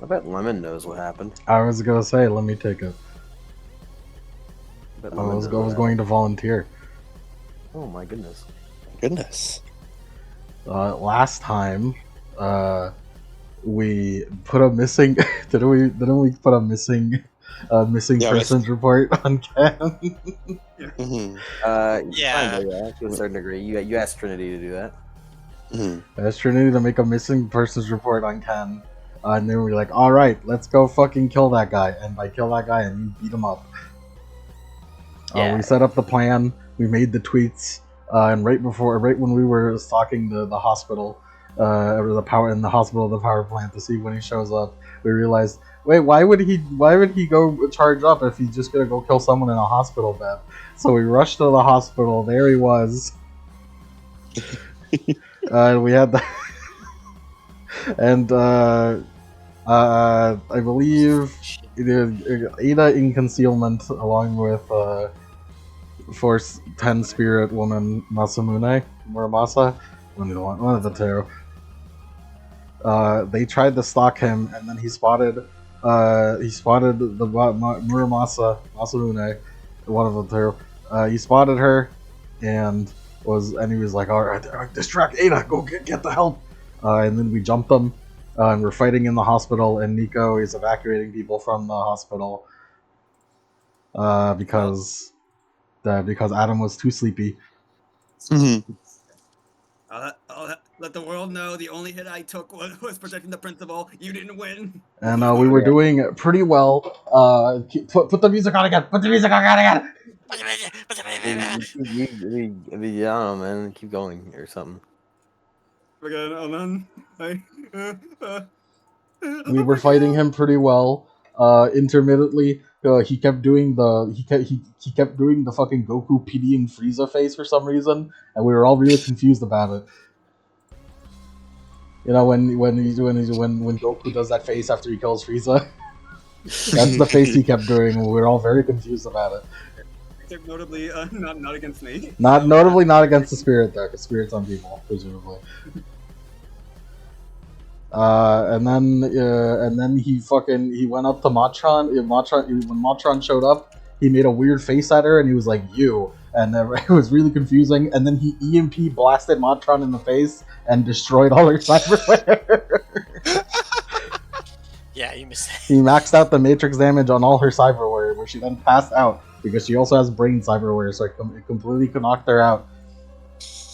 I bet Lemon knows what happened. I was gonna say, let me take it. I bet I Lemon was knows what going happened. to volunteer. Oh my goodness. Goodness. Last time, we put a missing. Didn't we put a missing Yeah, persons report on Ken? Mm-hmm. Yeah. Kinda, yeah, to a certain degree. You asked Trinity to do that. Mm-hmm. I asked Trinity to make a missing persons report on Ken, and then we were like, "All right, let's go fucking kill that guy." And by kill that guy, I mean beat him up. Yeah. We set up the plan. We made the tweets, and right when we were stalking the hospital, or the power plant to see when he shows up, we realized, wait, why would he go charge up if he's just gonna go kill someone in a hospital bed? So we rushed to the hospital. There he was. We had the and I believe Ada in concealment along with Force 10 Spirit Woman Masamune Muramasa, one of the two. They tried to stalk him, and then he spotted the Muramasa Masamune, one of the two. He spotted her, and he was like, "All right, distract Ada, go get the help." And then we jumped them, and we're fighting in the hospital, and Nico is evacuating people from the hospital because Adam was too sleepy. Mm-hmm. I'll let the world know the only hit I took was protecting the principal. You didn't win. And we were doing pretty well. Put the music on again. Put the music on again. I don't know, man. Keep going or something. We were fighting him pretty well. Intermittently, he kept doing he kept doing the fucking Goku pitying Frieza face for some reason, and we were all really confused about it. You know, when Goku does that face after he kills Frieza, that's the face he kept doing. We were all very confused about it. Except notably, not against me. Notably not against the spirit though, because spirit's on people, presumably. And then he went up to Matron. When Matron showed up, he made a weird face at her, and he was like, "You," and it was really confusing. And then he EMP blasted Matron in the face and destroyed all her cyberware. Yeah, you missed it. He maxed out the matrix damage on all her cyberware, where she then passed out because she also has brain cyberware, so it completely knocked her out.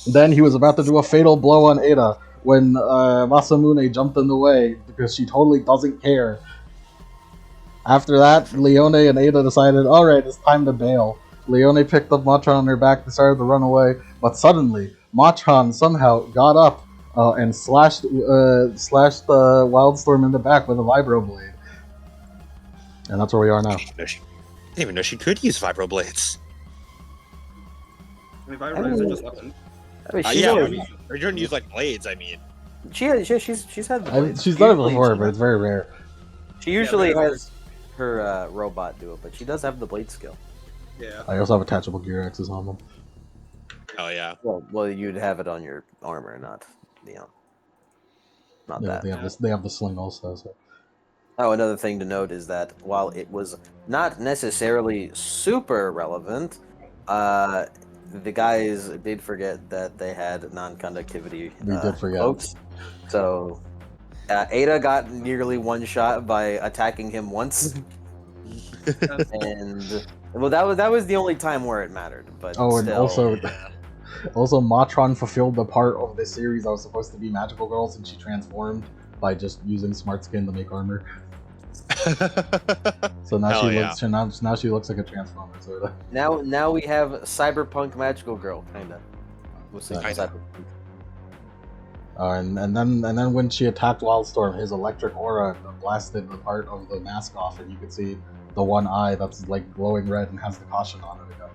Then he was about to do a fatal blow on Ada when Masamune jumped in the way because she totally doesn't care. After that, Leone and Ada decided, alright, it's time to bail. Leone picked up Matron on her back and started to run away, but suddenly, Matron somehow got up and slashed Wildstorm in the back with a vibro blade. And that's where we are now. I didn't even know she could use vibroblades. I mean, viruses are just weapons. I mean, Or you don't use like blades. I mean, she's had the blades. She's done it before, but it's very rare. She usually has her robot do it, but she does have the blade skill. Yeah. I also have attachable gear X's on them. oh yeah. Well, you'd have it on your armor, not that. They have the sling also. So. Oh, another thing to note is that while it was not necessarily super relevant, the guys did forget that they had non-conductivity We did forget. cloaks. So Ada got nearly one shot by attacking him once, and well, that was the only time where it mattered. But and still, also Matron fulfilled the part of the series that was supposed to be magical girls, and she transformed by just using smart skin to make armor. So now now she looks like a transformer sort of. now we have cyberpunk magical girl, kinda. We'll see. Kinda. And then when she attacked Wildstorm, his electric aura blasted the part of the mask off, and you could see the one eye that's like glowing red and has the caution on it again.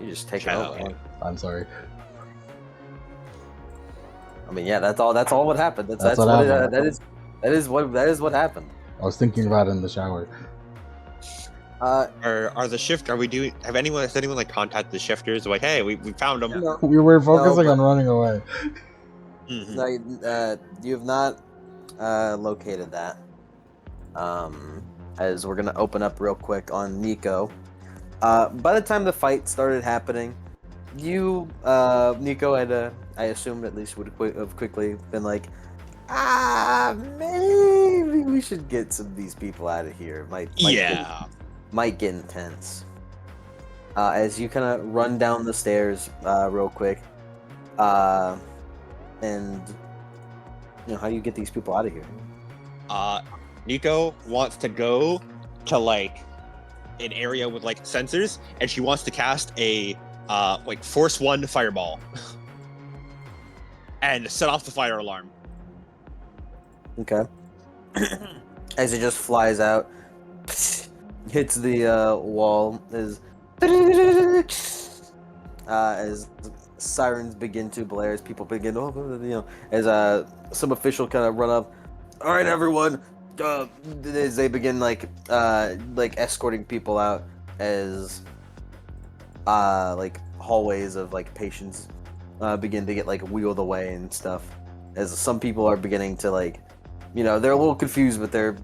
You just take it over. I'm sorry. I mean, yeah, that's all what happened. That's what what happened. that is what happened. I was thinking about it in the shower. Are the shift? Are we doing? Has anyone like contacted the shifters? Like, hey, we found them. We were focusing on running away. Mm-hmm. No, you have not. located that. As we're gonna open up real quick on Nico. By the time the fight started happening, Nico had, I assumed at least would have quickly been like, maybe we should get some of these people out of here. Might get intense. As you kind of run down the stairs, real quick, and how do you get these people out of here? Nico wants to go to like an area with like sensors, and she wants to cast a like Force 1 fireball and set off the fire alarm. Okay. As it just flies out, hits the wall, as sirens begin to blare, as people begin, as some official kind of run up. All right, everyone. As they begin like escorting people out, as like hallways of like patients begin to get like wheeled away and stuff. As some people are beginning to like, they're a little confused, but the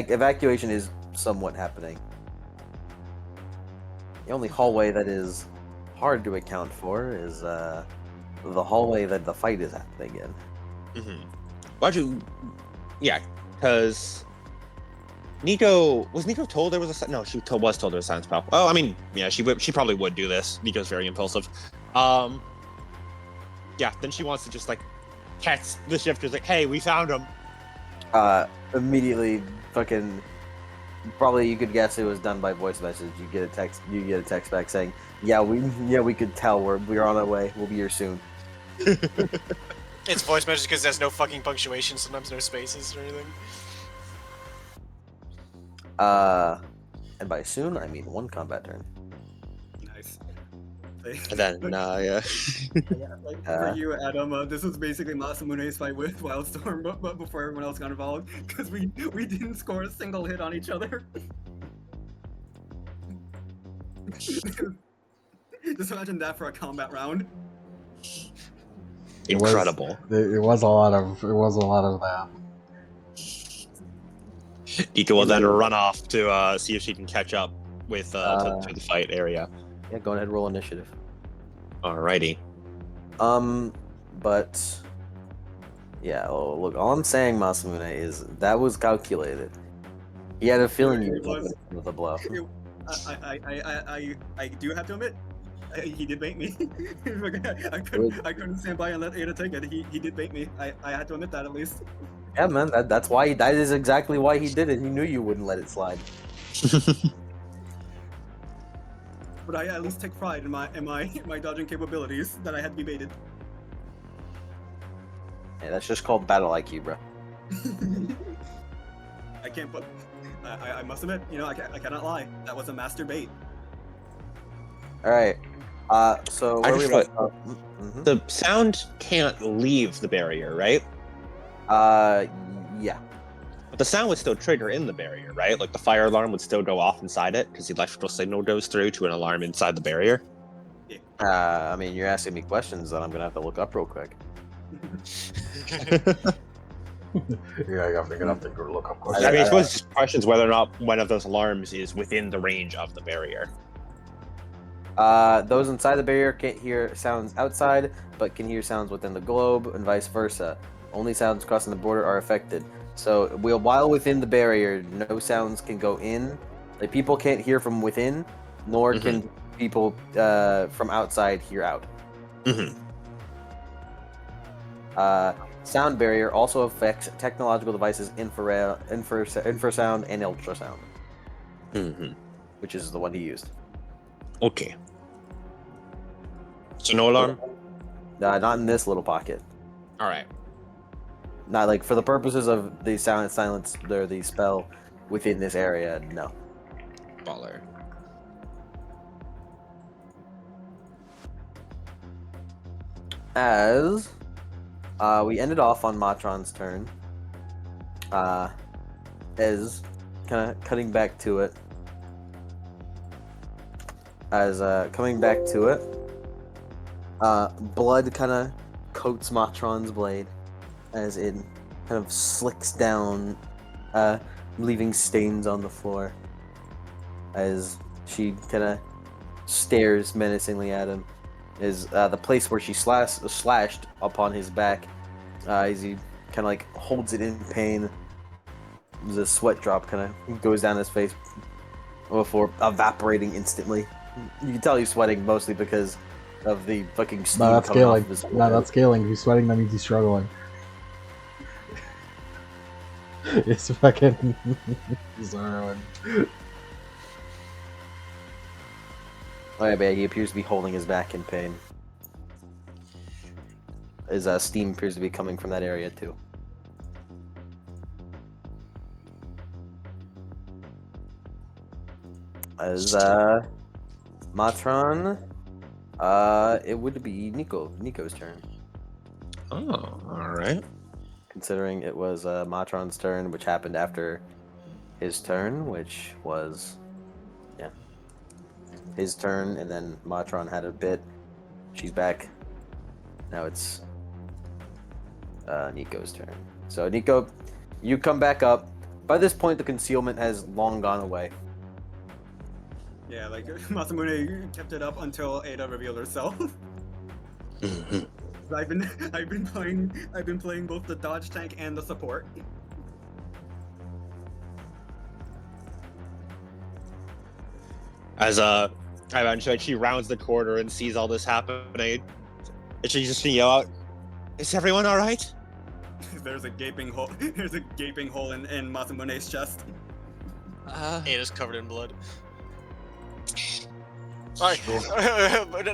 evacuation is somewhat happening. The only hallway that is hard to account for is the hallway that the fight is happening in. Mm-hmm. Why'd you? Yeah, because Nico told there was a no. She was told there was a science pal. Oh, I mean, yeah, she probably would do this. Nico's very impulsive. Yeah. Then she wants to just like catch the shifters. Like, hey, we found him. Immediately, fucking. Probably you could guess it was done by voice message. You get a text back saying, "Yeah, we could tell we're on our way. We'll be here soon." It's voice message because there's no fucking punctuation. Sometimes no spaces or anything. And by soon I mean one combat turn. Nice. And then, yeah. For you, Adam, this was basically Masamune's fight with Wildstorm, but before everyone else got involved, because we didn't score a single hit on each other. Just imagine that for a combat round. Incredible. It was a lot of that. Nico will then run off to see if she can catch up with to the fight area. Yeah, go ahead, roll initiative. Alrighty. But yeah, look, all I'm saying, Masamune, is that was calculated. He had a feeling you would with a blow. I do have to admit, he did bait me. I couldn't stand by and let Ada take it. He did bait me. I had to admit that at least. Yeah, man, that's why that is exactly why he did it. He knew you wouldn't let it slide. But I at least take pride in my dodging capabilities that I had to be baited. Yeah, that's just called battle IQ, bro. I can't put. I must admit, I cannot lie. That was a master bait. All right. So where we left off? The sound can't leave the barrier, right? Yeah. But the sound would still trigger in the barrier, right? Like the fire alarm would still go off inside it because the electrical signal goes through to an alarm inside the barrier. I mean, you're asking me questions that I'm gonna have to look up real quick. Yeah, you're gonna have to go look up. I mean, I suppose just questions whether or not one of those alarms is within the range of the barrier. Those inside the barrier can't hear sounds outside, but can hear sounds within the globe, and vice versa. Only sounds crossing the border are affected. So while within the barrier, no sounds can go in. Like people can't hear from within, nor can people from outside hear out. Sound barrier also affects technological devices, infrasound, and ultrasound. Which is the one he used. Okay. So no alarm? Not in this little pocket. All right. Not like for the purposes of the silence or the spell within this area, no. Baller. As we ended off on Matron's turn, as kind of cutting back to it, as coming back to it, blood kind of coats Matron's blade as it kind of slicks down, leaving stains on the floor as she kind of stares menacingly at him. Is the place where she slashed upon his back as he kind of like holds it in pain. The sweat drop kind of goes down his face before evaporating instantly. You can tell he's sweating mostly because of the fucking steam No, that's coming off scaling. of his No, forehead. that's scaling. If he's sweating, that means he's struggling. It's fucking Zorro. Oh yeah, but he appears to be holding his back in pain. His steam appears to be coming from that area too. As Matron, it would be Nico's turn. Oh, all right. Considering it was Matron's turn, which happened after his turn, which was his turn, and then Matron had a bit. She's back. Now it's Nico's turn. So Nico, you come back up. By this point, the concealment has long gone away. Yeah, like Masamune kept it up until Ada revealed herself. I've been playing both the dodge tank and the support. As I mentioned, she rounds the corner and sees all this happening, and she's just gonna yell out, "Is everyone all right?" There's a gaping hole. There's a gaping hole in Masamune's chest. Ada's covered in blood. Sorry,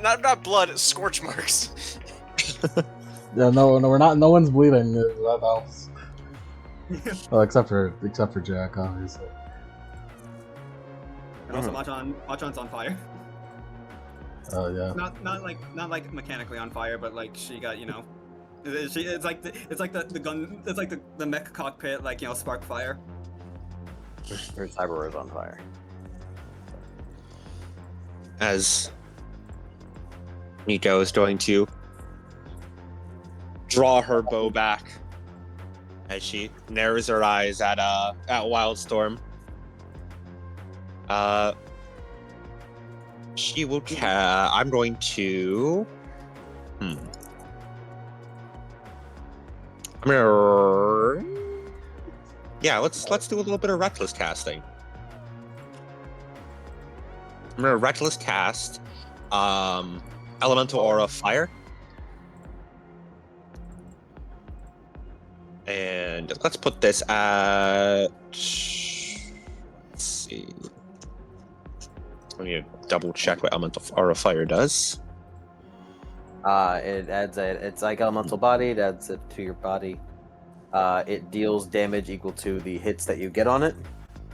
not blood, scorch marks. Yeah, no, we're not. No one's bleeding. That helps. Well, except for Jack, obviously. And also, Matron's on fire. Oh yeah. Not like mechanically on fire, but like she got it's like the gun. It's like the mech cockpit, like spark fire. Her cyber is on fire. As Nico is going to draw her bow back as she narrows her eyes at Wildstorm. She will. I'm going to. I'm gonna. Yeah, let's do a little bit of reckless casting. I'm gonna reckless cast, elemental aura of fire, and let's put this at. Let's see. Let me double check what elemental aura of fire does. It adds it's like elemental body. It adds it to your body. It deals damage equal to the hits that you get on it.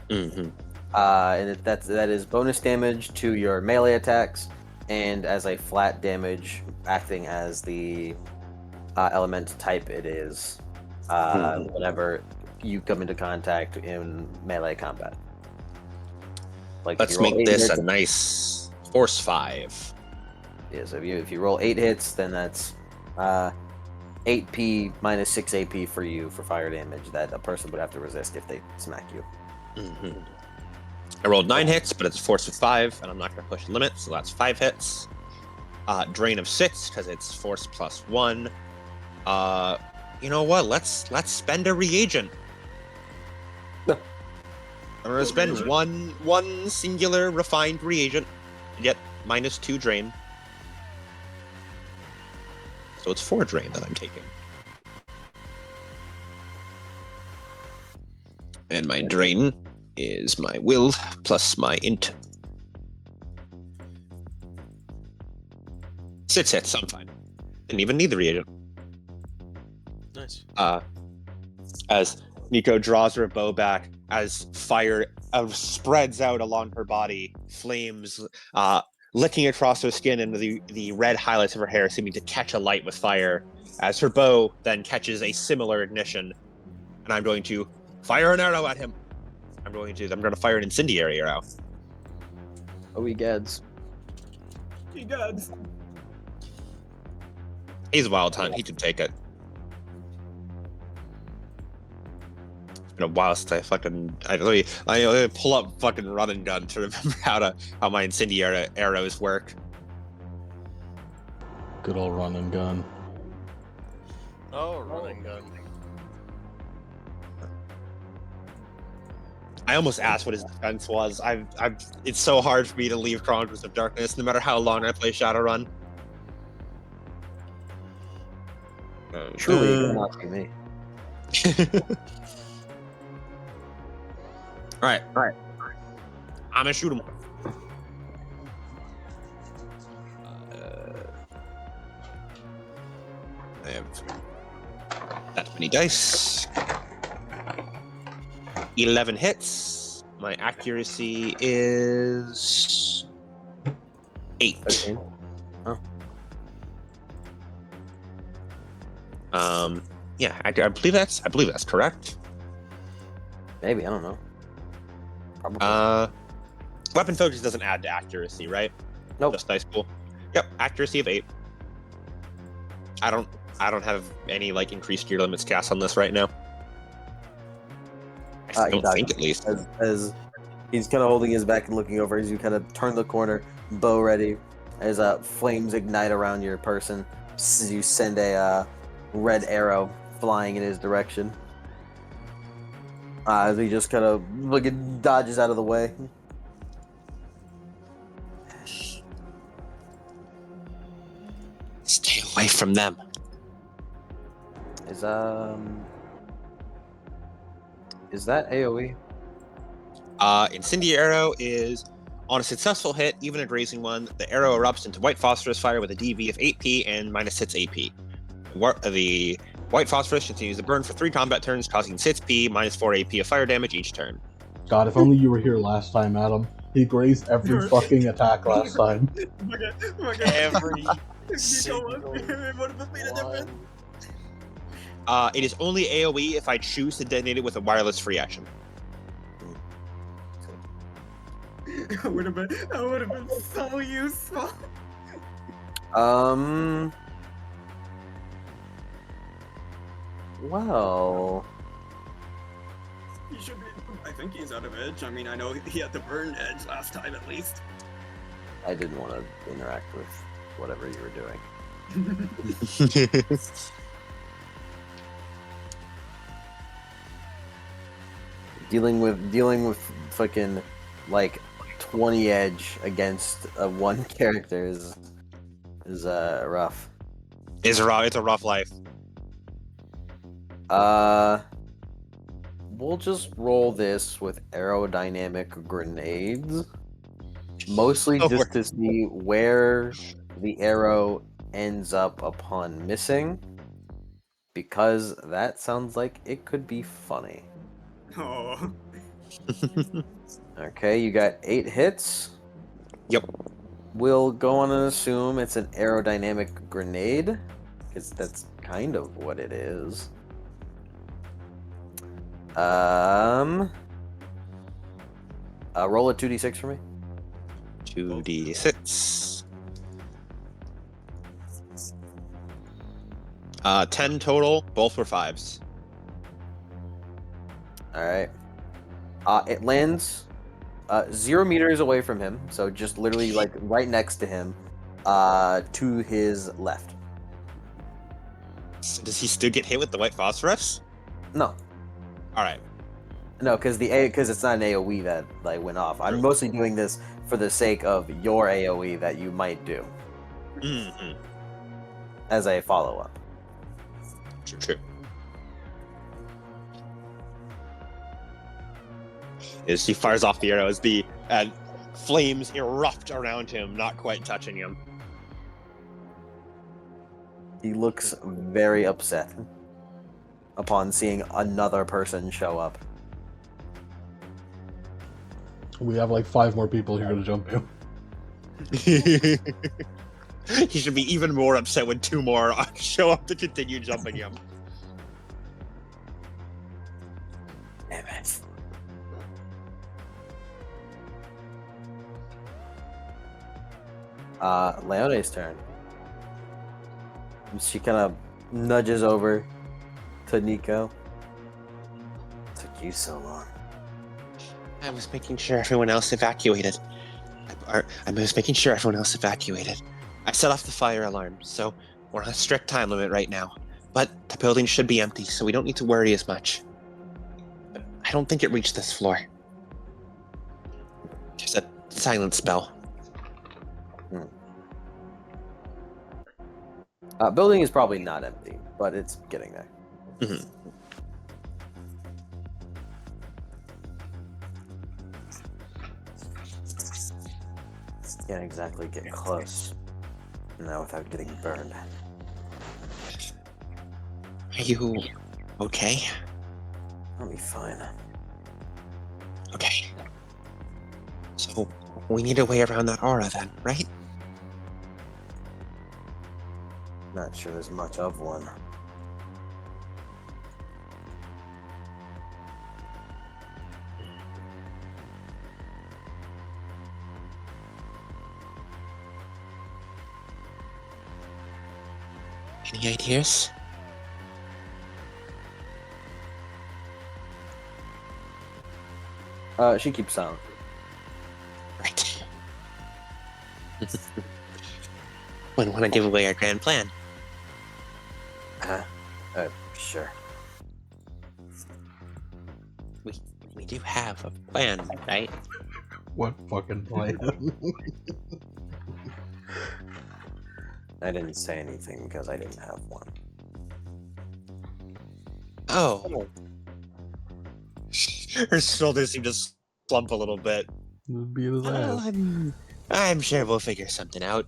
Mm-hmm. And that is bonus damage to your melee attacks, and as a flat damage, acting as the element type it is whenever you come into contact in melee combat. Like Let's make this a nice force 5. Yeah, so if you roll 8 hits, then that's 8p minus 6 AP for you for fire damage that a person would have to resist if they smack you. Mm-hmm. I rolled 9 hits, but it's a force of 5, and I'm not going to push the limit, so that's 5 hits. Drain of 6, because it's force plus 1. You know what? Let's spend a reagent. I'm going to spend one singular refined reagent, and get minus 2 drain. So it's 4 drain that I'm taking. And my drain is my will plus my int. 6 hits, I'm fine. Didn't even need the reagent. Nice. As Nico draws her bow back, as fire spreads out along her body, flames licking across her skin, and the red highlights of her hair seeming to catch a light with fire, as her bow then catches a similar ignition. And I'm going to fire an arrow at him. I'm going to fire an incendiary arrow. Oh, egads. He does. He's a wild hunt. He can take it. been a while since I pull up fucking run and gun to remember how my incendiary arrows work. Good old run and gun. Oh, running gun. I almost asked what his defense was. It's so hard for me to leave Chronicles of Darkness, no matter how long I play Shadowrun. Truly, it cannot be me. All right. I'm gonna shoot him. I have that many dice. 11 hits. My accuracy is 8. 13. Yeah, I believe that's correct. Maybe, I don't know. Probably. Weapon focus doesn't add to accuracy, right? Nope. Just dice pool. Yep, accuracy of 8. I don't have any like increased gear limits cast on this right now. I don't think, at least. As he's kind of holding his back and looking over as you kind of turn the corner, bow ready, as flames ignite around your person. As you send a red arrow flying in his direction. As he just kind of dodges out of the way. Stay away from them. Is that AoE? Incendiary arrow is on a successful hit, even a grazing one. The arrow erupts into white phosphorus fire with a DV of 8p and -6 AP. The white phosphorus continues to burn for 3 combat turns, causing 6p -4 AP of fire damage each turn. God, if only you were here last time, Adam. He grazed every fucking attack last time. Every What single would have made a difference? It is only AoE if I choose to detonate it with a wireless free action. That would have been so useful. Well, He should be. I think he's out of edge. I mean, I know he had the burn edge last time at least. I didn't want to interact with whatever you were doing. Dealing with fucking like 20 edge against one character is rough. It's a rough life. We'll just roll this with aerodynamic grenades. Mostly Oh, just to see where the arrow ends up upon missing. Because that sounds like it could be funny. Oh. Okay, you got 8 hits. Yep. We'll go on and assume it's an aerodynamic grenade. Because that's kind of what it is. Roll a 2d6 for me. 2d6. 10 total. Both were 5s. Alright. It lands 0 meters away from him, so just literally like right next to him, to his left. So does he still get hit with the white phosphorus? No. Alright. No, because it's not an AoE that like went off. I'm mostly doing this for the sake of your AoE that you might do Mm-hmm. as a follow-up. True. As he fires off the arrows, the flames erupt around him, not quite touching him. He looks very upset upon seeing another person show up. We have like 5 more people here to jump in. He should be even more upset when 2 more show up to continue jumping him. Damn it. Leone's turn. She kind of nudges over to Nico. It's like, you so long? I was making sure everyone else evacuated. I was making sure everyone else evacuated. I set off the fire alarm, so we're on a strict time limit right now. But the building should be empty, so we don't need to worry as much. But I don't think it reached this floor. There's a silent spell. Building is probably not empty, but it's getting there. Mm-hmm. Can't exactly get close now without getting burned. Are you okay? I'll be fine. Okay. So we need a way around that aura then, right? Not sure there's much of one. Any ideas? She keeps silent. Right. Wouldn't want to give away our grand plan. Sure. We do have a plan, right? What fucking plan? I didn't say anything because I didn't have one. Oh. Her shoulders seem to slump a little bit. Just beat his Well, ass. I'm sure we'll figure something out.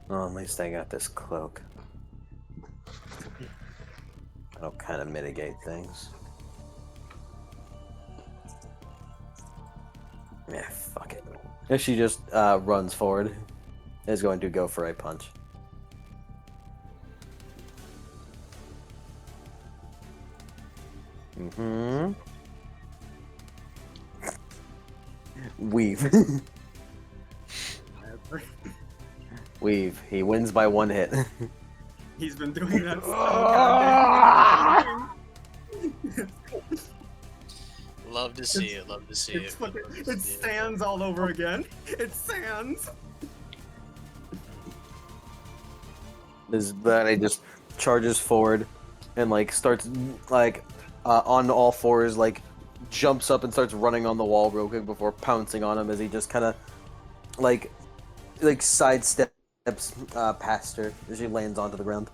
Well, at least I got this cloak. That'll kind of mitigate things. Yeah, fuck it. If she just runs forward, is going to go for a punch. Mm-hmm. Weave. Weave. He wins by one hit. He's been doing that so goddamn. Love to see it. Love to see it. It stands all over again. It stands. Then he just charges forward and like starts like on all fours, like jumps up and starts running on the wall real quick before pouncing on him as he just kind of like sidesteps past her as she lands onto the ground.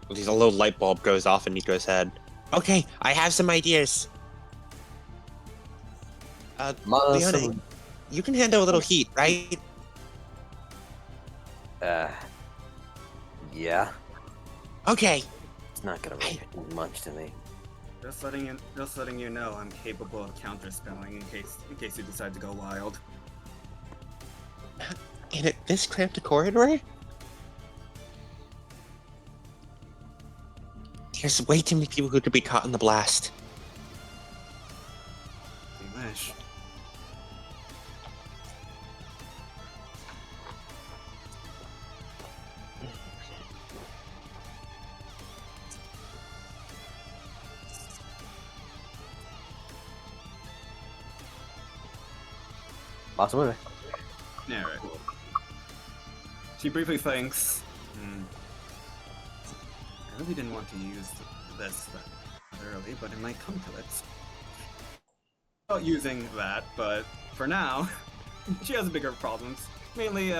A little light bulb goes off in Nico's head. Okay, I have some ideas. Leone, you can handle a little heat, right? Yeah. Okay. It's not gonna really do much to me. Just letting you know, I'm capable of counterspelling in case you decide to go wild. In this cramped corridor? There's way too many people who could be caught in the blast. You wish. Awesome movie. Yeah, right. She briefly thinks, I really didn't want to use this that early, but it might come to it. Not using that, but for now, she has bigger problems. Mainly,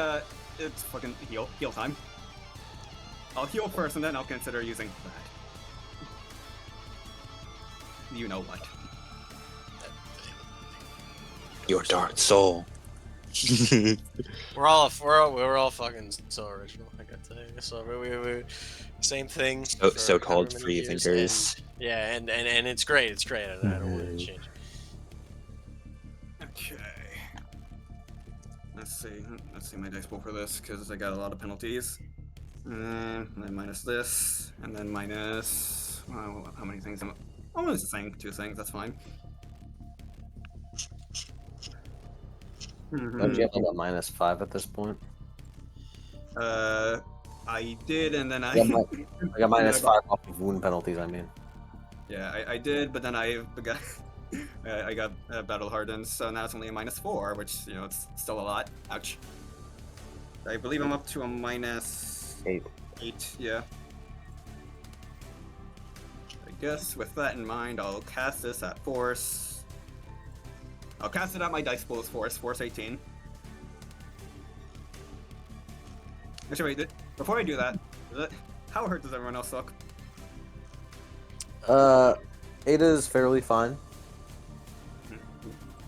it's fucking heal time. I'll heal first, and then I'll consider using that. You know what? Your dark soul. We're all fucking so original. I got to tell you. So we same thing. So called however many free years, thinkers. and- yeah, and it's great. It's great. I don't want to change. Okay. Let's see my dice pool for this, because I got a lot of penalties. And then minus this, and then minus... Well, how many things am I... Oh, it's the same. 2 things, that's fine. Don't you have like a -5 at this point? I did, and then I. I got, I got minus I got- 5 off of wound penalties. I mean, Yeah, I did, but then I got I got battle hardened, so now it's only a -4, which it's still a lot. Ouch. I believe I'm up to a -8. 8. Yeah. I guess with that in mind, I'll cast this at force. I'll cast it at my dice pool's force 18. Actually, wait, before I do that, how hurt does everyone else look? Ada is fairly fine,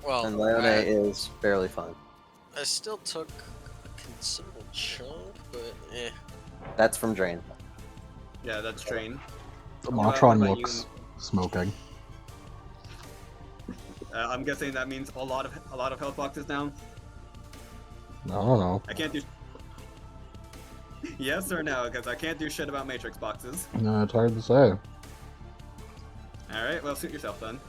Well, and Leone is fairly fine. I still took a considerable chunk, but eh. That's from Drain. Yeah, that's drain. Matron what about looks smoking. I'm guessing that means a lot of health boxes down. I don't know. I can't do. Yes or no? Because I can't do shit about matrix boxes. No, it's hard to say. All right, well, suit yourself then.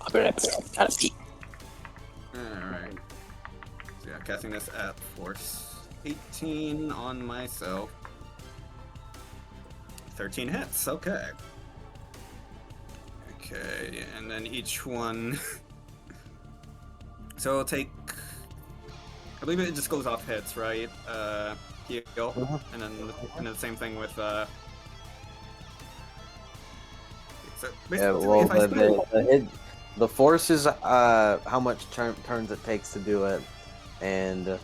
I'll be right back. Gotta pee. Alright. So yeah, casting this at force 18 on myself. 13 hits, okay. Okay, and then each one. So it'll take. I believe it just goes off hits, right? Heal. And then the same thing with. So Yeah, basically, well, if I spend the force is how much turns it takes to do it, and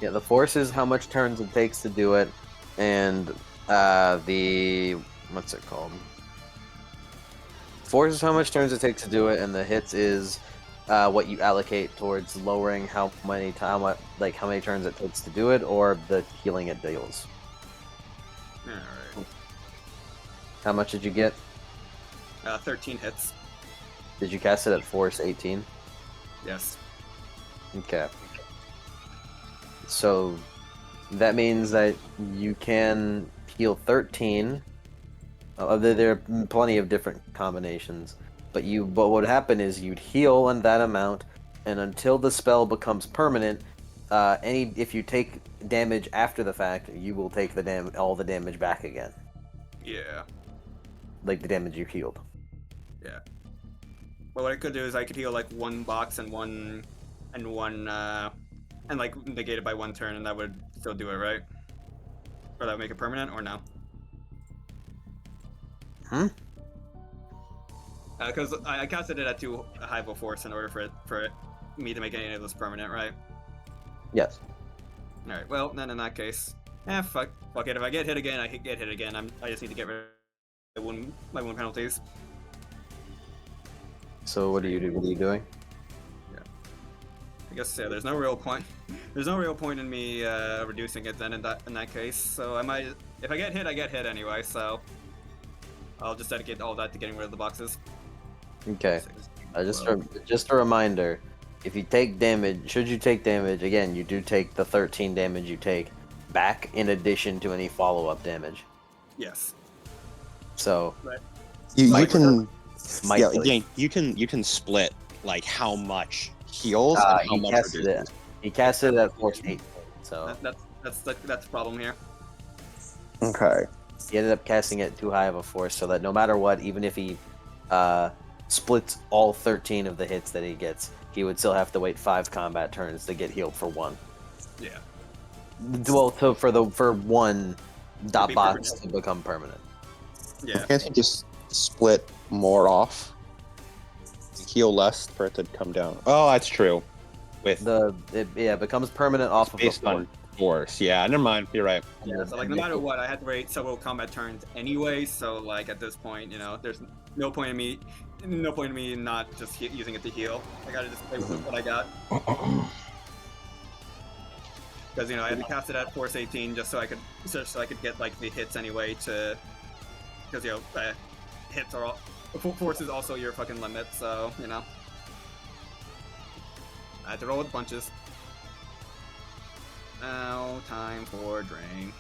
yeah, the force is how much turns it takes to do it, and the what's it called? Force is how much turns it takes to do it, and the hits is what you allocate towards lowering how many turns it takes to do it, or the healing it deals. Alright. How much did you get? 13 hits. Did you cast it at force 18? Yes. Okay. So that means that you can heal 13. There are plenty of different combinations, but what would happen is you'd heal in that amount, and until the spell becomes permanent, if you take damage after the fact, you will take all the damage back again, Yeah. like the damage you healed. Yeah. Well, what I could do is I could heal like one box and one, and like negate it by one turn, and that would still do it, right? Or that would make it permanent, or no? Because I casted it at too high of a force in order for me to make any of this permanent, right? Yes. All right. Well, then in that case, fuck it. If I get hit again, I get hit again. I just need to get rid of my wound penalties. So what do you do? What are you doing? I guess there's no real point. There's no real point in me reducing it then in that case. So I might, if I get hit anyway. So I'll just dedicate all that to getting rid of the boxes. Okay. 6, Just a reminder, if you take damage, should you take damage, again, you do take the 13 damage you take back in addition to any follow-up damage. Yes. So You Might can, might yeah, kill yeah, you can split like how much heals and how he much casted reduces. it. He casted it at force 8. So That's the problem here. Okay. he ended up casting it too high of a force, so that no matter what, even if he splits all 13 of the hits that he gets, he would still have to wait 5 combat turns to get healed for 1. Yeah. Well, for 1 dot be box permanent. to become permanent. Yeah. Can't you just split more off? Heal less for it to come down. Oh, that's true. With It becomes permanent off of the based on force. Yeah, never mind. You're right. Yeah, so like no matter what, I had to wait several combat turns anyway. So like at this point, there's no point in me not just using it to heal. I gotta just play with what I got. Because I had to cast it at force 18 just so I could get like the hits anyway because hits are all force is also your fucking limit. So I had to roll with punches. Now, time for drain.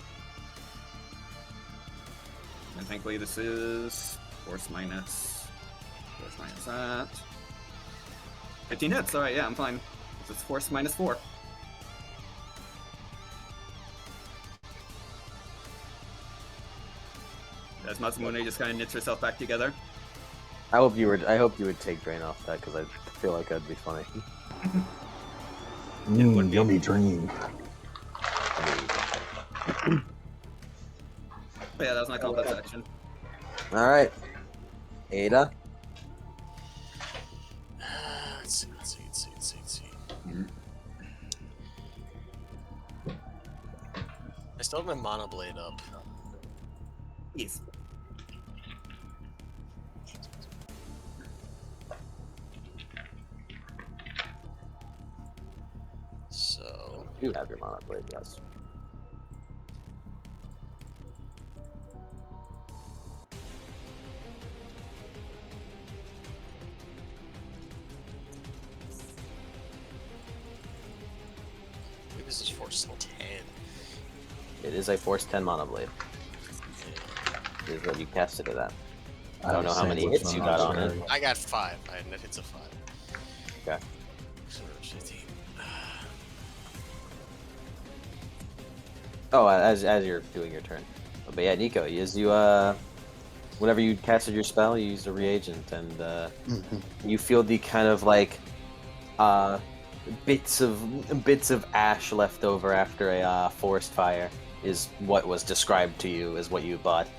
And thankfully this is force minus that. 15 hits. All right, yeah, I'm fine. It's force -4. As Masamune just kind of knits herself back together. I hope you would take drain off that because I feel like that'd be funny. Yummy dream. But yeah, that was my combat section. All right, Ada. Let's see. I still have my Mana Blade up. Yes. So You have your mana blade, yes. I think this is force 10. It is a force 10 mana blade. It is what you casted it at. I don't know how many hits you got on it. I got 5. I had net hits of 5. Okay. So 15. Oh, as you're doing your turn. But yeah, Nico, whenever you casted your spell, you used a reagent, and you feel the kind of like bits of ash left over after a forest fire is what was described to you as what you bought.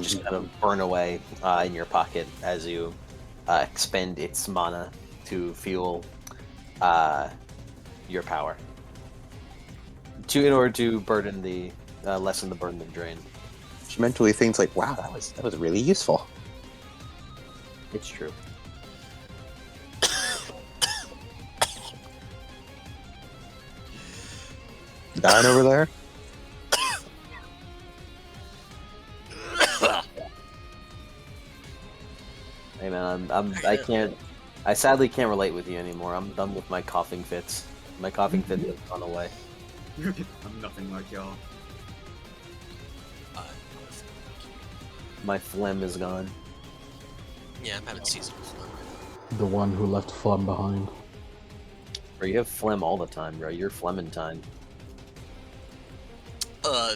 Just kind of burn away in your pocket as you expend its mana to fuel your power. In order to burden the lessen the burden of drain. She mentally thinks like, wow, that was really useful. It's true. Dying over there? Hey man, I sadly can't relate with you anymore. I'm done with my coughing fits. My coughing fit has gone away. I'm nothing like y'all. My phlegm is gone. Yeah, I'm having seasonal phlegm. The one who left phlegm behind. Bro, you have phlegm all the time, bro. You're phlegmentine. All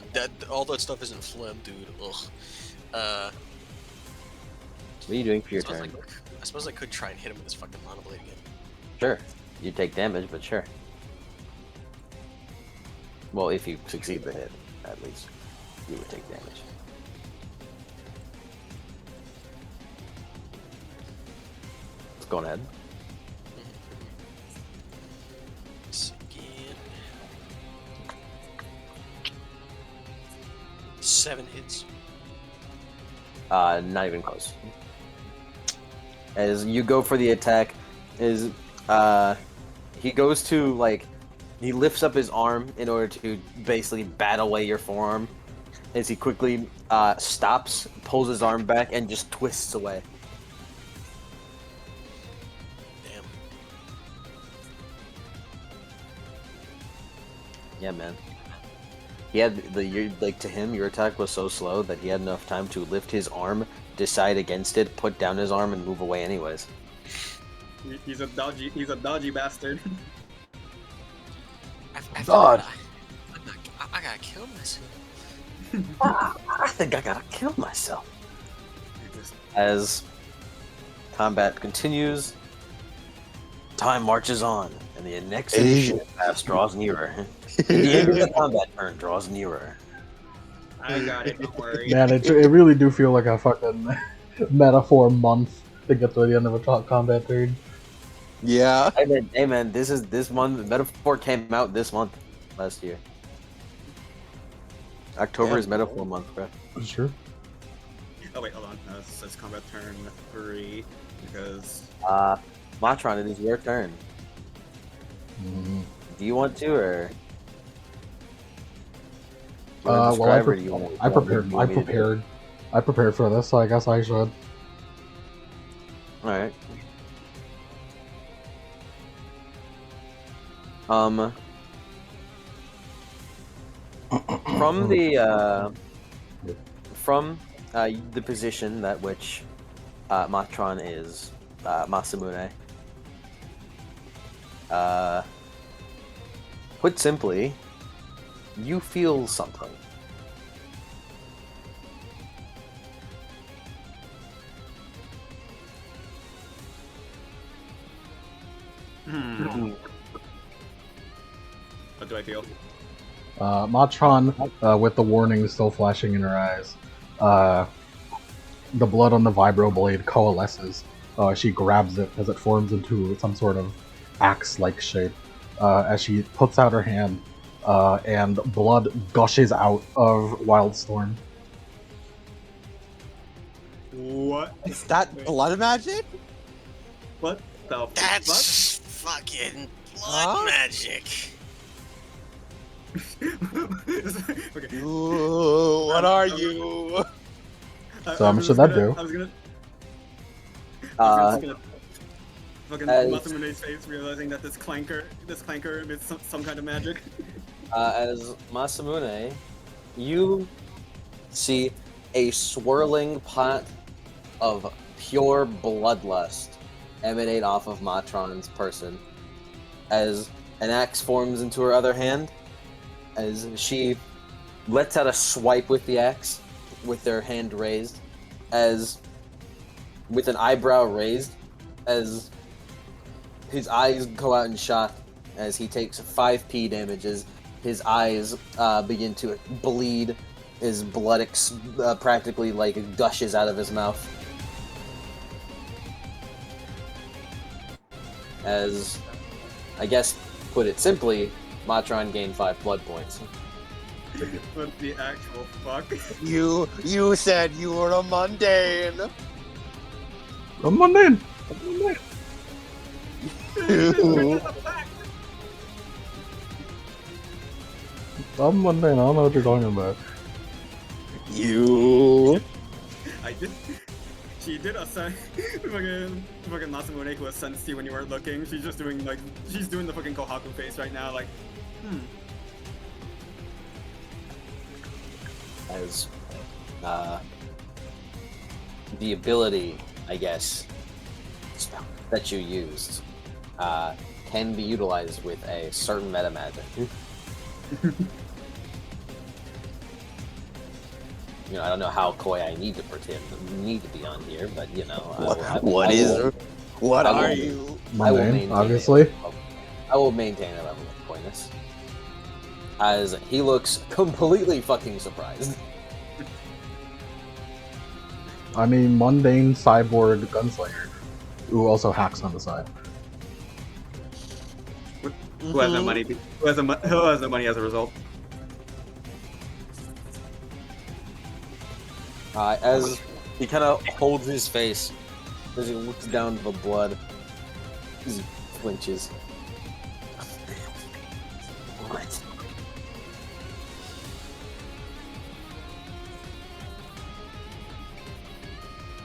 that stuff isn't phlegm, dude. Ugh. What are you doing for your turn? I suppose I could try and hit him with this fucking Mana Blade again. Sure. You take damage, but sure. Well, if you succeed the hit, at least, you would take damage. Let's go ahead. Again. 7 hits. Not even close. As you go for the attack, he goes to like, he lifts up his arm in order to basically bat away your forearm. As he quickly stops, pulls his arm back, and just twists away. Damn. Yeah, man. He had to him, your attack was so slow that he had enough time to lift his arm, decide against it, put down his arm, and move away anyways. He's a dodgy bastard. God. I gotta kill myself. I think I gotta kill myself. As combat continues, time marches on, and the next edition of Pass draws nearer. The end of the combat turn draws nearer. I got it, don't worry. Man, it really do feel like a fucking metaphor month to get to the end of a combat turn. Yeah. Hey man, this month. Metaphor came out this month, last year. October is Metaphor month, bro. Sure. Oh wait, hold on. It says combat turn 3 because Matron, it is your turn. Do you want to, or? Well, I prepared for this, so I guess I should. All right. From the position that which Matron is, Masamune, Put simply, you feel something. What do I feel? Matron, with the warning still flashing in her eyes, the blood on the vibro blade coalesces. She grabs it as it forms into some sort of axe-like shape. As she puts out her hand, and blood gushes out of Wildstorm. What? Is that Wait. blood magic? What the That's fucking blood Huh? magic. fuck? Okay. Ooh, what are you? Should that do? I was gonna. Uh, Fucking as- Masamune's face, realizing that this clanker is some kind of magic. As Masamune, you see a swirling pot of pure bloodlust emanate off of Matron's person as an axe forms into her other hand, as she lets out a swipe with the axe with their hand raised, as with an eyebrow raised, as his eyes go out in shock as he takes 5p damages. His eyes begin to bleed. His blood practically like gushes out of his mouth. As, I guess, put it simply, Matron gained 5 blood points. What the actual fuck? You said you were a mundane. Come on in! I'm on in, I don't know what you're talking about. You. I did. She did a fucking Masamune who was sensed you when you weren't looking. She's just doing she's doing the fucking Kohaku face right now, like, As the ability, I guess, that you used can be utilized with a certain meta magic. You know, I don't know how coy I need to be on here, but you know, What I are will- you? I will Mundane, maintain obviously. I will maintain a level of coyness. As he looks completely fucking surprised. I mean, mundane cyborg gunslinger, who also hacks on the side. who has the money? Who has the money as a result? As he kind of holds his face, as he looks down to the blood, he flinches. What?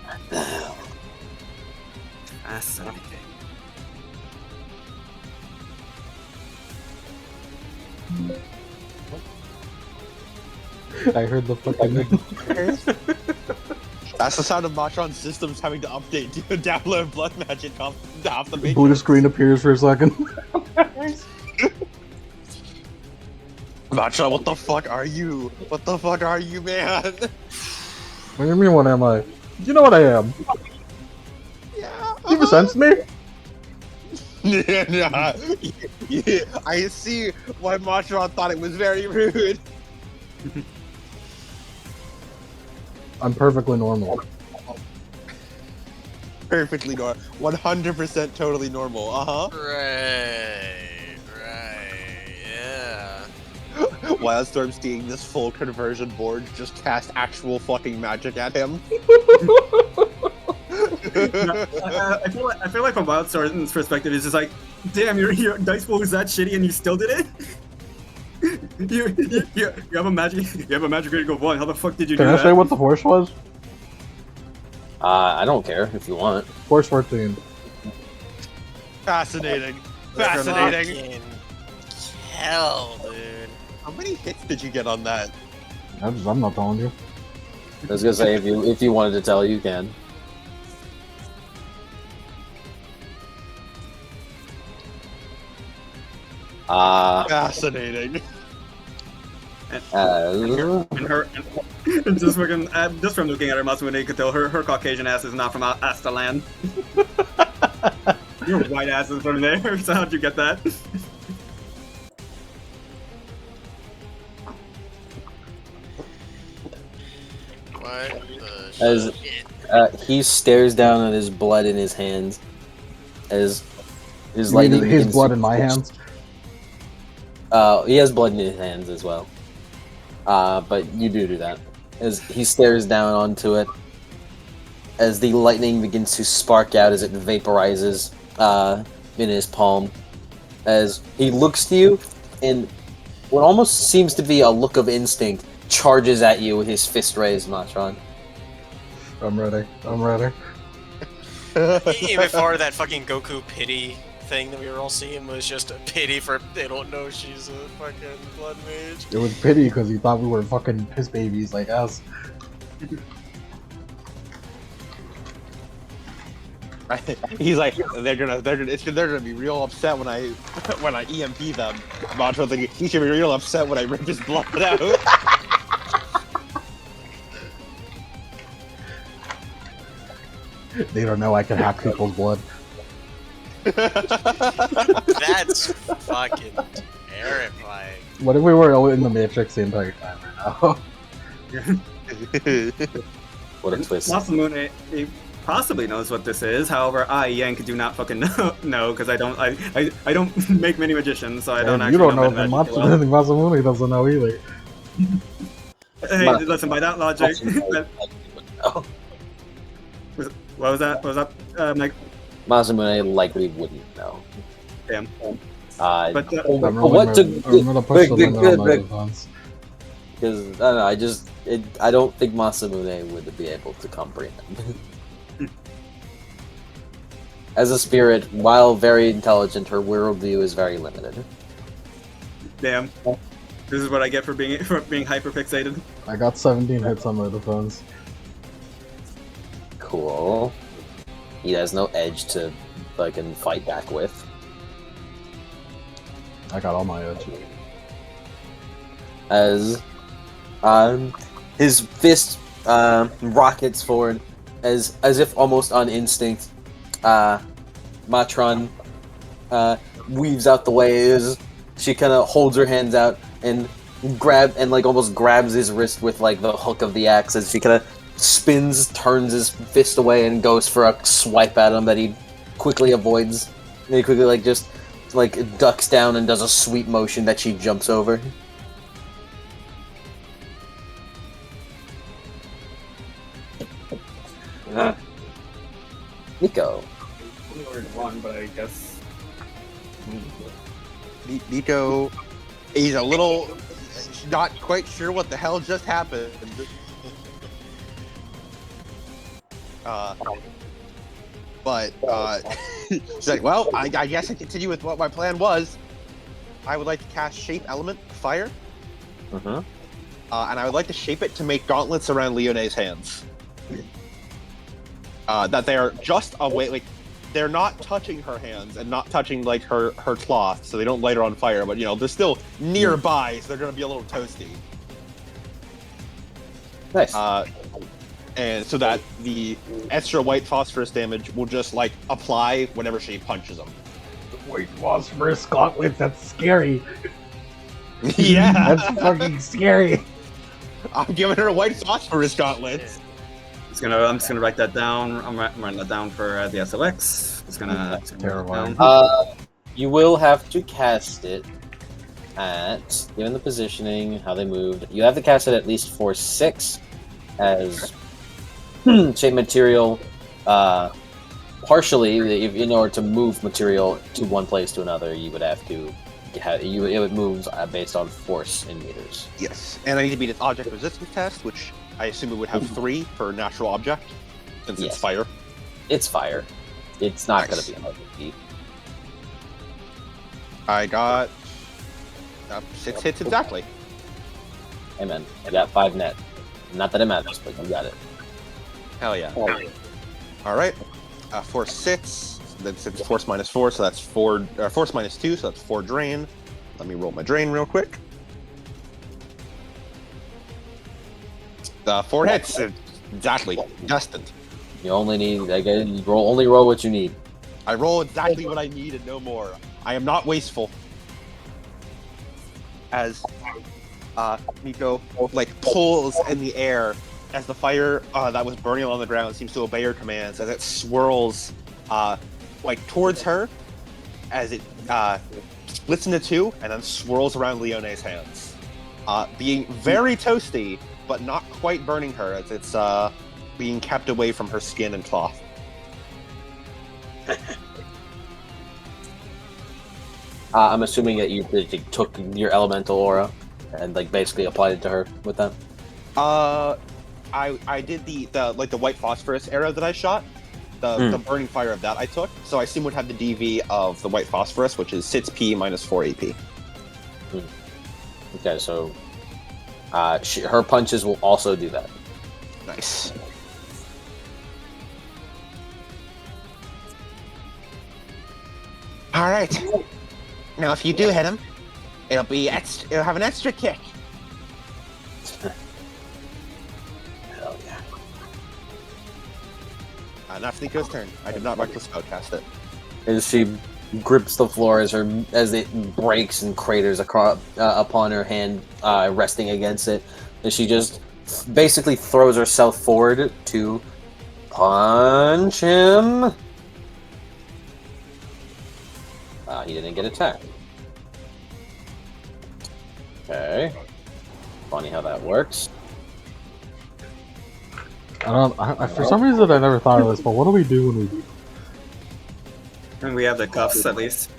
What the hell? Fascinating. I heard the fucking. That's the sound of Matron's systems having to update to download blood magic off the matrix. Buddha screen appears for a second. Matron, what the fuck are you? What the fuck are you, man? What do you mean, what am I? You know what I am. Yeah. You ever sensed me? Yeah, I see why Matron thought it was very rude. I'm perfectly normal. Perfectly normal. 100% totally normal. Right, yeah. Wildstorm seeing this full conversion board just cast actual fucking magic at him. I feel like from Wildstorm's perspective, it's just like, damn, your dice pool was that shitty and you still did it. you have a magic rating of 1. How the fuck did you Can do I that? say what the force was? I don't care if you want. Force 14. Fascinating. Fascinating. Fucking hell, dude. How many hits did you get on that? I'm not telling you. I was gonna say if you wanted to tell, you can. Fascinating. And her, and just fucking, just from looking at her, Masamune, you could tell her Caucasian ass is not from Astaland. Your white ass is from there. So how'd you get that? What the As he stares down at his blood in his hands, as his You mean lightning his begins blood to- in my hands? He has blood in his hands as well. But you do that. As he stares down onto it, as the lightning begins to spark out as it vaporizes in his palm, as he looks to you, and what almost seems to be a look of instinct charges at you with his fist raised, Matron. I'm ready. I'm ready. Even before that fucking Goku pity thing that we were all seeing was just a pity for they don't know she's a fucking blood mage. It was pity because he thought we were fucking piss babies like us. He's like, they're gonna be real upset when I EMP them. Matron's like, he should be real upset when I rip his blood out. They don't know I can hack people's blood. That's fucking terrifying. What if we were all in the Matrix the entire time right now? What a twist. Masamune, he possibly knows what this is. However, I, Yank, do not fucking know because I don't make many magicians, so I don't And actually you don't know know, magic but well. Masamune doesn't know either. Hey, listen, by that logic, Oh, what was that? What was that? Mike? Masamune likely wouldn't know. Damn. But But I'm what to I'm gonna push the limit on my good, defense. because I don't know, I don't think Masamune would be able to comprehend. As a spirit, while very intelligent, her worldview is very limited. damn. This is what I get for being hyperfixated. I got 17 hits on my defense. Cool. He has no edge to fucking fight back with. I got all my edge. As his fist rockets forward, as if almost on instinct. Matron weaves out the way. As she kind of holds her hands out and almost grabs his wrist with like the hook of the axe. As she kind of spins, turns his fist away, and goes for a swipe at him that he quickly avoids. And he quickly just ducks down and does a sweep motion that she jumps over. Nico. Only ordered one, but I guess. Nico, he's a little not quite sure what the hell just happened. But she's like, well, I guess I continue with what my plan was. I would like to cast Shape Element Fire, Uh-huh. and I would like to shape it to make gauntlets around Leone's hands. That they are just away, like they're not touching her hands and not touching like her cloth, so they don't light her on fire. But they're still nearby, so they're gonna be a little toasty. Nice. And so that the extra white phosphorus damage will just apply whenever she punches them. Wait, phosphorus gauntlets, that's scary. Yeah, That's fucking scary. I'm giving her a white phosphorus gauntlets. I'm just gonna write that down. I'm writing that down for the SOX. It's gonna Terrifying. You will have to cast it at, given the positioning, how they moved, you have to cast it at least for 6 as shape material, partially, in order to move material to one place to another, you would have to, it moves based on force in meters. Yes, and I need to beat its object resistance test, which I assume it would have 3 for natural object, since Yes. it's fire. It's fire. It's not Nice. going to be hard to beat. I got 6 hits exactly. Amen. I got 5 net. Not that it matters, but you got it. Hell yeah. All right. Force 6, then 6 force minus 4, so that's 4. Force minus 2, so that's 4 drain. Let me roll my drain real quick. 4 hits. Exactly. Destined. You only need, again, you only roll what you need. I roll exactly what I need and no more. I am not wasteful. As Nico pulls in the air as the fire that was burning on the ground seems to obey her commands as it swirls towards her as it splits into 2 and then swirls around Leone's hands, being very toasty but not quite burning her as it's being kept away from her skin and cloth. I'm assuming that you took your elemental aura and basically applied it to her with that. I did the white phosphorus arrow that I shot. The burning fire of that I took. So I assume would have the DV of the white phosphorus, which is 6p minus 4 AP. Okay, so her punches will also do that. Nice. All right. Now, if you do hit him, it'll have an extra kick. Hell yeah. Now it's Nico's turn. I did not reckless spellcast it. As she grips the floor as it breaks and craters across upon her hand, resting against it, and she just basically throws herself forward to punch him. He didn't get attacked. Okay. Funny how that works. For some reason, I never thought of this, but what do we do when we do? And we have the cuffs at least.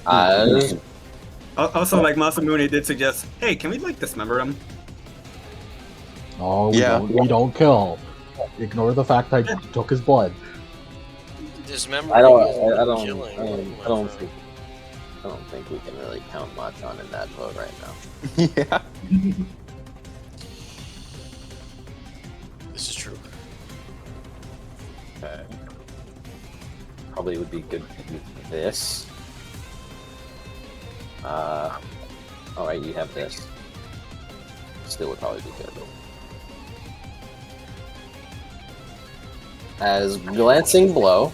Uh, Also, like Masamune did suggest, hey, can we dismember him? Oh, Yeah. we don't kill. Ignore the fact I took his blood. Dismember. I don't think we can really count Matron in that vote right now. Yeah. This is true. Okay. Probably would be good to do this. Alright, you have this. Still would probably be good. As glancing blow.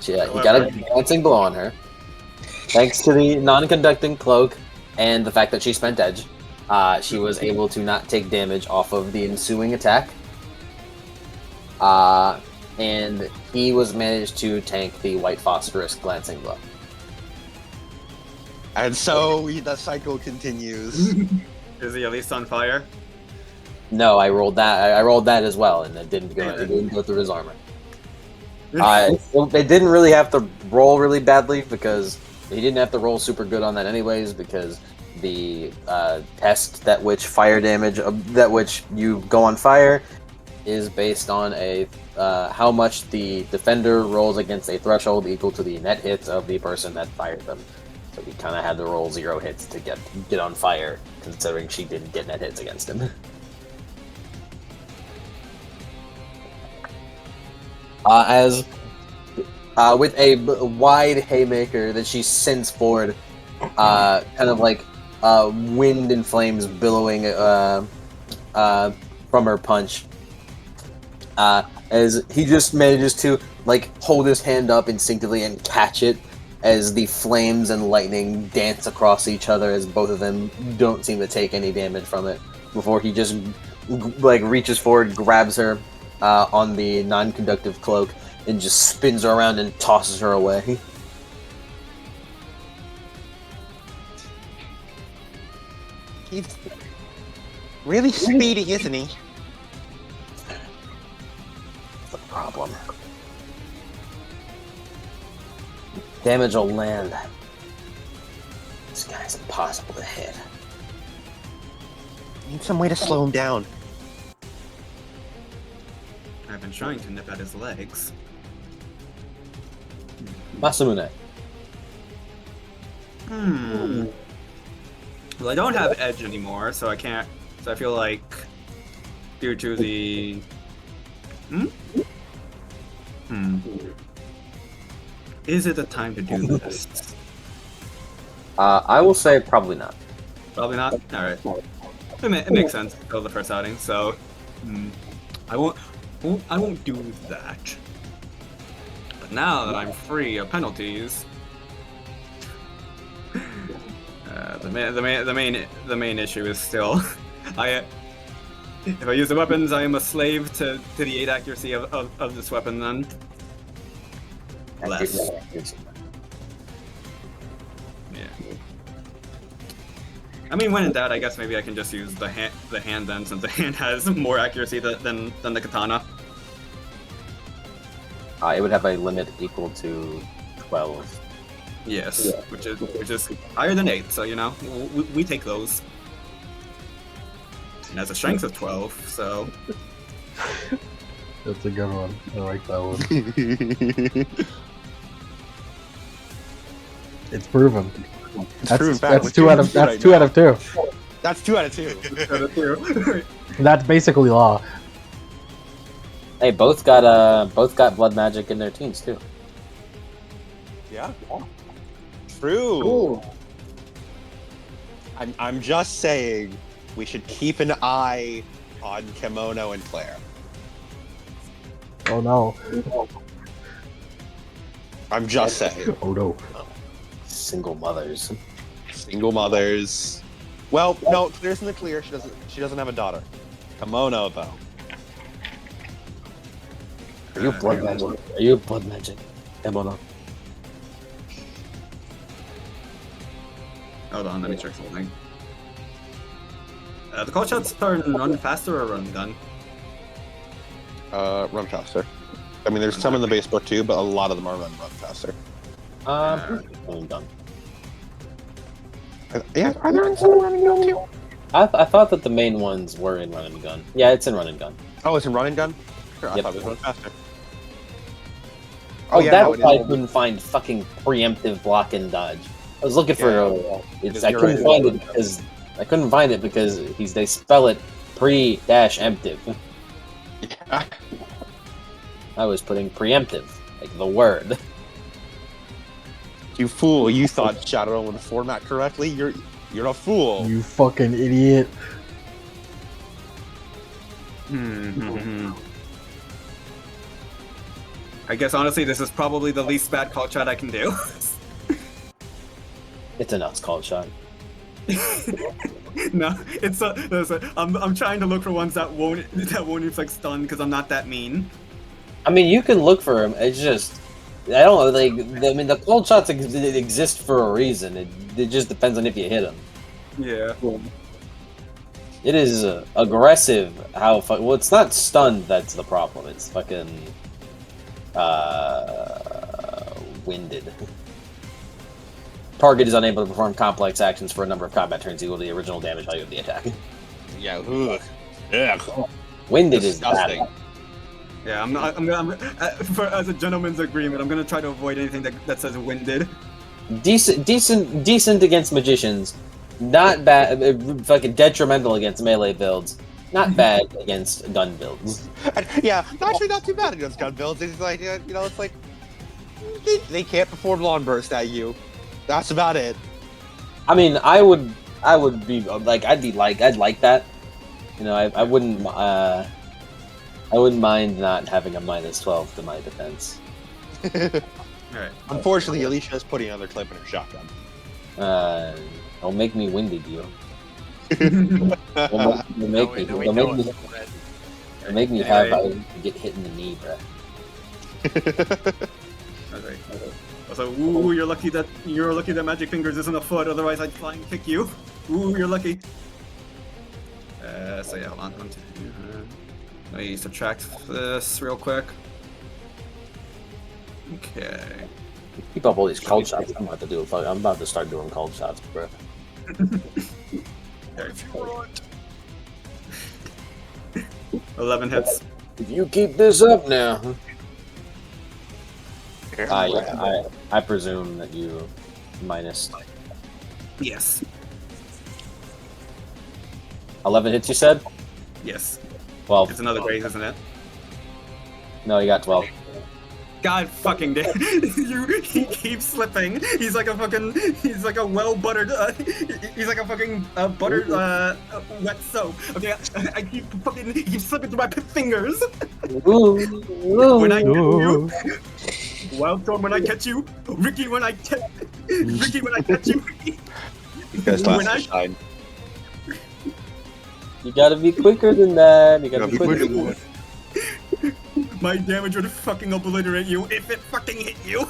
Yeah, you got a glancing blow on her. Thanks to the non-conducting cloak and the fact that she spent edge, she was able to not take damage off of the ensuing attack. And he was managed to tank the white phosphorus glancing blow. And so the cycle continues. Is he at least on fire? No, I rolled that. I rolled that as well, and it didn't go. It didn't go through his armor. It didn't really have to roll really badly because he didn't have to roll super good on that anyways because the test that which fire damage that which you go on fire is based on a how much the defender rolls against a threshold equal to the net hits of the person that fired them. So he kind of had to roll 0 hits to get on fire, considering she didn't get net hits against him. As with a wide haymaker that she sends forward, kind of like wind and flames billowing from her punch. As he just manages to hold his hand up instinctively and catch it, as the flames and lightning dance across each other, as both of them don't seem to take any damage from it. Before he just reaches forward, grabs her on the non-conductive cloak, and just spins her around and tosses her away. He's really speedy, isn't he? That's the problem. Damage will land. This guy's impossible to hit. Need some way to slow him down. I've been trying to nip at his legs. Masamune. Well, I don't have edge anymore, so I can't. So I feel like, due to the, Is it the time to do this? I will say probably not. Probably not. All right. It makes sense. Go the first outing, so I won't do that. But now that I'm free of penalties, the main issue is still if I use the weapons, I am a slave to the 8 accuracy of this weapon. Then less. Yeah. I mean, when in doubt, I guess maybe I can just use the hand then, since the hand has more accuracy than the katana. It would have a limit equal to 12. Yes, yeah. which is higher than 8. So you know, we take those. And has a strength of 12, so That's a good one. I like that one. It's proven. That's 2 out of 2. That's 2 out of 2. That's basically law. Hey, both got blood magic in their teams too. Yeah. True. Ooh. I'm just saying we should keep an eye on Kimono and Claire. Oh no. I'm just saying. Oh no. Single mothers. Single mothers. Well, no, Claire's in the clear. She doesn't have a daughter. Kimono though. Are you blood magic? Are you blood magic? Kimono. Hold on, let me check something. The call shots are run faster or run gun? Run faster. I mean, there's some in the base book too, but a lot of them are run faster. Run gun. Yeah, are there some run and gun too? I thought that the main ones were in run and gun. Yeah, it's in run and gun. Oh, it's in run and gun? Sure, I Yep. thought it was run faster. Oh, yeah, that's no, why I couldn't find fucking preemptive block and dodge. I was looking for I couldn't find it because they spell it pre-emptive. Yeah. I was putting preemptive, like the word. You fool! You thought Shadow would format correctly. You're a fool. You fucking idiot. I guess honestly, this is probably the least bad call shot I can do. It's a nuts call shot. No, I'm trying to look for ones that won't inflict stun because I'm not that mean. I mean, you can look for them. It's just I don't know. Like I mean, the cold shots exist for a reason. It just depends on if you hit them. Yeah. It is aggressive. Well, it's not stunned that's the problem. It's fucking winded. Target is unable to perform complex actions for a number of combat turns equal to the original damage value of the attack. Yeah. Ugh. Ugh. Winded Disgusting. is bad. Yeah, I'm as a gentleman's agreement, I'm gonna try to avoid anything that says winded. Decent against magicians. Not bad. Fucking detrimental against melee builds. Not bad against gun builds. Yeah, actually not too bad against gun builds. It's like, you know, it's like they can't perform lawn burst at you. That's about it. I mean, I would be like, I'd like that. You know, I wouldn't mind not having a -12 to my defense. Alright. Unfortunately, Alicia's putting another clip in her shotgun. Don't make me winded, you. Don't make me have I get hit in the knee, bruh. Okay. Also, ooh, you're lucky that Magic Fingers isn't a foot. Otherwise, I'd flying kick you. Ooh, you're lucky. So yeah, hold on. Let me subtract this real quick. Okay. Keep up all these cold shots. I'm about to start doing cold shots, bro. There. 11 hits. If you keep this up now. I presume that you minus Yes. 11 hits. You said Yes. 12. It's another graze, isn't it? No, you got 12. God fucking damn! He keeps slipping. He's like a well buttered. He's like a fucking buttered wet soap. Okay, I keep slipping through my fingers. When I catch you, Wildstorm when I catch you, Ricky when I catch you. Because When last I- to shine. You gotta be quicker than that. You gotta be quicker than that. My damage would fucking obliterate you if it fucking hit you.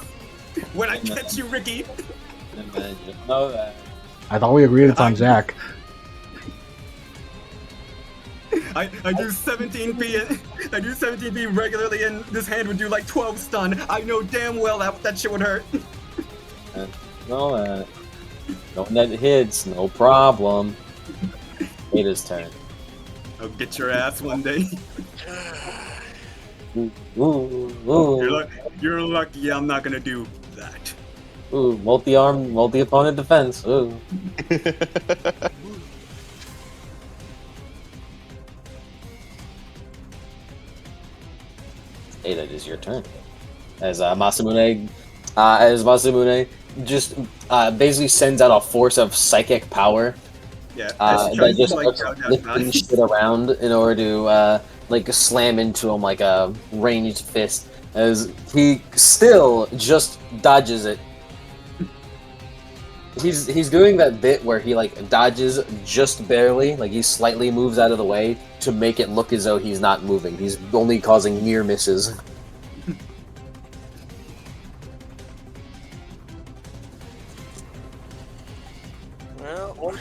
When I catch you, Ricky. Man, you know that. I thought we agreed it's on Jack. I do 17p. I do 17p regularly, and this hand would do like 12 stun. I know damn well that shit would hurt. No, when that hits, no problem. Ada's turn. I'll get your ass one day. Ooh. You're lucky I'm not gonna do that. Ooh, multi-arm, multi-opponent defense. Ooh. Ada, it is your turn. As Masamune just basically sends out a force of psychic power Yeah. that just like, starts lifting shit around in order to like slam into him like a ranged fist. As he still just dodges it. He's doing that bit where he like dodges just barely, like he slightly moves out of the way to make it look as though he's not moving. He's only causing near misses. Well,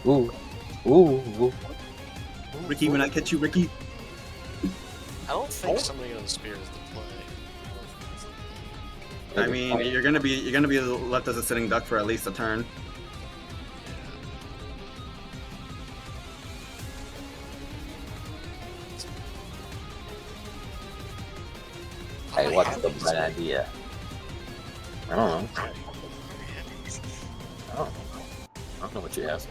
Ooh, ooh. Ricky, when I catch you, Ricky. I don't think somebody on the spear is the play. I mean, you're gonna be left as a sitting duck for at least a turn. Hey, what's the bad idea? I don't know. I don't know what you asked.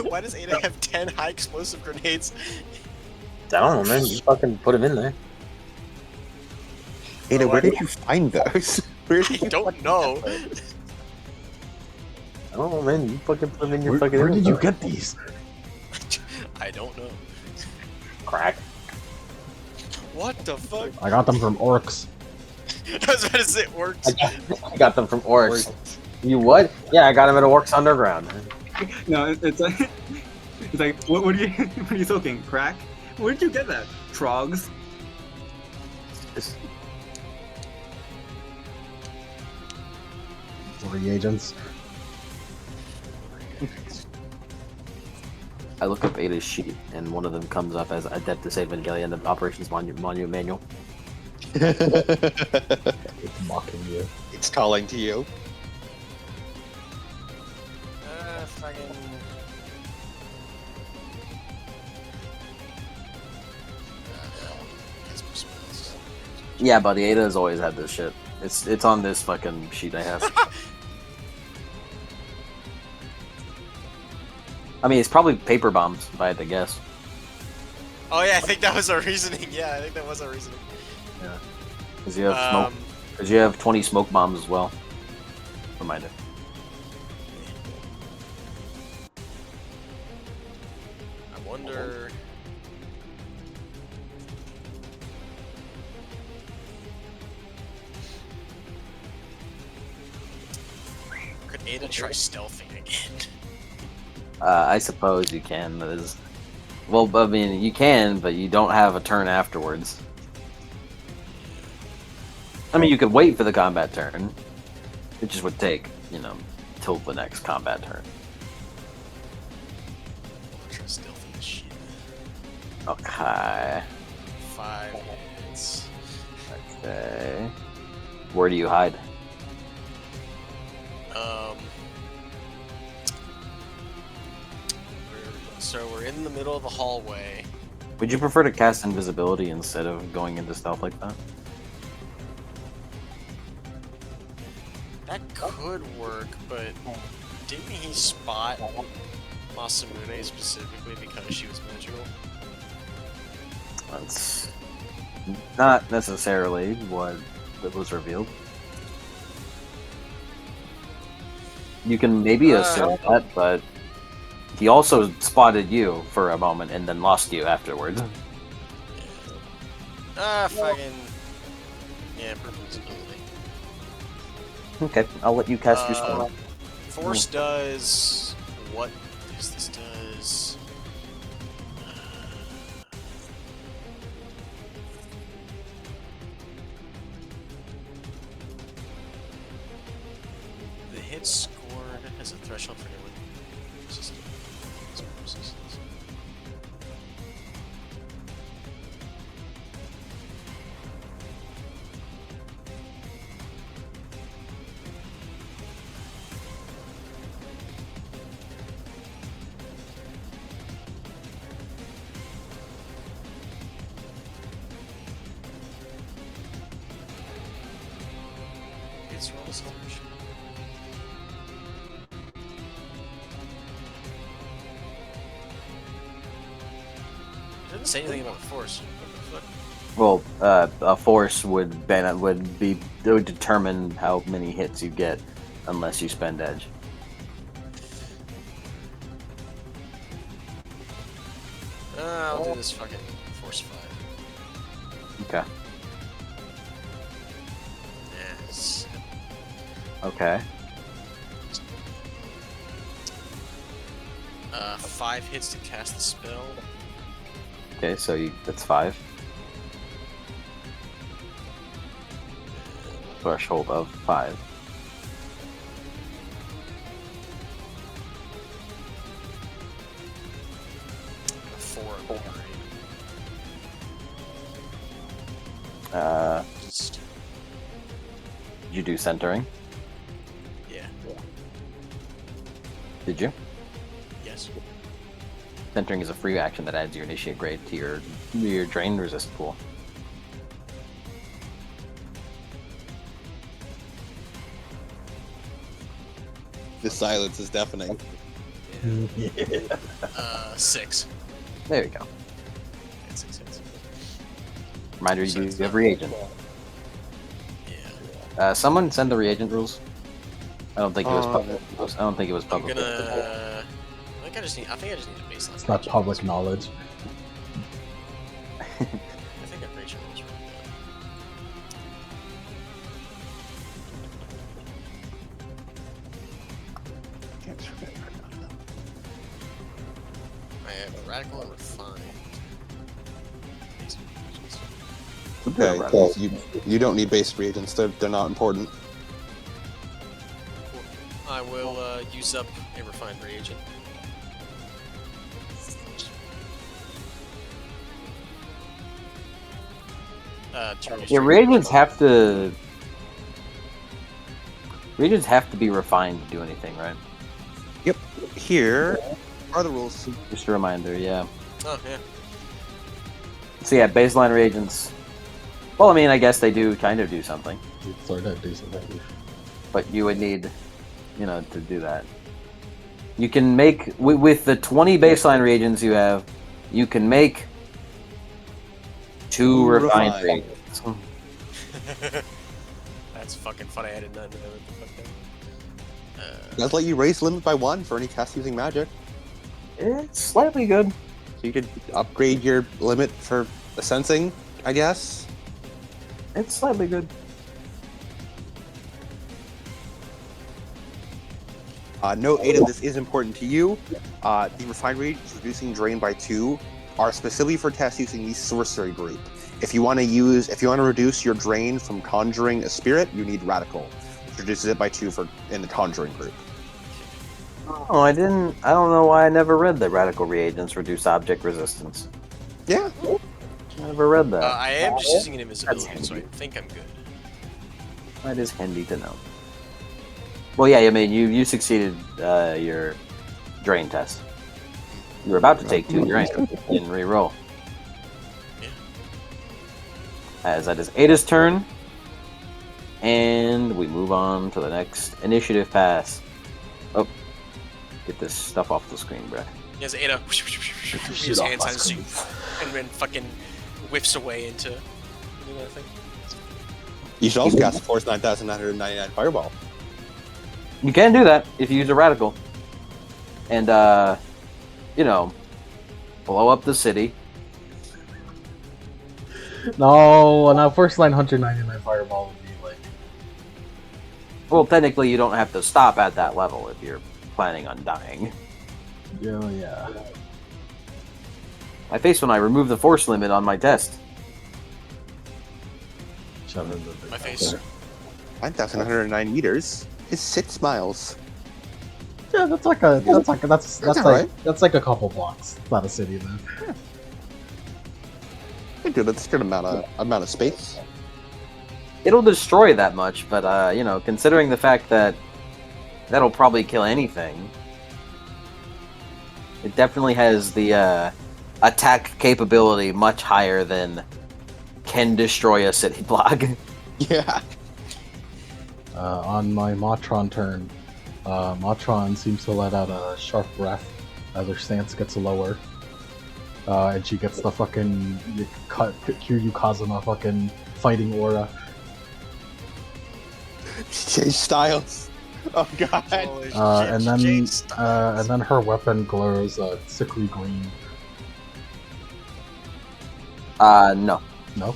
Why does Ada have 10 high explosive grenades? I don't know, man. You fucking put him in there. Ada, where did you find those? Where did I don't know. I don't know, man. You fucking put him in your Where fucking. did you inventory. get these? I don't know. Crack? What the fuck? I got them from orcs. I was about to say it works. I got them from Orcs. You what? Yeah, I got them at Orcs Underground. No, it's like what are you what are you talking? Crack? Where'd you get that? Trogs? Just- Reagents. I look up Ada's sheet, and one of them comes up as Adeptus Evangelion, the Operations Monument Manual. It's mocking you. It's calling to you. Fucking. Yeah, buddy, Ada's always had this shit. It's on this fucking sheet I have. I mean, it's probably paper bombs, if I had to guess. Oh yeah, I think that was our reasoning. Yeah, I think that was our reasoning. Because you have smoke. Because you have 20 smoke bombs as well. Reminder. I wonder. Could Ada try stealthing again? I suppose you can. That is, well, I mean, you can, but you don't have a turn afterwards. I mean, you could wait for the combat turn. It just would take, till the next combat turn. Try stealthing this shit. Okay. 5 minutes. Okay. Where do you hide? So we're in the middle of the hallway. Would you prefer to cast invisibility instead of going into stealth like that? That could could work, but didn't he spot Masamune specifically because she was magical? That's not necessarily what was revealed. You can maybe assume that, but he also spotted you for a moment and then lost you afterwards. Fucking. Yeah, perfect ability. Okay, I'll let you cast your spell. Force does. What does this does? The hit scored has a threshold for everyone. It's roll a celebration. It doesn't say anything about force. What the fuck? Well, a force would determine how many hits you get unless you spend edge. I'll do this fucking force 5. Okay. Yes. Okay. 5 hits to cast the spell. Okay, so that's 5. Threshold of 5. A 4 would be great. Did you do centering? Yeah. Did you? Yes. Centering is a free action that adds your initiate grade to your drain resist pool. The silence is deafening. 6. There you go. 6 hits. Reminder, you have reagent. Yeah. Someone send the reagent rules. I don't think it was public. I don't think it was I'm public. gonna. I think I just need a baseline. It's not public knowledge. I think I'm pretty sure it was right there. I have radical and refined. Okay, you don't need base reagents. They're not important. I will use up a refined reagent. Yeah, reagents have to be refined to do anything, right? Yep. Here are the rules. Just a reminder, yeah. Oh yeah. So yeah, baseline reagents. Well, I mean, I guess they do kind of do something, It's sort of decent. but you would need, to do that. You can make with the 20 baseline reagents you have, you can make 2 refined reagents. That's fucking funny. I did not know what the fuck that. That's let you raise the limit by 1 for any cast using magic. It's slightly good. So you could upgrade your limit for the sensing, I guess. It's slightly good. Note 8 of this is important to you. The refined reagents reducing drain by 2 are specifically for tests using the sorcery group. If you want to reduce your drain from conjuring a spirit, you need radical, which reduces it by 2 in the conjuring group. Oh, I don't know why I never read that radical reagents reduce object resistance. Yeah. I never read that. I am just using an invisibility, so I think I'm good. That is handy to know. Well, yeah, I mean, you succeeded your drain test. You were about to take 2 drain. Didn't re-roll. Yeah. As that is Ada's turn. And we move on to the next initiative pass. Oh, get this stuff off the screen, bruh. He has Ada. His hand signs and then fucking whiffs away into that thing. You should also cast Force 9,999 Fireball. You can do that if you use a radical. And, you know, blow up the city. No, now first line 199 fireball would be like. Well, technically, you don't have to stop at that level if you're planning on dying. Oh, yeah. My face when I remove the force limit on my test. Shove it in the My face. 9,109 meters is 6 miles. Yeah, that's like a that's like a couple blocks. It's not a city then. Dude, that's a good amount of space. It'll destroy that much, but, you know, considering the fact that that'll probably kill anything, it definitely has the, attack capability much higher than can destroy a city block. Yeah. On my Matron turn, Matron seems to let out a sharp breath as her stance gets lower. And she gets the fucking Kiryu Kazuma fucking fighting aura. Change styles. Oh god. Holy shit, And then Jade Styles. and then her weapon glows sickly green. No. No,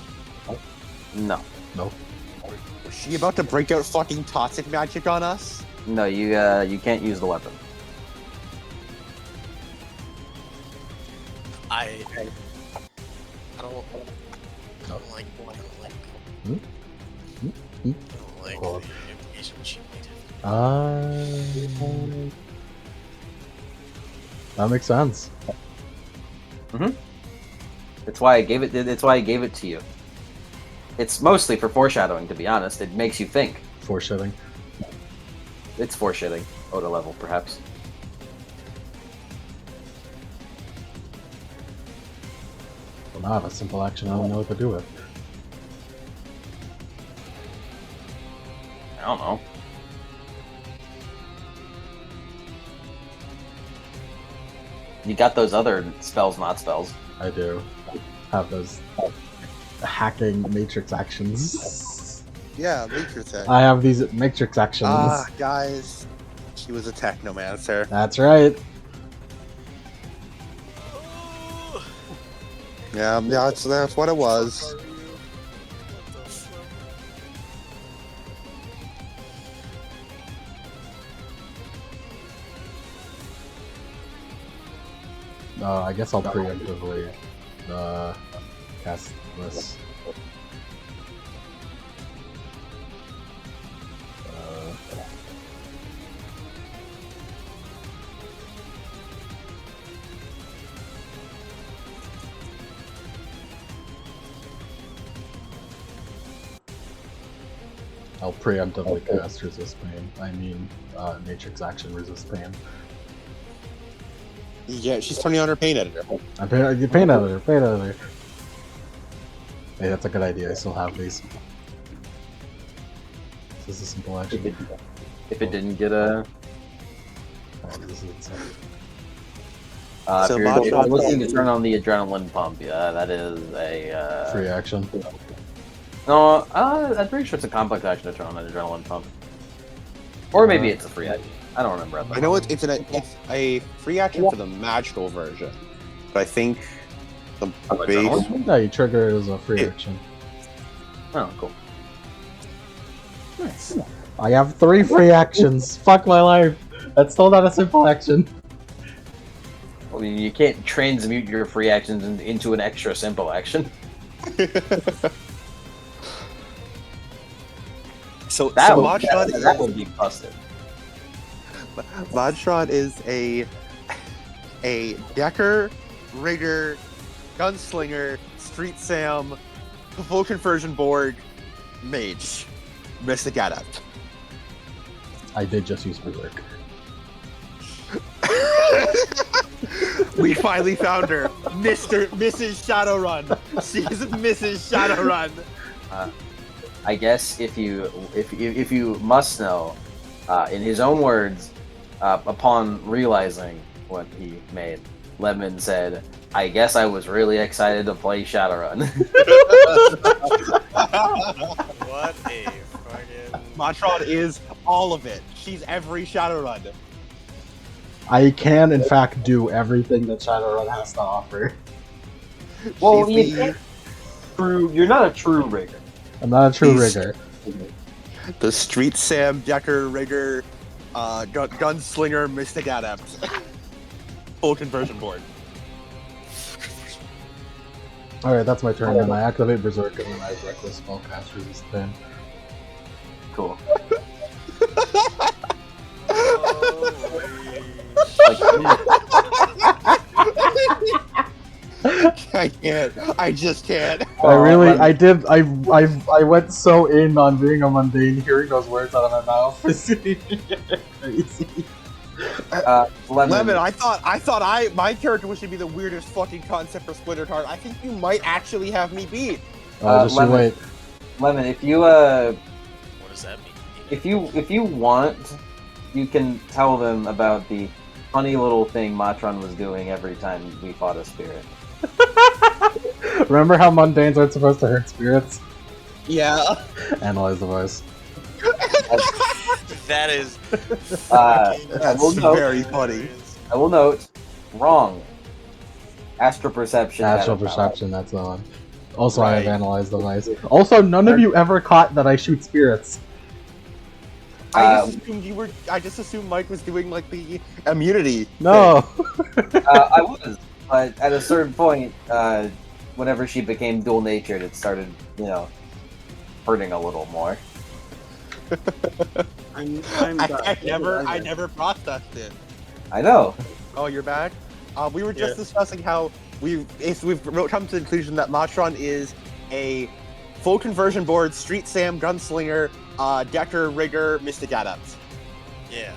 No. no. Was she about to break out fucking toxic magic on us? No, you can't use the weapon. I don't No. like Hmm? Hmm? Hmm? I don't Cool. like the implication she made. That makes sense. That's why I gave it. That's why I gave it to you. It's mostly for foreshadowing, to be honest. It makes you think. Foreshadowing. It's foreshadowing, Oda level, perhaps. Well, now I have a simple action I don't know what to do with. I don't know. You got those other spells, not spells. I do have those hacking matrix actions. Yeah, Matrix attack. I have these matrix actions. Guys. She was a technomancer. That's right. Yeah, that's what it was. What the fuck? I guess I'll preemptively cast this. I'll preemptively cast Resist Pain. I mean, Matrix Action Resist Pain. Yeah, she's turning on her pain editor. Pain editor, pain editor. Hey, that's a good idea. I still have these. This is a simple action. If it didn't get a. Oh, this is insane. If So you're Matron- looking to turn on the adrenaline pump, yeah, that is a. Free action. No, I'm pretty sure it's a complex action to turn on an adrenaline pump. Or maybe it's a free action. I don't remember. I know it's a free action for the magical version, but I think the base. No, you trigger it as a free Yeah. action. Oh, cool. Nice. I have 3 free actions. Fuck my life. That's still not a simple action. I mean, you can't transmute your free actions into an extra simple action. So That would, Matron that would be busted. Matron is a decker, rigger, gunslinger, street sam, full conversion Borg, mage, mystic adept. I did just use Berserk. We finally found her, Mrs. Shadowrun. She's Mrs. Shadowrun. I guess if you must know, in his own words, upon realizing what he made, Lemon said, "I guess I was really excited to play Shadowrun." What a fucking. Matron is all of it. She's every Shadowrun. I can, in fact, do everything that Shadowrun has to offer. Well, She's you're not a true rigger. I'm not a true He's- rigger. the Street Sam Decker Rigger, Gunslinger Mystic Adept. Full conversion board. Alright, that's my turn, and I activate Berserk, and then I Reckless Spellcast Resist then. Cool. I can't. I just can't. I went so in on being a mundane, hearing those words out of my mouth. Crazy. Lemon, I thought my character should be the weirdest fucking concept for Splinter Card. I think you might actually have me beat. Just you Lemon. wait. Lemon, if you What does that mean? if you want, you can tell them about the funny little thing Matron was doing every time we fought a spirit. Remember how mundanes aren't supposed to hurt spirits? Yeah. Analyze the voice. That is. That's will note- very funny. I will note, wrong. Astral perception. Astral had a power. perception, that's the one. Also, I have Right. analyzed the voice. Also, none of you ever caught that I shoot spirits. I just assumed Mike was doing like the immunity. No. I was, but at a certain point, whenever she became dual natured, it started, hurting a little more. I'm I never processed it. I know. Oh, you're back. We were just discussing how we've come to the conclusion that Matron is a full conversion board, Street Sam, Gunslinger, Decker, Rigger, Mystic Adept. Yeah.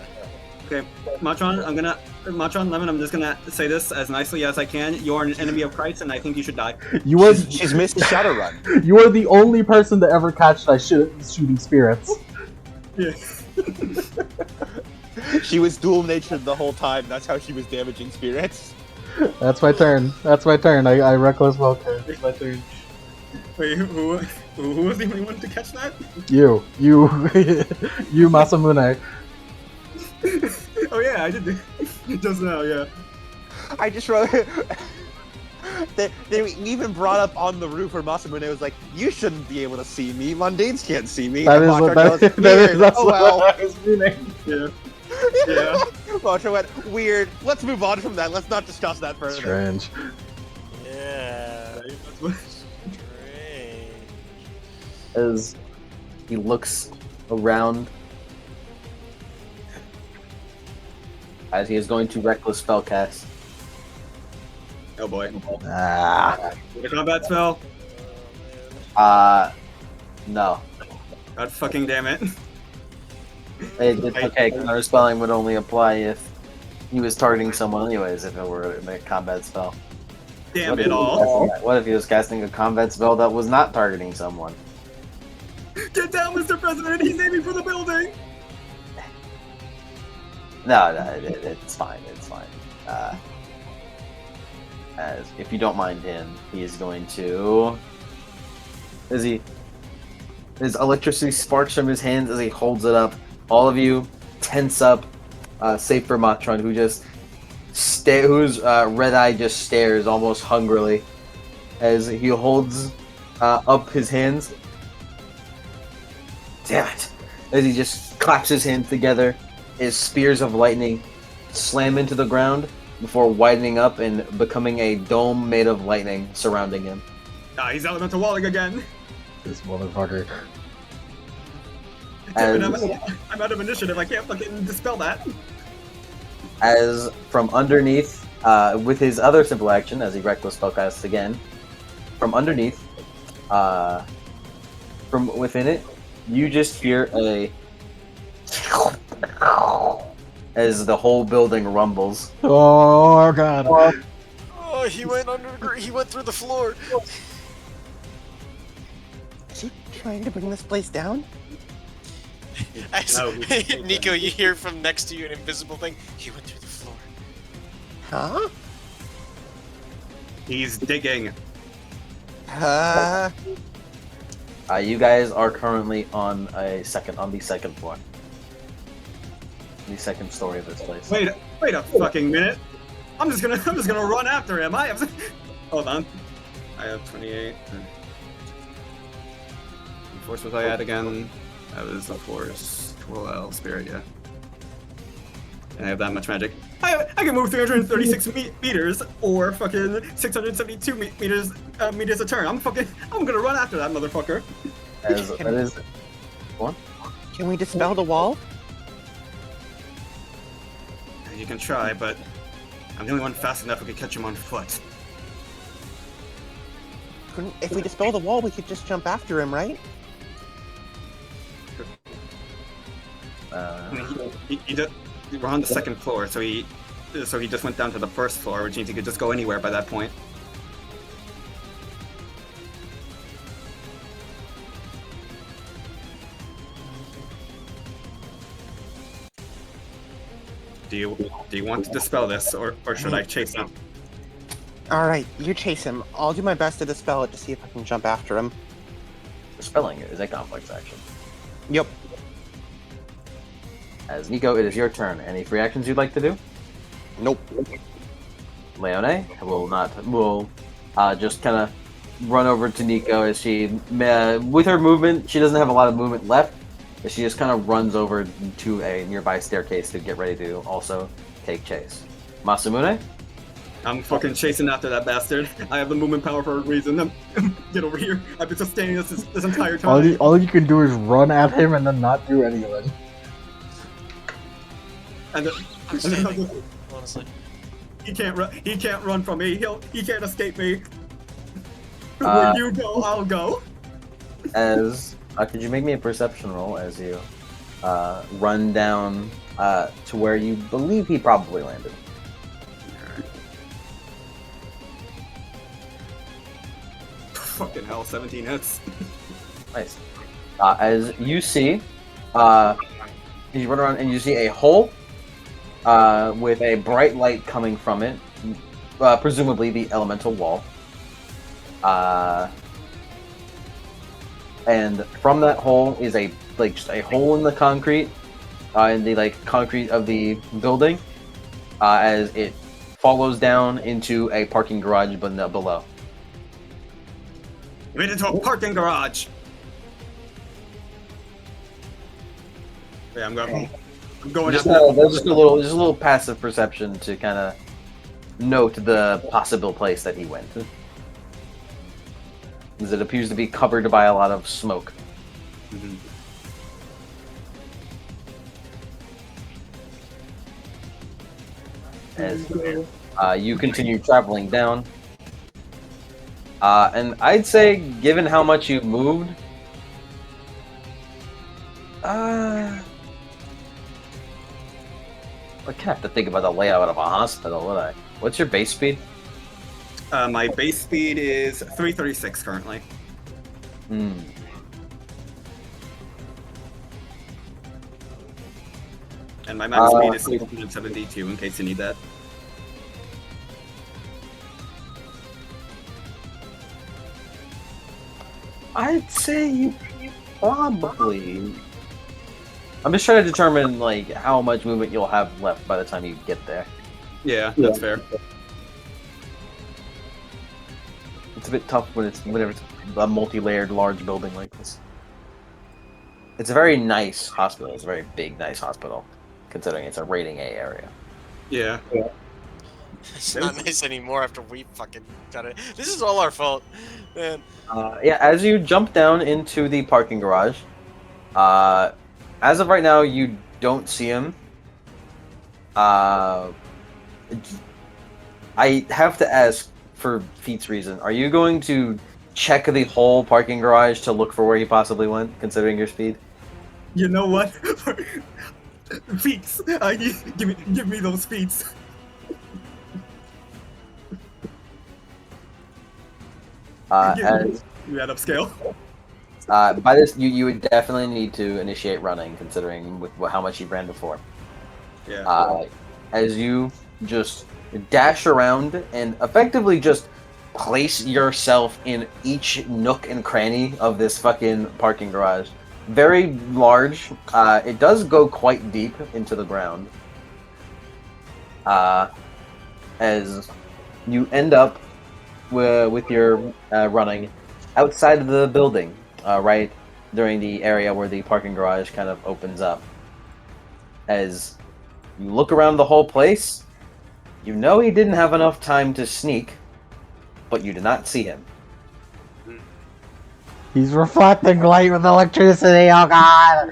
Okay, Matron, Lemon, I'm just gonna say this as nicely as I can. You are an enemy of Christ, and I think you should die. You are She's missed the Shadowrun. you are the only person to ever catch that I shooting spirits. Yeah. She was dual natured the whole time. That's how she was damaging spirits. That's my turn. I reckless Welcome. It's my turn. Wait, who was the only one to catch that? You Masamune. Oh yeah, I did just now. Yeah. I just wrote. They even brought up on the roof where Masamune was like, "You shouldn't be able to see me. Mundanes can't see me." That And is what Matron goes, that's "Weird. Oh, what well." I was meaning. Yeah. Yeah. Matron went, "Weird. Let's move on from that. Let's not discuss that further." Strange. Yeah. Strange. As he looks around, as he is going to reckless spellcast. Oh boy. Ah. The combat spell. No. God fucking damn it. It's okay, counter spelling would only apply if he was targeting someone anyways, if it were a combat spell. Damn What if it he was all. casting- What if he was casting a combat spell that was not targeting someone? Get down, Mr. President. He's aiming for the building. No, it's fine. It's fine. As if you don't mind him, he is going to. His electricity sparks from his hands as he holds it up. All of you tense up, save for Matron, who just whose red eye just stares almost hungrily as he holds up his hands. Damn it! As he just claps his hands together, his spears of lightning slam into the ground before widening up and becoming a dome made of lightning surrounding him. Ah, he's elemental walling again. This motherfucker. Damn As- it, I'm out of initiative. I can't fucking dispel that. As from underneath, with his other simple action, as he reckless spellcasts again, from underneath, from within it, you just hear a as the whole building rumbles. Oh god. Oh, he went through the floor. Is he trying to bring this place down? As, No. Nico, you hear from next to you an invisible thing. He went through the floor. Huh? He's digging. You guys are currently on the second floor. The second story of this place. Wait a fucking minute. I'm just gonna run after him. Hold on. I have 28. What force was I at again? That was a force 12 spirit, yeah. And I have that much magic. I can move 336 meters or fucking 672 meters a turn. I'm gonna run after that motherfucker. That is. What? Can we dispel the wall? You can try, but I'm the only one fast enough who can catch him on foot. If we dispel the wall, we could just jump after him, right? We're on the second floor, so he just went down to the first floor, which means he could just go anywhere by that point. Do you want to dispel this, or should I chase him? Alright, you chase him. I'll do my best to dispel it to see if I can jump after him. Dispelling it is a complex action. Yep. As Nico, it is your turn. Any free actions you'd like to do? Nope. Leone will just kind of run over to Nico as she, with her movement, she doesn't have a lot of movement left. But she just kind of runs over to a nearby staircase to get ready to also take chase. Masamune? I'm fucking chasing after that bastard. I have the movement power for a reason. Get over here. I've been sustaining this entire time. All you can do is run at him and then not do anything. And I'm standing, honestly. he can't run from me. He can't escape me. Where you go, I'll go. Could you make me a perception roll as you run down to where you believe he probably landed? Fucking hell, 17 hits. Nice. As you see, you run around and you see a hole with a bright light coming from it, presumably the elemental wall. And from that hole is just a hole in the concrete, in the concrete of the building, as it follows down into a parking garage below. We made it into a parking garage. Yeah, I'm going Just after just a little passive perception to kind of note the possible place that he went. As it appears to be covered by a lot of smoke. Mm-hmm. As you continue traveling down. And I'd say, given how much you've moved, I kind of have to think about the layout of a hospital, would I? What's your base speed? My base speed is 336 currently. And my max speed is 672 in case you need that. I'd say you probably... I'm just trying to determine how much movement you'll have left by the time you get there. Yeah, that's fair. It's a bit tough whenever it's a multi-layered large building like this. It's a very nice hospital. It's a very big, nice hospital, considering it's a rating A area. Yeah. It's not nice anymore after we fucking got it. This is all our fault, man. Yeah, as you jump down into the parking garage, as of right now, you don't see him. I have to ask, for Feet's reason, are you going to check the whole parking garage to look for where he possibly went, considering your speed? You know what? Feats! Give me those feats. As You add upscale. By this, you would definitely need to initiate running, considering with how much you ran before. Yeah. As you just dash around and effectively just place yourself in each nook and cranny of this fucking parking garage. Very large. It does go quite deep into the ground. As you end up with your running outside of the building, right during the area where the parking garage kind of opens up. As you look around the whole place, you know he didn't have enough time to sneak, but you did not see him. He's reflecting light with electricity. Oh god!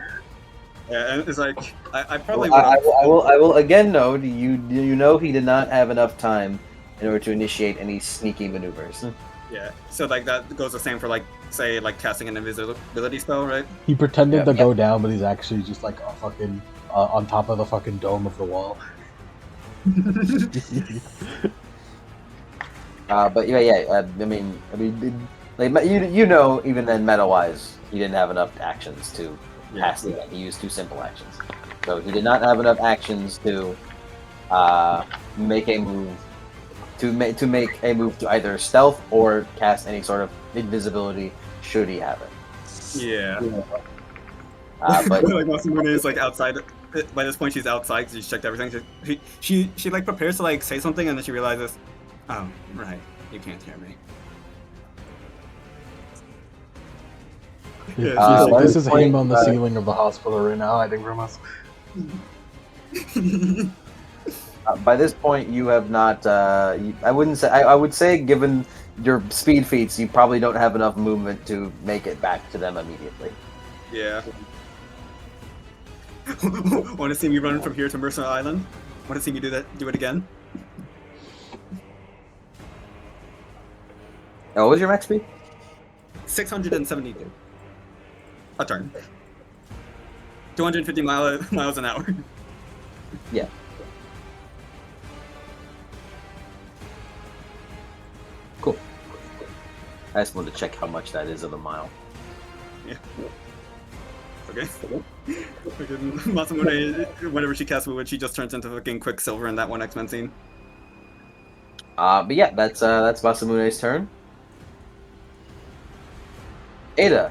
Yeah, and it's like I probably Well, would have. I will again note you know he did not have enough time in order to initiate any sneaky maneuvers. Yeah, so like that goes the same for like say like casting an invisibility spell, right? He pretended to Yep. go down, but he's actually just like a fucking on top of the fucking dome of the wall. But yeah. I mean, like you know, even then, meta-wise, he didn't have enough actions to pass the game. He used 2 simple actions, so he did not have enough actions to make a move to make a move to either stealth or cast any sort of invisibility. Should he have it? Yeah. But like Masamune is like outside. By this point, she's outside because she's checked everything. She like prepares to like say something, and then she realizes, oh right, you can't hear me. Yeah, she's This is like- him on the ceiling of the hospital right now, hiding from us. by this point, you have not. I wouldn't say. I would say, given your speed feats, you probably don't have enough movement to make it back to them immediately. Yeah. Want to see me run from here to Mercer Island? Want to see me do it again? Oh, what was your max speed? 672. A turn. 250 miles an hour. Yeah. Cool. I just wanted to check how much that is of a mile. Yeah. Okay. Fucking Masamune, whenever she casts Wood, she just turns into fucking Quicksilver in that one X-Men scene. But yeah, that's Masamune's turn. Ada,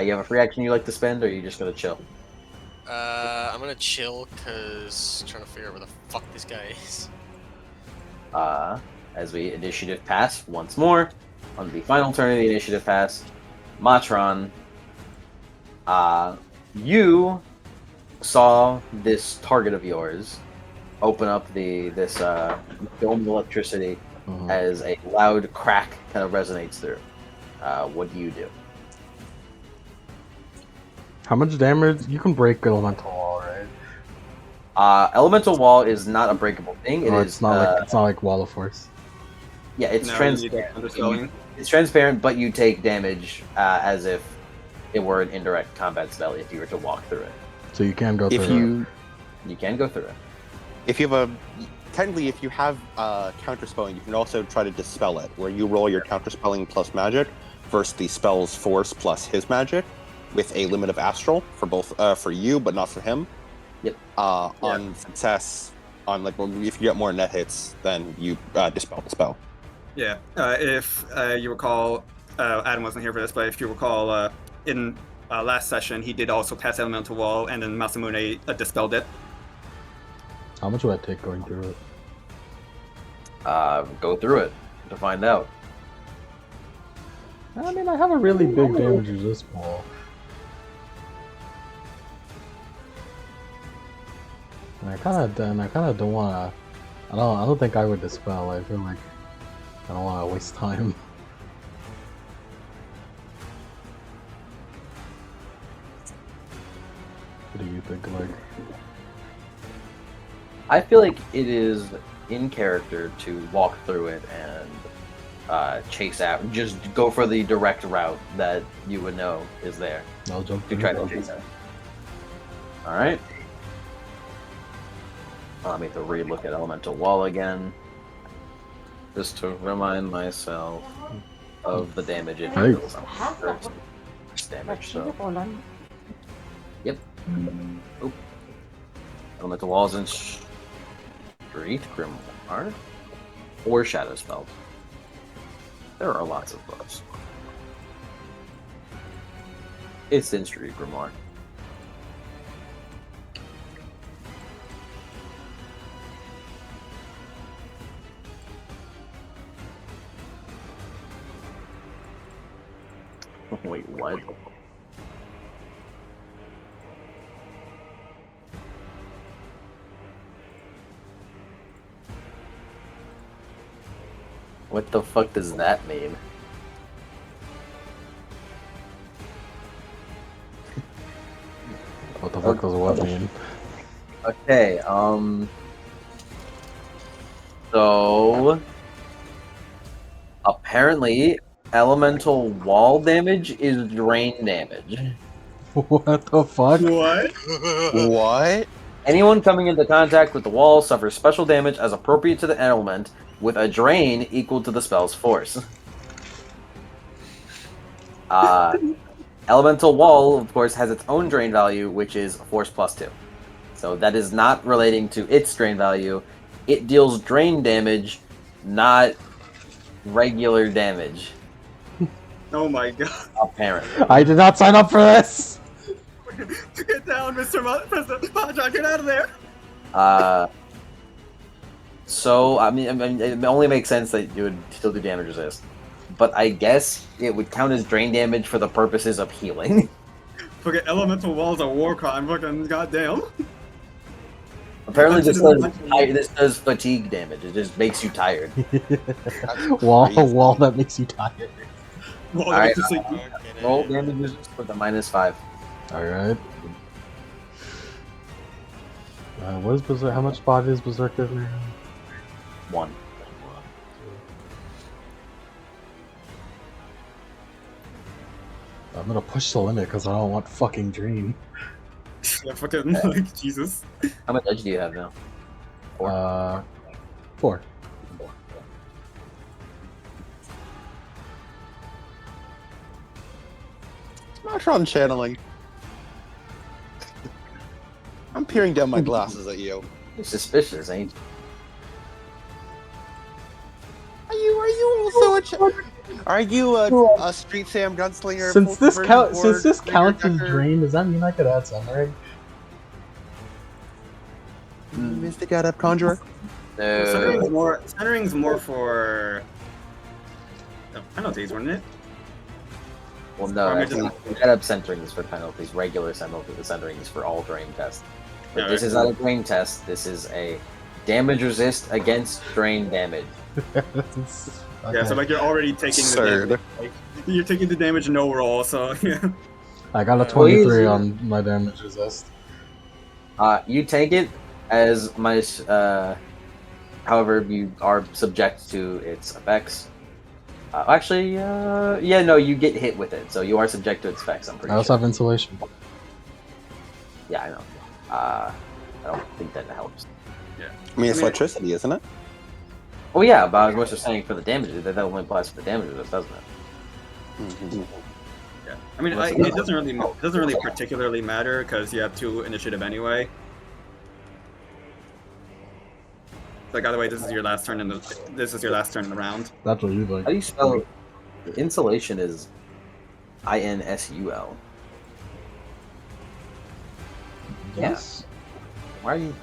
you have a free action you like to spend, or are you just gonna chill? I'm gonna chill because trying to figure out where the fuck this guy is. As we initiative pass once more on the final turn of the initiative pass, Matron, you saw this target of yours open up this dome of electricity as a loud crack kind of resonates through. What do you do? How much damage? You can break elemental wall, right? Elemental wall is not a breakable thing. It's not like Wall of Force. Yeah, it's No, you transparent. need underspelling. It's transparent, but you take damage as if it were an indirect combat spell if you were to walk through it. So you can go If through You can go through it. if you have technically if you have counterspelling, you can also try to dispel it, where you roll your counterspelling plus magic versus the spell's force plus his magic, with a limit of astral for both for you, but not for him. Yep. On success, on like if you get more net hits, then you dispel the spell. Yeah. If you recall, Adam wasn't here for this, but if you recall, in last session, he did also cast Elemental Wall, and then Masamune dispelled it. How much would I take going through it? Go through it to find out. I mean, I have a really big damage resist wall. And I kind of don't want to. I don't think I would dispel. I feel like I don't want to waste time. What do you think, like? I feel like it is in character to walk through it and chase out. Just go for the direct route that you would know is there I'll jump to through try it. to chase out. All right. Let me have to re-look at Elemental Wall again, just to remind myself. of the damage it Hey. deals. Damage, so. Yep. Oop. Elemental Walls and Street Grimoire. Or Shadow Spell. There are lots of those. It's in Street Grimoire. Wait, what? What the fuck does that mean? What the fuck does what mean? Okay, so apparently elemental wall damage is drain damage. What the fuck? What? What? Anyone coming into contact with the wall suffers special damage as appropriate to the element, with a drain equal to the spell's force. Elemental wall, of course, has its own drain value, which is force +2. So that is not relating to its drain value. It deals drain damage, not regular damage. Oh my god. Apparently. I did not sign up for this! Get down, Mr. Matron, get out of there! So, I mean, it only makes sense that you would still do damage resist. But I guess it would count as drain damage for the purposes of healing. Fucking elemental walls a war crime, fucking goddamn. Apparently That's this does fatigue damage. It just makes you tired. Wall that makes you tired. Wall Alright, to sleep. Roll damage resist with a -5. Alright. What is Berserk? How much body is Berserker now? 1. I'm gonna push the limit because I don't want fucking Dream. Yeah, fucking, like, Jesus. How much edge do you have now? 4. Matron channeling. I'm peering down my glasses at you. You're suspicious, ain't you? Are you also Are you a Street Sam gunslinger? Since this full since this conversion counts or as Dream, does that mean I could add Summering? Mystic Adept Conjurer? No. Centering's more for penalties, wasn't it? Well, no. Or am I Actually, setup centering is for penalties. Regular centering is for all drain tests. But Yeah, this is not a drain test. This is a damage resist against drain damage. Yeah, so like you're already taking the Absurd. damage. Like, you're taking the damage no roll, so yeah. I got a Well, 23 on my damage resist. You take it as much. However, you are subject to its effects. Yeah, no, you get hit with it, so you are subject to its effects. I'm pretty I also sure. have insulation. Yeah, I know. I don't think that helps. I mean, it's electricity, isn't it? Oh yeah, but I was more so saying for the damage. That only applies for the damage, doesn't it? Yeah. I mean, it doesn't really particularly matter because you have 2 initiative anyway. Like, either way, this is your last turn in the round. That's what you like. How do you spell insulation? Is INSUL. Yes. Why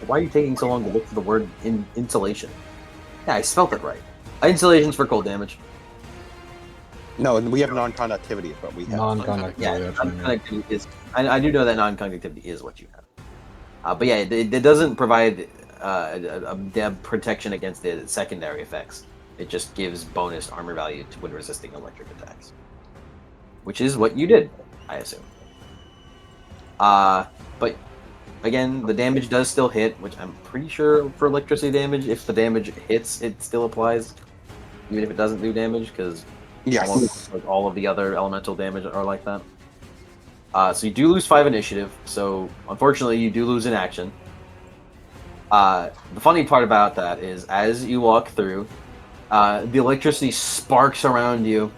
are you taking so long to look for the word insulation? Yeah, I spelled it right. Insulation's for cold damage. No, we have non-conductivity, but we have Non-conductivity. Yeah, that's what I mean. non-conductivity is. I do know that non-conductivity is what you have. But yeah, it doesn't provide a protection against the secondary effects. It just gives bonus armor value to when resisting electric attacks, which is what you did, I assume. But again, the damage does still hit, which I'm pretty sure for electricity damage, if the damage hits, it still applies, even if it doesn't do damage, because Yes. all of the other elemental damage are like that. So you do lose 5 initiative, so unfortunately you do lose an action. The funny part about that is, as you walk through, The electricity sparks around you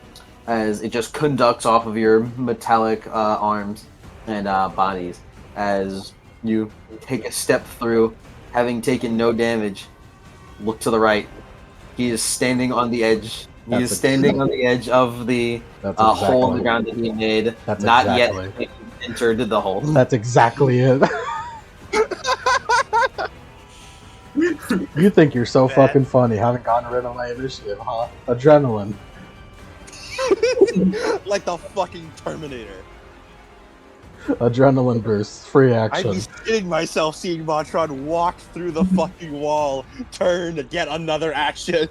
as it just conducts off of your metallic arms and bodies as you take a step through, having taken no damage. Look to the right. He is standing on the edge. He That's is standing on the edge of the hole in the ground that he made. That's Not exactly. yet entered the hole. That's exactly it. You think you're so That- fucking funny, haven't gotten rid of my initiative, huh? Adrenaline. Like the fucking Terminator. Adrenaline burst. Free I'd action. be shitting myself seeing Matron walk through the fucking wall, turn to get another action.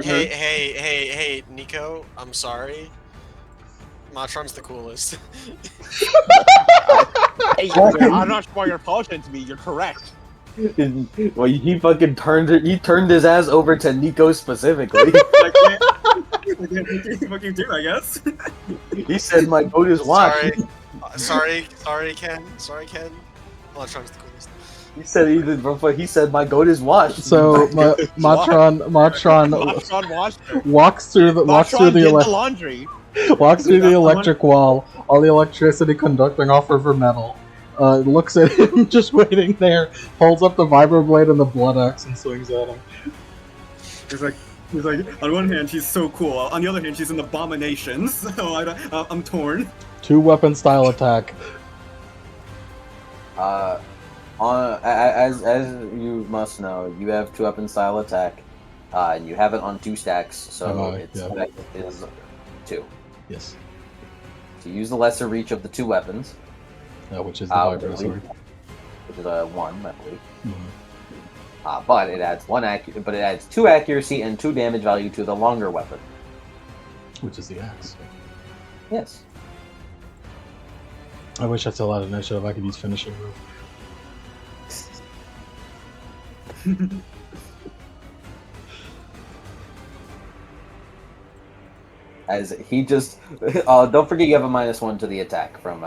Hey, Nico, I'm sorry. Matron's the coolest. Hey, I'm not sure why you're apologizing to me. You're correct. Well, he fucking turned his ass over to Nico specifically. Fuck you too, I guess. He said my goat is washed. Sorry, Ken. Sorry, Ken. Matron's the coolest. He said my goat is washed. So Matron Matron washed her. walks through the Matron did the laundry. walks through the electric wall, all the electricity conducting off of her metal. Looks at him just waiting there, holds up the vibroblade and the blood axe and swings at him. He's like, on one hand, she's so cool. On the other hand, she's an abomination. So I'm torn. 2-weapon style attack. As you must know, you have 2-weapon style attack, and you have it on 2 stacks, so its effect is 2. Yes. So use the lesser reach of the 2 weapons. Which is the vibro sword. Which is a 1, I believe. Mm-hmm. But it adds 2 accuracy and 2 damage value to the longer weapon. Which is the axe. Yes. I wish I still had initiative. I could use finishing move. As he just don't forget you have a -1 to the attack from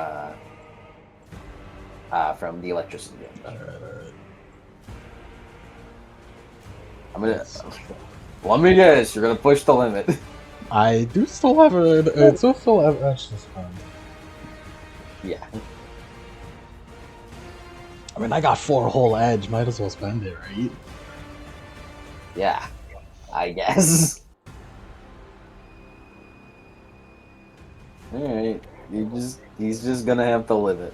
the electricity. Alright. I'm gonna. Let me guess. You're gonna push the limit. I do still have a. Still have edge to spend. Yeah. I mean, I got 4 whole edge. Might as well spend it, right? Yeah. I guess. All right. He's just gonna have to live it.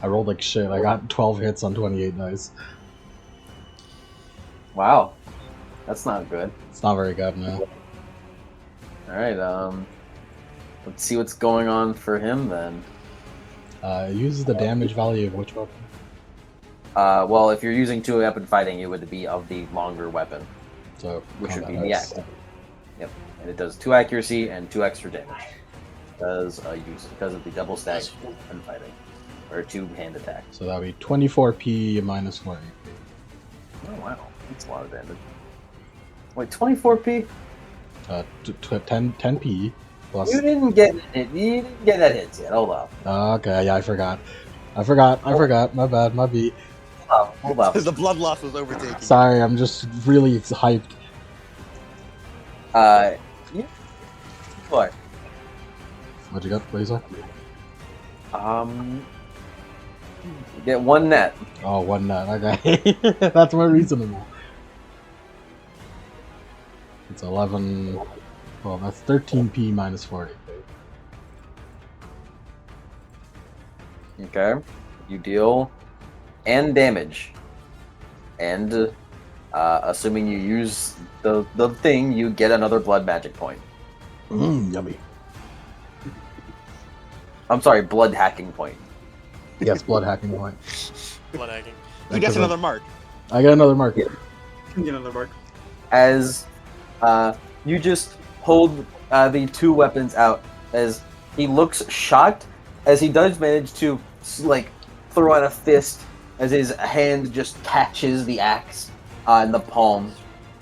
I rolled like shit. I got 12 hits on 28 dice. Wow. That's not good. It's not very good, no. Alright, let's see what's going on for him then. It uses the damage value of which weapon? Well, if you're using 2-weapon fighting, it would be of the longer weapon, So, which would be combat the axe. axe. Yep, and it does 2 accuracy and 2 extra damage. Because of the double stack weapon fighting, or 2-hand attack. So that would be 24p minus 4 AP. Oh wow, that's a lot of damage. Wait, 24p? 10p plus. You didn't get it. You didn't get that hit yet. Hold up. Okay, yeah, I forgot. I forgot. My bad, my beat. Hold up. Because the blood loss was overtaking. Sorry, I'm just really hyped. Yeah. What? What'd you got, Laser? Get 1 net. Oh, 1 net. Okay. That's more reasonable. It's 11. Well, that's 13p minus 40. Okay. You deal and damage. And assuming you use the thing, you get another blood magic point. Yummy. I'm sorry, blood hacking point. Yes, blood hacking point. Blood hacking. He gets another mark. I got another mark. Yeah. Get another mark. As you just hold the 2 weapons out, as he looks shocked, as he does manage to like throw out a fist, as his hand just catches the axe in the palm,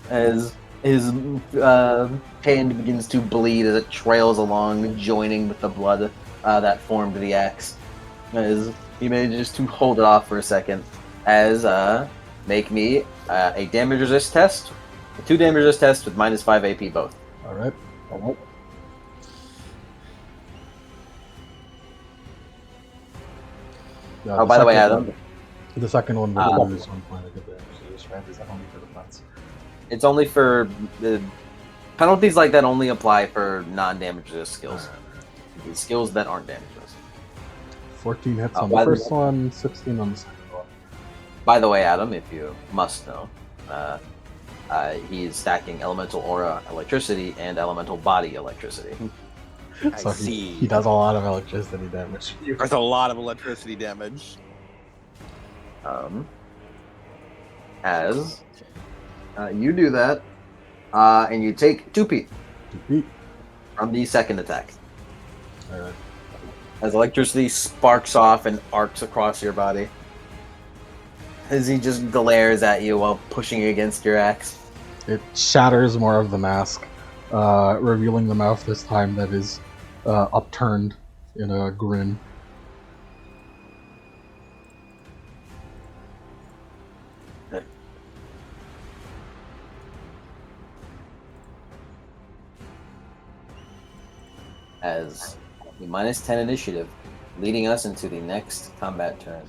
as his hand begins to bleed as it trails along, joining with the blood that formed the axe. As he manages to hold it off for a second, as make me a damage resist test 2 damage resist test with -5 AP both. All right. Yeah, Oh, by the way, Adam, the second one will lose 1 point of good damage. This round is only for defense. it's only for the penalties like that only apply for non-damage resist skills. The skills that aren't damage resist. 14 hits Oh, on by the the- first one, 16 on the second one. By the way, Adam, if you must know, he's stacking elemental aura electricity and elemental body electricity. So he does a lot of electricity damage. There's a lot of electricity damage. As you do that, and you take 2p Defeat. from the second attack. All right. As electricity sparks off and arcs across your body. As he just glares at you while pushing against your axe. It shatters more of the mask, revealing the mouth this time that is upturned in a grin. As the -10 initiative, leading us into the next combat turn.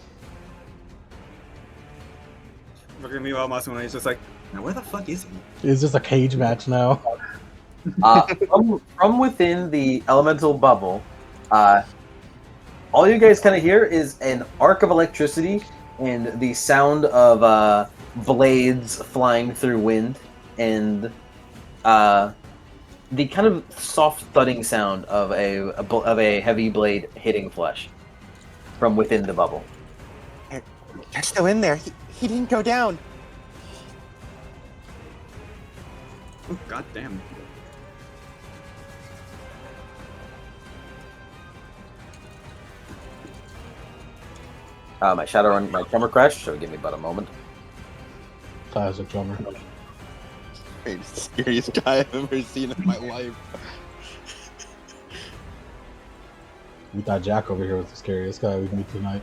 Look at me while Masumune is just like, now where the fuck is he? It's just a cage match now. From within the elemental bubble, all you guys kind of hear is an arc of electricity and the sound of blades flying through wind, and the kind of soft thudding sound of a heavy blade hitting flesh from within the bubble. They're still in there. He didn't go down. Oh, god damn. My shadow run, my drummer crash, so give me about a moment. Ty's a drummer. He's the scariest guy I've ever seen in my life. We thought Jack over here was the scariest guy we'd meet tonight.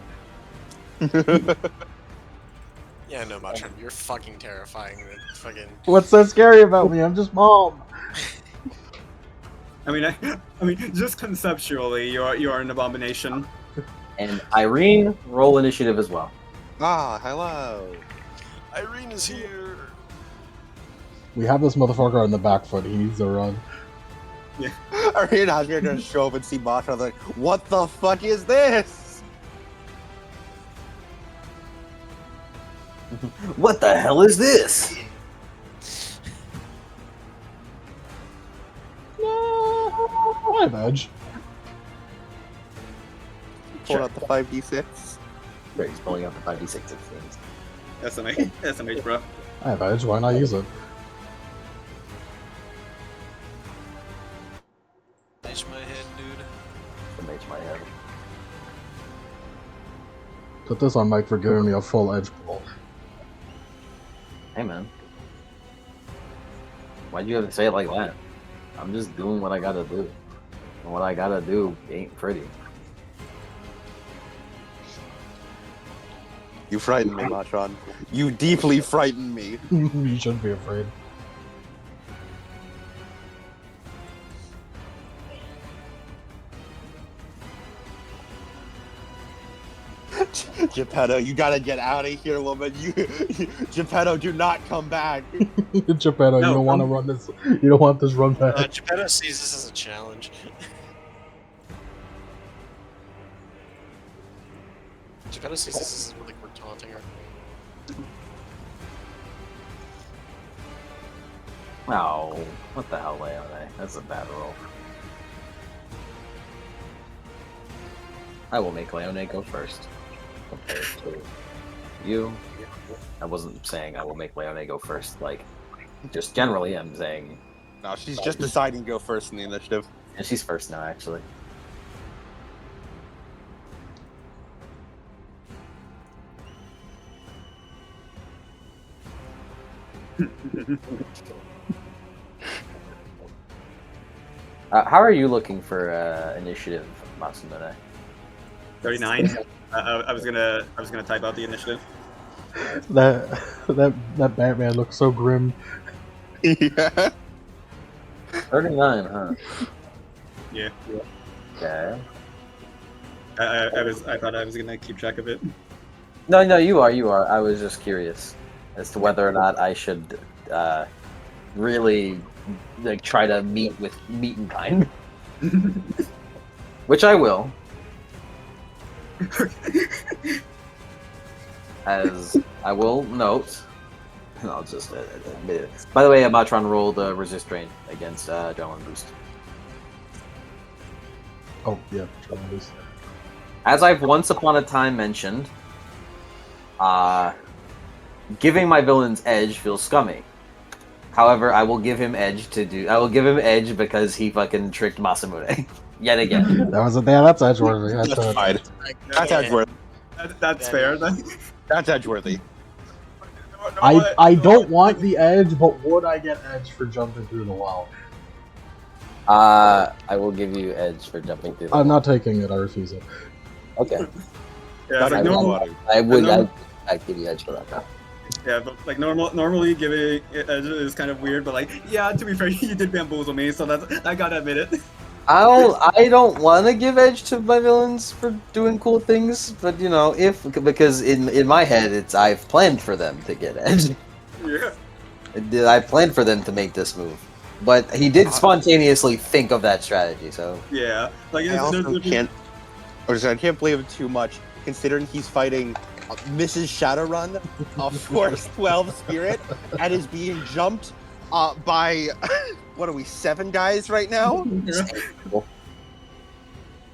Yeah, no, Matron, you're fucking terrifying. Fucking. What's so scary about me? I'm just mom. I mean, just conceptually, you are an abomination. And Irene, roll initiative as well. Ah, hello. Irene is here. We have this motherfucker on the back foot. He needs to run. Arena, I was gonna just show up and see Matron like, what the fuck is this? What the hell is this? I have edge. Pull out the 5d6. Great, he's pulling out the 5d6 it seems. SMH, bro. I have edge. Why not use it? Edge my head, dude. SMH my head. Put this on Mike for giving me a full edge pull. Hey man. Why'd you have to say it like that? I'm just doing what I gotta do. And what I gotta do ain't pretty. You frightened me, Matron. You deeply frightened me. You shouldn't be afraid. Geppetto, you gotta get out of here, woman. Geppetto, do not come back. Geppetto, No, you don't want to run this. You don't want this run back. Geppetto sees this as a challenge. Geppetto sees this as like we're taunting her. Oh, what the hell, Leone? That's a bad roll. I will make Leone go first. Compared to you. I wasn't saying I will make Leone go first, like, just generally, I'm saying. No, she's just deciding to go first in the initiative. And she's first now, actually. How are you looking for initiative, Masumune? 39. I was gonna type out the initiative. That Batman looks so grim. Yeah. 39, huh? Yeah. Okay. I thought I was gonna keep track of it. No, you are. I was just curious as to whether or not I should really like try to meet in kind, which I will. As I will note, and I'll just admit it. By the way, Matron rolled resist drain against Adrenaline Boost. Oh yeah, tremendous. As I've once upon a time mentioned, giving my villains edge feels scummy. However, I will give him edge because he fucking tricked Masamune yet again. That's edgeworthy. That's fine. That's Yeah. edgeworthy. That's That fair. is- Then. That's edgeworthy. I don't want the edge, but would I get edge for jumping through the wall? I will give you edge for jumping through. I'm not taking it. I refuse it. Okay. Yeah, it's like I normal. will. I would. normal- I'd give you edge for that. Now. Yeah, but like normally giving edge is kind of weird, but like yeah, to be fair, you did bamboozle me, so that's I gotta admit it. I don't want to give edge to my villains for doing cool things, but you know, because in my head it's I've planned for them to get edge. Yeah. I planned for them to make this move, but he did spontaneously think of that strategy. So Yeah. Like I also can't blame him too much, considering he's fighting Mrs. Shadowrun, a Force 12 spirit, and is being jumped by what are we, 7 guys right now?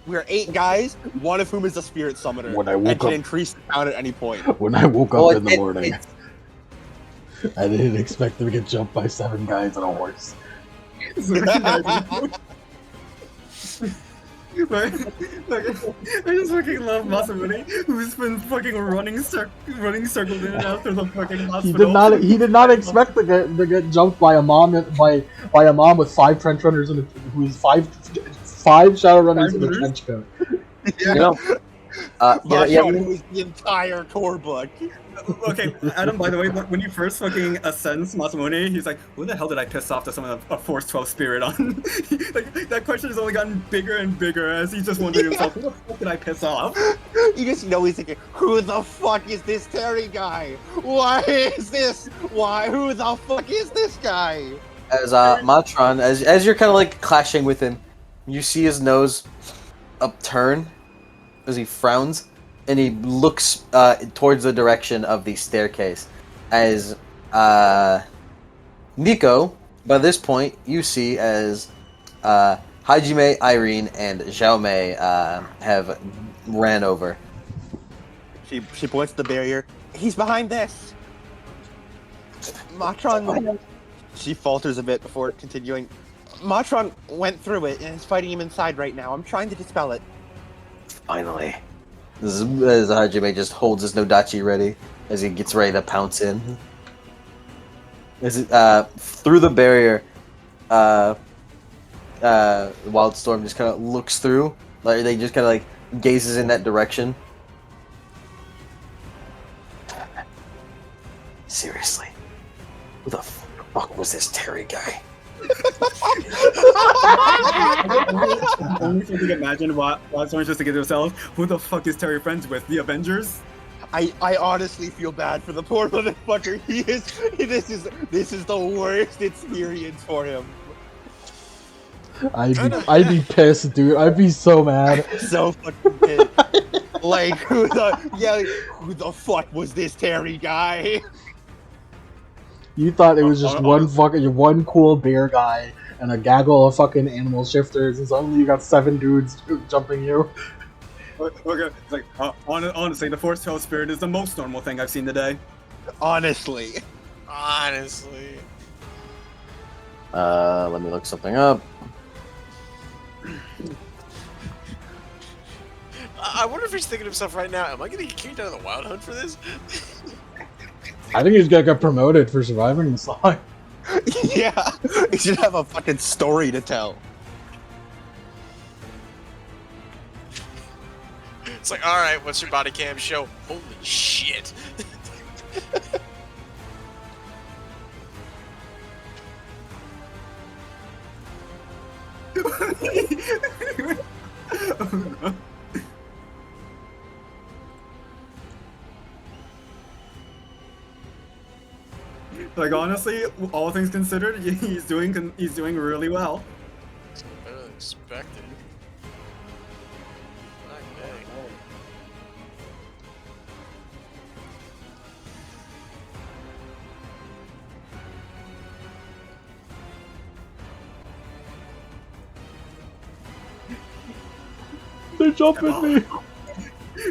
We're 8 guys, one of whom is a spirit summoner, When I and woke can up, increase the count at any point. when I woke Well, up in the it- morning, I didn't expect to get jumped by 7 guys on a horse. Like, I just fucking love Masamune, who's been fucking running circles in and out through the fucking hospital. He did not expect to get jumped by a mom by a mom with 5 trench runners and who's 5 shadow runners in a trench coat. you know, Matron was the entire core book. Okay, Adam, by the way, when you first fucking ascends Masamune, he's like, who the hell did I piss off to summon a Force 12 spirit on? Like, that question has only gotten bigger and bigger as he's just wondering himself, who the fuck did I piss off? You just know he's thinking, who the fuck is this Terry guy? Why is this? Why? Who the fuck is this guy? as Matron, as you're kind of like clashing with him, you see his nose upturn as he frowns, and he looks towards the direction of the staircase. As Nico, by this point, you see as Hajime, Irene, and Xiaomei have ran over. She points to the barrier. He's behind this. Matron. She falters a bit before continuing. Matron went through it and is fighting him inside right now. I'm trying to dispel it. Finally. This is as Hajime just holds his Nodachi ready as he gets ready to pounce in. As through the barrier, Wildstorm just kind of looks through. Like they just kind of like gazes in that direction. Seriously, who the fuck was this Terry guy? Only if you can imagine why someone's just to get themselves, who the fuck is Terry friends with? The Avengers? I honestly feel bad for the poor motherfucker. This is the worst experience for him. I'd be pissed, dude. I'd be so mad. So fucking pissed. Like who the fuck was this Terry guy? You thought it was just one cool bear guy and a gaggle of fucking animal shifters, and suddenly you got 7 dudes jumping you. Okay, it's like, honestly, the Force 12 spirit is the most normal thing I've seen today. Honestly. Honestly. Let me look something up. I wonder if he's thinking to himself right now, am I gonna get kicked out of the Wild Hunt for this? I think he's gonna get promoted for surviving the song. Yeah. He should have a fucking story to tell. It's like, alright, what's your body cam show? Holy shit. Oh, no. Like honestly, all things considered, he's doing really well. Better than expected. Okay. They're jumping me.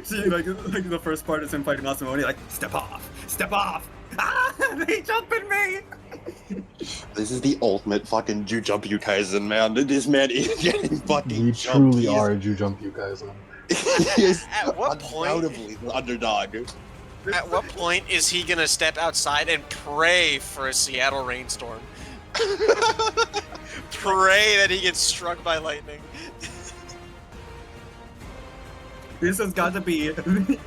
See, like the first part is him fighting Masamune, like step off. Ah, they jumping me. This is the ultimate fucking Jujumpu Kaisen, man. This man is getting fucking We jumped. truly are a Jujumpu Kaisen. He is At what point? undoubtedly the underdog. At what point is he gonna step outside and pray for a Seattle rainstorm? Pray that he gets struck by lightning. This has got to be the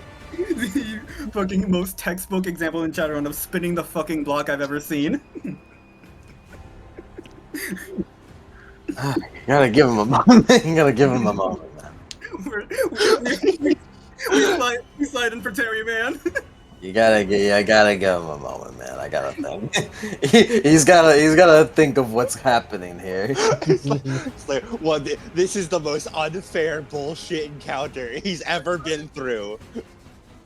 fucking most textbook example in Shadowrun of spinning the fucking block I've ever seen. You gotta give him a moment. You gotta give him a moment, man. we slide in for Terry, man. I gotta give him a moment, man. I gotta think. he's gotta think of what's happening here. It's like, well, this is the most unfair bullshit encounter he's ever been through.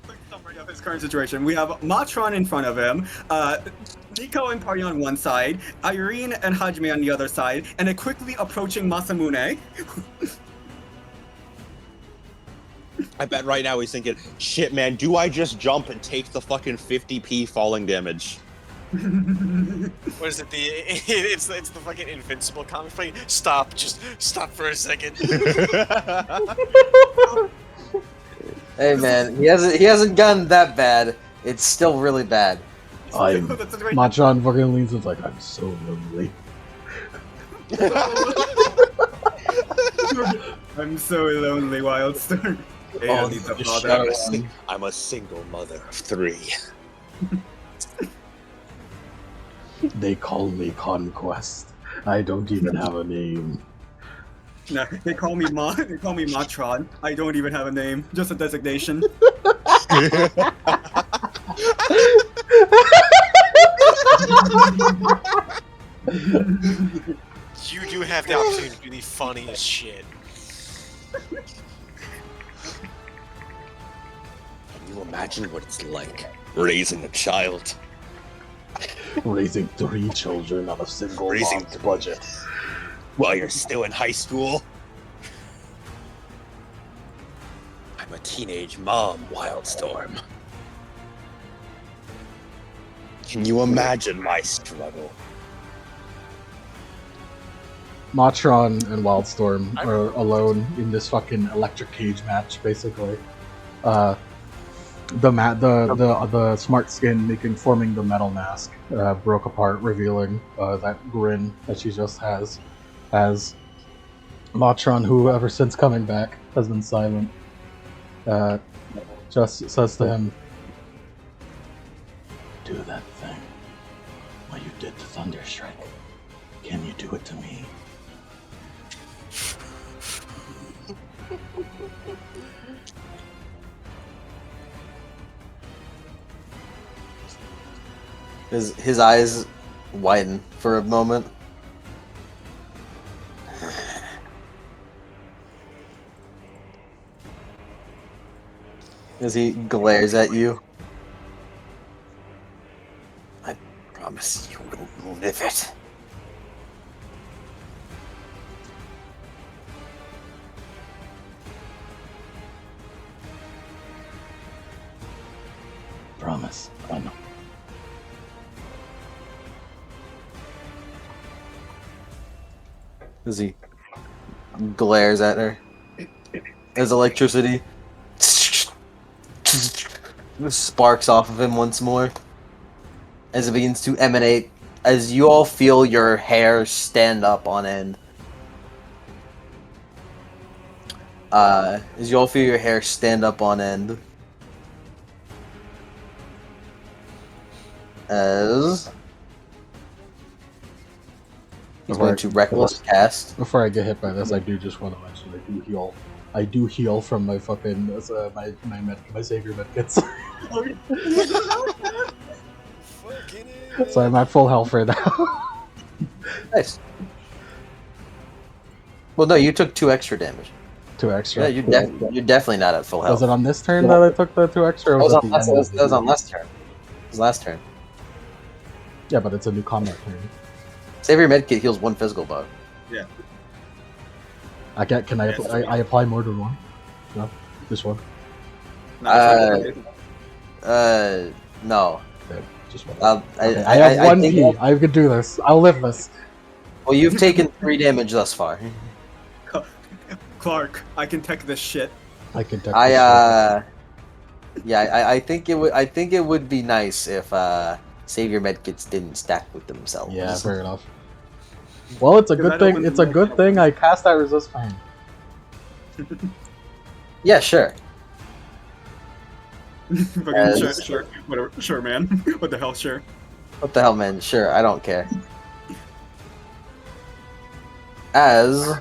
Quick summary of his current situation. We have Matron in front of him, Nico and Party on one side, Irene and Hajime on the other side, and a quickly approaching Masamune. I bet right now he's thinking, shit, man, do I just jump and take the fucking 50p falling damage? What is it? It's the fucking Invincible comic fight. Just stop for a second. Hey, man, he hasn't gotten that bad. It's still really bad. Matron fucking leans and like, I'm so lonely. I'm so lonely, Wildstorm. Oh, needs a the father. shadow. I'm a single mother of 3. They call me Conquest. I don't even have a name. No, they call me Matron. I don't even have a name, just a designation. You do have the opportunity to do the funniest shit. Can you imagine what it's like raising a child? Raising 3 children on a single Raising mom's budget. While you're still in high school? I'm a teenage mom, Wildstorm. Can you imagine my struggle? Matron and Wildstorm are alone in this fucking electric cage match, basically. The smart skin forming the metal mask broke apart, revealing that grin that she just has. As Matron, who ever since coming back has been silent, just says to him, "Do that thing. What you did to Thunderstrike. Can you do it to me?" His eyes widen for a moment. As he glares at you. I promise you will live it. Promise. I know. As he glares at her. As electricity sparks off of him once more. As it begins to emanate. As you all feel your hair stand up on end. As you all feel your hair stand up on end. As He's going to reckless cast. Before I get hit by this, I do just want to mention I do heal from my fucking my savior medkits. So I'm at full health right now. Nice. Well, no, you took 2 extra damage. 2 extra. Yeah, you're definitely not at full health. Was it on this turn that I took the 2 extra? Or That was was, it on, the last, end that of was, that was the- on last turn. It was last turn. Yeah, but it's a new combat turn. Save your medkit heals 1 physical bug. I get. Can I? I apply more than one? No, just one. No. Okay, just one. Okay, I have one think- P. I can do this. I'll live this. Well, you've taken 3 damage thus far. Clark, I can tech this shit. I can. I think it would. I think it would be nice if save your medkits didn't stack with themselves. Yeah, fair enough. Well, it's a good thing. It's a good thing I cast that resist pain. Yeah, sure. Fucking sure, whatever, sure, man. What the hell, sure. What the hell, man? Sure, I don't care. As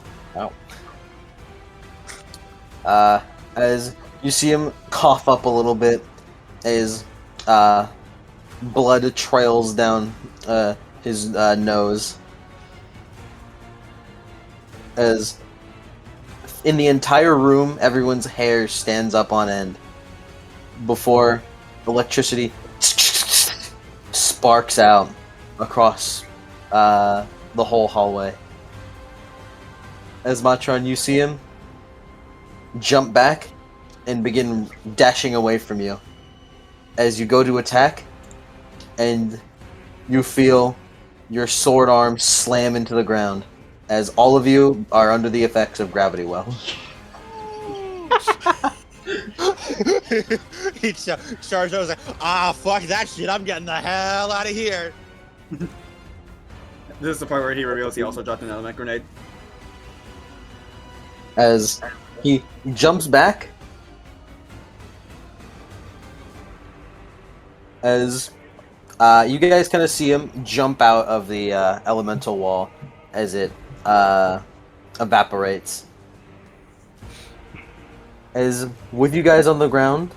you see him cough up a little bit, as blood trails down his nose, as in the entire room, everyone's hair stands up on end before electricity sparks out across the whole hallway. As Matron, you see him jump back and begin dashing away from you. As you go to attack, and you feel your sword arm slam into the ground, as all of you are under the effects of gravity well. He charged over like, fuck that shit, I'm getting the hell out of here. This is the part where he reveals he also dropped an element grenade. As he jumps back, as you guys kind of see him jump out of the elemental wall as it evaporates. As with you guys on the ground,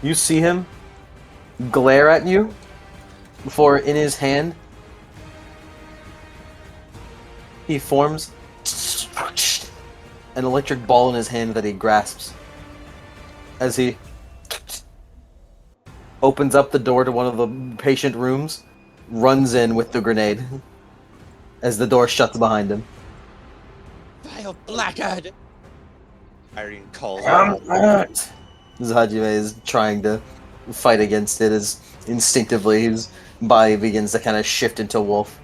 you see him glare at you before in his hand he forms an electric ball in his hand that he grasps as he opens up the door to one of the patient rooms, runs in with the grenade as the door shuts behind him. Vile blackguard! Irene calls Hajime is trying to fight against it as instinctively his body begins to kind of shift into wolf.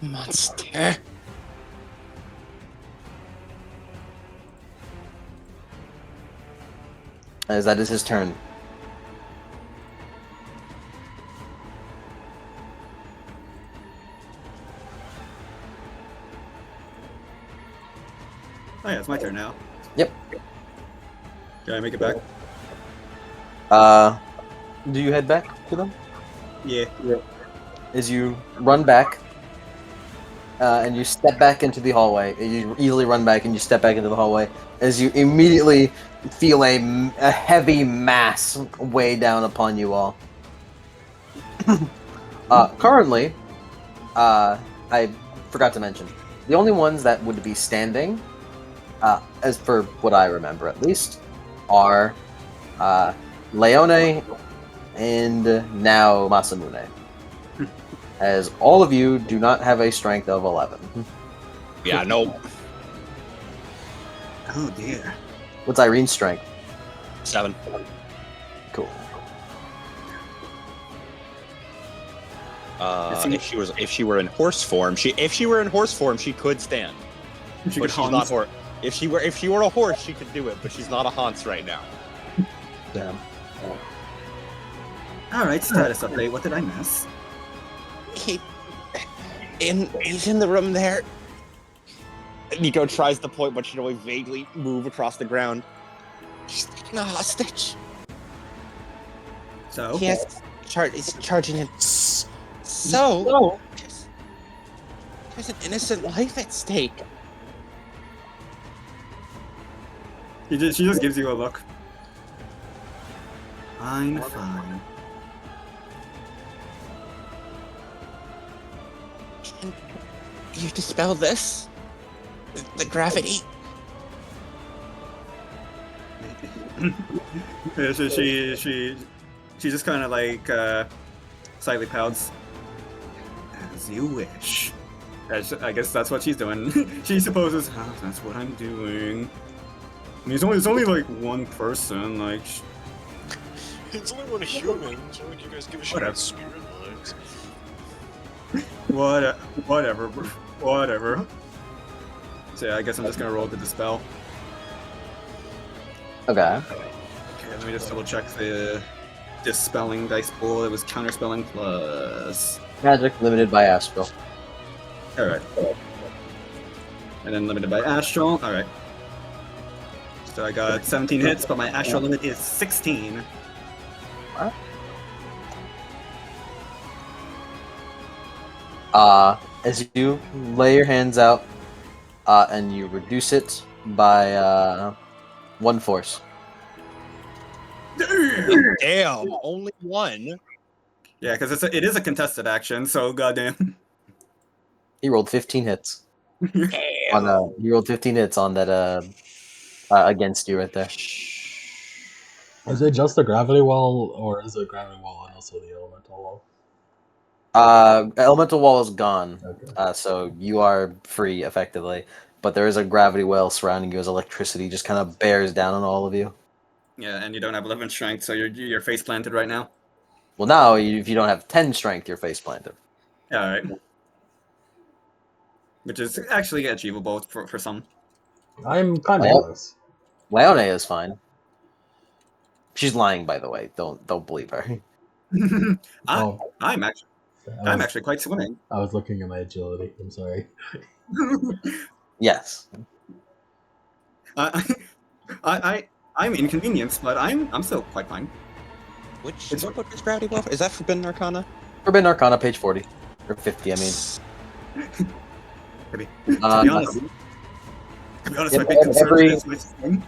Monster. As that is his turn. Oh yeah, it's my turn now. Yep. Can I make it back? Do you head back to them? Yeah. As you run back, and you step back into the hallway. You easily run back and you step back into the hallway as you immediately feel a heavy mass weigh down upon you all. Currently, I forgot to mention, the only ones that would be standing, as per what I remember at least, are Leone and now Masamune. As all of you do not have a strength of 11. Yeah, no. Oh dear. What's Irene's strength? 7. Cool. If she were in horse form, she could stand. She But could she's not Hans. horse. If she were a horse, she could do it, but she's not a Hans right now. Damn. Alright, status update. What did I miss? He's in the room there. Nico tries to point, but she can only vaguely move across the ground. She's taking a hostage. So Yes, it's charging it. So, there's an innocent life at stake. she just gives you a look. Fine, fine. Can you dispel this? The gravity? Yeah, she just kind of like slightly pouts. As you wish. I guess that's what she's doing. She supposes, that's what I'm doing. I mean, it's only like one person. Like, It's only one human, so would you guys give a shit Whatever. about spirit lives? whatever. So yeah, I guess I'm just gonna roll the dispel. Okay. Okay, let me just double check the dispelling dice pool. It was counterspelling plus. Magic limited by astral. Alright. And then limited by astral. Alright. So I got 17 hits, but my astral limit is 16. As you lay your hands out, and you reduce it by 1 force. Damn, only one. Yeah, because it is a contested action, so goddamn. He rolled 15 hits. He rolled 15 hits on that against you right there. Is it just the gravity wall, or is it gravity wall and also the elemental wall? Elemental wall is gone, Okay. so you are free effectively. But there is a gravity well surrounding you as electricity just kind of bears down on all of you. Yeah, and you don't have 11 strength, so you're face planted right now. Well, now if you don't have 10 strength, you're face planted. Alright. Which is actually achievable for some. I'm kind of Well- close. Leone is fine. She's lying, by the way. Don't believe her. Oh, I'm I was, actually quite swimming. I was looking at my agility. I'm sorry. Yes. I'm inconvenienced, but I'm still quite fine. Which book is Gravity Well? Is that Forbidden Arcana? Forbidden Arcana, page 40. Or 50, I mean. To be Uh, honest, my big concern every- is my swim.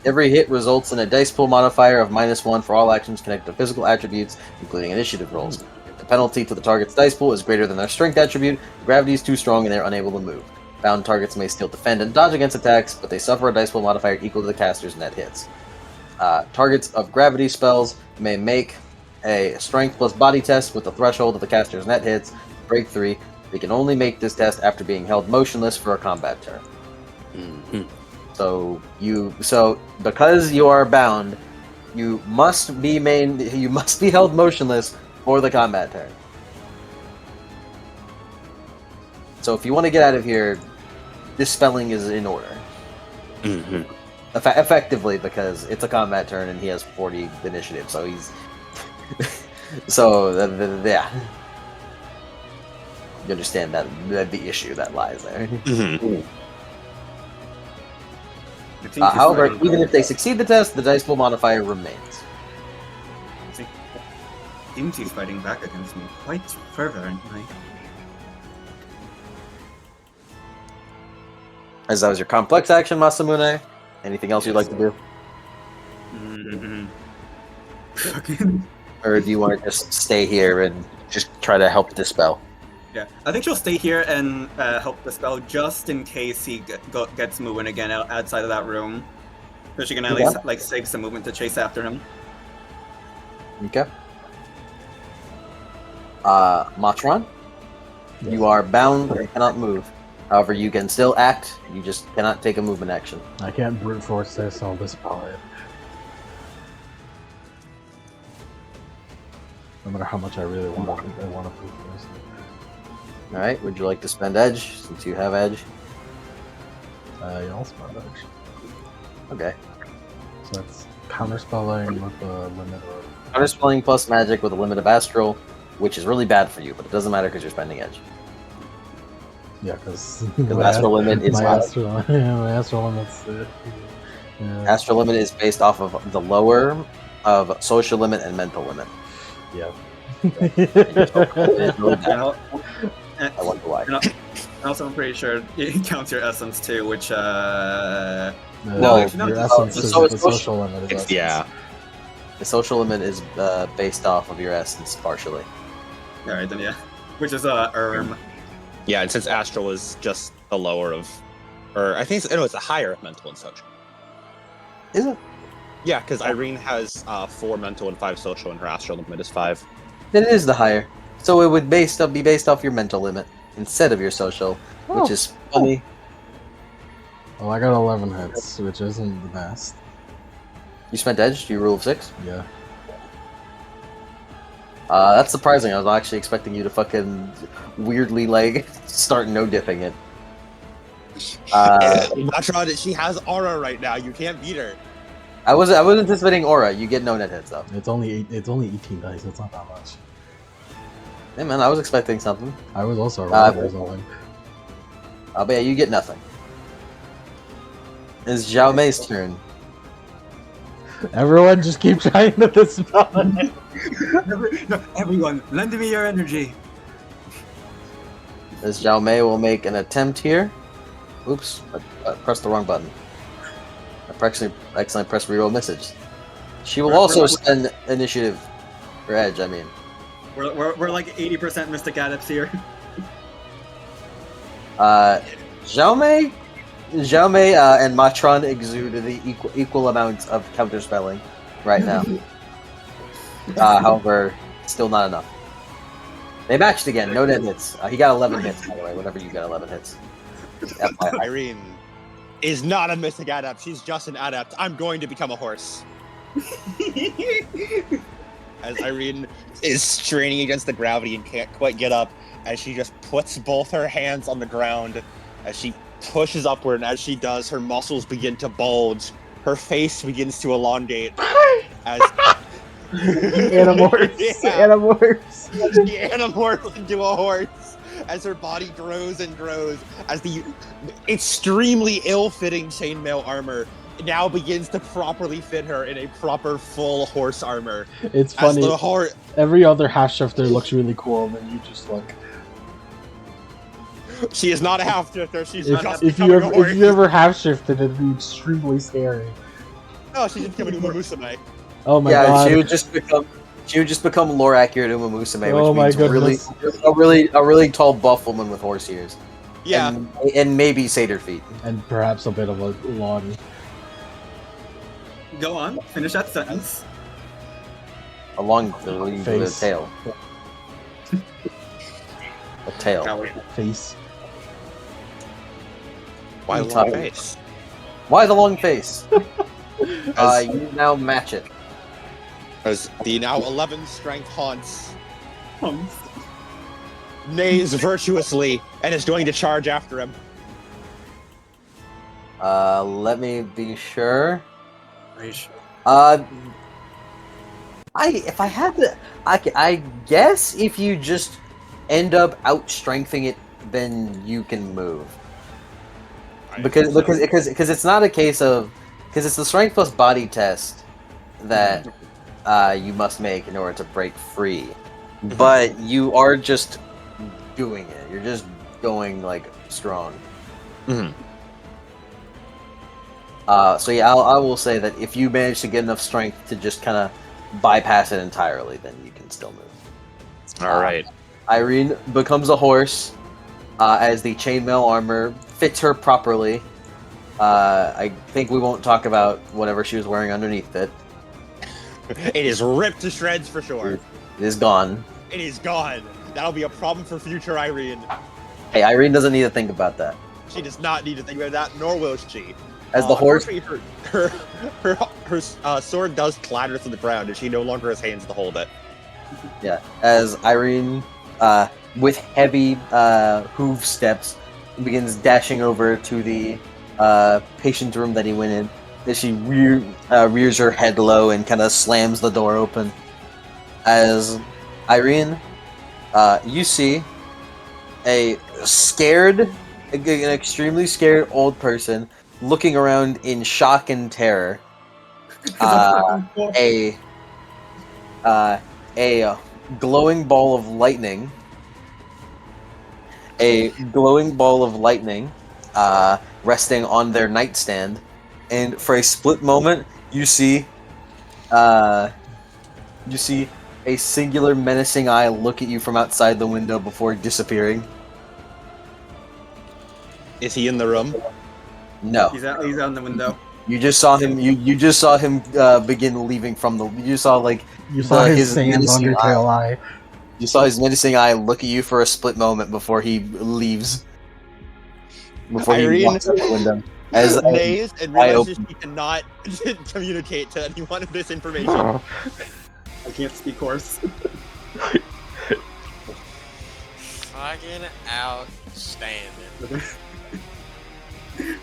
Every hit results in a dice pool modifier of -1 for all actions connected to physical attributes, including initiative rolls. If the penalty to the target's dice pool is greater than their strength attribute, gravity is too strong and they're unable to move. Bound targets may still defend and dodge against attacks, but they suffer a dice pool modifier equal to the caster's net hits. Targets of gravity spells may make a strength plus body test with the threshold of the caster's net hits. Break 3. They can only make this test after being held motionless for a combat turn. So because you are bound, you must be held motionless for the combat turn. So if you want to get out of here, dispelling is in order. Effectively, because it's a combat turn and he has 40 initiative, so he's yeah. You understand that the issue that lies there. The team keeps However, fighting. even if they succeed the test, the dice pool modifier remains. Team keeps fighting back against me quite fervently. As that was your complex action, Masamune. Anything else you'd like to do? Fucking. Or do you want to just stay here and just try to help dispel? Yeah, I think she'll stay here and help the spell just in case he gets moving again outside of that room. So she can at least like save some movement to chase after him. Okay. Matron, Yes. you are bound and cannot move. However, you can still act. You just cannot take a movement action. I can't brute force this. I'll dispel it. No matter how much I really want to brute force it. All right. Would you like to spend edge since you have edge? Yeah, I'll spell edge. Okay. So that's counterspelling with the limit of. Counterspelling plus magic with a limit of astral, which is really bad for you, but it doesn't matter because you're spending edge. Yeah, because The astral limit is my high. my astral limit's. Yeah. Astral limit is based off of the lower of social limit and mental limit. Yeah. It's really And bad. I'll- and- I wonder why. and also, I'm pretty sure it counts your essence too, which Well, actually, no, your it's- essence the is so- the social limit. Is essence. Yeah. The social limit is based off of your essence partially. all right then, yeah, which is Yeah, and since Astral is just the lower of, or I think it's the higher of mental and social. Is it? Yeah, because Irene has 4 mental and 5 social, and her Astral limit is 5. Then it is the higher. So it would be based off your mental limit instead of your social, which is funny. Well, I got 11 hits, which isn't the best. You spent edge. Do you rule of 6? Yeah. That's surprising. I was actually expecting you to fucking weirdly like start no dipping it. Matron, she has aura right now. You can't beat her. I was anticipating aura. You get no net hits though. It's only 18 dice. It's not that much. Hey man, I was expecting something. I was also a Uh, rogue or something. But yeah, you get nothing. It's Zhao Mei's turn. Everyone, just keep trying to dispel it. no, everyone, lend me your energy. As Zhao Mei will make an attempt here. Oops, I pressed the wrong button. I accidentally pressed reroll message. She will also spend initiative for edge. I mean, We're like 80% Mystic Adepts here. Zhao Mei and Matron exude the equal amount of counterspelling right now. However, still not enough. They matched again. No dead hits. He got 11 hits, by the way. Whenever you got 11 hits. Irene is not a mystic adept. She's just an adept. I'm going to become a horse. As Irene is straining against the gravity and can't quite get up, as she just puts both her hands on the ground, as she pushes upward, and as she does, her muscles begin to bulge. Her face begins to elongate. As Animorphs. Yeah. Animorphs. She animorphs into a horse as her body grows and grows, as the extremely ill-fitting chainmail armor now begins to properly fit her in a proper full horse armor. It's As funny. the Every other half shifter looks really cool, and then you just look. She is not a half shifter. She's just If becoming a horse. you ever half shifted, it'd be extremely scary. No, she's just becoming Uma Musume. Oh my Yeah, god. she would just become lore accurate Uma Musume, Oh which my means goodness. a really tall buff woman with horse ears. Yeah. And maybe satyr feet. And perhaps a bit of a lawn. Go on, finish that sentence. Along the Face. tail. A tail. Coward. Face. Why Top. long face? Why the long face? As, You now match it. as the now 11 strength haunts Humps. neighs virtuously and is going to charge after him. Let me be sure. Rage. If I had to, I guess if you just end up outstrengthing it, then you can move. Because it's not a case of, because it's the strength plus body test that you must make in order to break free. But you are just doing it. You're just going like strong. Mhm. So yeah, I will say that if you manage to get enough strength to just kind of bypass it entirely, then you can still move. All right. Irene becomes a horse as the chainmail armor fits her properly. I think we won't talk about whatever she was wearing underneath it. It is ripped to shreds for sure. It is gone. It is gone. That'll be a problem for future Irene. Hey, Irene doesn't need to think about that. She does not need to think about that, nor will she. As the horse, Unfortunately, her sword does clatter to the ground, and she no longer has hands to hold it. yeah, as Irene, with heavy hoof steps, begins dashing over to the patient room that he went in. As she rears her head low and kind of slams the door open. As Irene, you see an extremely scared old person looking around in shock and terror. a glowing ball of lightning. A glowing ball of lightning resting on their nightstand, and for a split moment, you see a singular menacing eye look at you from outside the window before disappearing. Is he in the room? No, He's out in the window. you just saw him. You just saw him begin leaving from the. You saw like You saw his Sans menacing Undertale eye. You saw his menacing eye look at you for a split moment before he leaves. Before he Irene walks out the window. As Nays and I realizes she cannot communicate to anyone of this information. I can't speak horse. Fucking outstanding.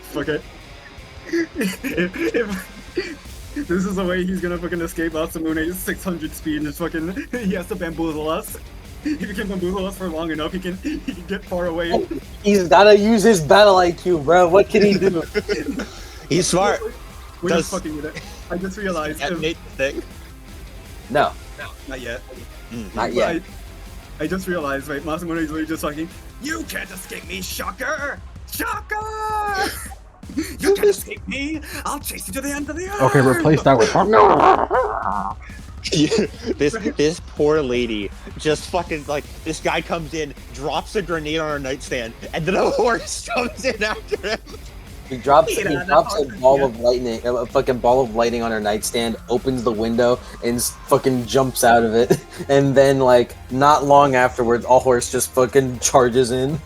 Fuck it. If this is the way he's gonna fucking escape Masamune's 600 speed and just fucking he has to bamboozle us. If he can bamboozle us for long enough, he can get far away. he's gotta use his battle IQ, bro. What can he do? He's smart. We're Does- just fucking with it. I just realized. Detonate the stick. No, Not yet. not yet. I just realized, right? Masamune is literally just fucking. You can't escape me, shocker! Shocker! You can't escape me! I'll chase you to the end of the earth! Okay, replace that with this poor lady just fucking like this guy comes in, drops a grenade on her nightstand, and then a horse comes in after him. He drops Yeah, a ball of lightning, a fucking ball of lightning on her nightstand, opens the window, and fucking jumps out of it. And then, like, not long afterwards, All Horse just fucking charges in.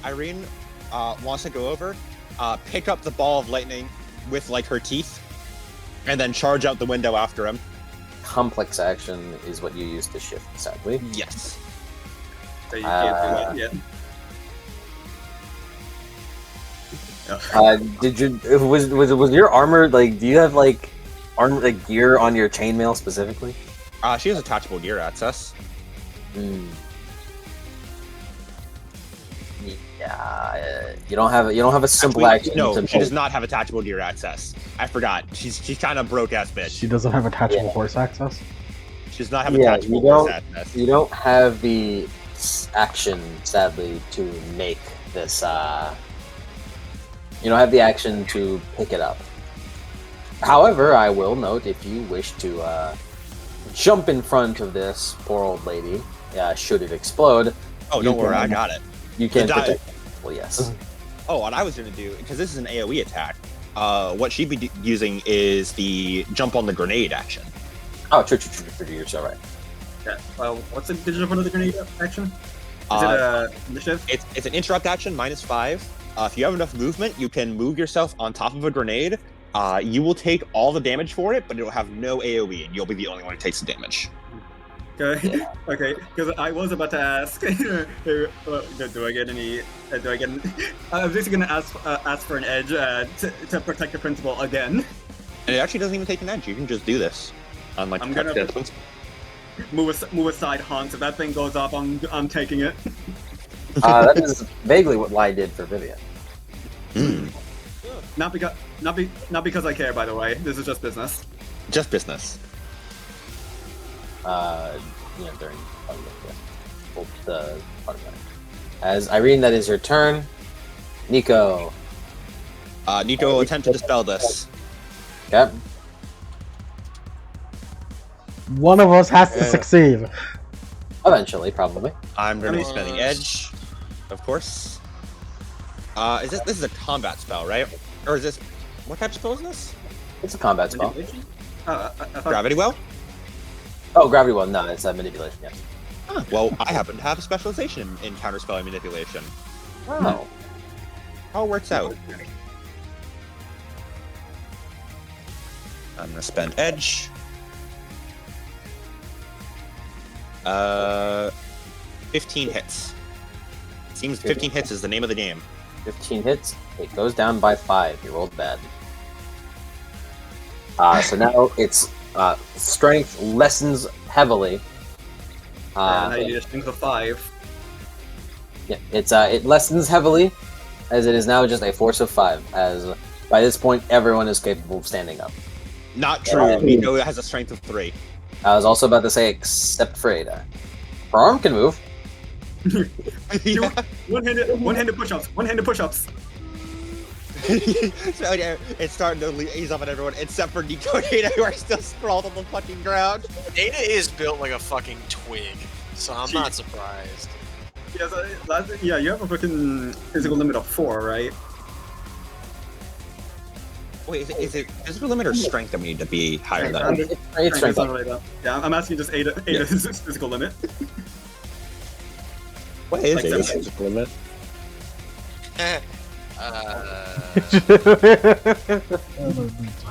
Irene wants to go over, pick up the ball of lightning with like her teeth, and then charge out the window after him. Complex action is what you use to shift, sadly. Yes. So you can't do that yet. Did you was your armor like? Do you have like armor like gear on your chainmail specifically? She has attachable gear access. Yeah, you don't have a simple action. No, to she does not have attachable gear access. I forgot. She's kind of broke ass bitch. She doesn't have attachable horse access. She does not have Yeah, attachable you don't- horse access. You don't have the action, sadly, to make this. You don't have the action to pick it up. However, I will note if you wish to jump in front of this poor old lady, should it explode, Oh, you don't worry, can- I got it. you can The di- protect. Well, yes. Oh, what I was gonna do, because this is an AoE attack, what she'd be using is the jump on the grenade action. Oh, true. You're so right. Yeah. Well, what's the digital front of the grenade action? Is Uh, it initiative? It's an interrupt action, -5. If you have enough movement, you can move yourself on top of a grenade. You will take all the damage for it, but it'll have no AoE, and you'll be the only one who takes the damage. Okay. Okay. Because I was about to ask, do I get any? Do I get? I was just gonna ask for an edge to protect the principal again. And it actually doesn't even take an edge. You can just do this. Unlike I'm protect gonna- the principal. Move aside, Hans. If that thing goes off, I'm taking it. That is vaguely what Lai did for Vivian. Not because I care. By the way, this is just business. Just business. During the part of it. As Irene, that is your turn. Nico. Nico will attempt to dispel this. Okay. One of us has to Yeah. succeed. Eventually, probably. I'm going to be Come spending on. edge, of course. This is a combat spell, right? Or is this what type of spell is this? It's a combat spell. Manipulation? I thought- Gravity well? Oh, gravity well. No, it's a manipulation. Yes. Huh. Well, I happen to have a specialization in counterspell and manipulation. Oh. How it works out. I'm gonna spend edge. 15 hits. Seems 15 hits is the name of the game. 15 hits. It goes down by 5. You rolled bad. So now its strength lessens heavily. now you need a strength of 5. Yeah, it lessens heavily, as it is now just a force of 5. As by this point, everyone is capable of standing up. Not true. Nico has a strength of 3. I was also about to say, except for Ada. Her arm can move. You- one-handed push-ups. One-handed push-ups. So, yeah, it's starting to ease up on everyone, except for Nico and Ada, who are still sprawled on the fucking ground. Ada is built like a fucking twig, so I'm not surprised. Yeah, you have a fucking physical limit of 4, right? Wait, is it physical limit or strength that we need to be higher than? It's strength up. Yeah, I'm asking just Ada's physical limit. What is Like Ada's seven. physical limit?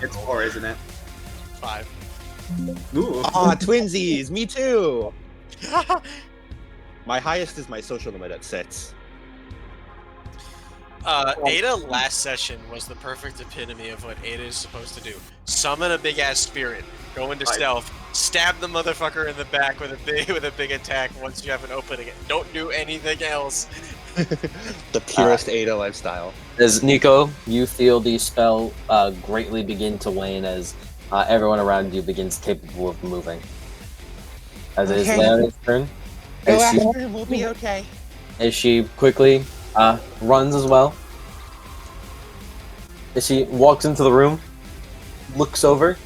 It's 4, isn't it? 5. Ooh. Aw, twinsies! Me too! My highest is my social limit at 6. Ada last session was the perfect epitome of what Ada is supposed to do. Summon a big ass spirit, go into Right. stealth, stab the motherfucker in the back with a big attack once you have an opening. Don't do anything else. The purest Ada lifestyle. As Nico, you feel the spell greatly begin to wane as everyone around you begins capable of moving. As it is Okay. Leona's turn. Go As she, after him, we'll be okay. as she quickly runs as well. As she walks into the room, looks over,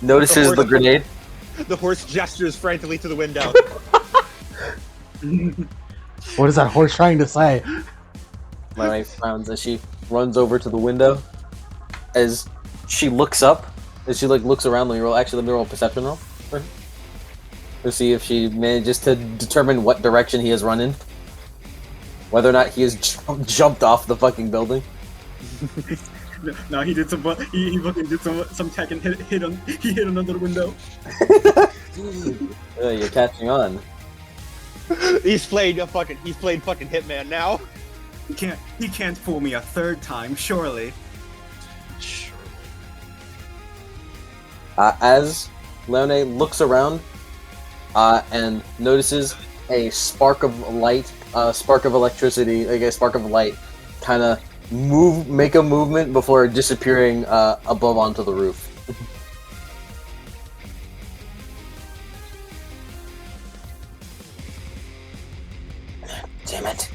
notices the grenade. The horse gestures frantically to the window. What is that horse trying to say? My wife frowns as she runs over to the window. As she looks up, as she looks around, let me roll a perception roll for her. To see if she manages to determine what direction he has run in. Whether or not he has jumped off the fucking building. No, he did some. He fucking did some tech and hit another window. You're catching on. He's played fucking Hitman now. He can't fool me a third time, surely. As Leone looks around and notices a spark of light, a spark of electricity, like a spark of light, kind of make a movement before disappearing above onto the roof. Damn it.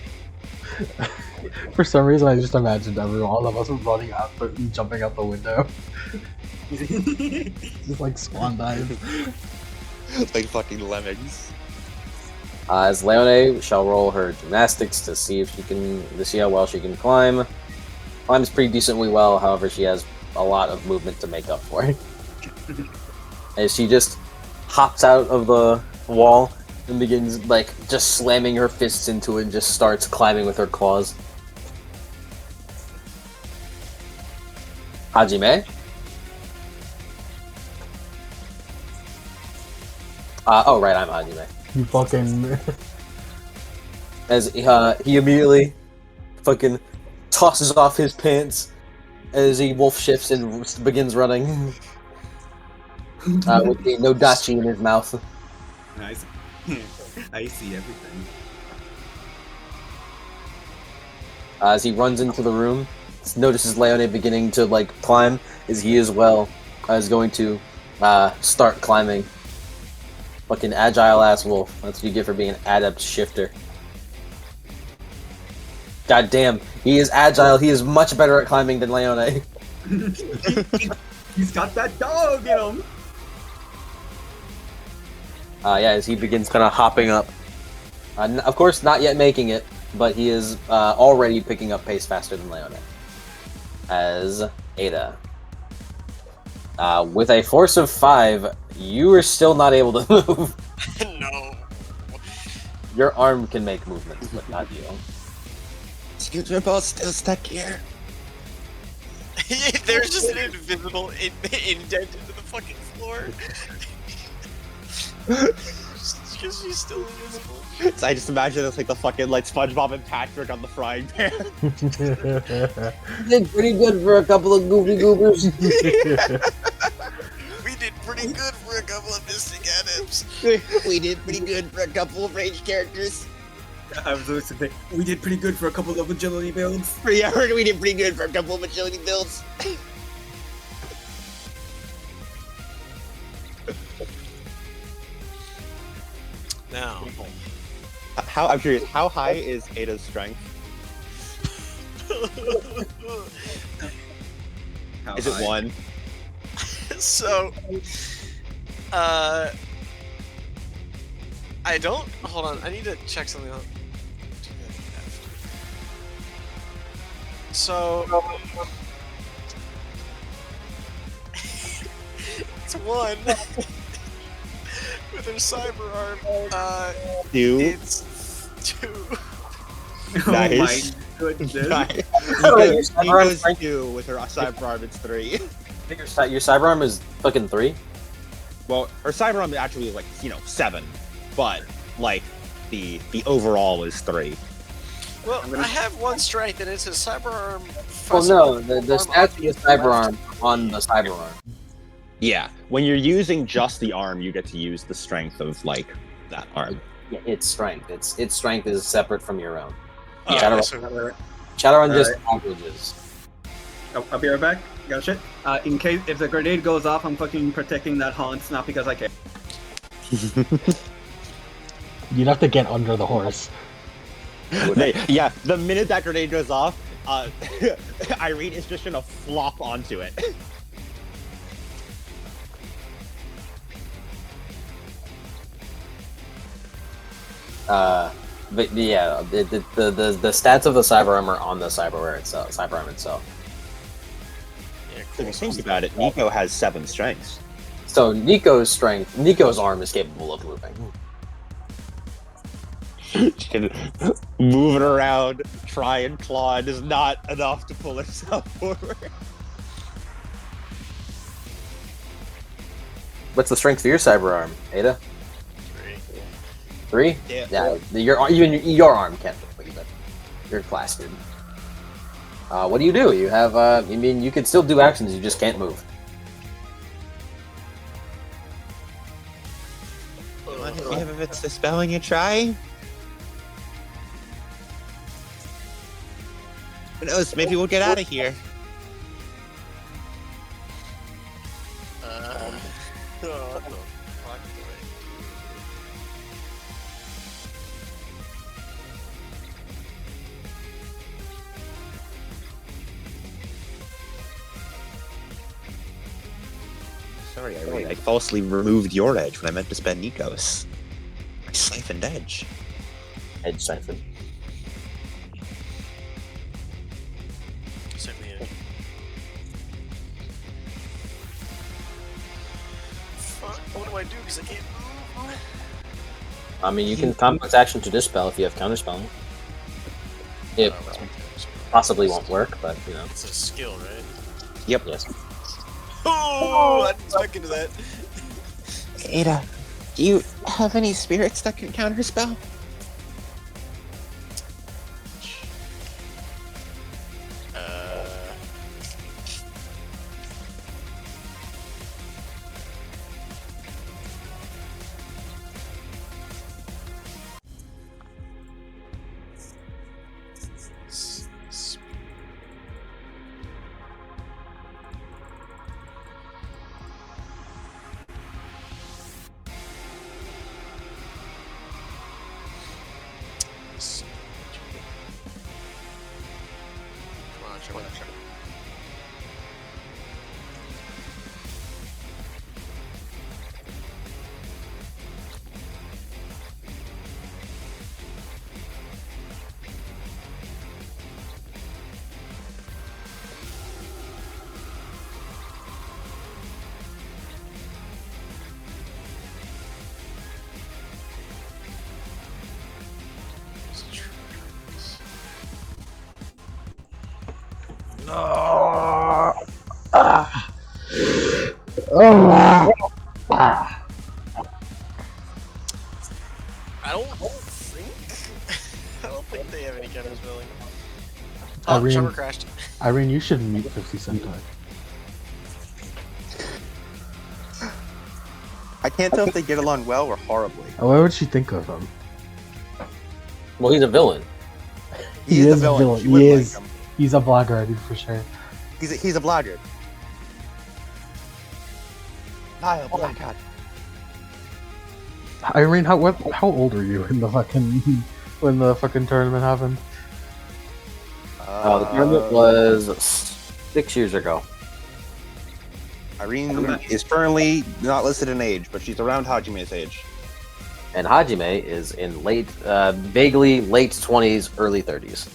For some reason, I just imagined all of us running out, jumping out the window. Just like swan dive. Like fucking lemmings. As Leone shall roll her gymnastics to see how well she can climb. Climbs pretty decently well, however, she has a lot of movement to make up for it. As she just hops out of the wall and begins just slamming her fists into it and just starts climbing with her claws. Hajime. Oh right, I'm Hajime. You fucking. As he immediately fucking tosses off his pants as he wolf shifts and begins running with the nodachi in his mouth. Nice. I see everything. As he runs into the room, notices Leone beginning to climb, as he as well is going to start climbing. Fucking agile ass wolf. That's what you get for being an adept shifter. God damn, he is agile. He is much better at climbing than Leone. He's got that dog in him. Yeah, as he begins kind of hopping up. Of course, not yet making it, but he is already picking up pace faster than Leone. As Ada. With a force of 5, you are still not able to move. No. Your arm can make movements, but not you. Excuse me, both still stuck here. There's just an invisible indent into the fucking floor. Because she's still invisible. So I just imagine it's like the fucking SpongeBob and Patrick on the frying pan. Did pretty good for a couple of goofy goobers. We did pretty good for a couple of Mystic Adams. We did pretty good for a couple of ranged characters. I was going to say, we did pretty good for a couple of agility builds. Yeah, we did pretty good for a couple of agility builds. Now, I'm curious, how high is Ada's strength? How Is it high? 1? so, I don't. Hold on, I need to check something out. So, it's 1 with her cyber arm. 2? It's 2. Nice. Oh my goodness. Nice. Oh, your cyber arm Nico's strength- 2 with her cyber arm, it's 3. I think your cyber arm is fucking 3. Well, her cyber arm actually is like, 7. But, like, the overall is 3. Well, I have 1 strength, and it's a cyber arm. Well, no, the stats for the cyber arm on the cyber arm. Yeah. When you're using just the arm, you get to use the strength of, like, that arm. Yeah, its strength. Its strength is separate from your own. Yeah, Shadowrun, so- Shadowrun just averages. I'll be right back. Got shit. In case if the grenade goes off, I'm fucking protecting that haunt, not because I care. You'd have to get under the horse. Yeah, the minute that grenade goes off, Irene is just gonna flop onto it. But yeah, the stats of the cyber arm are on the cyber arm itself. Yeah, If cool. you think about it, Nico has 7 strengths. So Nico's arm is capable of moving. Moving around, try and claw is not enough to pull herself forward. What's the strength for your cyber arm, Ada? 3. 3? Yeah. Your arm can't move, but you're class dude. What do? You have I mean you could still do actions, you just can't move. If it's the spelling you try. Who knows? Maybe we'll get out of here. What the fuck? Sorry, Irene. I falsely removed your edge when I meant to spend Nico's. I siphoned edge. Edge siphon. Certainly is. Fuck, what do I do? Because I can't move. I mean you can complex action to dispel if you have counterspelling. It Oh, that's my turn. possibly won't work, but you know. It's a skill, right? Yep. Yes. Oh, I didn't expect into that. Ada, do you have any spirits that can counterspell? Come on, try. I don't think they have any counter spelling. Oh, Irene. Trevor crashed. Irene, you should meet 50 Centaur. I can't tell if they get along well or horribly. What would she think of him? Well, he's a villain. He the is villain. villain. She He wouldn't is. like him. He's a blackguard for sure. He's a blackguard. Vile blackguard. Irene, how old were you in the fucking when the fucking tournament happened? The tournament was 6 years ago. Irene is currently not listed in age, but she's around Hajime's age. And Hajime is in vaguely late 20s, early 30s.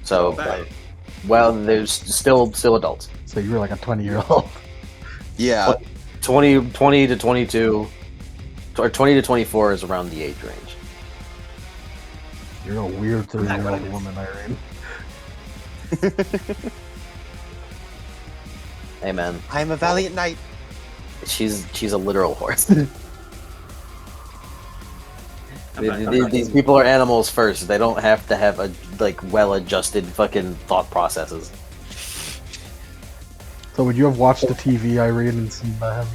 So, Bad. well, there's still adults. So you were like a 20-year-old. Yeah. 20 to 22, or 20 to 24 is around the age range. You're a weird 30-year-old woman, Irene. Hey man, I'm a valiant knight. she's a literal horse. I'm These people are animals first. They don't have to have well-adjusted fucking thought processes. So would you have watched the TV, Irene, and seen him?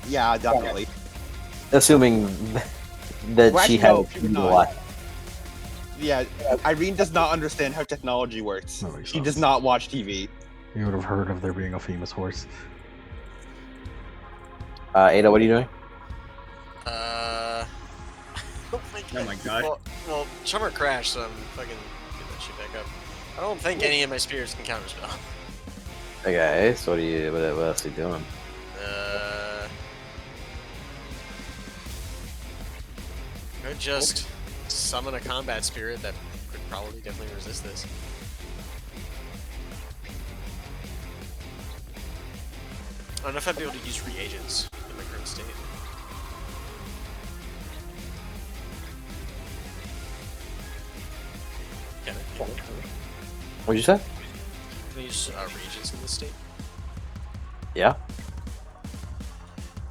Yeah, definitely. Assuming that Well, she actually, no, had she would a not. lot. Yeah, Irene does not understand how technology works. That makes She sense. does not watch TV. You would have heard of there being a famous horse. Ada, what are you doing? Oh my god. Well, Summer crashed, so I'm fucking get that shit back up. I don't think any of my spirits can counterspell. Okay, so what else are you doing? Could just summon a combat spirit that could probably definitely resist this. I don't know if I'd be able to use reagents in my current state. Can I? What'd you say? Can I use reagents in this state? Yeah.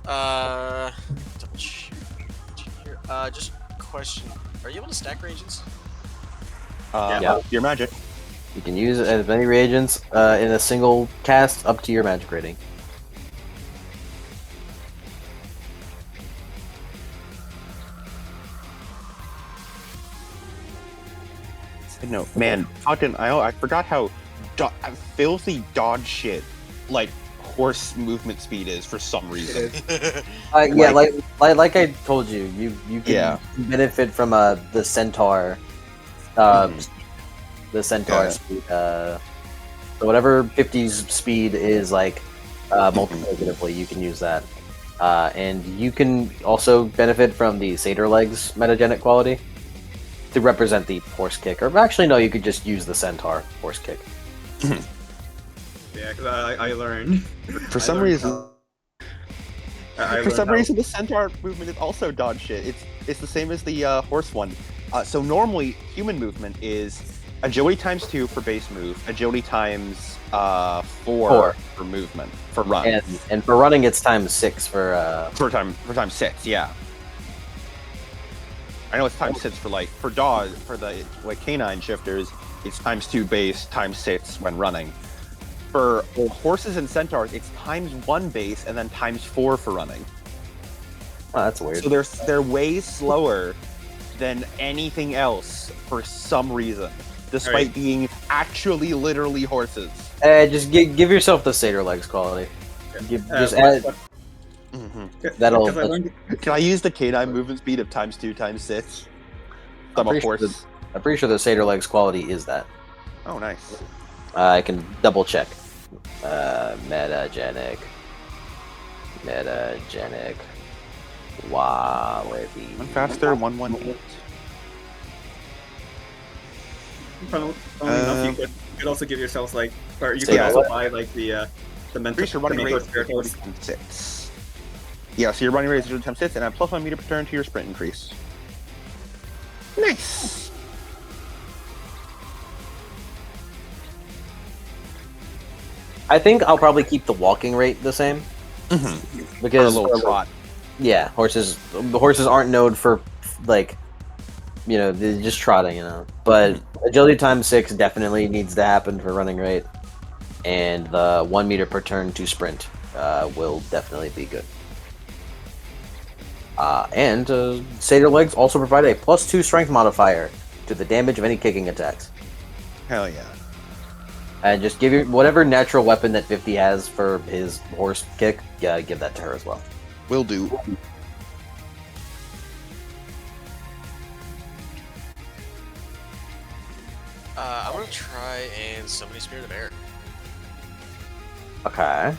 Double check here. Just question. Are you able to stack reagents? Yeah. Your magic. You can use as many reagents in a single cast up to your magic rating. No, man, fucking, I forgot how filthy dodge shit, like, horse movement speed is for some reason. Yeah, like I told you, you can Yeah. benefit from the centaur, the centaur Yeah. speed. So whatever 50's speed is like multiplicatively, you can use that, and you can also benefit from the satyr legs metagenic quality to represent the horse kick. Or actually, no, you could just use the centaur horse kick. Yeah, because I learned. For I some learned reason, I for some learned reason, the centaur movement is also dodge shit. It's the same as the horse one. So normally, human movement is agility times 2 for base move, agility times 4 for movement for run. And for running, it's times 6 for For time 6, yeah. I know it's times 6 for dog for the canine shifters. It's times 2 base, times 6 when running. For horses and centaurs, it's times 1 base and then times 4 for running. Oh, that's weird. So they're way slower than anything else for some reason, despite Right. being actually literally horses. Just give yourself the satyr legs quality. Just add. That'll. Because I learned Can I use the canine movement speed of times 2 times 6? I'm a pretty sure horse. I'm pretty sure the satyr legs quality is that. Oh, nice. I can double check. Metagenic. Quality. One faster, 118. funnily enough, you could also give yourselves or you So could yeah, also what- buy the mental. Increase your running the rate mental to spirit horse. times 6. Yeah, so your running rate is times 6, and add +1 meter per turn to your sprint increase. Nice. I think I'll probably keep the walking rate the same For because a little trot. yeah, horses aren't known for they're just trotting, But agility times 6 definitely needs to happen for running rate, and the 1 meter per turn to sprint will definitely be good. And satyr legs also provide a +2 strength modifier to the damage of any kicking attacks. Hell yeah. And just give your whatever natural weapon that 50 has for his horse kick, give that to her as well. Will do. I'm gonna try and summon a Spirit of Air. Okay.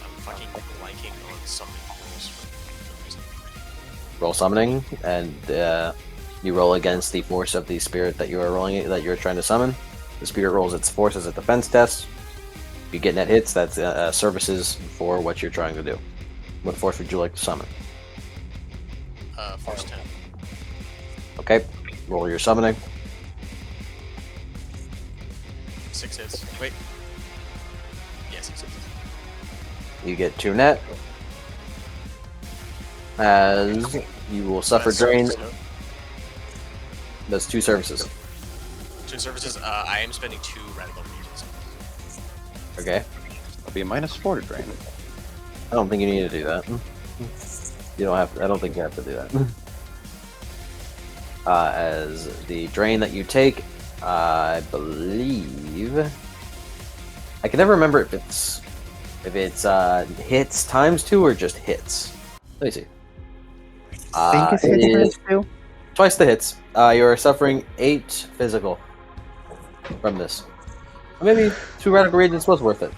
I'm fucking liking on summoning rules for no reason. Roll summoning, and you roll against the force of the spirit that you are rolling, that you're trying to summon. The spirit rolls its force as a defense test. If you get net hits, that's services for what you're trying to do. What force would you like to summon? Force 10. Okay, roll your summoning. 6 hits. Wait. Yeah, 6 hits. You get 2 net. As you will suffer drain. That's 2 services. 2 services. I am spending 2 radical reagents. Okay. It'll be a -4 to drain. I don't think you need to do that. You don't have to, I don't think you have to do that. As the drain that you take, I believe I can never remember if it's hits times 2 or just hits. Let me see. think it's it hits is times 2. twice the hits. You are suffering 8 physical from this. Maybe 2 radical reagents was worth it.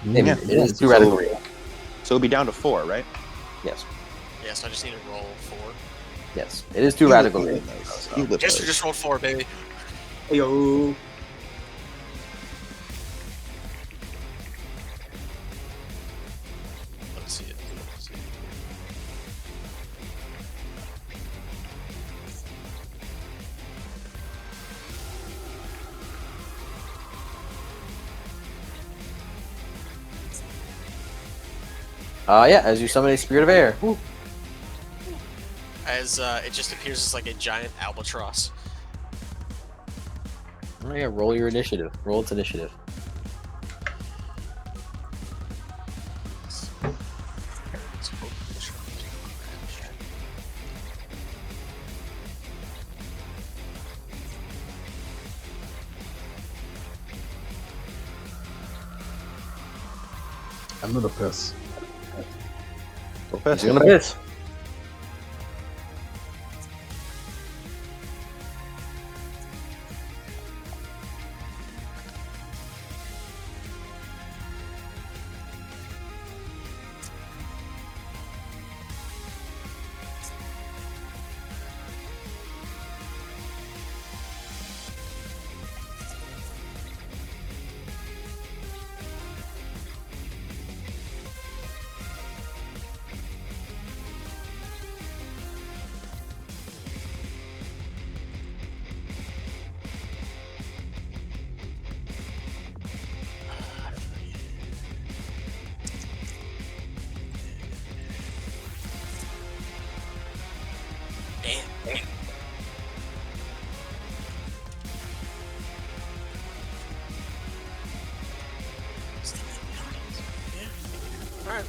Maybe it is 2 radical reagents. So it'll be down to 4, right? Yes. Yeah, so I just need to roll 4. Yes. It is 2 radical reagents. You live Yes, those. we just rolled 4, baby. Yo. Let's see it. Let's see it. Yeah, as you summon a spirit of air. Woo. As it just appears as like a giant albatross. Oh, yeah, roll your initiative. Roll its initiative. I'm gonna piss. He's gonna piss. Damn. Yeah. Alright.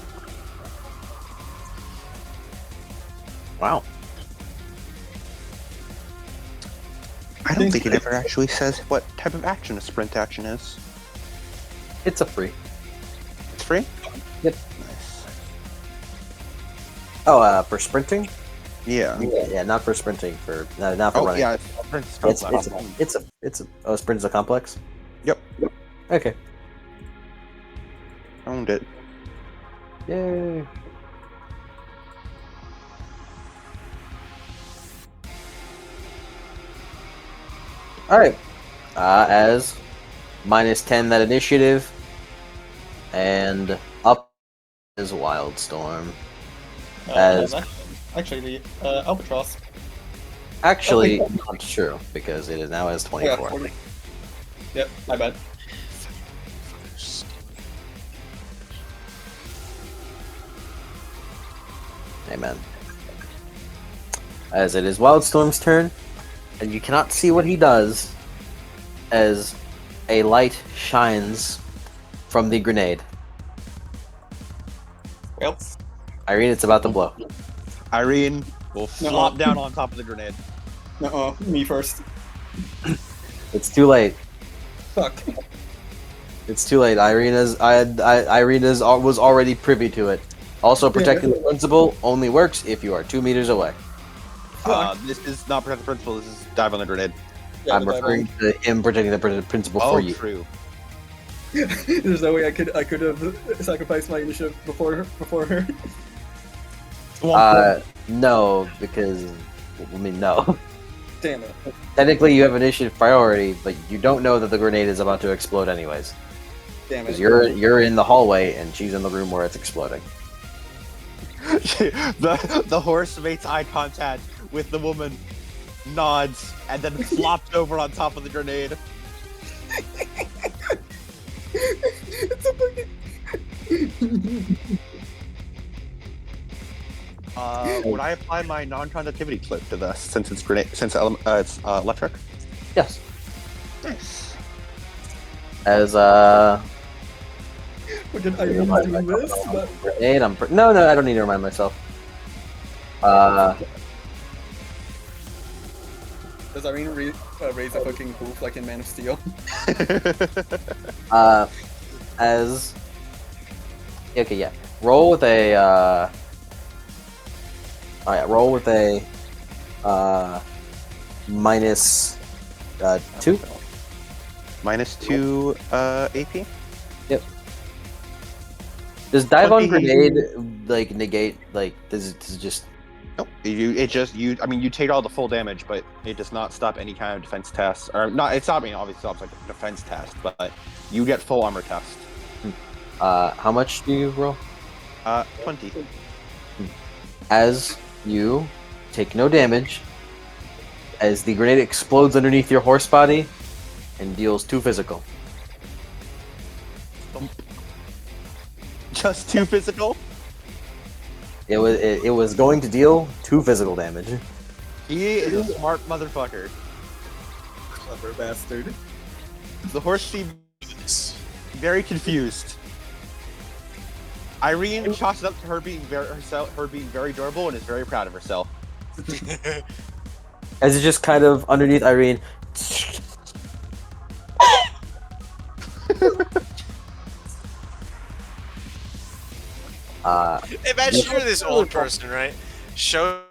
Wow. I don't think it ever actually says what type of action a sprint action is. It's a free. It's free? Yep. Nice. Oh, for sprinting? Yeah. Yeah, not for sprinting. For not for Oh, running. yeah. Sprint's It's a oh, sprint is a complex. Yep. Okay. Owned it. Yay. All right. As -10 that initiative, and up is Wildstorm. As Actually, the Albatross. actually not true because it is now as 24. 40. Yep, my bad. Amen. As it is Wildstorm's turn, and you cannot see what he does as a light shines from the grenade. Well, Irene, it's about to blow. Irene will No. flop down on top of the grenade. me first. It's too late. Fuck. It's too late. Irina's was already privy to it. Also, protecting the principal only works if you are 2 meters away. This is not protect the principal. This is dive on the grenade. Yeah, I'm the dive referring to him protecting the principal for you. True. There's no way I could have sacrificed my initiative before her. No, because no. Damn it. Technically, you have initiative priority, but you don't know that the grenade is about to explode anyways. Damn Because it. you're in the hallway and she's in the room where it's exploding. the horse makes eye contact with the woman, nods, and then flops over on top of the grenade. It's a fucking... Would I apply my non-conductivity clip to this since it's grenade, since it's electric? Yes. Nice. As Fucking Irene's doing this, but... grenade, no, I don't need to remind myself. Does Irene raise a fucking hoof like in Man of Steel? As okay, yeah. Roll with a alright, roll with a minus 2. -2 AP. Yep. Does dive on 20. grenade like negate does it just Nope. I mean, you take all the full damage, but it does not stop any kind of defense test. Or not, it's not, obviously stops like a defense test, but you get full armor test. how much do you roll? 20. As you take no damage, as the grenade explodes underneath your horse body and deals 2 physical. Just 2 physical? It was going to deal 2 physical damage. He is a smart motherfucker. Clever bastard. The horse seemed very confused. Irene chalks it up to her being very durable and is very proud of herself. As it's just kind of underneath Irene. Imagine you're this old person, right? Show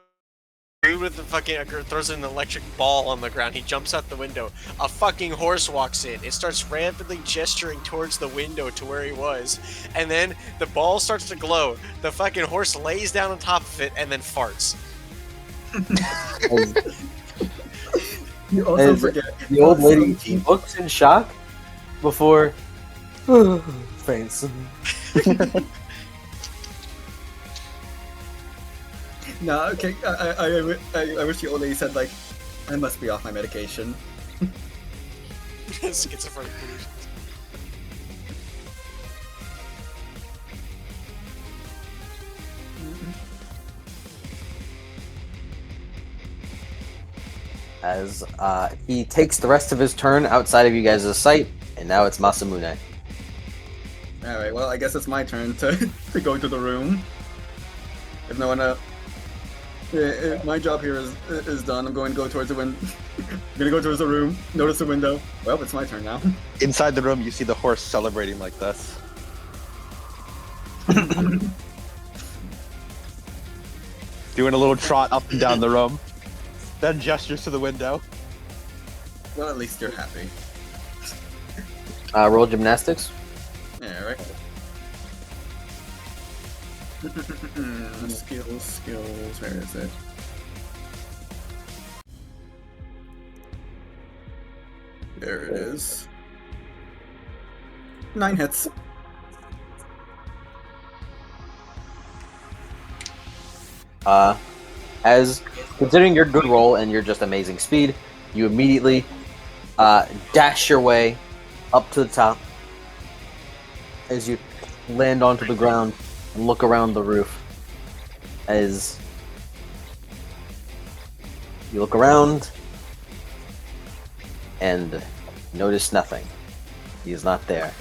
dude with the fucking throws an electric ball on the ground. He jumps out the window. A fucking horse walks in. It starts rapidly gesturing towards the window to where he was, and then the ball starts to glow. The fucking horse lays down on top of it and then farts. You also As forget the old lady looks in shock before faints. No, okay. I wish the old lady said like, I must be off my medication. Schizophrenic. As he takes the rest of his turn outside of you guys' sight, and now it's Masamune. All right. Well, I guess it's my turn to to go to the room. If no one if my job here is done, I'm going to go towards the window. I'm gonna go towards the room. Notice the window. Well, it's my turn now. Inside the room, you see the horse celebrating like this. Doing a little trot up and down the room. Then gestures to the window. Well, at least you're happy. Roll gymnastics. Yeah, right. skills. Where is it? There it is. 9 hits. As considering your good roll and your just amazing speed, you immediately dash your way up to the top as you land onto the ground and look around the roof. As you look around and notice nothing. He is not there.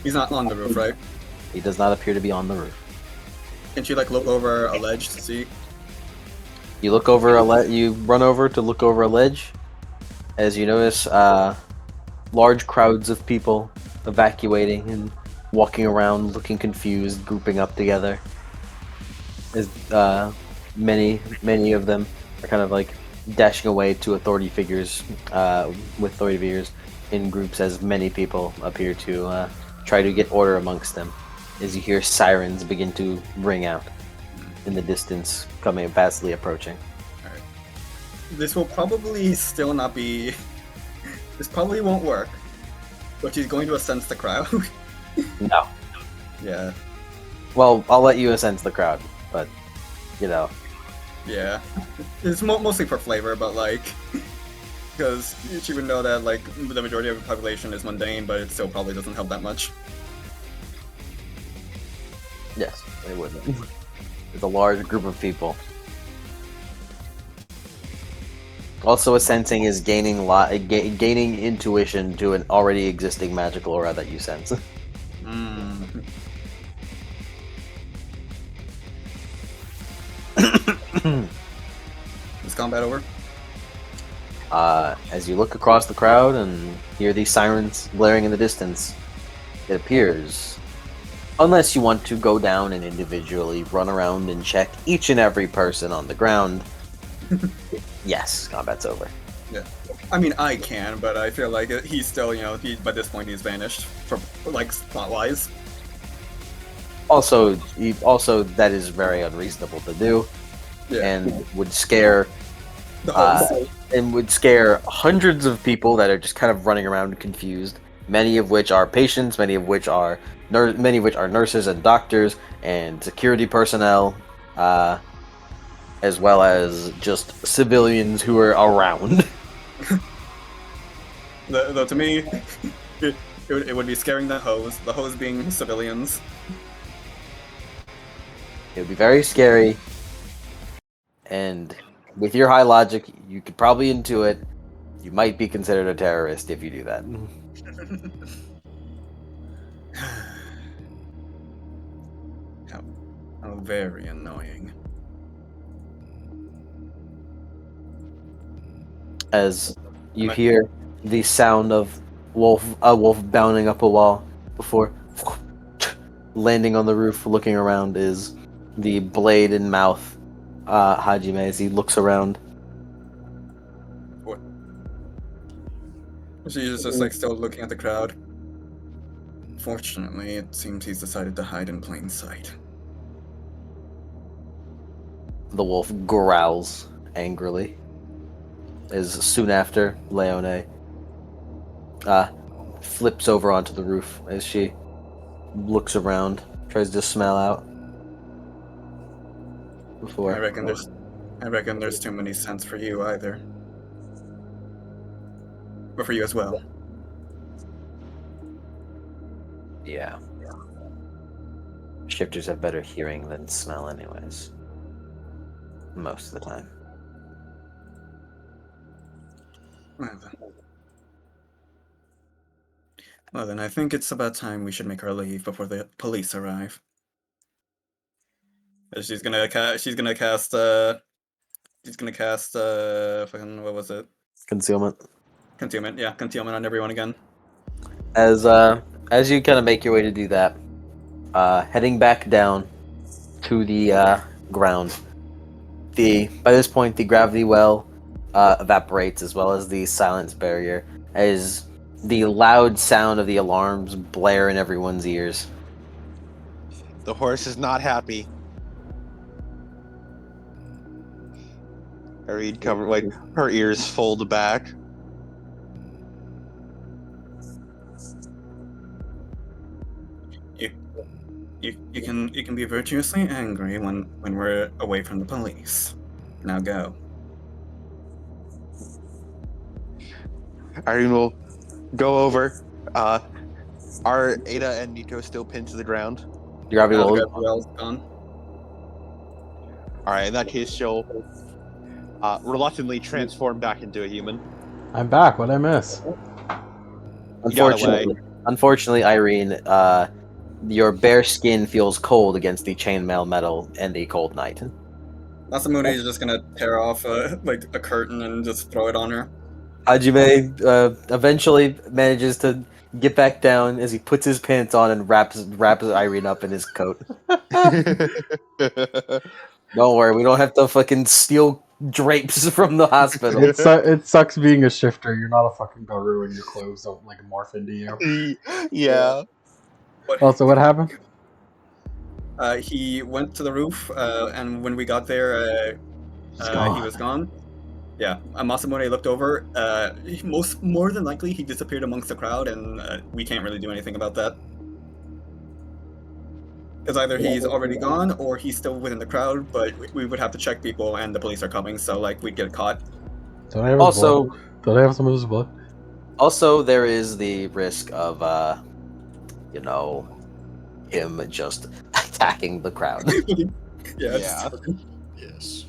He's not on the roof, right? He does not appear to be on the roof. Can she like look over a ledge to see? You look over you run over to look over a ledge, as you notice large crowds of people evacuating and walking around, looking confused, grouping up together. As many of them are kind of like dashing away to authority figures, with authority figures in groups, as many people appear to try to get order amongst them. As you hear sirens begin to ring out in the distance, coming vastly approaching. This will probably still not be. This probably won't work. But she's going to sense the crowd. No. Yeah. Well, I'll let you sense the crowd, but you know. Yeah. It's mostly for flavor, but like. Because she would know that like the majority of the population is mundane, but it still probably doesn't help that much. Yes, they wouldn't. It's a large group of people. Also, a sensing is gaining gaining intuition to an already existing magical aura that you sense. Is combat over? As you look across the crowd and hear these sirens blaring in the distance, it appears, unless you want to go down and individually run around and check each and every person on the ground, yes, combat's over. Yeah. I mean, I can, but I feel like he's still, by this point he's vanished from, like, spot-wise. Also, that is very unreasonable to do, and would scare the host. And would scare hundreds of people that are just kind of running around confused. Many of which are patients, many of which are nurses and doctors and security personnel, as well as just civilians who are around. Though to me, it would be scaring the host being civilians. It would be very scary, and with your high logic, you could probably intuit you might be considered a terrorist if you do that. How very annoying. As you hear the sound of a wolf bounding up a wall before landing on the roof, looking around, is the blade in mouth Hajime as he looks around. What? She's just like still looking at the crowd. Fortunately, it seems he's decided to hide in plain sight. The wolf growls angrily. As soon after, Leone flips over onto the roof as she looks around, tries to smell out. Before I reckon there's too many scents for you either. But for you as well. Yeah. Shifters have better hearing than smell anyways. Most of the time. Well then, I think it's about time we should make our leave before the police arrive. She's gonna cast. Fucking, what was it? Concealment. Concealment. Yeah, concealment on everyone again. As you kind of make your way to do that, heading back down to the ground. By this point, the gravity well evaporates, as well as the silence barrier, as the loud sound of the alarms blare in everyone's ears. The horse is not happy. Arid covered, like her ears fold back. You can be virtuously angry when we're away from the police. Now go. Irene will go over. Are Ada and Nico still pinned to the ground? The gravity well. Well's gone. Alright, in that case, she'll reluctantly transform back into a human. I'm back. What'd I miss? Unfortunately, Irene, your bare skin feels cold against the chainmail metal and the cold night. Masamune is just gonna tear off like a curtain and just throw it on her. Hajime eventually manages to get back down as he puts his pants on and wraps Irene up in his coat. Don't worry, we don't have to fucking steal drapes from the hospital. It sucks being a shifter. You're not a fucking guru, and your clothes don't like morph into you. Yeah. Oh, so what happened? He went to the roof, and when we got there, he was gone. Yeah, Masamune looked over. More than likely, he disappeared amongst the crowd, and we can't really do anything about that. Because either he's already gone or he's still within the crowd, but we would have to check people, and the police are coming, so like we'd get caught. Don't I have his Also, blood? Don't I have some of his blood? also there is the risk of you know, him just attacking the crowd. Yeah. Yeah. Yes.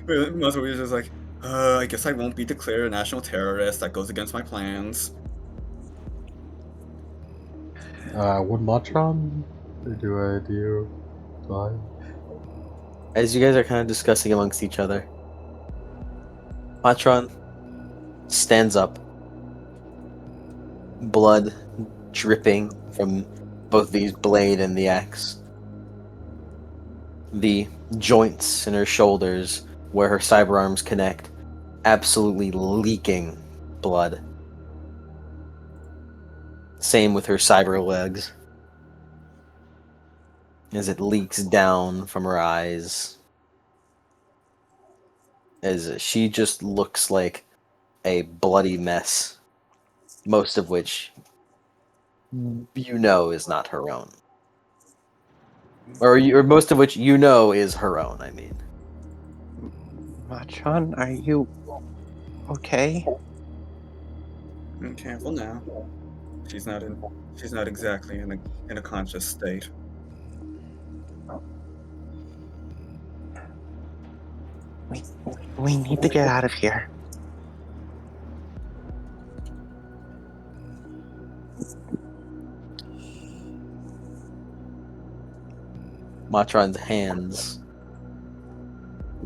Masamune was just like, I guess I won't be declared a national terrorist. That goes against my plans. Would Matron? Do I? As you guys are kind of discussing amongst each other, Matron stands up, blood dripping from both the blade and the axe. The joints in her shoulders, where her cyber arms connect, absolutely leaking blood. Same with her cyber legs, as it leaks down from her eyes. As she just looks like a bloody mess, most of which you know is not her own. Or most of which you know is her own, I mean. Matron, are you okay? Careful now. She's not exactly in a conscious state. We need to get out of here. Matron's hands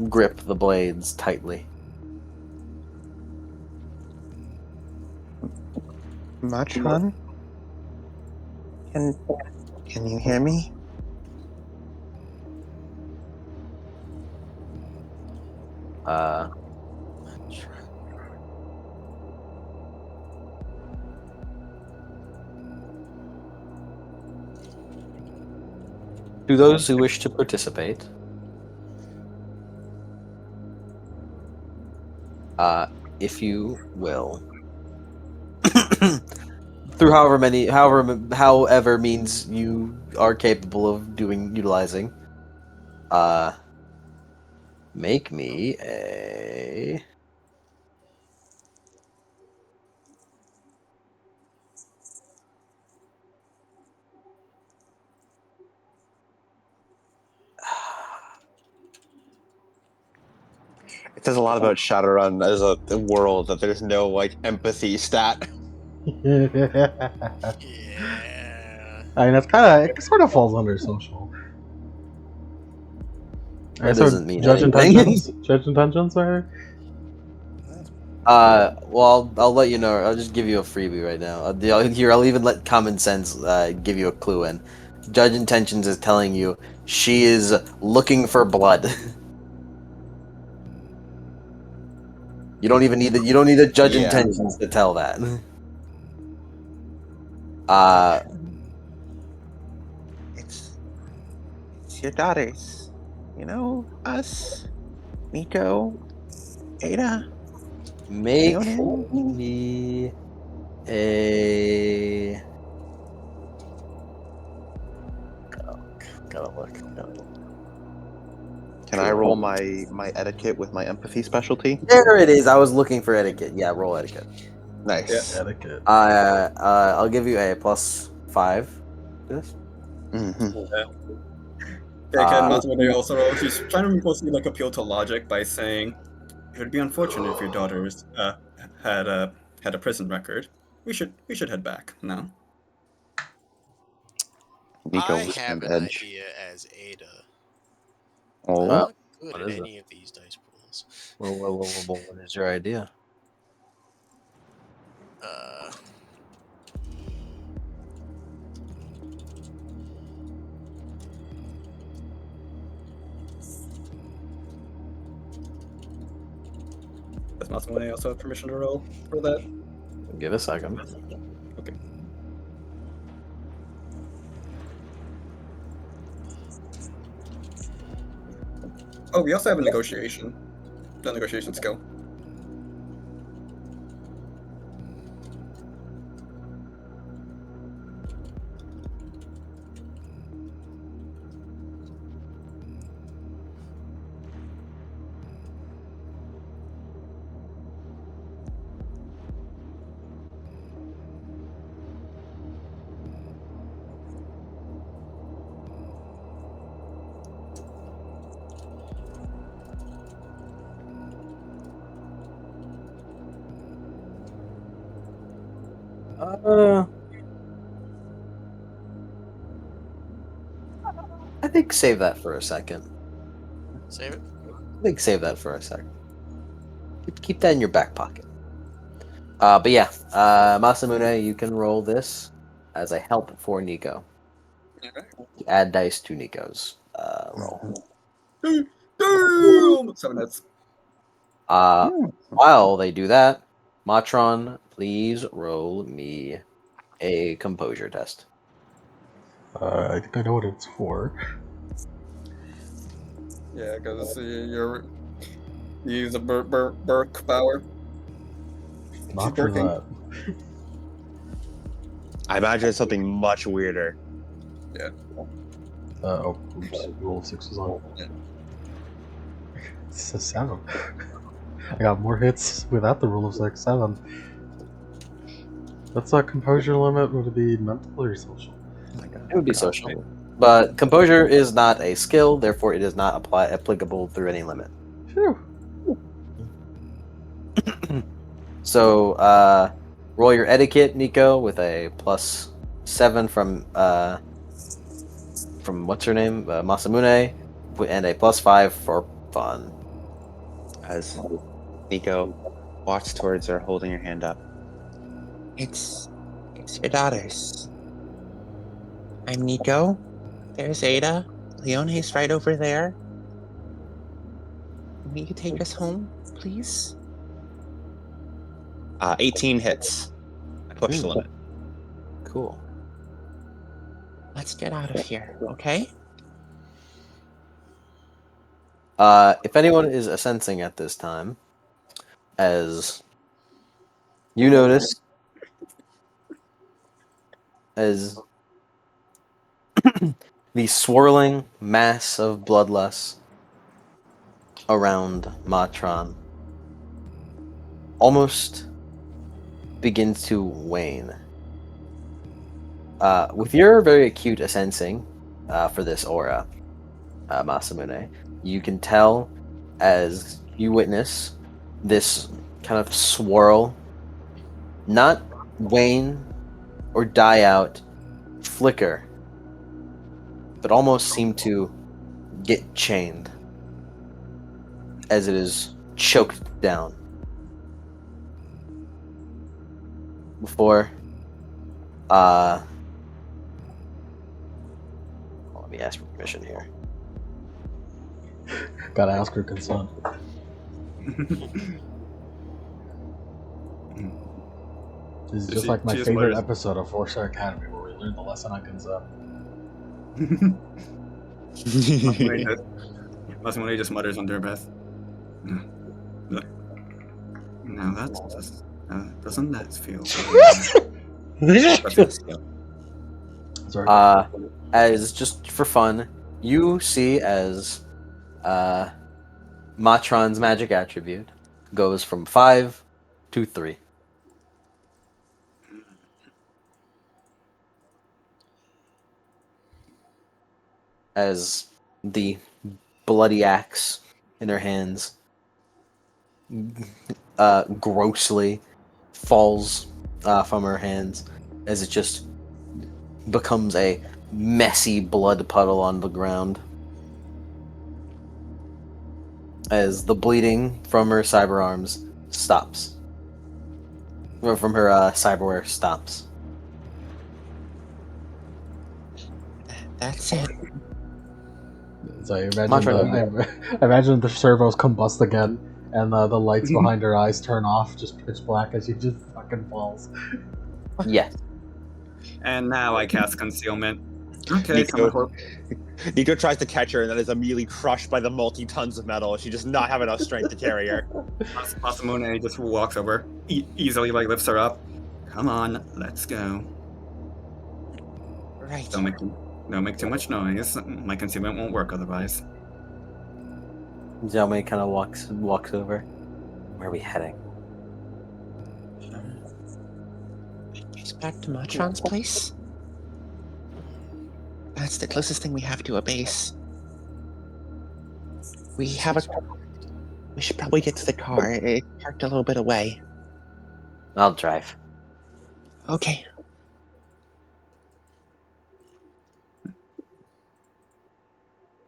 grip the blades tightly. Matron? Can you hear me? To those who wish to participate, if you will, through however means you are capable of utilizing, make me a It says a lot about Shadowrun as a world that there's no like empathy stat. Yeah. I mean, it sort of falls under social. That So doesn't mean judge anything. intentions. Judge intentions are. Well, I'll let you know. I'll just give you a freebie right now. I'll even let common sense give you a clue in. Judge Intentions is telling you she is looking for blood. You don't need the Judge Yeah. Intentions to tell that. It's your daughters. You know, us, Nico, Ada. Make Leonin. me a. Gotta look. Can I roll my etiquette with my empathy specialty? There it is. I was looking for etiquette. Yeah, roll etiquette. Nice. Etiquette. I'll give you a +5. This. Mm-hmm. Yeah, Ken Masamune also wrote, he's trying to mostly like appeal to logic by saying, it would be unfortunate if your daughters had a prison record. We should head back now. Nico I was have on an edge. idea as Ada. Oh. I'm not good what at is it? any of these dice pools. rules. Well, what is your idea? Uh, Does Masamune also have permission to roll for that? Give a second. Okay. Oh, we also have a negotiation. The negotiation skill. I think save that for a second. save it. I think save that for a second. Keep that in your back pocket. But yeah, Masamune, you can roll this as a help for Nico. Add dice to Nico's roll. Damn! 7 hits. While they do that, Matron, please roll me a composure test. I think I know what it's for. Yeah, because you use a Burke power. Not She's for working. that. I imagine it's something much weirder. Oops. Roll of 6 is on. Yeah. It's a 7. I got more hits without the rule of 6. 7. What's that composure limit? Would it be mental or social? Oh my god. It would be social. But composure is not a skill, therefore it is not applicable through any limit. Phew. So, roll your etiquette, Nico, with a +7 from what's her name, Masamune, and a +5 for fun. As Nico walks towards her, holding her hand up. It's your daughters. I'm Nico. There's Ada. Leone's right over there. Will you take us home, please? 18 hits. I pushed the Ooh. limit. Cool. Let's get out of here, okay? If anyone is sensing at this time, as you notice, as the swirling mass of bloodlust around Matron almost begins to wane. With your very acute sensing for this aura, Masamune, you can tell as you witness this kind of swirl not wane or die out, flicker, but almost seem to get chained as it is choked down. Before, let me ask for permission here. Gotta ask her consent. This is just like my favorite episode of 4-Star Academy where we learned the lesson on consent. Masamune just mutters under her breath. Now that's just, doesn't that feel? Sorry. As just for fun, you see as Matron's magic attribute goes from 5 to 3. As the bloody axe in her hands grossly falls from her hands as it just becomes a messy blood puddle on the ground. as the bleeding from her cyber arms stops. Or from her cyberware stops. That's it. So I imagine Matron, I imagine the servos combust again, and the lights behind her eyes turn off, just pitch black as she just fucking falls. yes. And now I cast concealment. Okay, Nico, someone hold. Nico tries to catch her and then is immediately crushed by the multi-tons of metal. She does not have enough strength to carry her. Masamune just walks over, easily like lifts her up. Come on, let's go. Right. Don't make too much noise. My concealment won't work otherwise. Xiaomei kind of walks over. Where are we heading? He's back to Matron's place. That's the closest thing we have to a base. We should probably get to the car. It's parked a little bit away. I'll drive. Okay.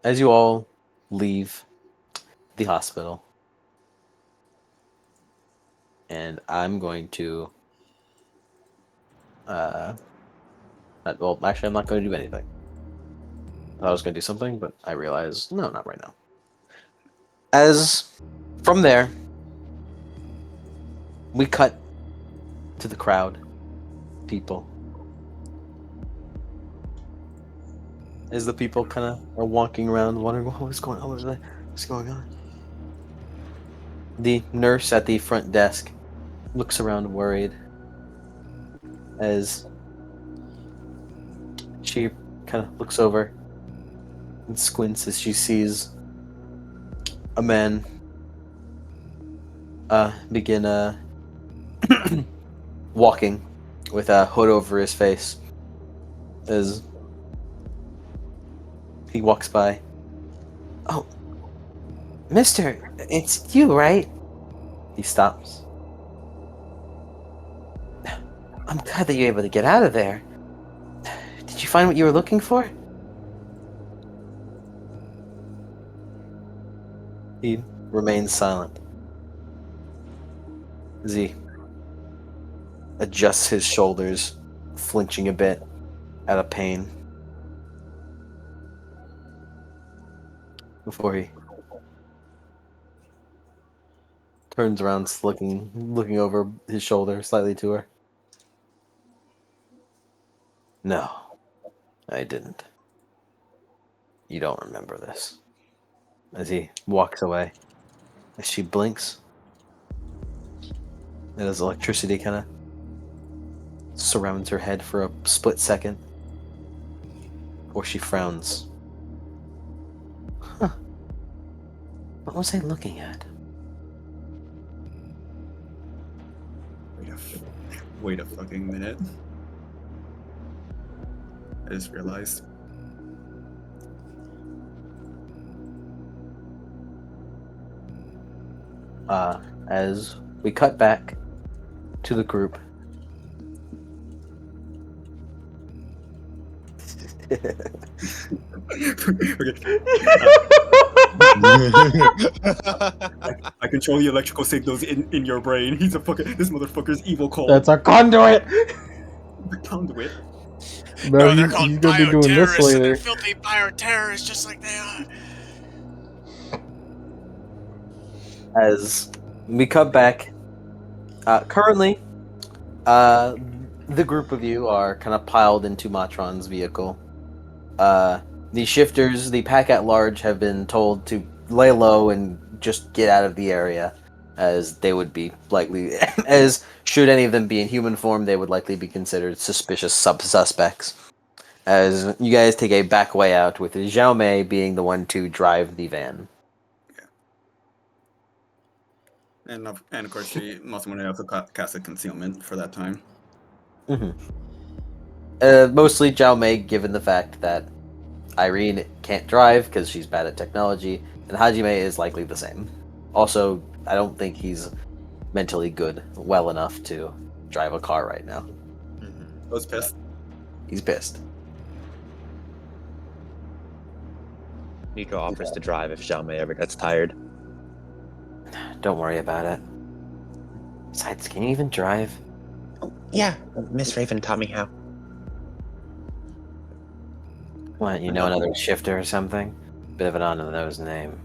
As you all leave the hospital, and I'm going to well, actually, I'm not going to do anything. I thought I was going to do something, but I realized, no, not right now. As from there, we cut to the crowd, people. As the people kind of are walking around, wondering what's going on, what's going on. The nurse at the front desk looks around worried as she kind of looks over and squints as she sees a man begin walking with a hood over his face as he walks by. Oh, mister, it's you, right? He stops. I'm glad that you're able to get out of there. Did you find what you were looking for? He remains silent. As he adjusts his shoulders, flinching a bit out of pain. Before he turns around, looking over his shoulder slightly to her. No, I didn't. You don't remember this. As he walks away, as she blinks, and as electricity kind of surrounds her head for a split second, before she frowns. Huh. What was I looking at? Wait a fucking minute. I just realized. As we cut back to the group. I control the electrical signals in your brain. He's a fucking. This motherfucker's evil cold. That's a conduit. The conduit. Bro, No, they're he's called gonna be doing this bioterrorists, and they're later. filthy bioterrorists, just like they are. As we cut back, currently, the group of you are kind of piled into Matron's vehicle. The shifters, the pack at large, have been told to lay low and just get out of the area, as they would be likely, as should any of them be in human form, they would likely be considered suspicious suspects. As you guys take a back way out, with Zhao Mei being the one to drive the van. And of course, Masamune also casted concealment for that time. Mostly Zhao Mei, given the fact that Irene can't drive because she's bad at technology, and Hajime is likely the same. Also, I don't think he's mentally well enough to drive a car right now. I was pissed. He's pissed. Nico offers to drive if Xiaomei ever gets tired. Don't worry about it. Besides, can you even drive? Yeah, Miss Raven taught me how. What, you know another shifter or something? Bit of an on-the-nose name.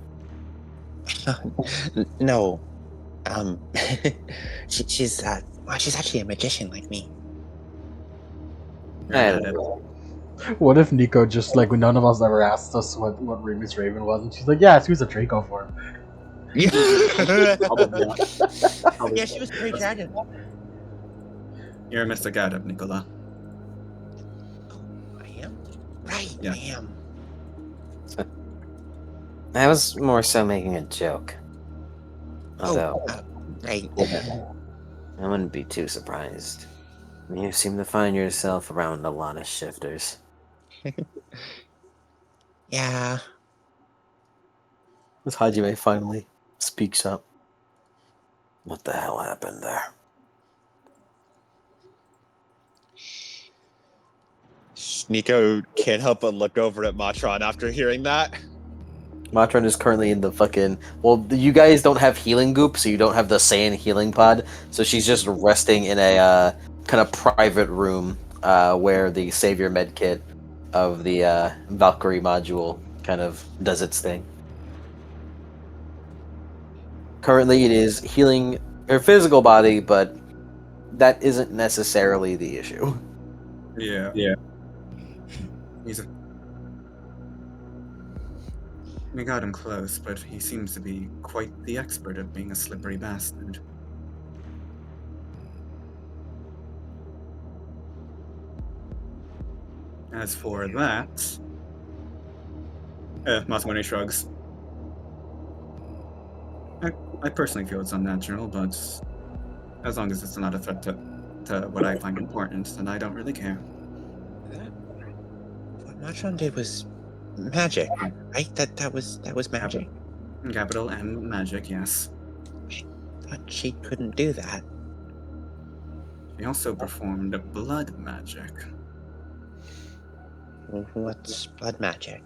No, she's well, she's actually a magician like me. I Yeah, don't know. What if Nico just like when none of us ever asked us what Miss Raven was, and she's like, yeah, she was a Draco form. Probably not. Probably Yeah, she was very dragon. You're Mr. Gadab, Nicola. I am? Right, Yeah. I am. I was more so making a joke. Although, Right. I wouldn't be too surprised. You seem to find yourself around a lot of shifters. Yeah. This Hajime finally speaks up. What the hell happened there? Nico can't help but look over at Matron after hearing that. Matron is currently in the fucking. Well, you guys don't have healing goop, so you don't have the Saiyan healing pod. So she's just resting in a kind of private room where the Savior medkit of the Valkyrie module kind of does its thing. Currently, it is healing her physical body, but that isn't necessarily the issue. Yeah. He's a... We got him close, but he seems to be quite the expert at being a slippery bastard. As for that... Masamune shrugs. I personally feel it's unnatural, but as long as it's not a threat to what I find important, then I don't really care. What Matron did was magic, right? That was magic. Capital M magic, yes. Thought she couldn't do that. She also performed blood magic. What's blood magic?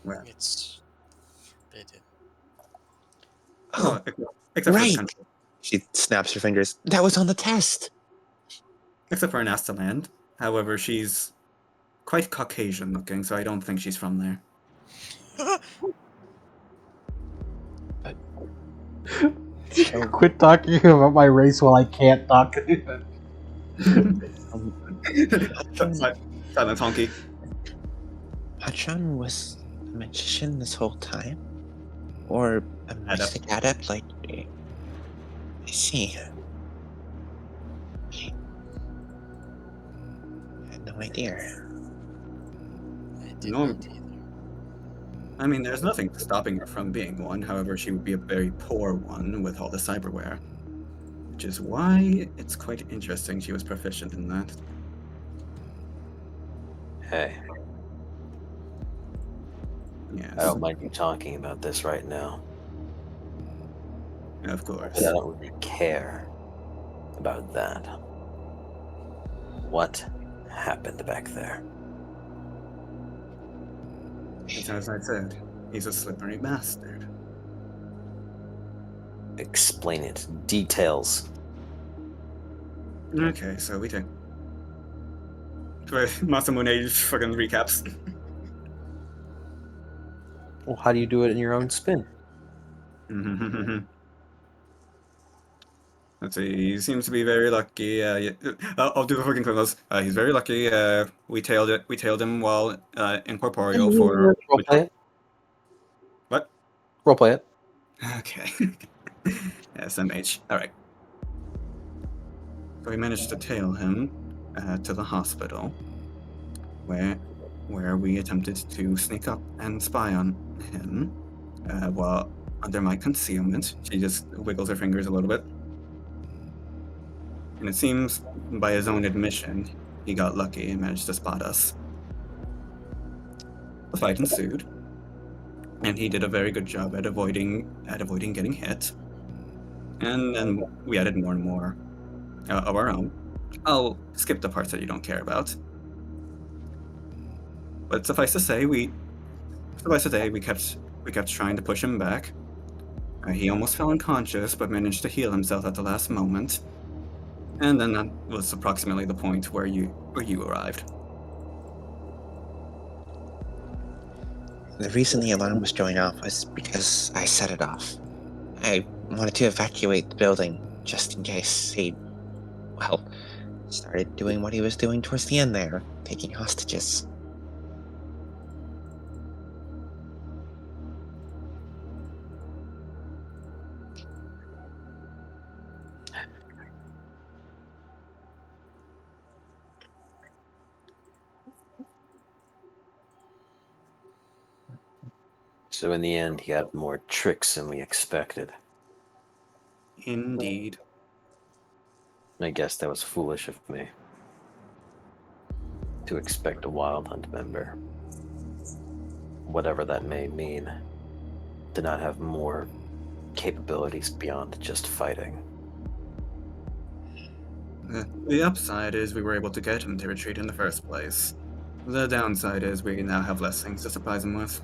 Well, It's forbidden. Oh, except for the right. country. She snaps her fingers. That was on the test. Except for Anastaland. However, she's quite Caucasian looking, so I don't think she's from there. Quit talking about my race while I can't talk. Silence, honky. Matron was a magician this whole time? Or a mystic adept? Like, I see. I had no idea. I didn't Norm- either. I mean, there's nothing stopping her from being one. However, she would be a very poor one with all the cyberware. Which is why it's quite interesting she was proficient in that. Hey, Yes, I don't mind you talking about this right now, of course. but I don't really care about that. What happened back there? It's as I said, he's a slippery bastard. Explain it. Details. Okay, so we take. Masamune fucking recaps. Well, how do you do it in your own spin? Let's see. He seems to be very lucky. I'll do the fucking criminals. He's very lucky. We tailed him while incorporeal for. Roleplay it. What? Roleplay it. Okay. SMH. All right. So we managed to tail him to the hospital, where we attempted to sneak up and spy on him. While under my concealment, she just wiggles her fingers a little bit. And it seems, by his own admission, he got lucky and managed to spot us. The fight ensued, and he did a very good job at avoiding getting hit. And then we added more and more of our own. I'll skip the parts that you don't care about. But suffice to say, we kept trying to push him back. He almost fell unconscious, but managed to heal himself at the last moment. And then that was approximately the point where you arrived. The reason the alarm was going off was because I set it off. I wanted to evacuate the building, just in case he, well, started doing what he was doing towards the end there, taking hostages. So in the end, he had more tricks than we expected. Indeed. I guess that was foolish of me. To expect a Wild Hunt member, whatever that may mean, to not have more capabilities beyond just fighting. The upside is we were able to get him to retreat in the first place. The downside is we now have less things to surprise him with.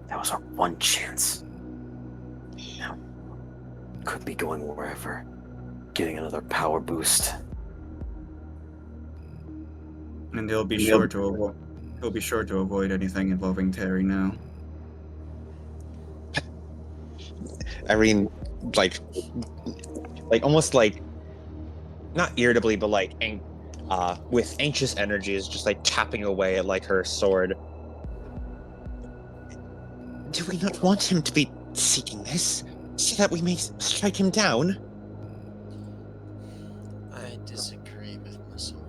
That was our one chance. Now, could be going wherever, getting another power boost. And he'll be sure to avoid anything involving Terry now. Irene, like almost like not irritably, but like with anxious energies, just like tapping away at like her sword. Do we not want him to be seeking this, so that we may strike him down? I disagree with Masone.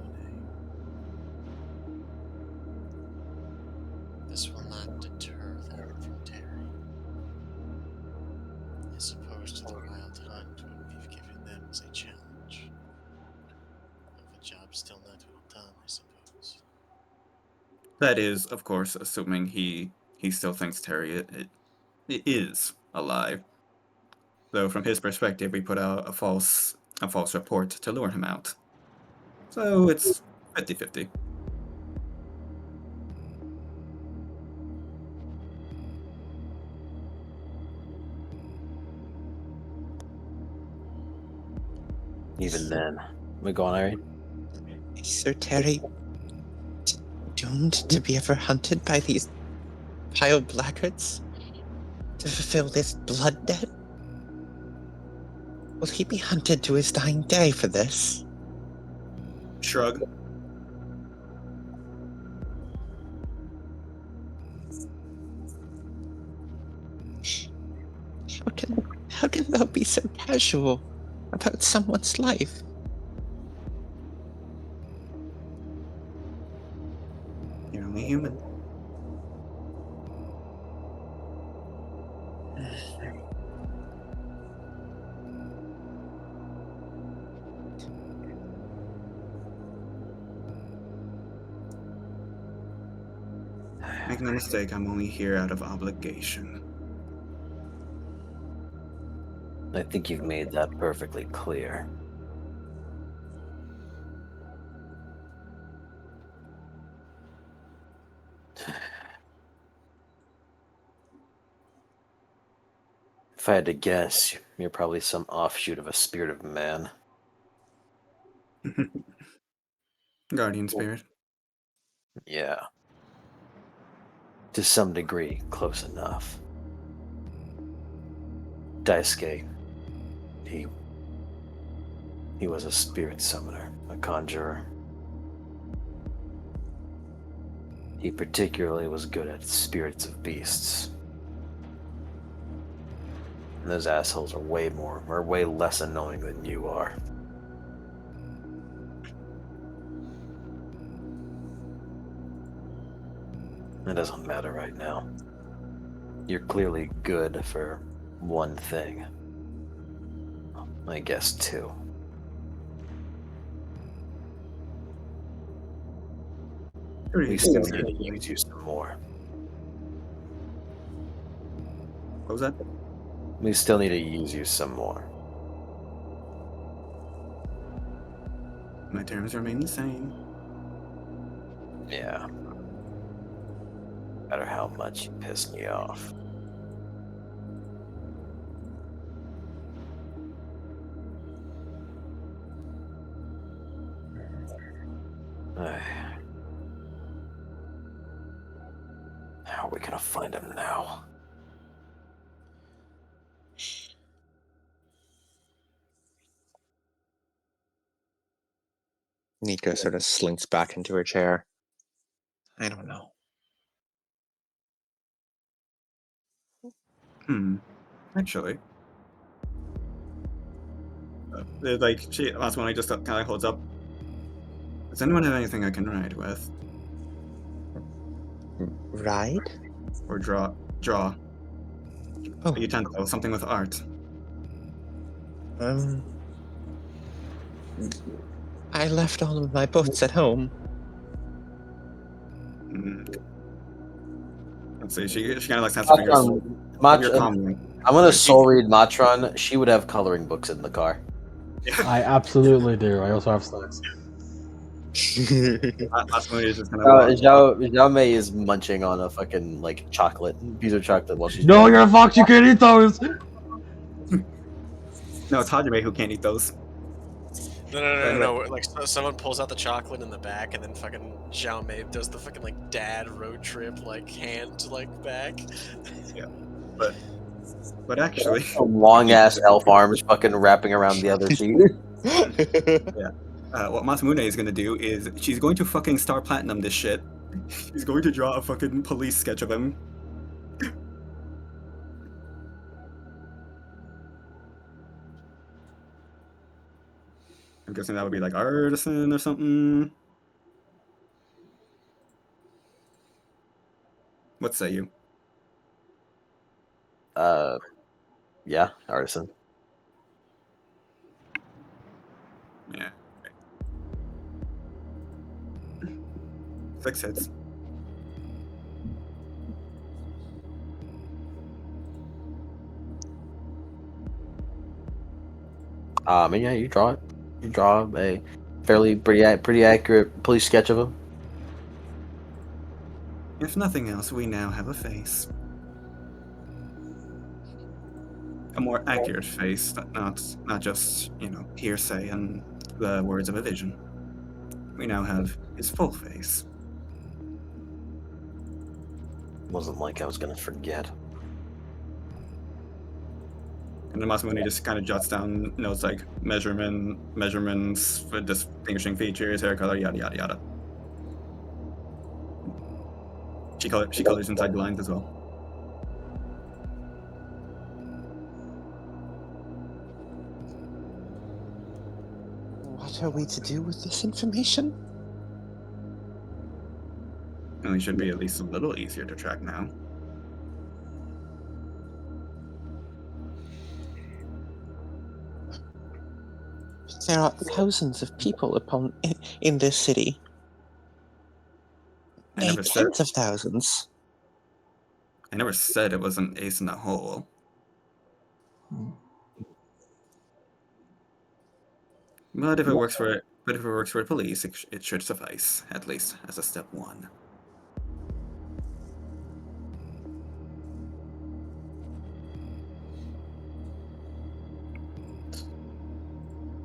This will not deter them from Terry. As opposed to the Wild Hunt, what we've given them as a challenge. Of a job still not well done, I suppose. That is, of course, assuming he still thinks Terry it is alive. Though from his perspective, we put out a false report to lure him out. So it's 50-50. Even then, we going alright? Is Sir Terry doomed to be ever hunted by these vile blackguards? To fulfill this blood debt? Will he be hunted to his dying day for this? Shrug. How can thou be so casual about someone's life? You're only human. Make no mistake, I'm only here out of obligation. I think you've made that perfectly clear. If I had to guess, you're probably some offshoot of a spirit of man. Guardian spirit. Yeah. To some degree, close enough. Daisuke, he was a spirit summoner, a conjurer. He particularly was good at spirits of beasts. And those assholes are way less annoying than you are. It doesn't matter right now. You're clearly good for one thing. I guess two. We still need to use you some more. What was that? We still need to use you some more. My terms remain the same. Yeah. matter how much you piss me off. How are we gonna find him now? Nico sort of slinks back into her chair. I don't know. Actually. Last one I just kind of holds up. Does anyone have anything I can write with? Ride? Or draw? Oh. A utensil, something with art. I left all of my books at home. Let's see, she kind of like snaps her fingers. I'm gonna soul read Matron. She would have coloring books in the car. I absolutely do. I also have snacks. Masamune is just kind of Zhao Mei is munching on a fucking like chocolate piece of chocolate while she's. No, you're a fox. You can't eat those. No, it's Hajime who can't eat those. No. Like someone pulls out the chocolate in the back, and then fucking Zhao Mei does the fucking like dad road trip like hand like back. Yeah, but actually, Long ass elf arms fucking wrapping around the other cheek. What Masamune is gonna do is she's going to fucking star platinum this shit. She's going to draw a fucking police sketch of him. I'm guessing that would be like artisan or something. What say you? Yeah, artisan. Yeah. 6 hits. Yeah, you draw it. You draw a pretty accurate police sketch of him. If nothing else, we now have a face. A more accurate face, not just, hearsay and the words of a vision. We now have his full face. Wasn't like I was gonna forget. And then Masamune just kind of jots down notes like measurements for distinguishing features, hair color, yada yada yada. She colors inside the lines as well. What are we to do with this information? And it should be at least a little easier to track now. There are thousands of people in this city. Nay, tens of thousands. I never said it was an ace in the hole. But if it works for police, it should suffice, at least as a step one.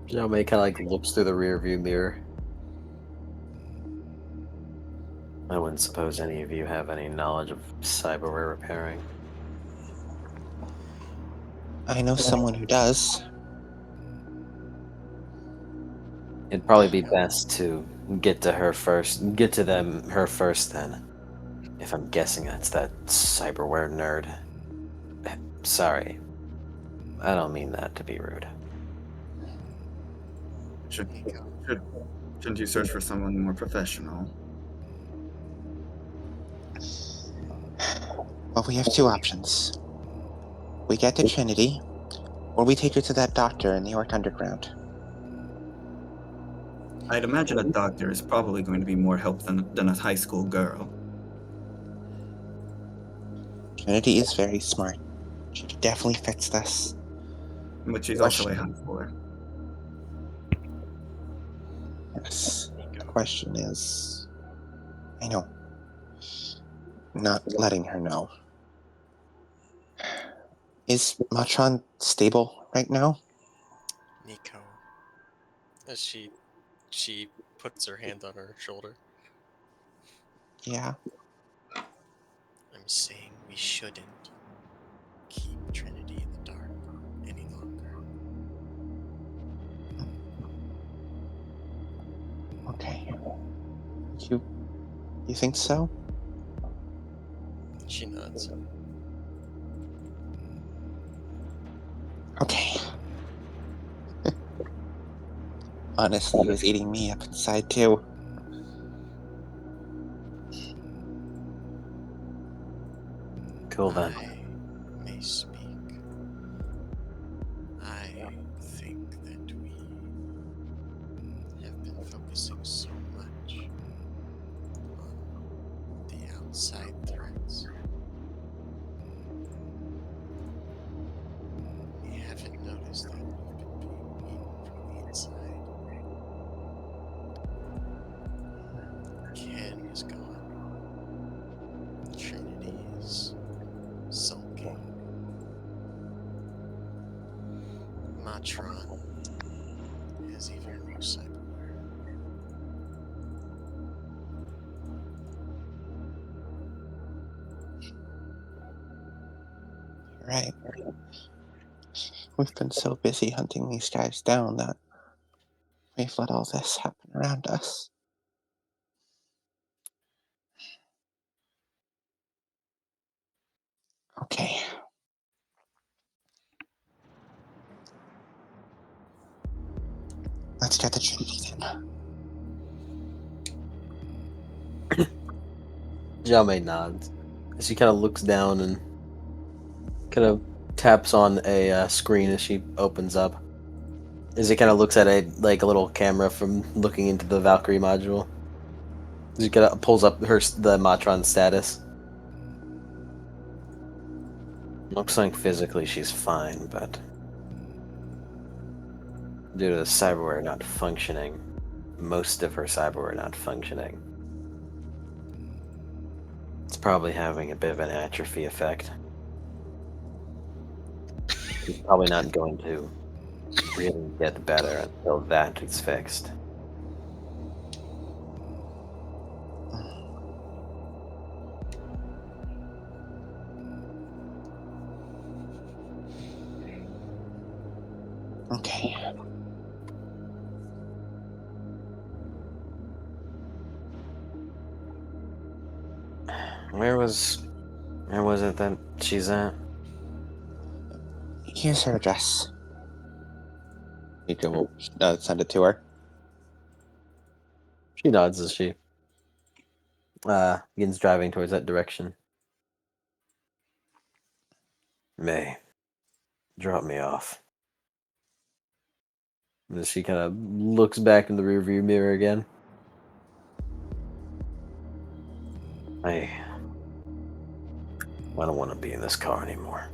Zhao Mei kind of like looks through the rear view mirror. I wouldn't suppose any of you have any knowledge of cyberware repairing. I know someone who does. It'd probably be best to get to her first. Get to her first, then. If I'm guessing that's that cyberware nerd. Sorry. I don't mean that to be rude. Shouldn't you search for someone more professional? Well, we have two options. We get to Trinity, or we take her to that doctor in New York Underground. I'd imagine a doctor is probably going to be more help than a high school girl. Trinity is very smart. She definitely fits this. But she's also a high schooler. Yes. The question is... I know. not letting her know. Is Matron stable right now? Nico, as she puts her hand on her shoulder. Yeah. I'm saying we shouldn't keep Trinity in the dark any longer. Okay. You think so? She nods. Okay. Honestly, it was eating me up inside too. Cool then. I may speak. I think that we have been focusing so much on the outside threats. We haven't noticed that we've been being eaten from the inside. Ken is gone. Trinity is sulking. Matron has even more cyberware. Right. We've been so busy hunting these guys down that we've let all this happen around us. Okay. Let's get the Trinity then. Jame nods. She kind of looks down and kind of taps on a screen as she opens up. As he kind of looks at a little camera from looking into the Valkyrie module. As he kind of pulls up the Matron status. Looks like physically she's fine, but due to the cyberware not functioning, most of her cyberware not functioning, it's probably having a bit of an atrophy effect. She's probably not going to really get better until that is fixed. Okay. Where was it that she's at? Here's her address. Nico will send it to her. She nods as she begins driving towards that direction. May, drop me off. And as she kind of looks back in the rearview mirror again. I don't want to be in this car anymore.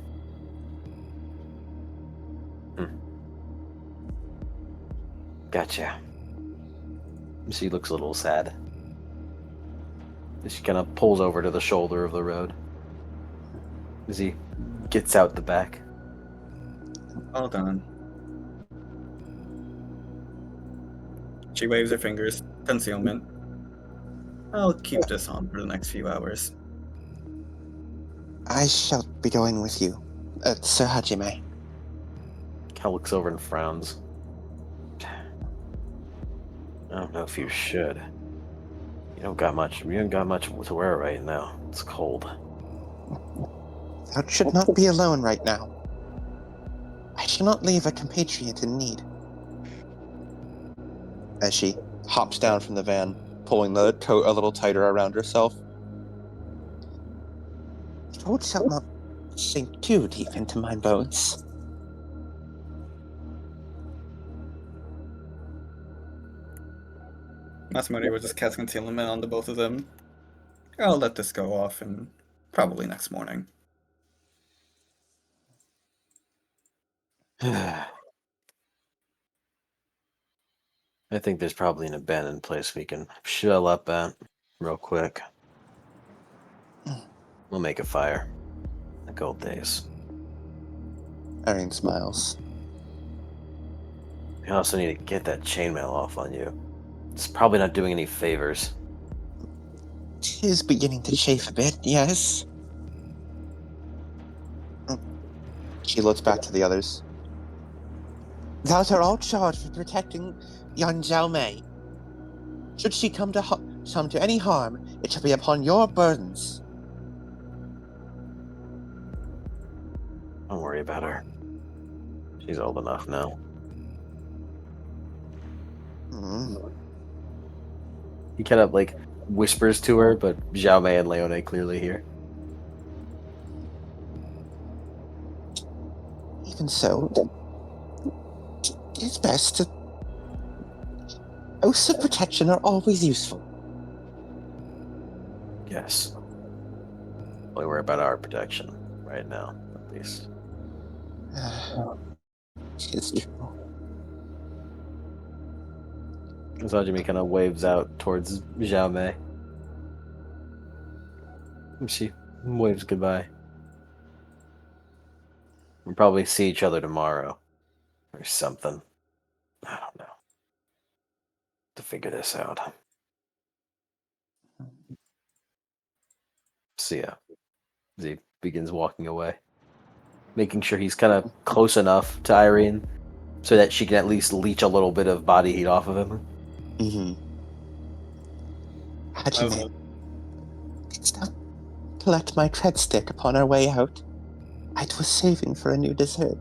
Gotcha. She looks a little sad. She kind of pulls over to the shoulder of the road as he gets out the back. All done. She waves her fingers. Concealment. I'll keep this on for the next few hours. I shall be going with you, Sir Hajime. Kind of looks over and frowns. I don't know if you should. You don't got much to wear right now. It's cold. Thou should not be alone right now. I shall not leave a compatriot in need. As she hops down from the van, pulling the coat a little tighter around herself. Thou shalt not sink too deep into my bones. Masamori will just cast concealment on the both of them. I'll let this go off and probably next morning. I think there's probably an abandoned place we can shell up at real quick. We'll make a fire. Like old days. Irene smiles. You also need to get that chainmail off on you. It's probably not doing any favors. Tis beginning to chafe a bit, yes. She looks back to the others. Thou art all charged with protecting yon Zhao Mei. Should she come to any harm, it shall be upon your burdens. Don't worry about her. She's old enough now. Hmm. He kind of like whispers to her, but Zhao Mei and Leone clearly hear. Even so, it's best to... Oaths of protection are always useful. Yes. Only worry about our protection right now, at least. It's true. Zajimi kind of waves out towards Zhao Mei. She waves goodbye. We'll probably see each other tomorrow. Or something. I don't know. To figure this out. See ya. As he begins walking away. Making sure he's kind of close enough to Irene so that she can at least leech a little bit of body heat off of him. Mm-hmm. Hajime, didst thou collect my tread stick upon our way out? I was saving for a new dessert.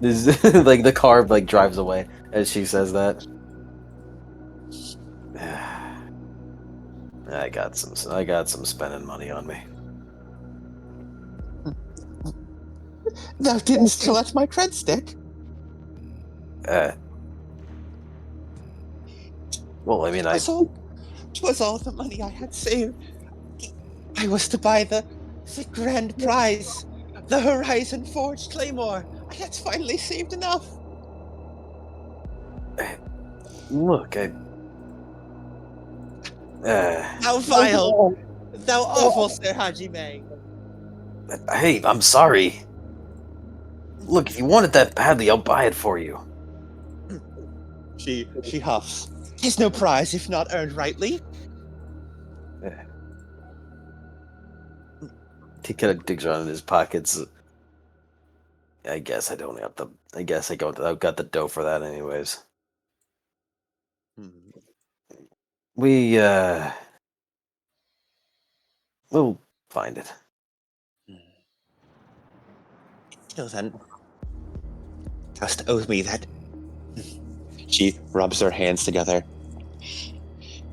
This like the car like drives away as she says that. I got some spending money on me. Thou didn't collect my tread stick? Well, I mean, Twas all the money I had saved. I was to buy the grand prize, the Horizon Forged Claymore. I had finally saved enough. look, Thou vile, thou awful Sir Hajime. hey, I'm sorry. Look, if you want it that badly, I'll buy it for you. She huffs. 'Tis no prize if not earned rightly. He kind of digs around in his pockets. I guess I don't have the. I guess I've got the dough for that, anyways. We'll find it. Till then, dost owe me that. She rubs her hands together.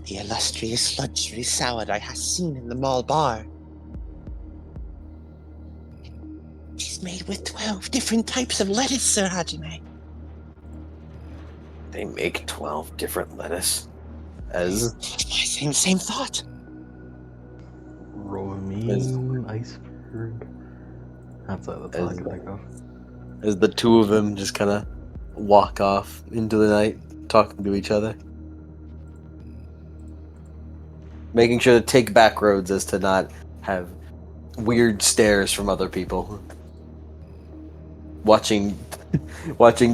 The illustrious luxury salad I have seen in the mall bar. It's made with 12 different types of lettuce, Sir Hajime. They make 12 different lettuce. As My same thought. Romaine iceberg. That's all I can think of. as the two of them just kind of walk off into the night, talking to each other, making sure to take back roads as to not have weird stares from other people. Watching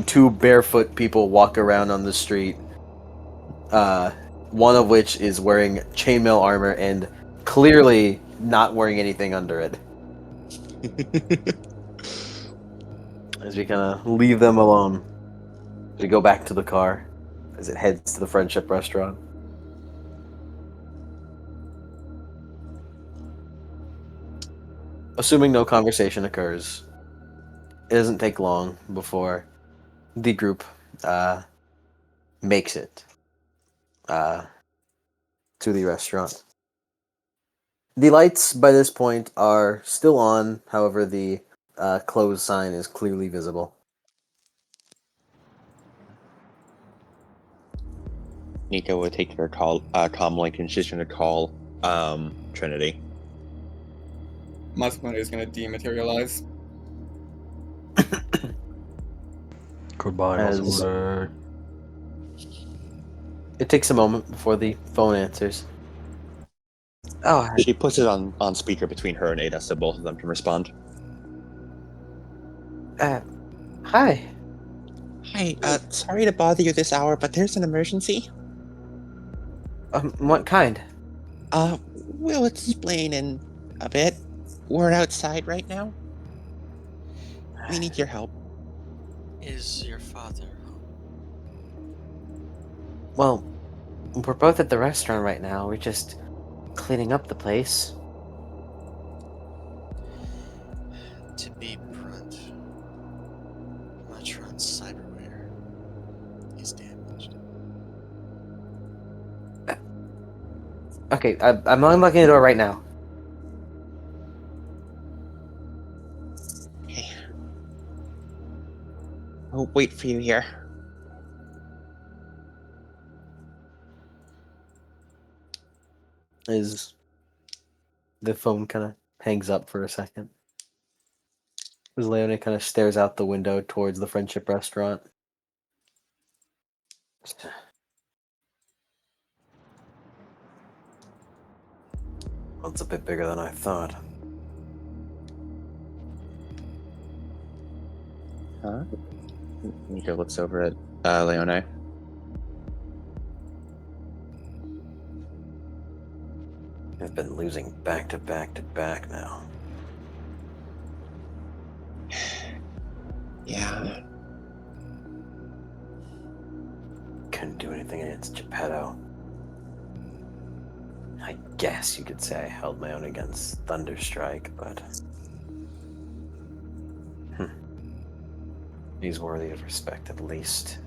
two barefoot people walk around on the street. One of which is wearing chainmail armor and clearly not wearing anything under it. As we kind of leave them alone, we go back to the car as it heads to the Friendship Restaurant. Assuming no conversation occurs, it doesn't take long before the group makes it to the restaurant. The lights by this point are still on, however, the closed sign is clearly visible. Nico would take her call, comm link, and she's going to call Trinity. Masquerade is gonna dematerialize. Goodbye, As- Masquerade. It takes a moment before the phone answers. Oh, She puts it on speaker between her and Ada so both of them can respond. hi. Hi, sorry to bother you this hour, but there's an emergency. What kind? We'll explain in a bit. We're outside right now. We need your help. Is your father home? Well, we're both at the restaurant right now. We're just cleaning up the place. To be blunt, Matron's cyberware is damaged. Okay, I'm unlocking the door right now. Okay. I'll wait for you here. Is the phone kind of hangs up for a second? As Leone kind of stares out the window towards the Friendship Restaurant. Well, it's a bit bigger than I thought. Huh? Nico looks over at Leone. I've been losing back to back to back now. Yeah. Couldn't do anything against Geppetto. I guess you could say I held my own against Thunderstrike, but... He's worthy of respect at least.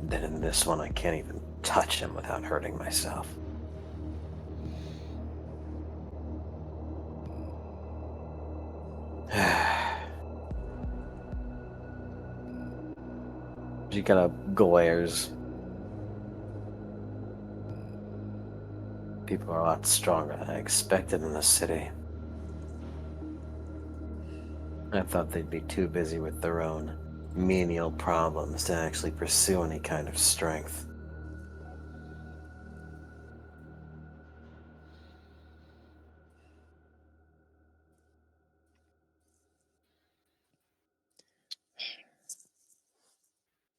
Then in this one, I can't even touch him without hurting myself. She kind of glares. People are a lot stronger than I expected in the city. I thought they'd be too busy with their own menial problems to actually pursue any kind of strength.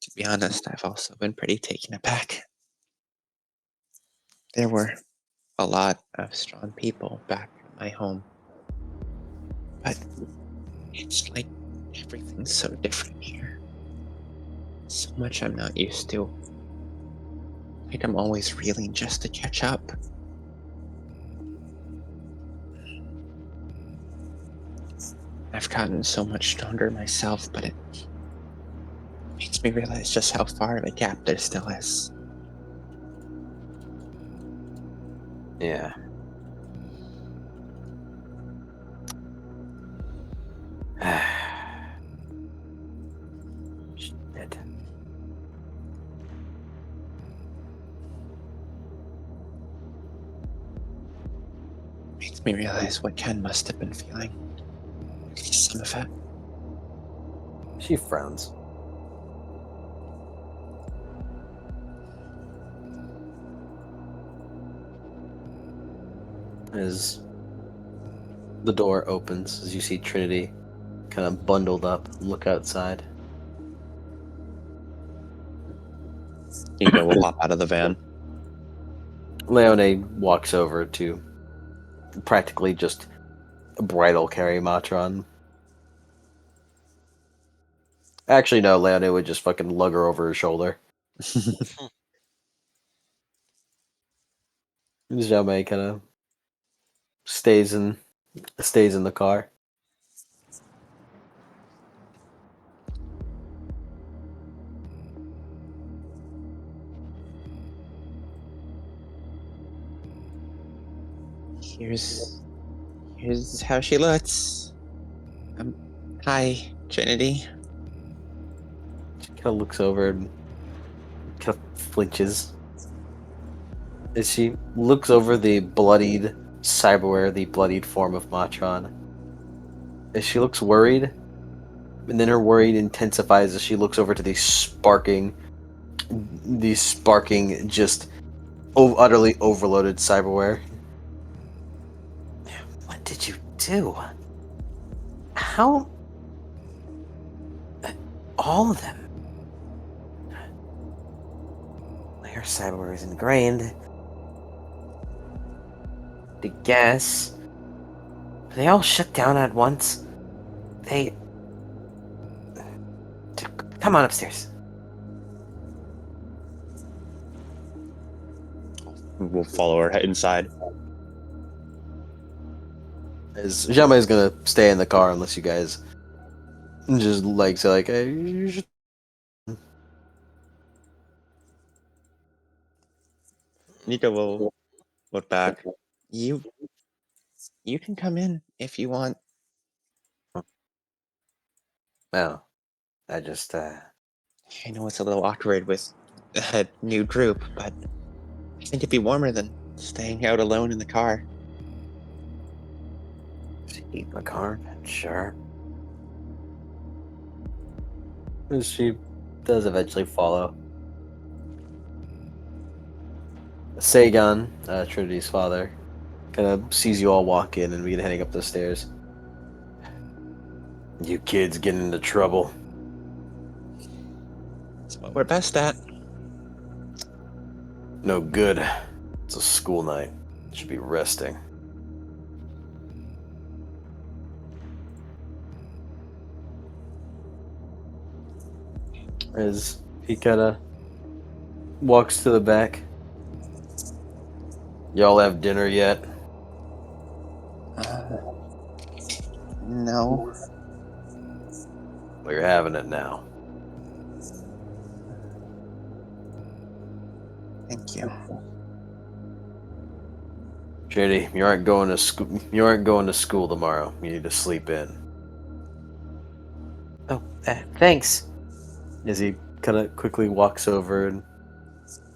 To be honest, I've also been pretty taken aback. There were a lot of strong people back in my home. But it's like everything's so different here. So much I'm not used to. Like I'm always reeling just to catch up. I've gotten so much stronger myself, but it makes me realize just how far of a gap there still is. Yeah. Shit. Makes me realize what Ken must have been feeling. At least some of it. She frowns. As the door opens, as you see Trinity kind of bundled up, look outside. Nico will hop out of the van. Leone walks over to practically just bridal carry Matron. Actually, no, Leone would just fucking lug her over her shoulder. Jamais kind of stays in the car. Here's how she looks. Hi, Trinity. She kind of looks over and kind of flinches. As she looks over the bloodied cyberware, the bloodied form of Matron. As she looks worried, and then her worry intensifies as she looks over to the sparking the sparking, just utterly overloaded cyberware. What did you do? How? All of them? Your cyberware is ingrained. To guess. They all shut down at once. They... Come on upstairs. We'll follow her inside. As Jama is gonna stay in the car unless you guys just like say like, hey, you should... Nico will look back. You can come in if you want. No, I just I know it's a little awkward with a new group, but I think it'd be warmer than staying out alone in the car. eat in the car. Sure. She does eventually follow. Sagan, Trinity's father, kind of sees you all walk in and begin heading up the stairs. You kids getting into trouble. That's what we're best at. No good. It's a school night. Should be resting. As he kind of walks to the back. Y'all have dinner yet? No. Well, you're having it now. Thank you. Trinity, you aren't going to school. You aren't going to school tomorrow. You need to sleep in. Oh, thanks. As he kind of quickly walks over and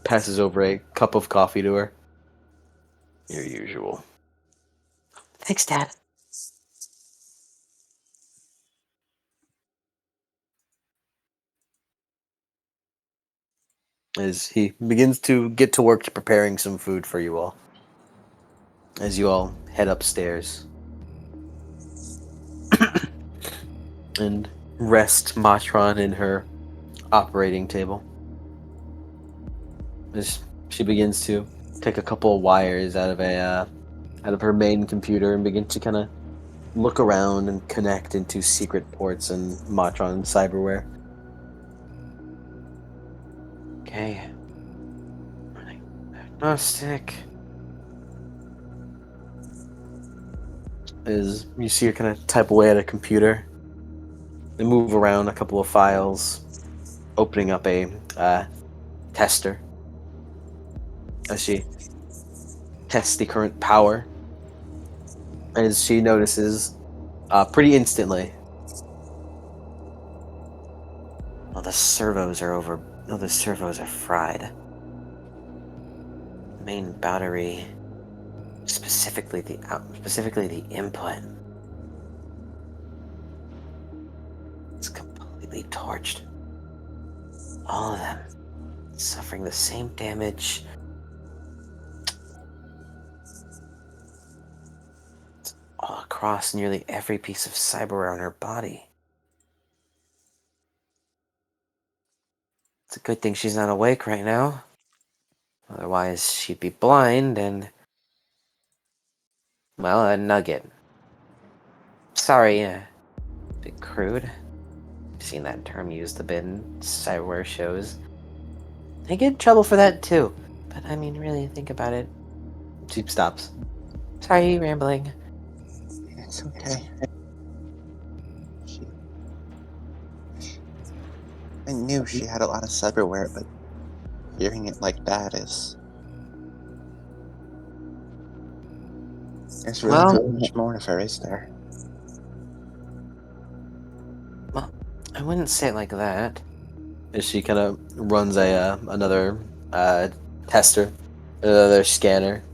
passes over a cup of coffee to her. Your usual. Thanks, Dad. As he begins to get to work preparing some food for you all. As you all head upstairs. And rest Matron in her operating table. As she begins to take a couple of wires out of her main computer and begin to kind of look around and connect into secret ports and Matron cyberware. Okay. Diagnostic. As you see her kind of type away at a computer and move around a couple of files, opening up a tester as she tests the current power. As she notices pretty instantly, oh, the servos are over. No, the servos are fried. Main battery, specifically the input. It's completely torched. All of them suffering the same damage. It's all across nearly every piece of cyberware on her body. It's a good thing she's not awake right now. Otherwise, she'd be blind and... well, a nugget. Sorry, a bit crude. I've seen that term used a bit in cyberware shows. I get in trouble for that too. But I mean, really, think about it. She stops. Sorry, rambling. It's okay. I knew she had a lot of cyberware, but hearing it like that is... there's really not much more of her, is there? Well, I wouldn't say it like that. As she kind of runs another tester, another scanner.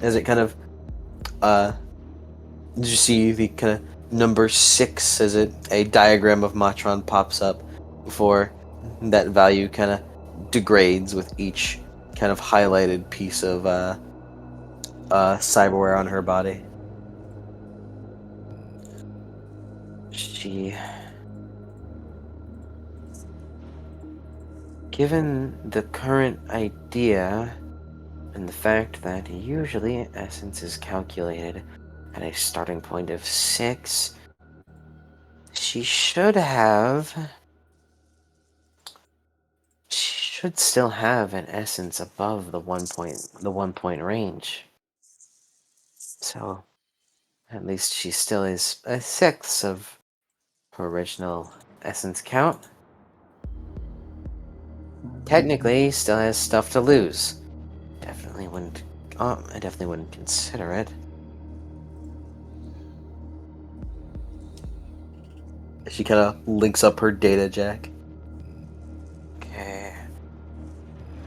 As it kind of did you see the kind of number 6 as a diagram of Matron pops up before that value kind of degrades with each kind of highlighted piece of cyberware on her body. Given the current idea and the fact that usually essence is calculated at a starting point of 6, she should still have an essence above the 1 point range. So at least she still is a 6th of her original essence count. Technically, still has stuff to lose. I definitely wouldn't consider it. She kind of links up her data jack. Okay.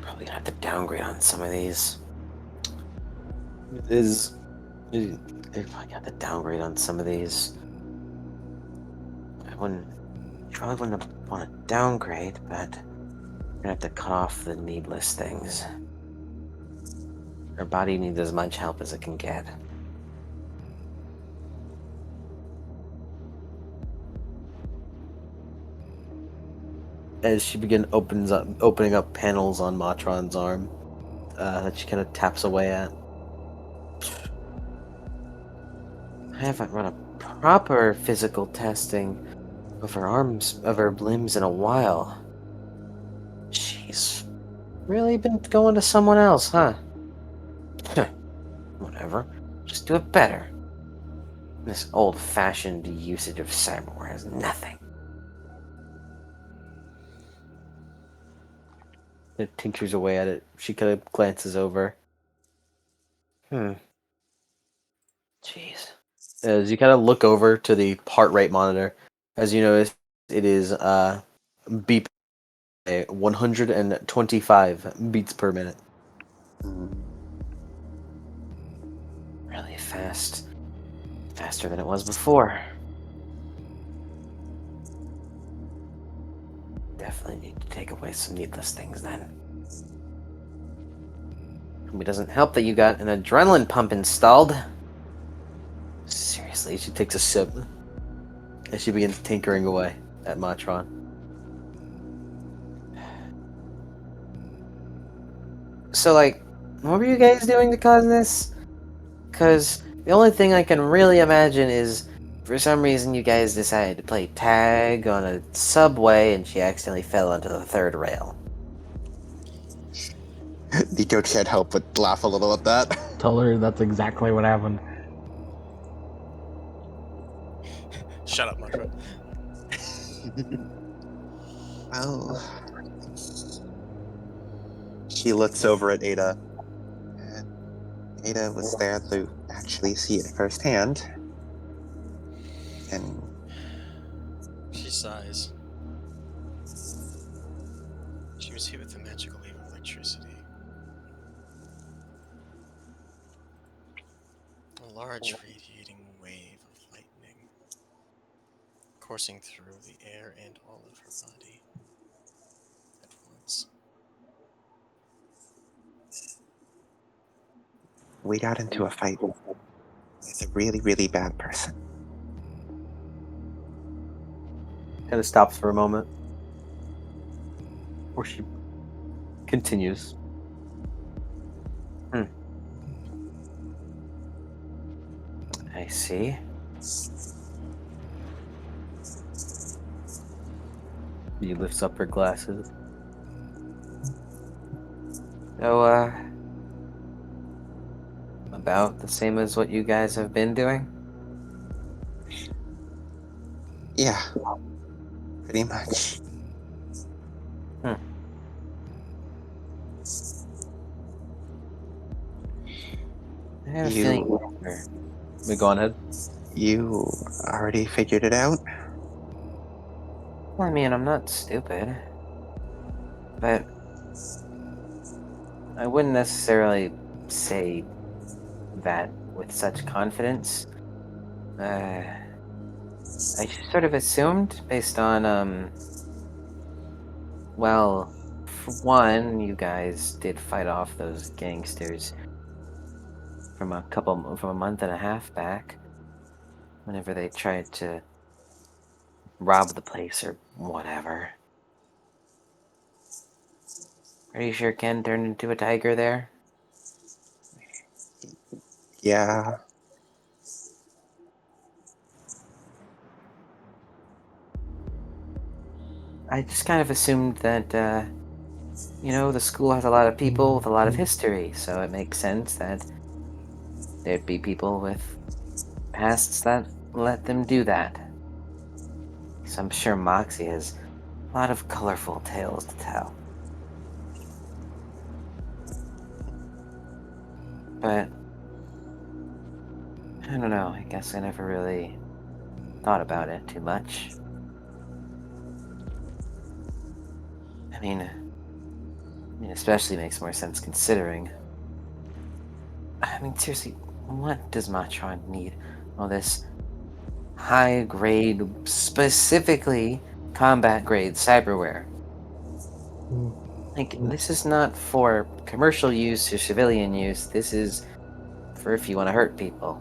Probably gonna have to downgrade on some of these. I probably got to downgrade on some of these. Probably wouldn't want to downgrade, but I'm gonna have to cut off the needless things. Her body needs as much help as it can get. As she opening up panels on Matron's arm, that she kind of taps away at. I haven't run a proper physical testing of her limbs in a while. She's really been going to someone else, huh? Whatever. Just do it better. This old-fashioned usage of cyberware has nothing. It tinctures away at it. She kind of glances over. Jeez. As you kind of look over to the heart rate monitor, as you notice, it is beep 125 beats per minute. Really fast. Faster than it was before. Definitely need to take away some needless things then. It doesn't help that you got an adrenaline pump installed. Seriously, she takes a sip as she begins tinkering away at Matron. So, like, what were you guys doing to cause this? Because the only thing I can really imagine is, for some reason, you guys decided to play tag on a subway and she accidentally fell onto the third rail. Nico can't help but laugh a little at that. Tell her that's exactly what happened. Shut up, Matron. Well, she looks over at Ada, and Ada was there to actually see it firsthand. And She sighs. She was hit with a magical wave of electricity. A large radiating wave of lightning coursing through the air and all of her body at once. we got into a fight with a really, really bad person. Kind of stops for a moment. Or she continues. I see. She lifts up her glasses. So, about the same as what you guys have been doing? Yeah, pretty much. I have a feeling. Go on ahead. You already figured it out? Well, I mean, I'm not stupid. But I wouldn't necessarily say that with such confidence. I sort of assumed, based on Well, for one, you guys did fight off those gangsters from a month and a half back. Whenever they tried to rob the place or whatever. Pretty sure Ken turned into a tiger there. Yeah. I just kind of assumed that, the school has a lot of people with a lot of history, so it makes sense that there'd be people with pasts that let them do that. So I'm sure Moxie has a lot of colorful tales to tell. But, I don't know, I guess I never really thought about it too much. I mean, it especially makes more sense considering. I mean, seriously, what does Matron need all this high grade, specifically combat grade cyberware? Like, this is not for commercial use or civilian use. This is for if you want to hurt people.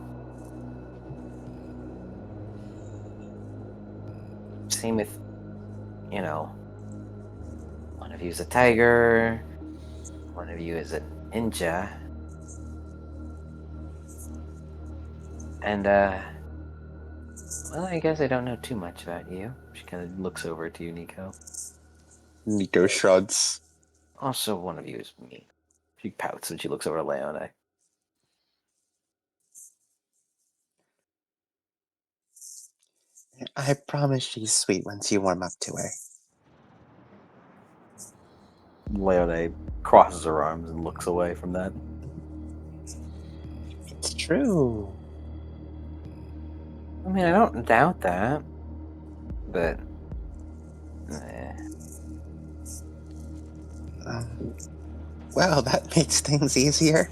Same with, one of you is a tiger, one of you is a ninja. And, well, I guess I don't know too much about you. She kind of looks over to you, Nico. Nico shrugs. Also, one of you is me. She pouts and she looks over to Leone. I promise she's sweet once you warm up to her. Leone crosses her arms and looks away from that. It's true. I mean, I don't doubt that. But, Well, that makes things easier.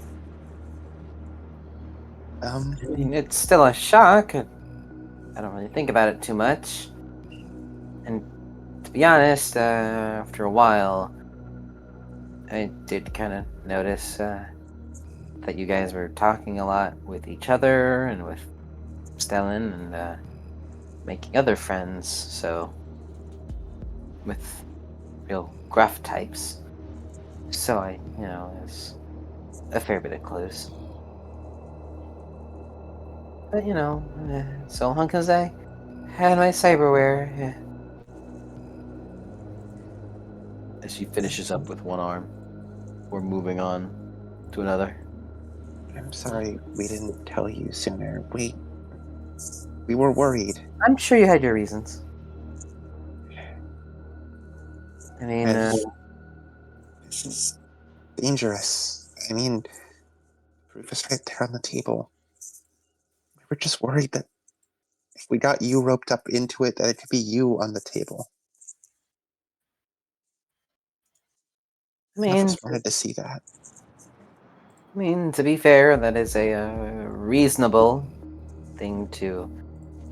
I mean, it's still a shock. I don't really think about it too much. And to be honest, after a while, I did kind of notice that you guys were talking a lot with each other and with Stellan and making other friends, so with real gruff types. So there's a fair bit of clues. But so Hunkaze had my cyberware. As she finishes up with one arm, we're moving on to another. I'm sorry we didn't tell you sooner. We were worried. I'm sure you had your reasons. I mean, This is dangerous. I mean, proof is right there on the table. We were just worried that if we got you roped up into it, that it could be you on the table. None of us wanted to see that. to be fair, that is a reasonable thing to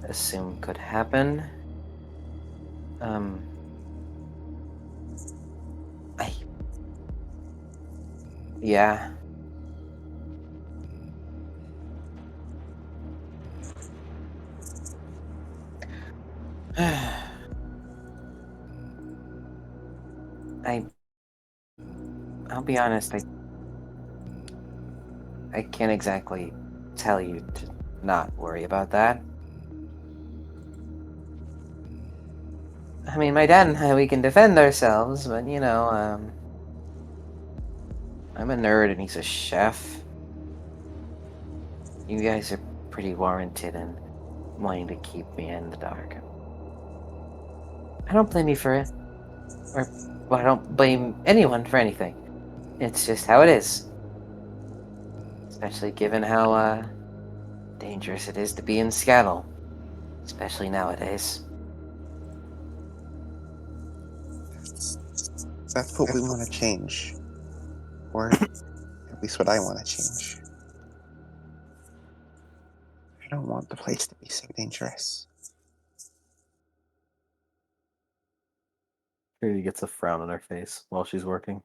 assume could happen. Yeah. I'll be honest, I can't exactly tell you to not worry about that. I mean, my dad and I, we can defend ourselves, but I'm a nerd and he's a chef. You guys are pretty warranted in wanting to keep me in the dark. I don't blame you for it. I don't blame anyone for anything. It's just how it is. Especially given how, dangerous it is to be in Seattle. Especially nowadays. That's what we want to change. Or at least what I want to change. I don't want the place to be so dangerous. Trinity gets a frown on her face while she's working.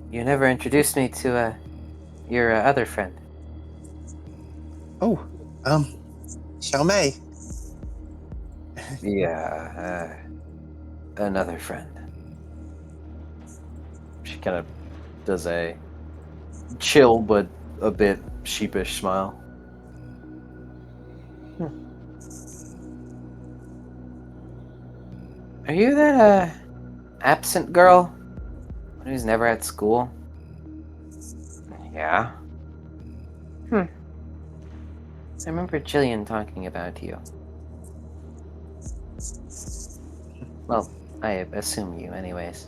You never introduced me to your other friend. Oh, Xiao Mei. Yeah, another friend. She kind of does a chill but a bit sheepish smile. Are you that absent girl? One who's never at school? Yeah. I remember Jillian talking about you. Well, I assume you, anyways.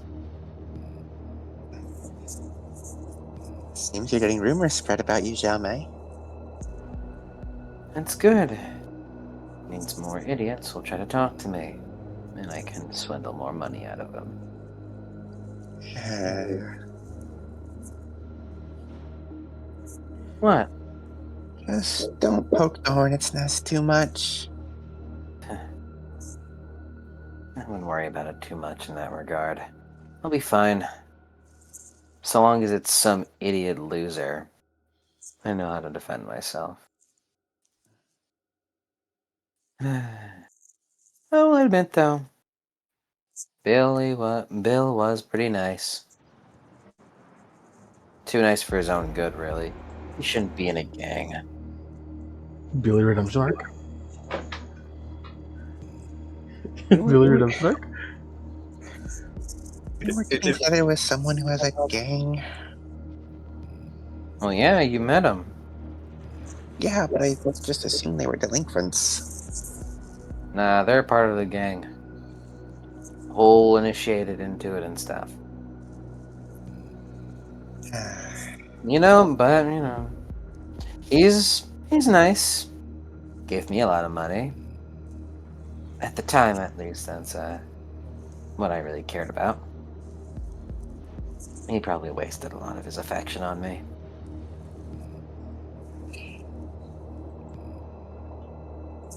Seems you're getting rumors spread about you, Xiao Mei. That's good. Means more idiots will try to talk to me, and I can swindle more money out of them. What? Just don't poke the hornet's nest too much. I wouldn't worry about it too much in that regard. I'll be fine. So long as it's some idiot loser. I know how to defend myself. I'll admit, though, Bill was pretty nice. Too nice for his own good, really. He shouldn't be in a gang. Billy Redemption arc. Billy Redemption arc. You were getting together with someone who has a gang. Well, yeah, you met him. Yeah, but I just assumed they were delinquents. Nah, they're part of the gang. Whole initiated into it and stuff. But he's nice. Gave me a lot of money. At the time, at least, that's what I really cared about. He probably wasted a lot of his affection on me.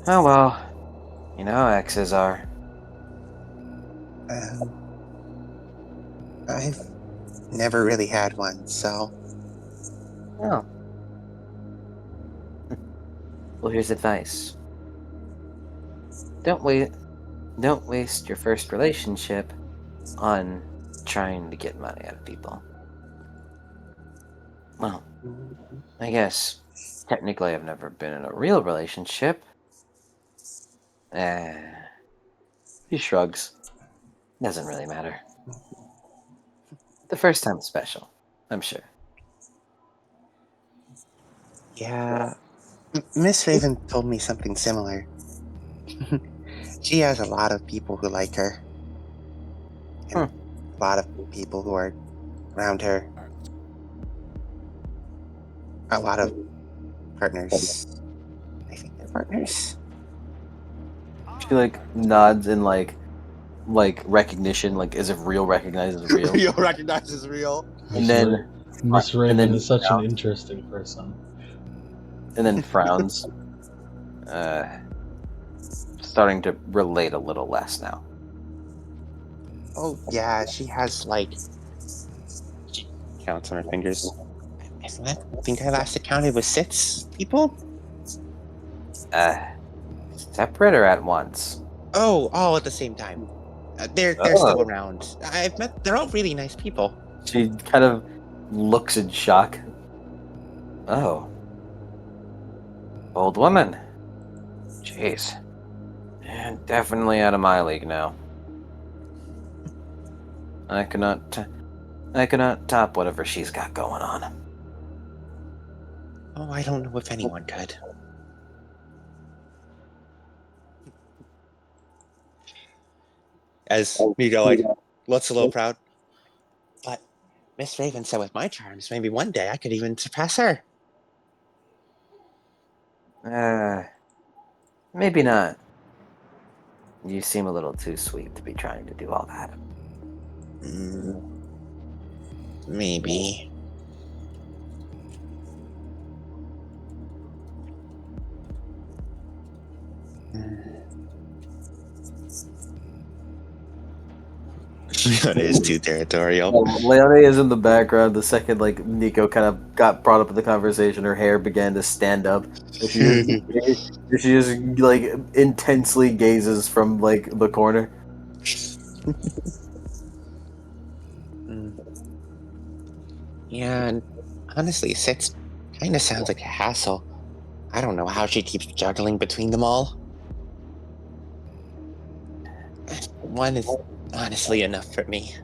Oh well, you know how exes are. I've never really had one, so Oh. Well, here's advice. Don't waste your first relationship on trying to get money out of people. Well, I guess technically I've never been in a real relationship. He shrugs. Doesn't really matter. The first time's special, I'm sure. yeah. Miss Raven told me something similar. She has a lot of people who like her. And a lot of people who are around her. A lot of partners. I think they're partners. She nods in like recognition, like as if real recognizes real. Real recognizes real. And then Miss Raven then is such an interesting person. and then frowns. Starting to relate a little less now. Oh yeah, she has she counts on her fingers. I think I last counted with 6 people. Separate or at once? Oh, all at the same time. They're still around. I've met. They're all really nice people. She kind of looks in shock. Oh. Old woman. Jeez. Definitely out of my league now. I cannot top whatever she's got going on. Oh, I don't know if anyone could. As Miko looks a little proud. But Miss Raven said with my charms, maybe one day I could even surpass her. Maybe not. You seem a little too sweet to be trying to do all that. Maybe. That is too territorial. Leone is in the background. The second like Nico kind of got brought up in the conversation, her hair began to stand up, and she just like intensely gazes from like the corner. Mm. Yeah, and honestly, Six kind of sounds like a hassle. I don't know how she keeps juggling between them all. One is honestly enough for me.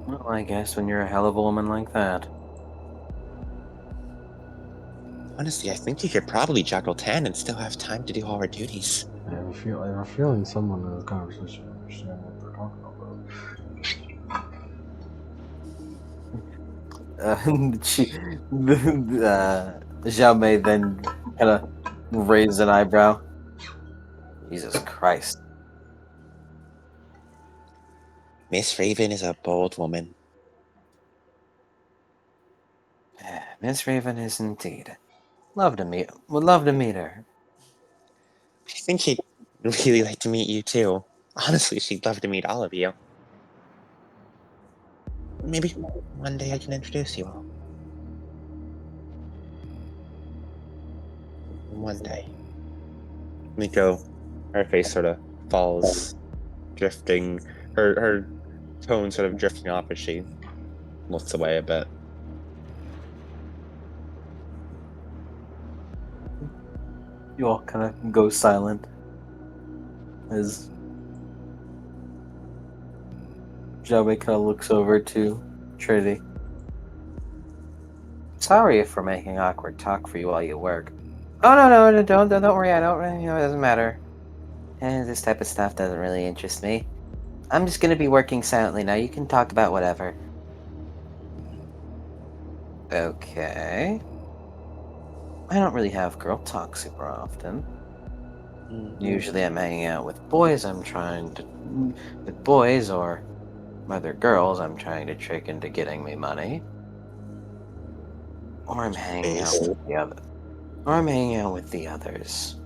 Well, I guess when you're a hell of a woman like that. Honestly, I think you could probably juggle 10 and still have time to do all our duties. I have a feeling someone in this conversation understand what they're talking about. Xiao Mei then kind of raised an eyebrow. Jesus Christ. Miss Raven is a bold woman. Miss Raven is indeed. Would love to meet her. I think she'd really like to meet you too. Honestly, she'd love to meet all of you. Maybe one day I can introduce you all. One day. Miko, her face sort of falls, drifting, her tone sort of drifting off as she looks away a bit. You all kind of go silent as Xiao Mei kind of looks over to Trinity. Sorry if we're making awkward talk for you while you work. Oh no, don't worry. I don't really, it doesn't matter. This type of stuff doesn't really interest me. I'm just gonna be working silently now. You can talk about whatever. Okay. I don't really have girl talk super often. Usually I'm hanging out with boys with boys or other girls I'm trying to trick into getting me money. Or I'm hanging out with the others.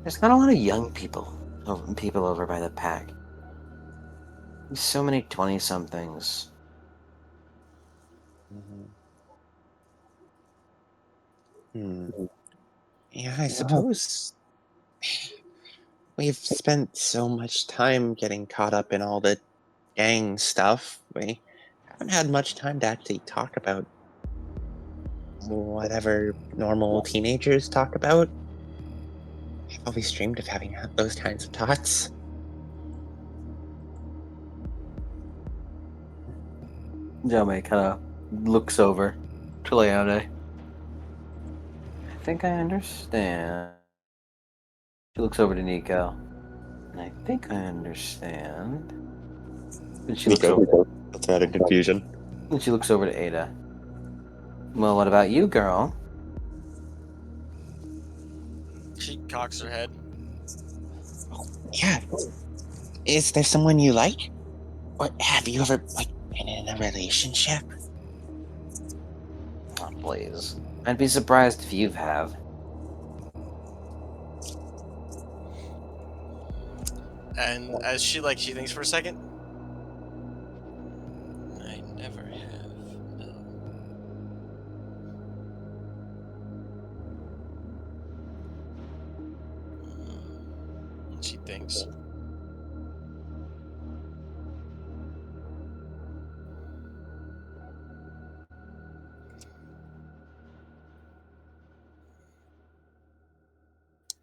There's not a lot of young people over by the pack. There's so many 20-somethings. Yeah, I suppose we've spent so much time getting caught up in all the gang stuff. We haven't had much time to actually talk about whatever normal teenagers talk about. I've always dreamed of having those kinds of thoughts. Xiao Mei kind of looks over to Leone. I think I understand. She looks over to Nico. And I think I understand. And she looks over. That's out of confusion. And she looks over to Ada. Well, what about you, girl? She cocks her head. Yeah. Is there someone you like? Or have you ever been in a relationship? Oh, please. I'd be surprised if you have. And as she thinks for a second. I never have. No. And she thinks.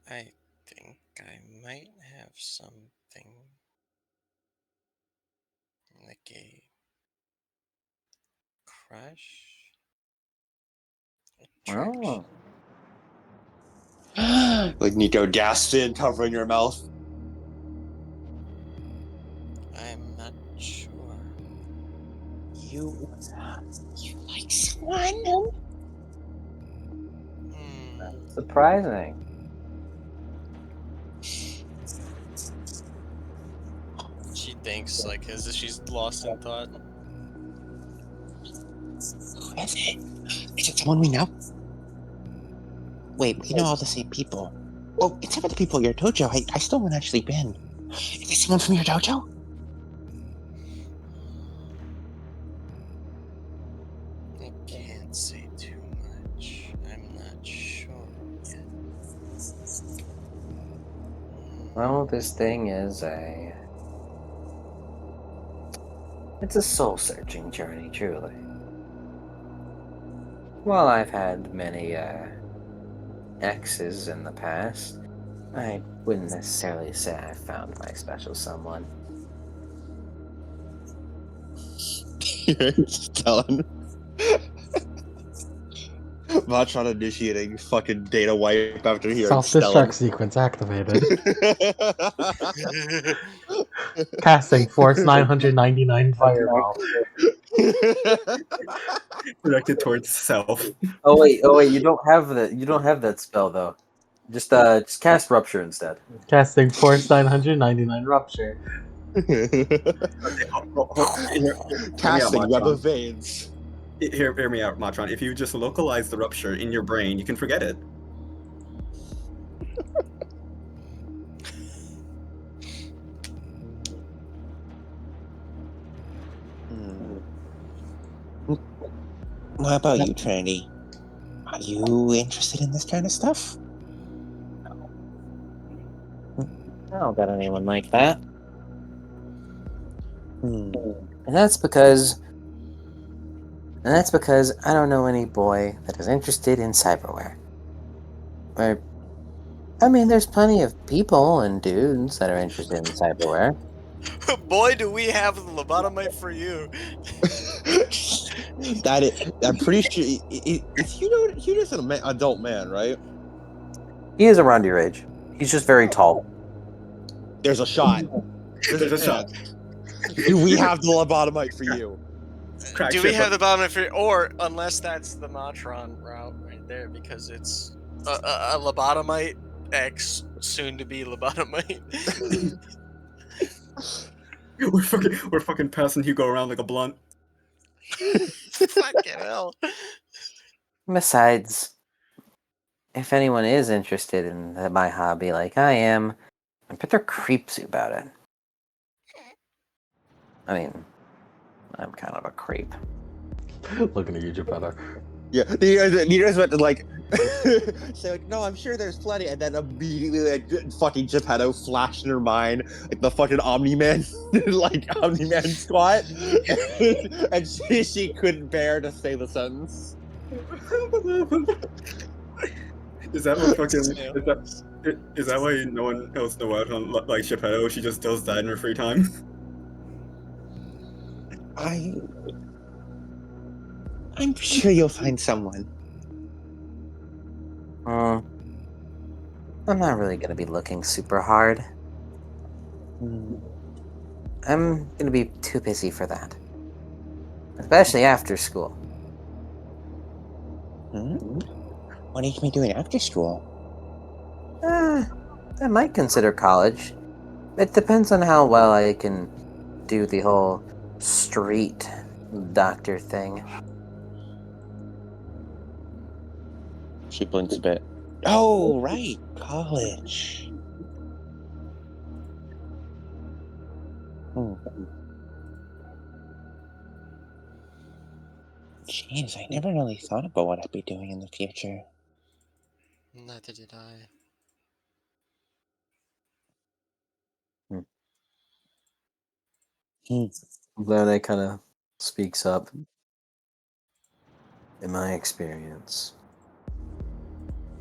I think I might have something like a crush. Attraction. Like Nico gasps in, covering her mouth. I'm not sure. You like someone? Surprising. She thinks as if she's lost in thought. Who is it? Is it someone we know? Wait, we know all the same people. Oh, except for the people at your dojo, I still haven't actually been. Is there someone from your dojo? I can't say too much. I'm not sure yet. Well, this thing is it's a soul-searching journey, truly. While I've had many, exes in the past, I wouldn't necessarily say I found my special someone. Just telling. Matron initiating fucking data wipe after hearing Self-destruct Stellan. sequence activated. Casting Force 999 Fireball. Directed towards self. Oh wait, you don't have that spell though. Just cast rupture instead. Casting Force 999 Rupture. Hear me out, Casting Web of Matron. Veins. Hear me out, Matron. If you just localize the rupture in your brain, you can forget it. What about you, Trinity? Are you interested in this kind of stuff? I don't got anyone like that. Hmm. And that's because I don't know any boy that is interested in cyberware. Or, I mean, there's plenty of people and dudes that are interested in cyberware. Boy, do we have the lobotomite for you. I'm pretty sure he's just an adult man, right? He is around your age. He's just very tall. There's a shot. There's a shot. Do we have the lobotomite for you? Crack Do we shit, have but- the lobotomite for you? Or, unless that's the Matron route right there, because it's a lobotomite X, soon to be lobotomite. We're fucking passing Hugo around like a blunt. Fucking hell. Besides, if anyone is interested in my hobby like I am, I bet they're creeps about it. I mean, I'm kind of a creep. Looking at you, Geppetto. Yeah, you guys went to like say like, no, I'm sure there's plenty, and then immediately like fucking Geppetto flashed in her mind like the fucking Omni-Man, like Omni-Man squat, and she couldn't bear to say the sentence. Is that what fucking Snails. is that why no one else know out on like Geppetto? She just does that in her free time. I'm sure you'll find someone. I'm not really gonna be looking super hard. I'm gonna be too busy for that. Especially after school. What are you gonna be doing after school? I might consider college. It depends on how well I can do the whole street doctor thing. She blinks a bit. Oh, right, college. Jeez, I never really thought about what I'd be doing in the future. Neither did I. Lene kind of speaks up. In my experience,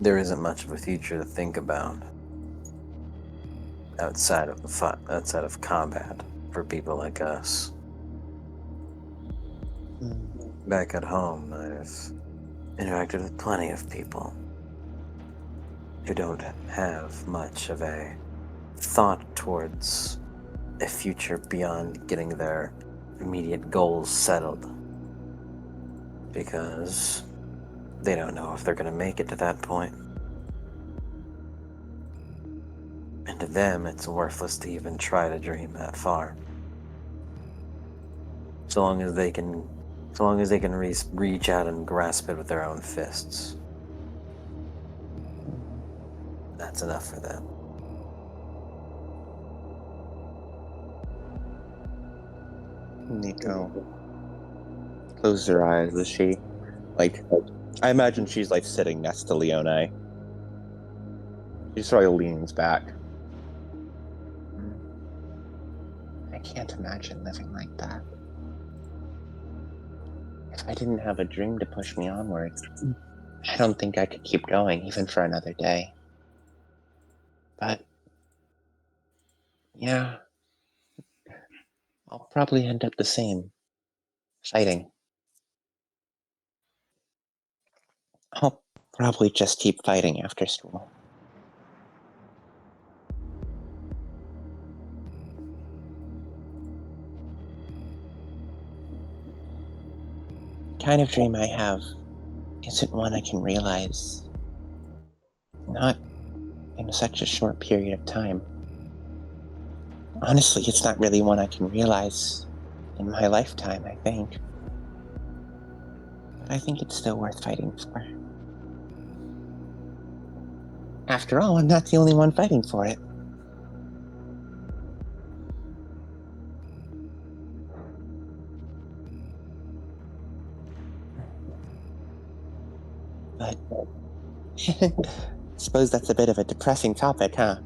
there isn't much of a future to think about outside of outside of combat for people like us. Back at home, I've interacted with plenty of people who don't have much of a thought towards a future beyond getting their immediate goals settled, because they don't know if they're going to make it to that point. And to them, it's worthless to even try to dream that far. So long as they can reach out and grasp it with their own fists. that's enough for them. Nico closes her eyes as she, like, I imagine she's like sitting next to Leone. She sort of leans back. I can't imagine living like that. If I didn't have a dream to push me onward, I don't think I could keep going even for another day. But, yeah, I'll probably end up the same, fighting. I'll probably just keep fighting after school. Kind of dream I have isn't one I can realize. Not in such a short period of time. Honestly, it's not really one I can realize in my lifetime, I think. But I think it's still worth fighting for. After all, I'm not the only one fighting for it. But suppose that's a bit of a depressing topic, huh?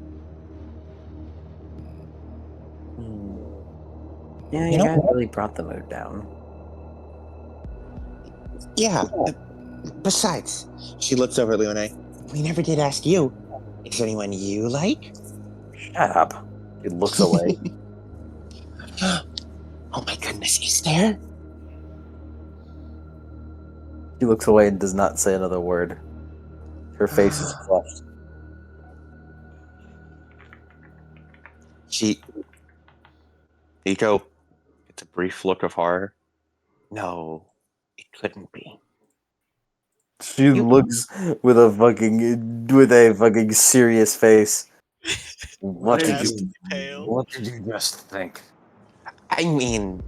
Yeah, You you know- guys really brought the mood down. Yeah. Besides, she looks over at Leone. We never did ask you. Is there anyone you like? Shut up. He looks away. Oh my goodness, is there? She looks away and does not say another word. Her face is flushed. Nico gets a brief look of horror. No, it couldn't be. She looks with a fucking serious face. What did Ghastly you pale. What did you just think? I mean,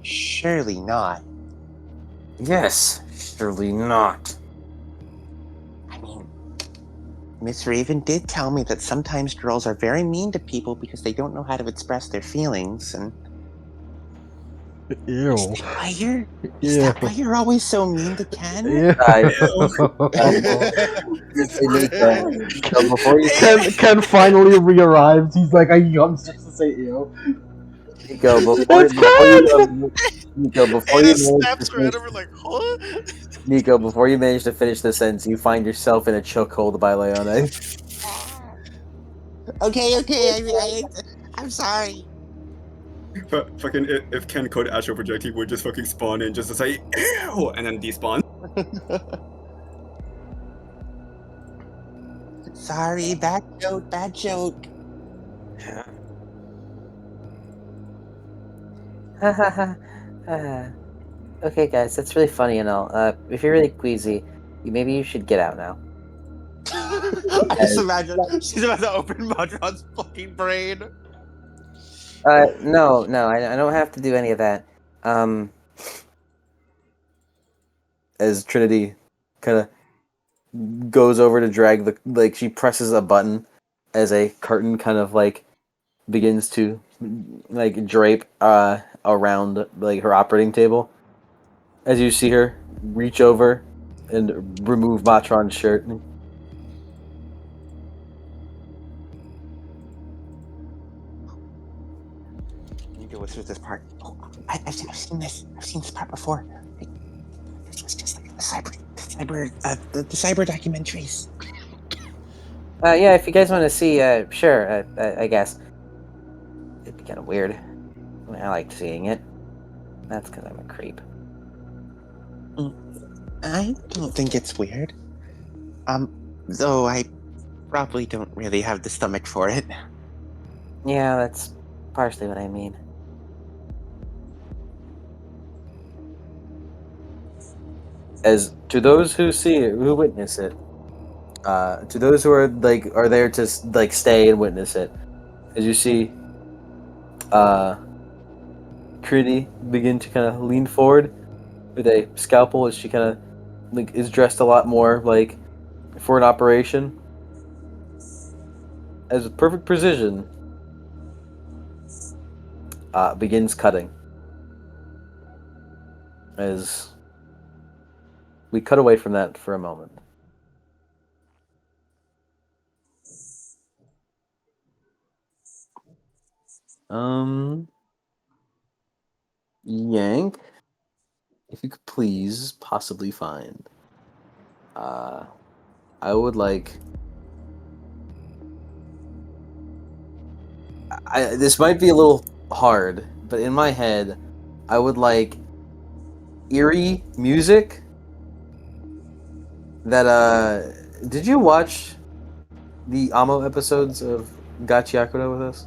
surely not. Yes, surely not. I mean, Miss Raven did tell me that sometimes girls are very mean to people because they don't know how to express their feelings, and Ew. is that why you're always so mean to Ken? Ew. So before you Ken finally re-arrives. He's like, I yawns just to say ew. Nico, It's Ken! Nico, before Ada you manage snaps to her head finish, over like, huh? Nico, before you manage to finish the sentence, you find yourself in a chokehold by Leone. Okay, I'm sorry. Fucking if Ken could astral project, he would just fucking spawn in just to say ew and then despawn. Sorry, bad joke. Okay, guys, that's really funny and all. If you're really queasy, maybe you should get out now. I just imagine she's about to open Matron's fucking brain. No, I don't have to do any of that. As Trinity kind of goes over to drag she presses a button as a curtain kind of begins to drape around her operating table. As you see her reach over and remove Matron's shirt. Nico whispers this part. Oh, I've seen this. I've seen this part before. This was just like the cyber documentaries. Yeah, if you guys want to see, sure, I guess. It'd be kind of weird. I mean, I like seeing it. That's because I'm a creep. I don't think it's weird. Though I probably don't really have the stomach for it. Yeah, that's partially what I mean. As to those who see it, who witness it, to those who are there to stay and witness it, as you see, Trinity begin to kind of lean forward with a scalpel as she kind of is dressed a lot more for an operation, as with perfect precision, begins cutting. As we cut away from that for a moment. Yank, if you could please possibly find. I would like. This might be a little hard, but in my head, I would like eerie music. That did you watch the Amo episodes of Gachiakudo with us?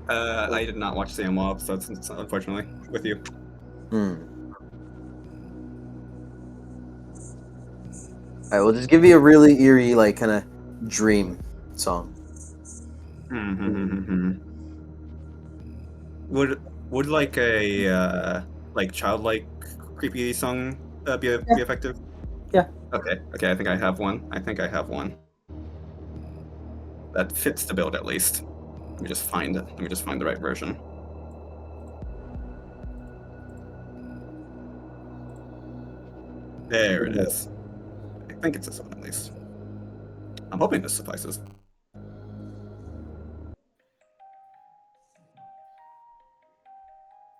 I did not watch the Ammo episodes, unfortunately, with you. Hmm. Alright, we'll just give you a really eerie, like, kind of dream song. Mm-hmm. Would like a like childlike creepy song be effective? Yeah. Okay. I think I have one. That fits the build at least. Let me just find it. Let me just find the right version. There it is. I think it's this one at least. I'm hoping this suffices.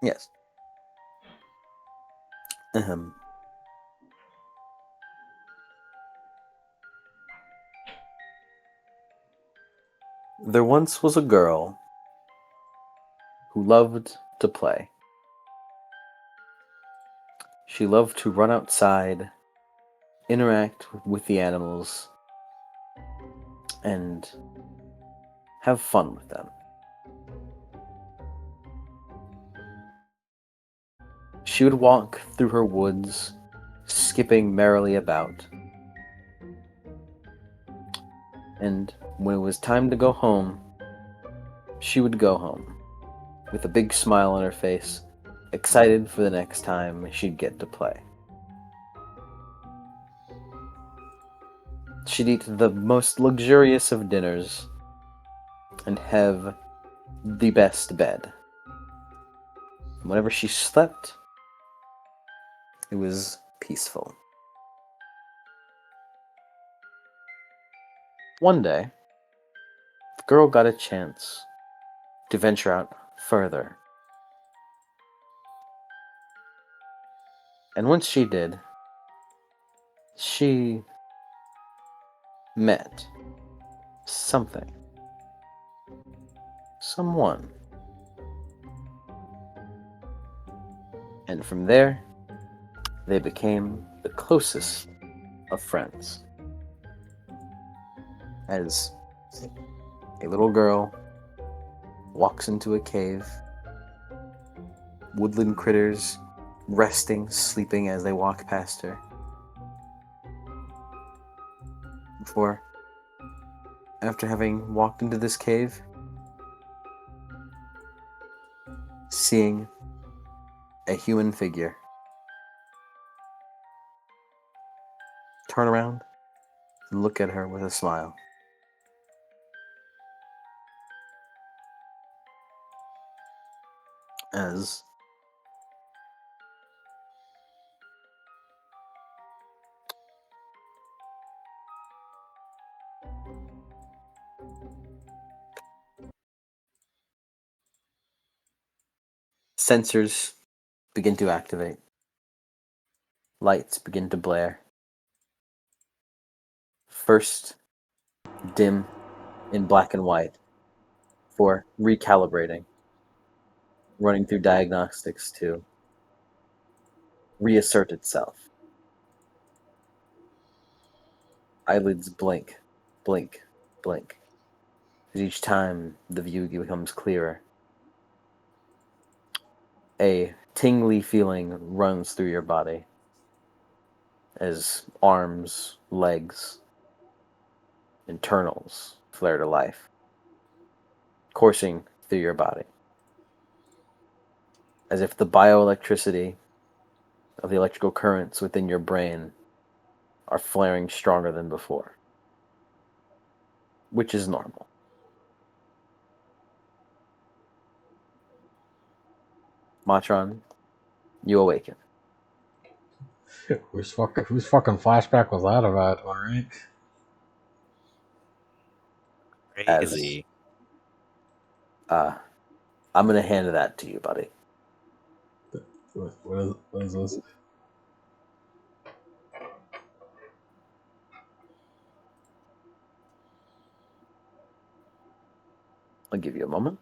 Yes. Ahem. There once was a girl who loved to play. She loved to run outside, interact with the animals, and have fun with them. She would walk through her woods, skipping merrily about. And when it was time to go home, she would go home with a big smile on her face, excited for the next time she'd get to play. She'd eat the most luxurious of dinners and have the best bed. Whenever she slept, it was peaceful. One day, the girl got a chance to venture out further. And once she did, she met something, someone. And from there, they became the closest of friends. As a little girl walks into a cave, woodland critters resting, sleeping as they walk past her. Before, after having walked into this cave, seeing a human figure turn around and look at her with a smile. As sensors begin to activate, lights begin to blare. First, dim in black and white for recalibrating, running through diagnostics to reassert itself. Eyelids blink, blink, blink. As each time the view becomes clearer, a tingly feeling runs through your body as arms, legs, internals flare to life, coursing through your body. As if the bioelectricity of the electrical currents within your brain are flaring stronger than before, which is normal. Matron, you awaken. Whose fucking flashback was that about? All right. Crazy. I'm gonna hand that to you, buddy. What is this? I'll give you a moment.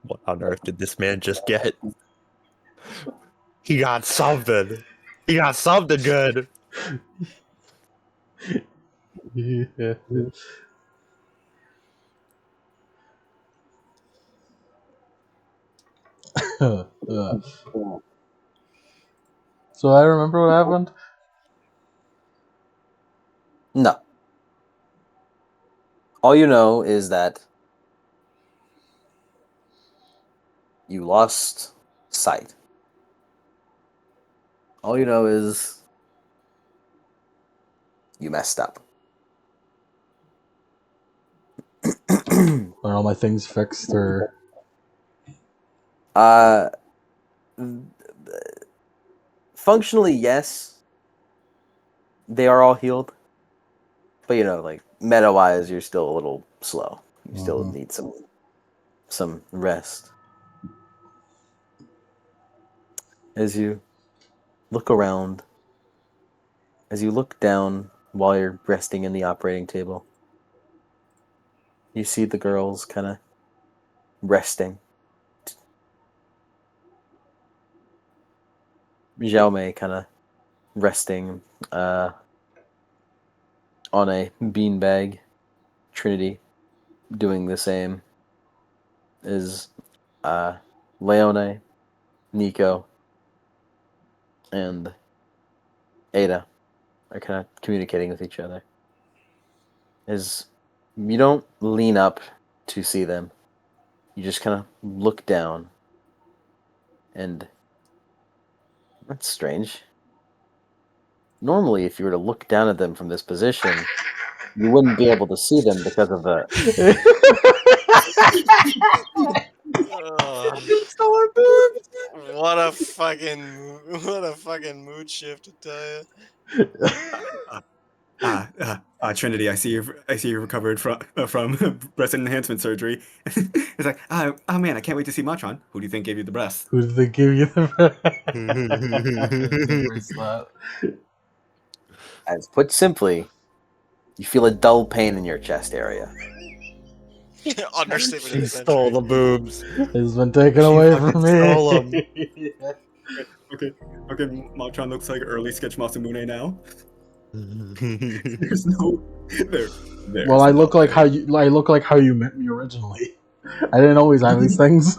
What on earth did this man just get? He got something. He got something good. Yeah. So I remember what happened. No. All you know is that you lost sight. All you know is you messed up. Are all my things fixed or? Functionally, yes. They are all healed. But you know, like meta-wise, you're still a little slow. You still Mhm. need some rest. As you look around, as you look down while you're resting in the operating table, you see the girls kind of resting. Xiaomei kind of resting on a beanbag. Trinity doing the same. Is Leone, Nico, and Ada are kind of communicating with each other. As you don't lean up to see them, you just kind of look down, and that's strange. Normally, if you were to look down at them from this position, you wouldn't be able to see them because of the. Ugh. What a fucking mood shift, I tell you. Trinity, I see you recovered from breast enhancement surgery. It's like, oh man, I can't wait to see Matron. Who do you think gave you the breast? Who did they give you the? Where's that? As put simply, you feel a dull pain in your chest area. Understatement of She the stole century. the boobs. It's been taken She away fucking from me. stole 'em. Okay. Matron looks like early sketch Masamune now. There's no there. There's Well, I no look like way. how you met me originally. I didn't always have these things.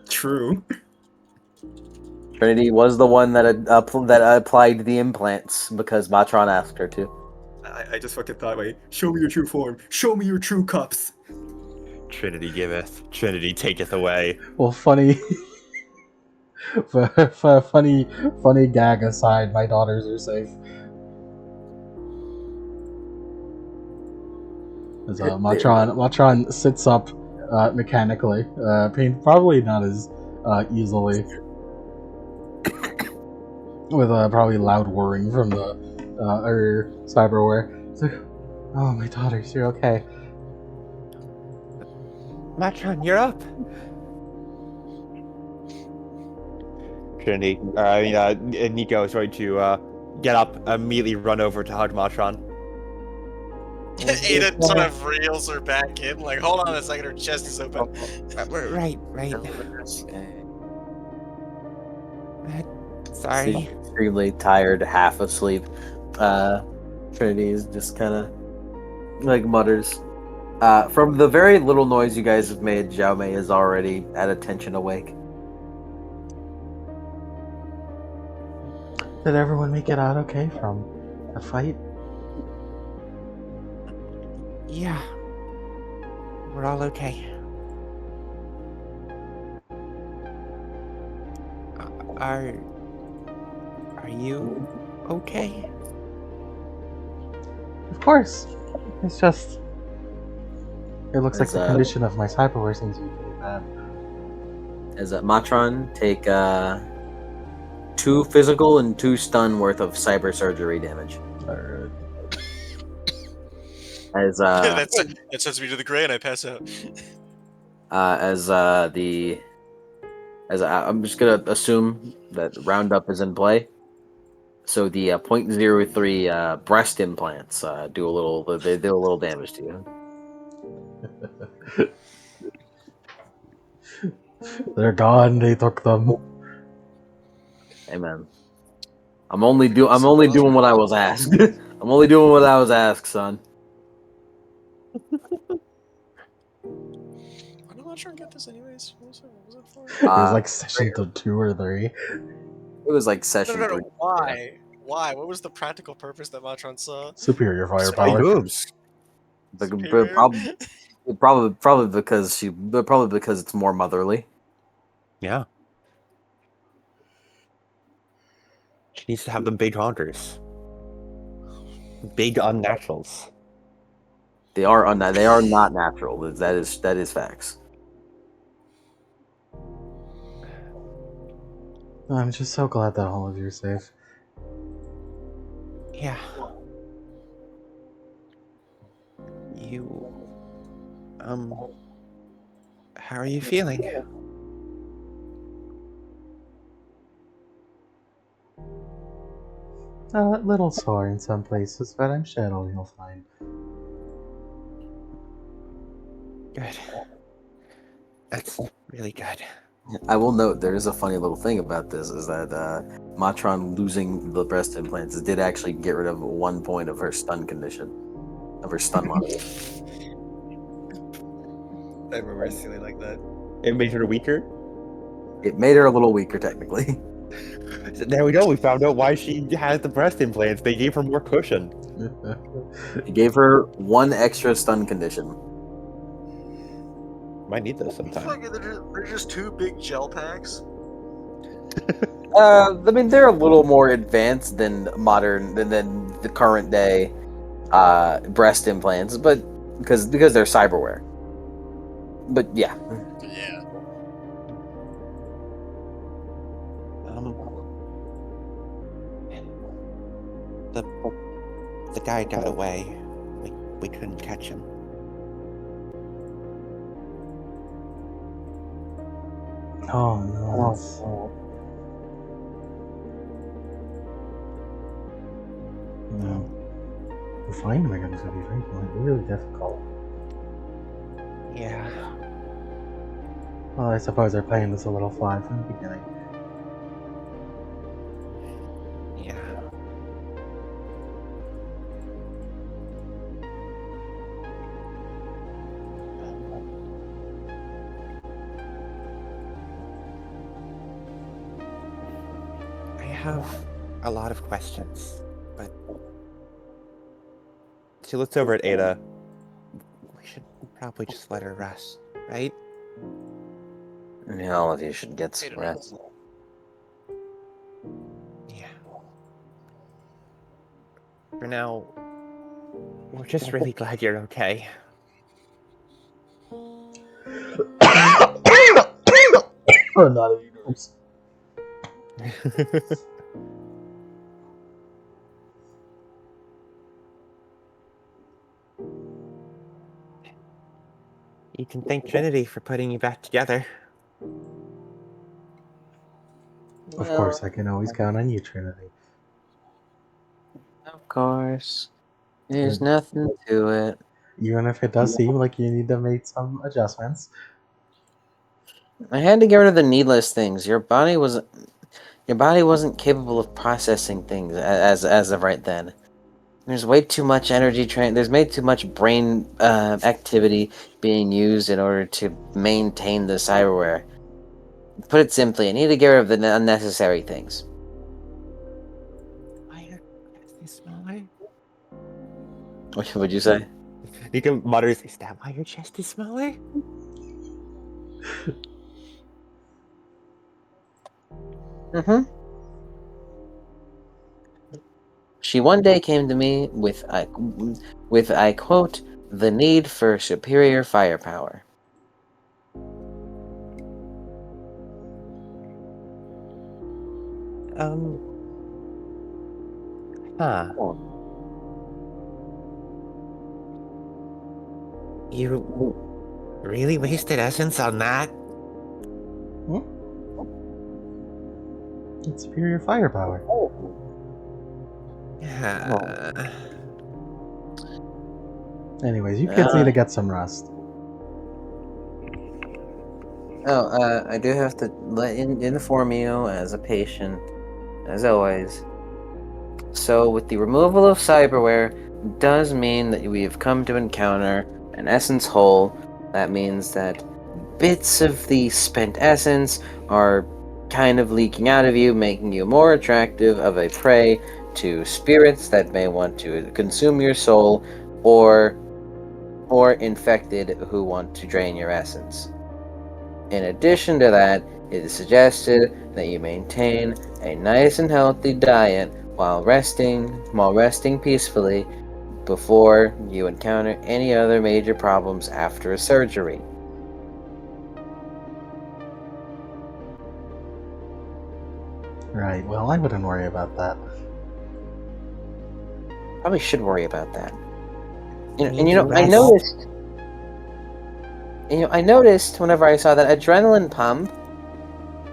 True. Trinity was the one that applied the implants because Matron asked her to. I just fucking thought, wait, show me your true form. Show me your true cups. Trinity giveth, Trinity taketh away. Well, funny, funny gag aside, my daughters are safe. As Matron sits up mechanically, probably not as easily, with probably loud whirring from the her cyberware. It's like, oh, my daughters, you're okay. Matron, you're up. Trinity, Nico is going to get up, immediately run over to hug Matron. Ada sort of reels her back in, like, hold on a second, her chest is open. Right. Sorry. Extremely tired, half asleep. Trinity is just kind of like mutters. From the very little noise you guys have made, Xiaomei is already at attention awake. Did everyone make it out okay from the fight? Yeah. We're all okay. Are you okay? Of course. It's just. It looks like As, the condition of my cyberware seems to be pretty bad. as Matron, take 2 physical and 2 stun worth of cyber surgery damage. Alright. As that sends me to the gray and I pass out. I'm just gonna assume that roundup is in play. So the .03 breast implants do a little damage to you. They're gone. They took them. Amen. I'm only doing what I was asked. I'm only doing what I was asked, son. Why did Matron get this anyways? What was it for? It was Uh, like session 2 or 3. It was like session No. 3. Why? Why? What was the practical purpose that Matron saw? Superior My firepower. boobs. Superior? Probably because it's more motherly. Yeah. She needs to have the big hunters. Big unnaturals. They are not natural. That is facts. I'm just so glad that all of you are safe. Yeah. You. How are you feeling? A little sore in some places, but I'm sure you'll find. Good. That's really good. I will note there is a funny little thing about this is that Matron losing the breast implants did actually get rid of 1 point of her stun condition, of her stun monitor. I remember silly like that. It made her weaker. It made her a little weaker technically. There we go. We found out why she had the breast implants. They gave her more cushion. It gave her 1 extra stun condition. Might need those sometime. Fucking, they're just 2 big gel packs. I mean, they're a little more advanced than than the current day breast implants, but because they're cyberware. But yeah, Yeah. The guy got away. We couldn't catch him. Oh no. That's... No. To find him again is gonna be really difficult. Yeah. Well, I suppose they're playing this a little fly from the beginning. Yeah. I have a lot of questions, but she looks over at Ada. We should probably just let her rest, right? I mean, all of you should get some Ada rest. Yeah. For now, we're just really glad you're okay. Oh, not any nerves. You can thank Trinity for putting you back together. Of course, I can always count on you, Trinity. Of course, there's Good. nothing to it. Even if it does seem like you need to make some adjustments. I had to get rid of the needless things. Your body wasn't capable of processing things as of right then. There's way too much energy there's way too much brain activity being used in order to maintain the cyberware. Put it simply, I need to get rid of the unnecessary things. Why are they smaller? What would you say? Nico mutters, "Is that why your chest is smaller?" Mm-hmm. She one day came to me with I quote, the need for superior firepower. Huh. You really wasted essence on that? It's superior firepower. Yeah. Anyways, you kids need to get some rest. I do have to inform you as a patient, as always. So, with the removal of cyberware, does mean that we have come to encounter an essence hole. That means that bits of the spent essence are kind of leaking out of you, making you more attractive of a prey to spirits that may want to consume your soul, or infected who want to drain your essence. In addition to that, it is suggested that you maintain a nice and healthy diet while resting peacefully before you encounter any other major problems after a surgery. Right, well, I wouldn't worry about that. Probably should worry about that. You And need you to know, I rest. noticed. I noticed whenever I saw that adrenaline pump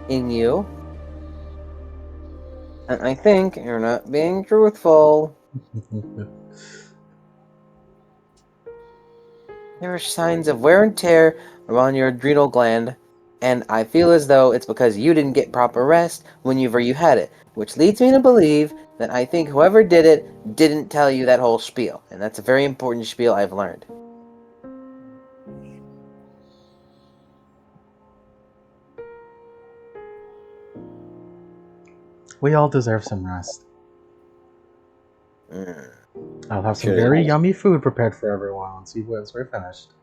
in you, and I think you're not being truthful. There are signs of wear and tear around your adrenal gland, and I feel as though it's because you didn't get proper rest whenever you had it, which leads me to believe that I think whoever did it didn't tell you that whole spiel, and that's a very important spiel I've learned. We all deserve some rest. I'll have some Sure. very yummy food prepared for everyone once we're finished.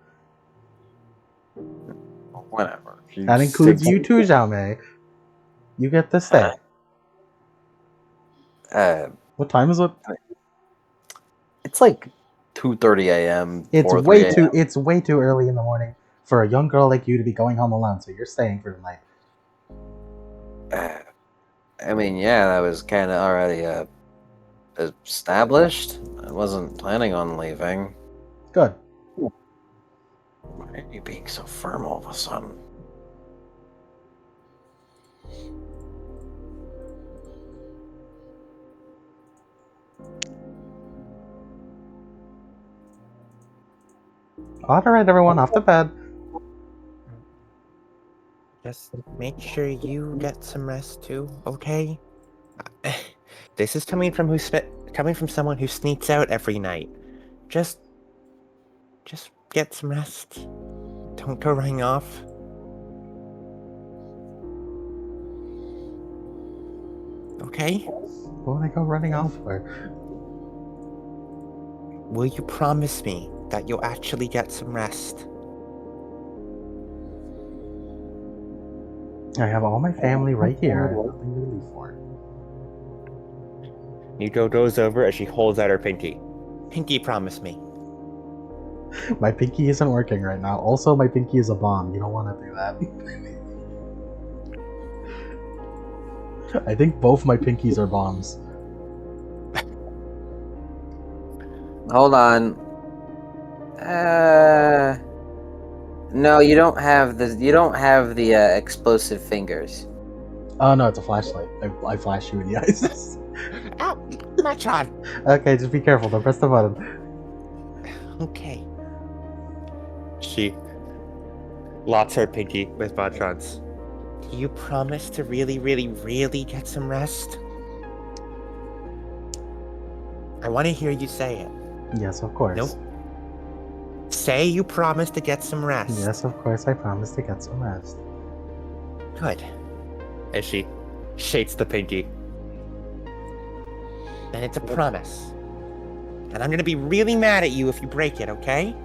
Whatever. That includes you too, Xiaomei. You get to stay. What time is it? It's like 2:30 a.m. It's 4:30 way a.m. too. It's way too early in the morning for a young girl like you to be going home alone. So you're staying for the night. I mean, yeah, that was kind of already established. I wasn't planning on leaving. Good. Why are you being so firm all of a sudden? Alright, everyone, off to bed. Just make sure you get some rest too, okay? This is coming from someone who sneaks out every night. Just get some rest. Don't go running off. Okay? What would I go running off for? Will you promise me that you'll actually get some rest? I have all my family right here. I have nothing to leave for. Nico goes over as she holds out her pinky. Pinky, promise me. My pinky isn't working right now. Also, my pinky is a bomb. You don't want to do that. I think both my pinkies are bombs. Hold on. No, you don't have the explosive fingers. Oh no, it's a flashlight. I flash you in the eyes. Ow! Matron! Okay, just be careful. Don't press the button. Okay. She lots her pinky with Matron's. Do you promise to really, really, really get some rest? I want to hear you say it. Yes, of course. Nope. Say you promise to get some rest. Yes, of course. I promise to get some rest. Good. As she shakes the pinky. Then it's a promise. And I'm gonna be really mad at you if you break it, okay?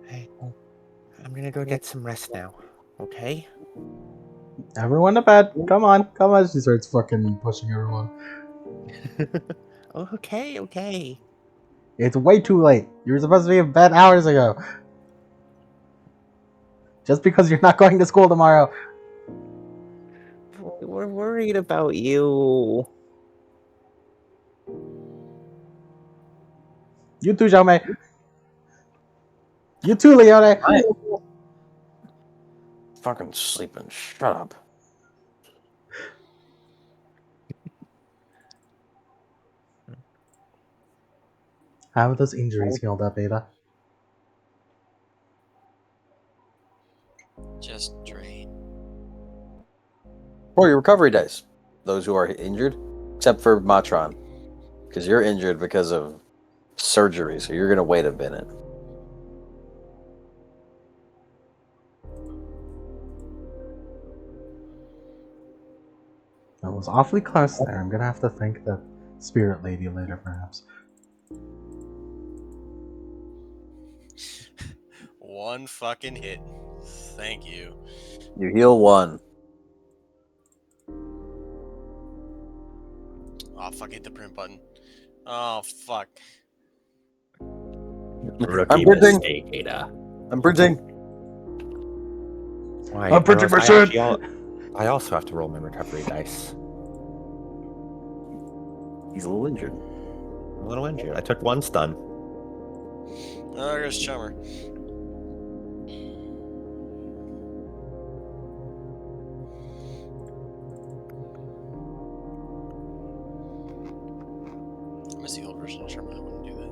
Hey, I'm gonna go get some rest now, okay? Everyone to bed. Come on. Come on. She starts fucking pushing everyone. Okay, okay. It's way too late. You were supposed to be in bed hours ago. Just because you're not going to school tomorrow. We're worried about you. You too, Xiaomei. You too, Leone. Fucking sleeping. Shut up. How are those injuries healed up, Ada? Just drain. Or your recovery dice. Those who are injured, except for Matron, because you're injured because of surgery, so you're gonna wait a minute. That was awfully close there. I'm gonna have to thank the spirit lady later, perhaps. One fucking hit. Thank you. You heal one. Oh fuck! Hit the print button. Oh fuck. Rookie I'm printing. mistake, Ada. I'm printing. Why, I'm printing my shit. I also have to roll my recovery dice. He's a little injured. I'm a little injured. I took one stun. Oh, there's Chummer. I miss the old version of Chummer. I wouldn't do that.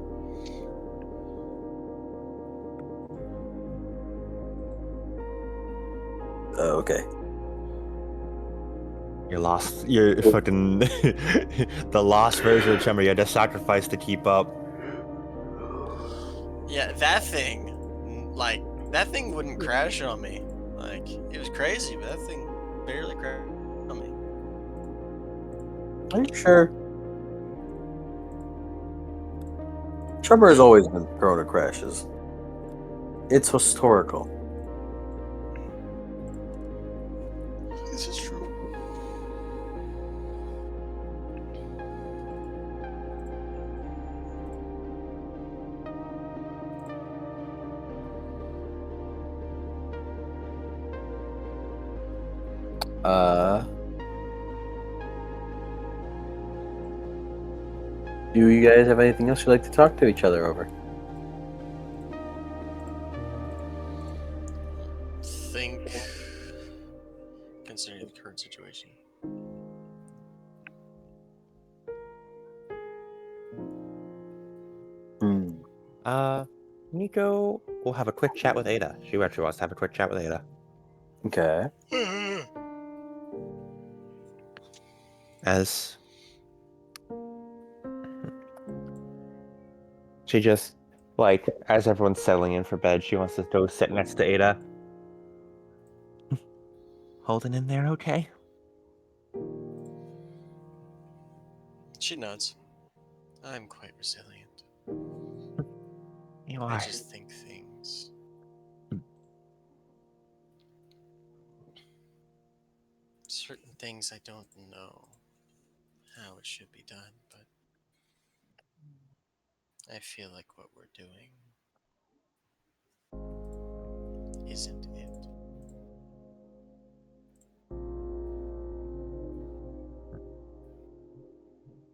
Oh, okay. You lost. You're fucking the lost version of Chummer. You had to sacrifice to keep up. Yeah, that thing, like, that thing wouldn't crash on me. Like, it was crazy, but that thing barely crashed on me. Are you sure? Trevor has always been prone to crashes. It's historical. This is true. Do you guys have anything else you'd like to talk to each other over? Think, considering the current situation. Nico will have a quick chat with Ada. She actually wants to have a quick chat with Ada. Okay. As she just, like, as everyone's settling in for bed, she wants to go sit next to Ada. Holding in there, okay? She nods. I'm quite resilient. You I are. just think things. Certain things I don't know how it should be done, but I feel like what we're doing isn't it.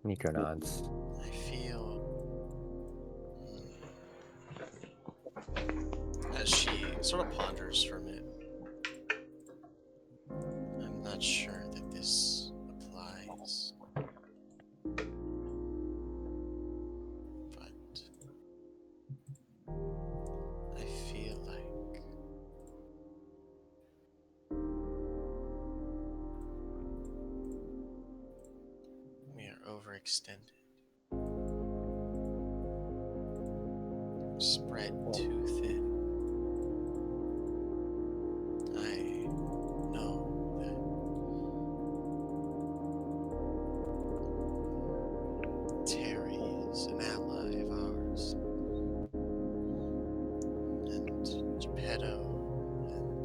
Nico nods. I feel. As she sort of ponders for a minute. I'm not sure that this applies. But I feel like we are overextended. spread too thin. I know that Terry is an ally of ours, and Geppetto and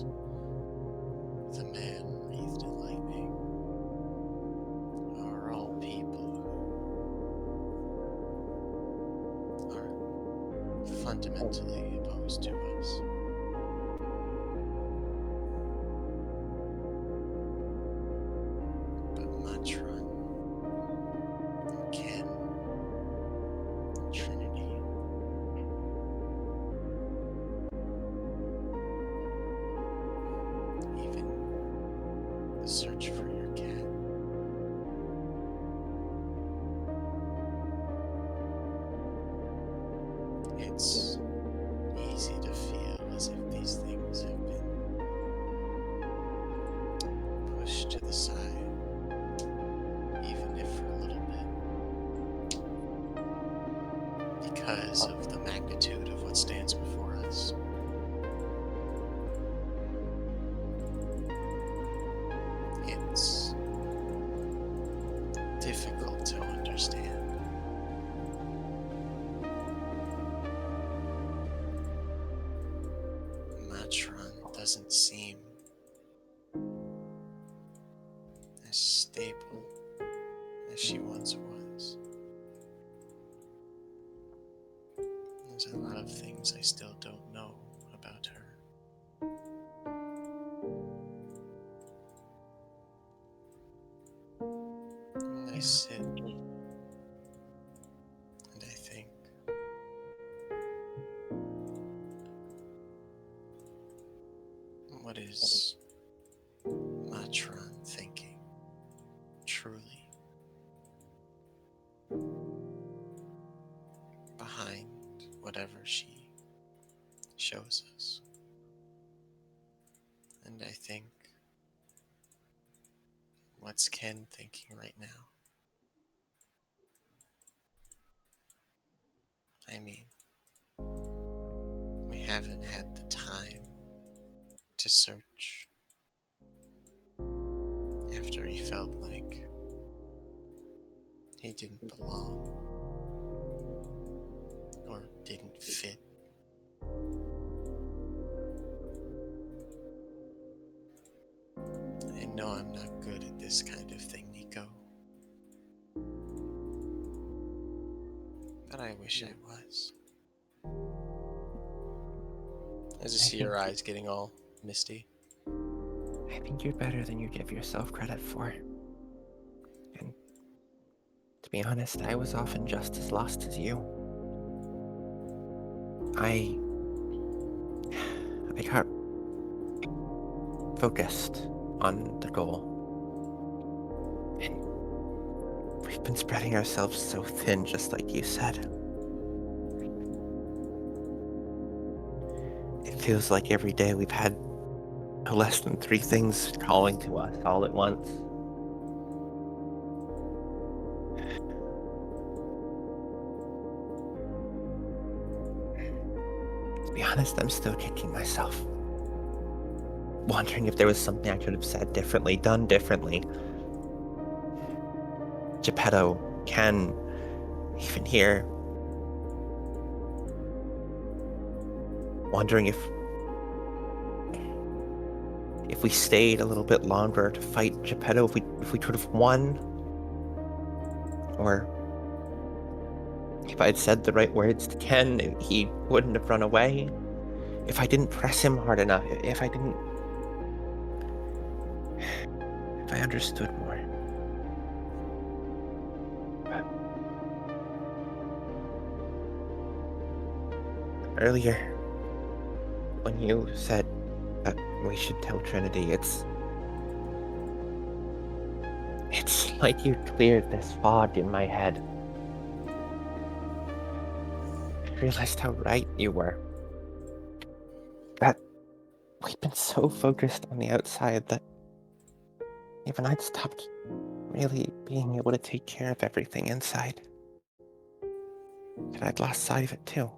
the man wreathed in lightning are all people who are fundamentally opposed to us. But Matron, Ken, Trinity, even the search for your cat. It's easy to feel as if these things have been pushed to the side, even if for a little bit, because of the magnitude of what stands before us. It's difficult to understand. Matron doesn't seem as stable as she once was. There's a lot of things I still don't know about her. And I sit and I think, what is Matron thinking, truly, behind whatever she shows us? And I think, what's Ken thinking right now? I mean, we haven't had the time to search after he felt like he didn't belong or didn't fit. I know I'm not good at this kind of thing, Nico. But I wish I was. I just see your eyes getting all misty. I think you're better than you give yourself credit for. And to be honest, I was often just as lost as you. I got focused on the goal. And we've been spreading ourselves so thin, just like you said. It feels like every day we've had no less than 3 things calling to us all at once. To be honest, I'm still kicking myself. Wondering if there was something I could have said differently, done differently. Geppetto, Ken, even here. Wondering if we stayed a little bit longer to fight Geppetto, if we could have won. Or if I'd said the right words to Ken, he wouldn't have run away. If I didn't press him hard enough, if I understood more. But earlier, when you said that we should tell Trinity, it's like you cleared this fog in my head. I realized how right you were. That we've been so focused on the outside that even I'd stopped really being able to take care of everything inside. And I'd lost sight of it too.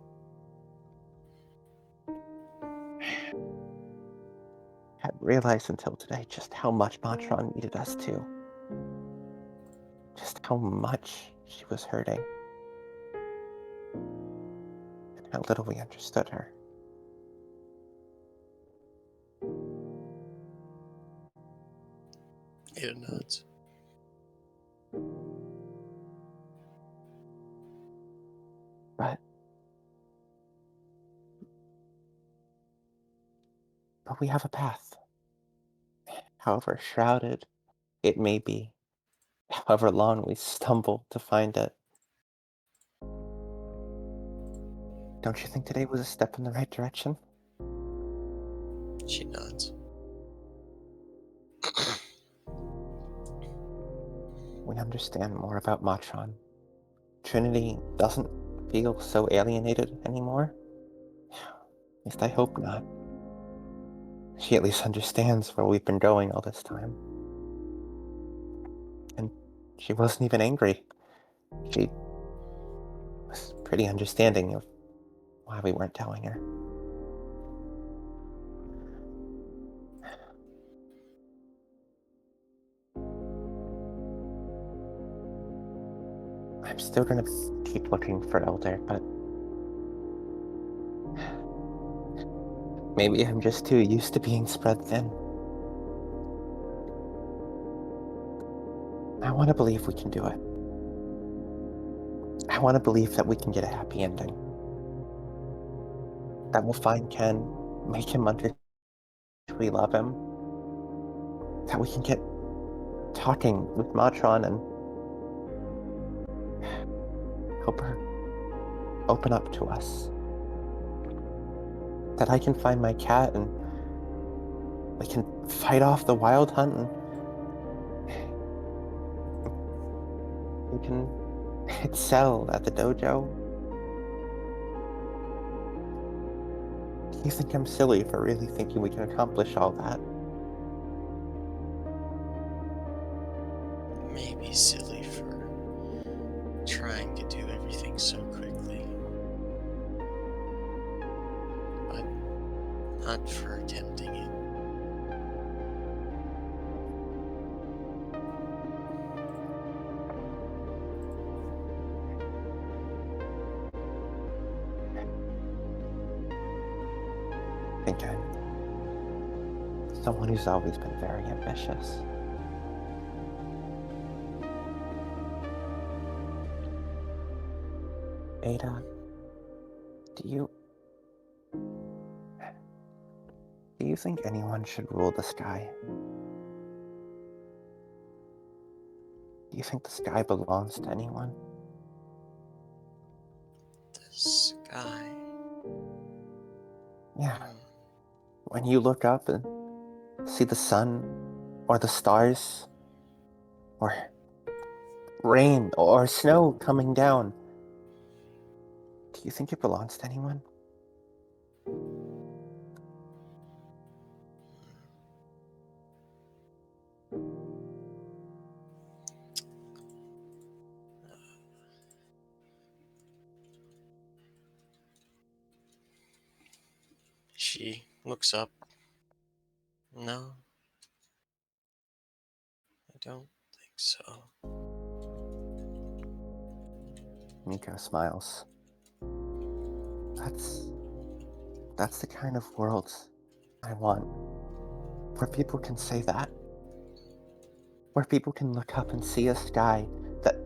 realize until today just how much Matron needed us to. Just how much she was hurting. And how little we understood her. You're nuts. But we have a path. However shrouded it may be, however long we stumble to find it. Don't you think today was a step in the right direction? She nods. We understand more about Matron. Trinity doesn't feel so alienated anymore. At least I hope not. She at least understands where we've been going all this time. And she wasn't even angry. She was pretty understanding of why we weren't telling her. I'm still gonna keep looking for Elder, but maybe I'm just too used to being spread thin. I want to believe we can do it. I want to believe that we can get a happy ending. That we'll find Ken, make him understand we love him. That we can get talking with Matron and help her open up to us. That I can find my cat and we can fight off the wild hunt and we can excel at the dojo. Do you think I'm silly for really thinking we can accomplish all that? Maybe silly for trying to do everything so quickly. But not for attempting it. I think I'm someone who's always been very ambitious. Ada, do you think anyone should rule the sky? Do you think the sky belongs to anyone? The sky. Yeah. When you look up and see the sun, or the stars, or rain, or snow coming down, do you think it belongs to anyone? She looks up. No, I don't think so. Nico smiles. That's the kind of world I want. Where people can say that. Where people can look up and see a sky that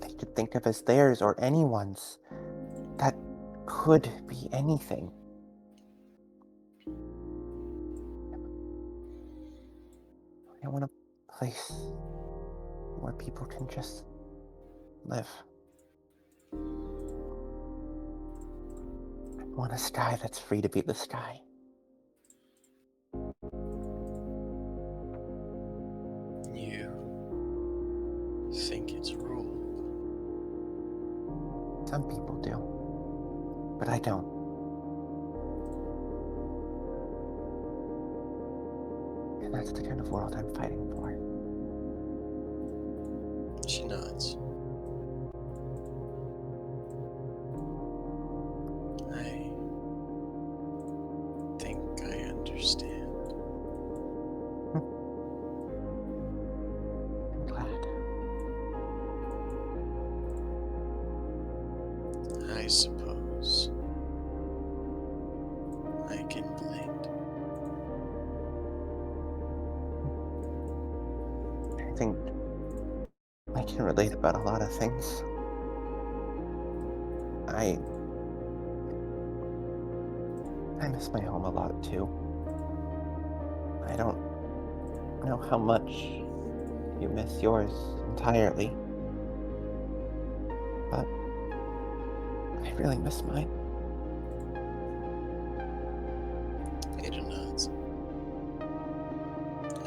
they could think of as theirs or anyone's. That could be anything. I want a place where people can just live. I want a sky that's free to be the sky. You think it's ruled? Some people do, but I don't. And that's the kind of world I'm fighting for. She nods. I think I understand. I suppose I can blend. I think I can relate about a lot of things. I miss my home a lot too. I don't know how much you miss yours entirely, but I really miss mine. Ada nods.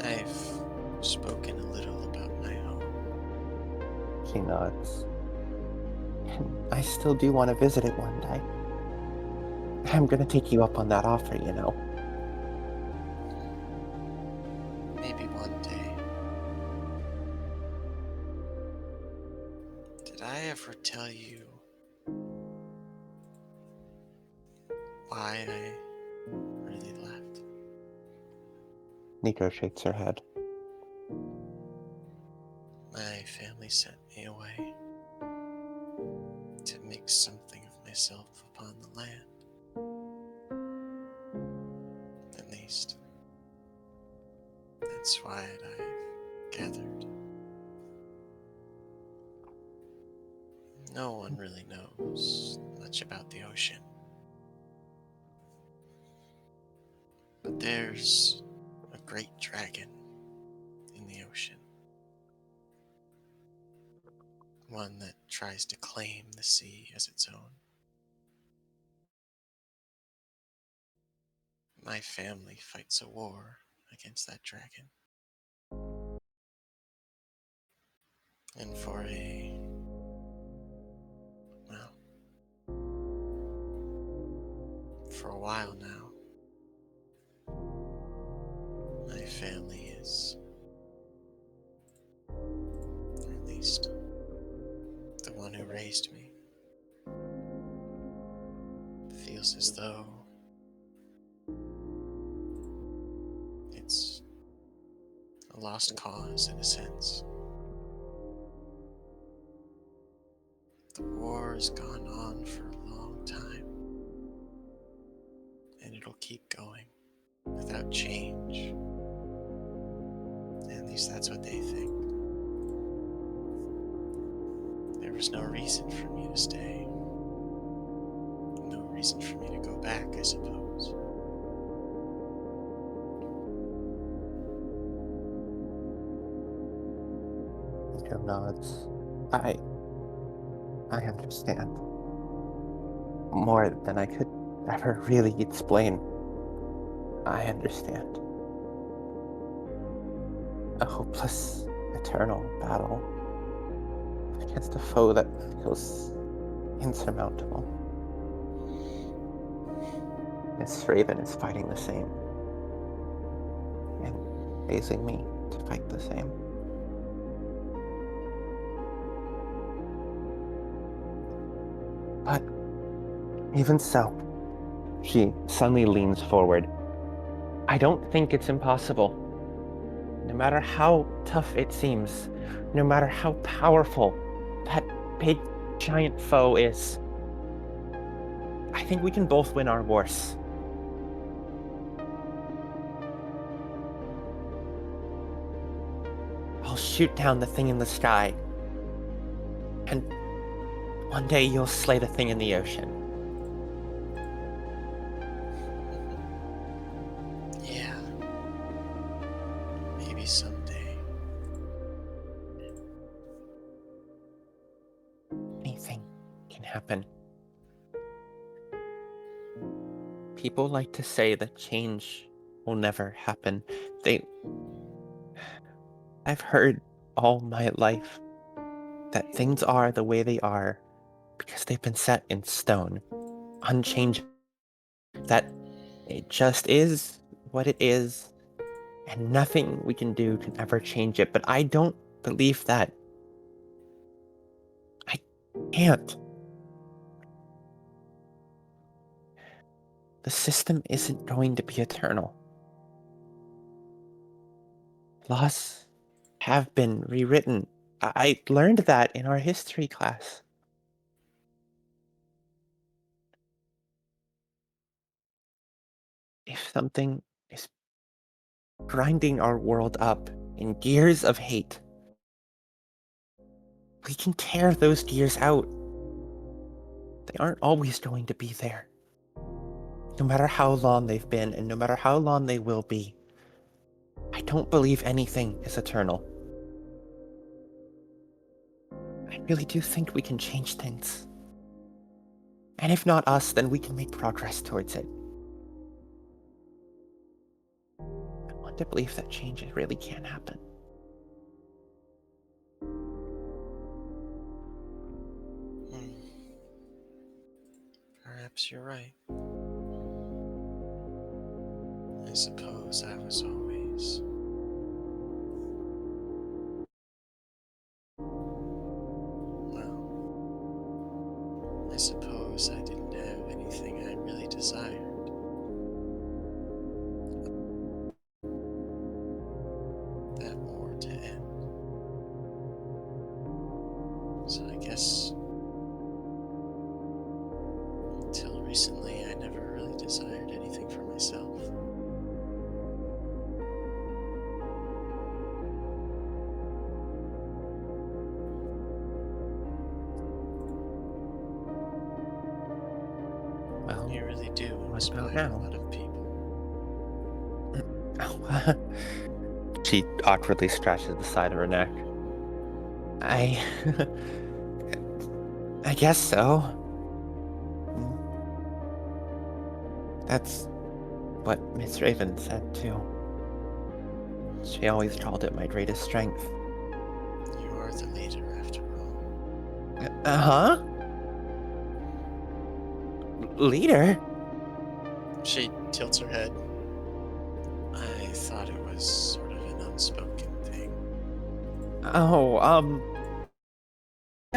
I've spoken a little about my home. She nods. And I still do want to visit it one day. I'm gonna take you up on that offer, you know. Maybe one day. Did I ever tell you why I really left? Nico shakes her head. My family sent me away to make something of myself upon the land. At least, that's why I've gathered. No one really knows much about the ocean. But there's a great dragon in the ocean. One that tries to claim the sea as its own. My family fights a war against that dragon. And for a while now, my family is, or at least the one who raised me, feels as though it's a lost cause in a sense. The war has gone on for a long time, and it'll keep going without change. At least that's what they think. There was no reason for me to stay. No reason for me to go back, I suppose. Nico nods. I understand. More than I could ever really explain. I understand. A hopeless, eternal battle against a foe that feels insurmountable. Miss Raven is fighting the same. And raising me to fight the same. But even so, she suddenly leans forward. I don't think it's impossible. No matter how tough it seems, no matter how powerful that big giant foe is, I think we can both win our wars. I'll shoot down the thing in the sky, and one day you'll slay the thing in the ocean. Yeah. Maybe someday. Anything can happen. People like to say that change will never happen. I've heard all my life that things are the way they are because they've been set in stone, unchangeable. That it just is what it is, and nothing we can do can ever change it. But I don't believe that. I can't. The system isn't going to be eternal. Laws have been rewritten. I learned that in our history class. something is grinding our world up in gears of hate, we can tear those gears out. They aren't always going to be there. No matter how long they've been, and no matter how long they will be. I don't believe anything is eternal. I really do think we can change things. And if not us, then we can make progress towards it. I want to believe that change really can happen. Perhaps you're right. I suppose I was always... Well, I suppose I didn't have anything I really desired. That war to end. So I guess until recently I never really desired anything for myself. Well, You really do what inspire about a now? lot of people. She awkwardly scratches the side of her neck. I guess so. That's what Miss Raven said too. She always called it my greatest strength. You are the leader after all. Uh-huh? Leader? She tilts her head. I thought it was sort of an unspoken thing. Oh, I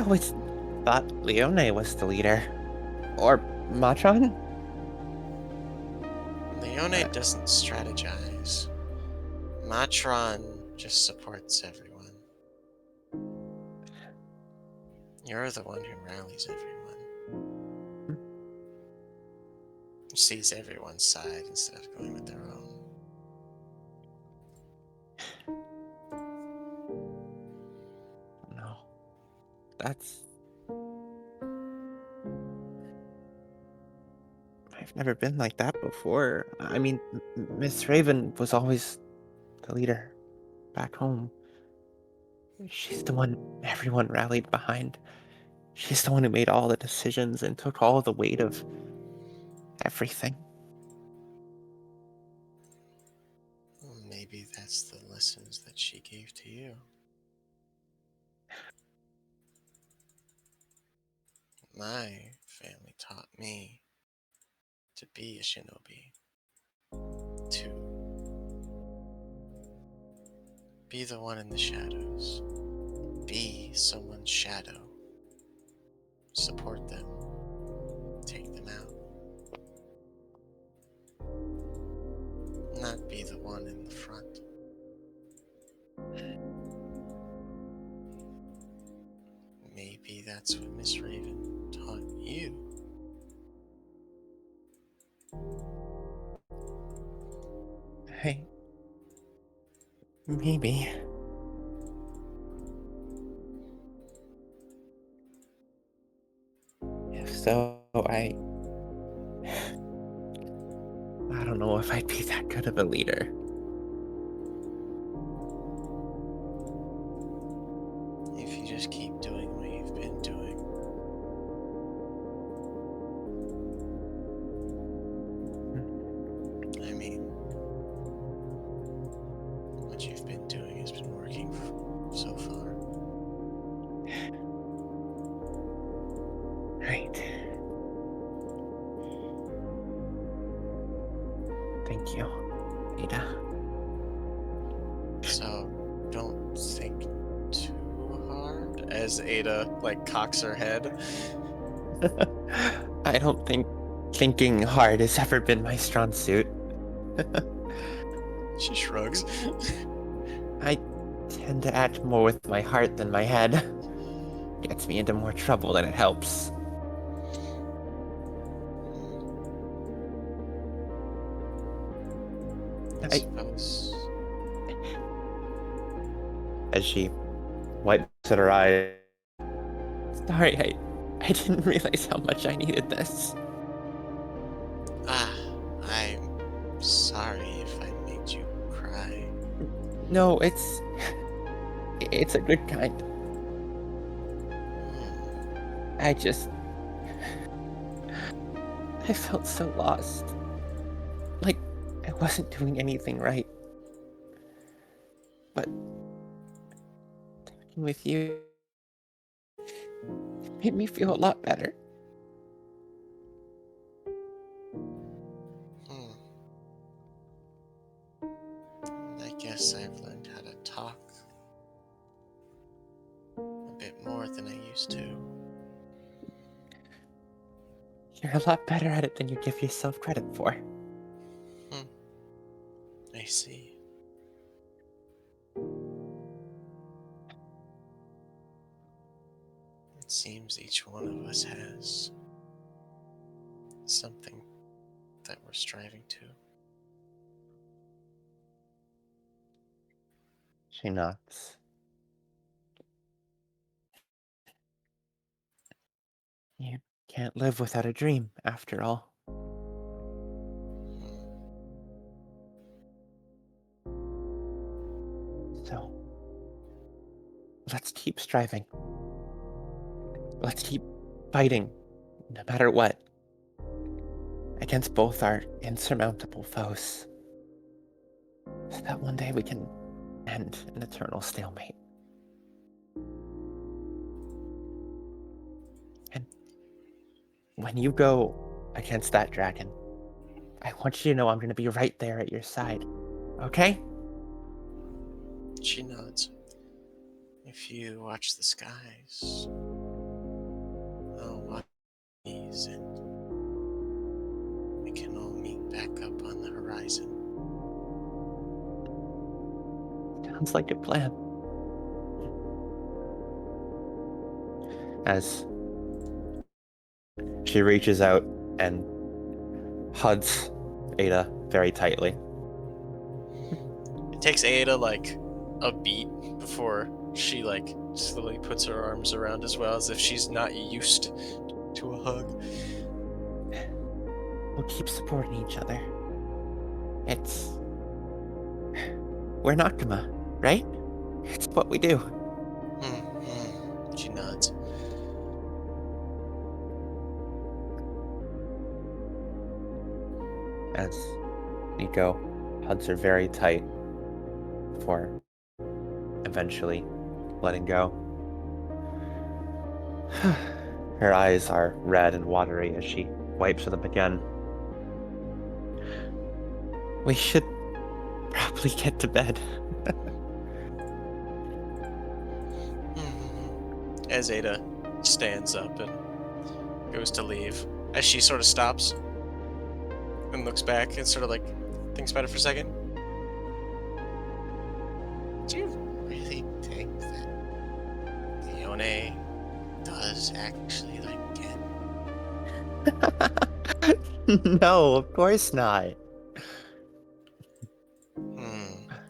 always thought Leone was the leader. Or Matron? Leone doesn't strategize. Matron just supports everyone. You're the one who rallies everyone. Sees everyone's side instead of going with their own. No. That's... I've never been like that before. I mean, Miss Raven was always the leader back home. She's the one everyone rallied behind. She's the one who made all the decisions and took all the weight of everything. Well, maybe that's the lessons that she gave to you. My family taught me to be a shinobi. To be the one in the shadows. Be someone's shadow. Support them. Take them out. Not be the one in the front. Maybe that's what Miss Raven taught you. Hey. Maybe. If so, I don't know if I'd be that good of a leader. If you just keep doing what you've been doing. I mean, what you've been doing has been working so far. Right. Thank you, Ada. So, don't think too hard as Ada, cocks her head. I don't think thinking hard has ever been my strong suit. She shrugs. I tend to act more with my heart than my head. Gets me into more trouble than it helps. I suppose. As she wipes at her eye. Sorry, I didn't realize how much I needed this. I'm sorry if I made you cry. No, it's a good kind. I felt so lost. Like I wasn't doing anything right. But talking with you, it made me feel a lot better. I guess I've learned how to talk a bit more than I used to. You're a lot better at it than you give yourself credit for. I see. It seems each one of us has something that we're striving to. She nods. You can't live without a dream, after all. So, let's keep striving. Let's keep fighting, no matter what, against both our insurmountable foes. So that one day we can end an eternal stalemate. And when you go against that dragon, I want you to know I'm going to be right there at your side. Okay? She nods. If you watch the skies, I'll watch these, and we can all meet back up on the horizon. Sounds like a plan. As she reaches out and hugs Ada very tightly. It takes Ada like a beat before she like slowly puts her arms around as well, as if she's not used to a hug. We'll keep supporting each other. We're Nakama, right? It's what we do. She nods. As Nico hugs her very tight before eventually letting go. Her eyes are red and watery as she wipes them again. We should probably get to bed. As Ada stands up and goes to leave, as she sort of stops and looks back and sort of like thinks about it for a second. Do you really think that Leone does actually like Ken? No, of course not.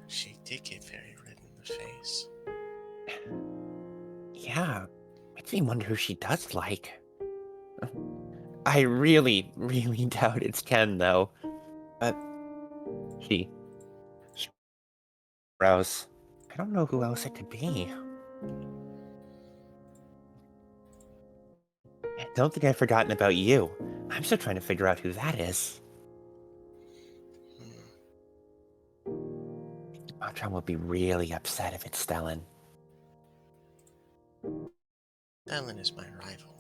She did get very red in the face. Yeah, makes me wonder who she does like. I really, really doubt it's Ken, though. But she brows. I don't know who else it could be. I don't think I've forgotten about you. I'm still trying to figure out who that is. Matron will be really upset if it's Stellan. Ellen is my rival.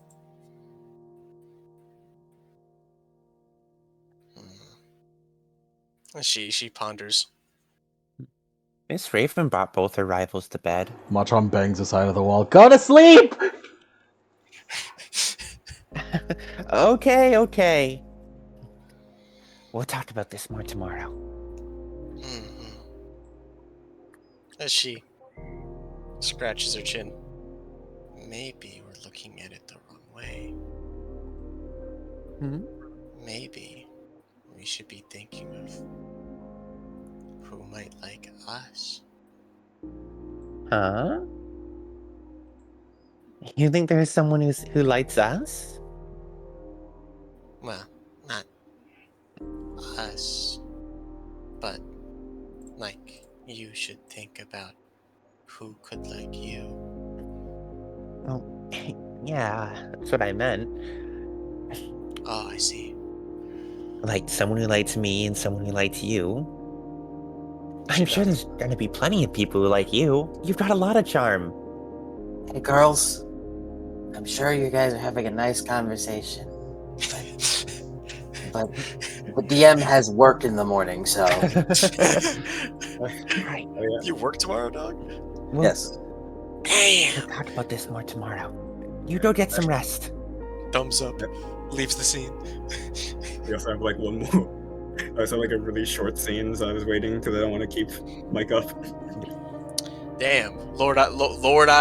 She ponders. Miss Raven brought both her rivals to bed. Matron bangs the side of the wall. Go to sleep! Okay. We'll talk about this more tomorrow. As she scratches her chin. Maybe we're looking at it the wrong way. Maybe we should be thinking of who might like us. Huh? You think there's someone who likes us? Well, not us, but like you should think about who could like you. Well, yeah, that's what I meant. Oh, I see. Like someone who likes me and someone who likes you. I'm She sure does. there's gonna be plenty of people who like you. You've got a lot of charm. Hey, girls. I'm sure you guys are having a nice conversation. But the DM has work in the morning, so. Right. Oh yeah. You work tomorrow, dog? We'll, Yes. Damn. we'll talk about this more tomorrow. You go get some rest. Thumbs up. Leaves the scene. We also have like one more. I also have like a really short scene, so I was waiting because I don't want to keep Mike up. Damn. Lord, I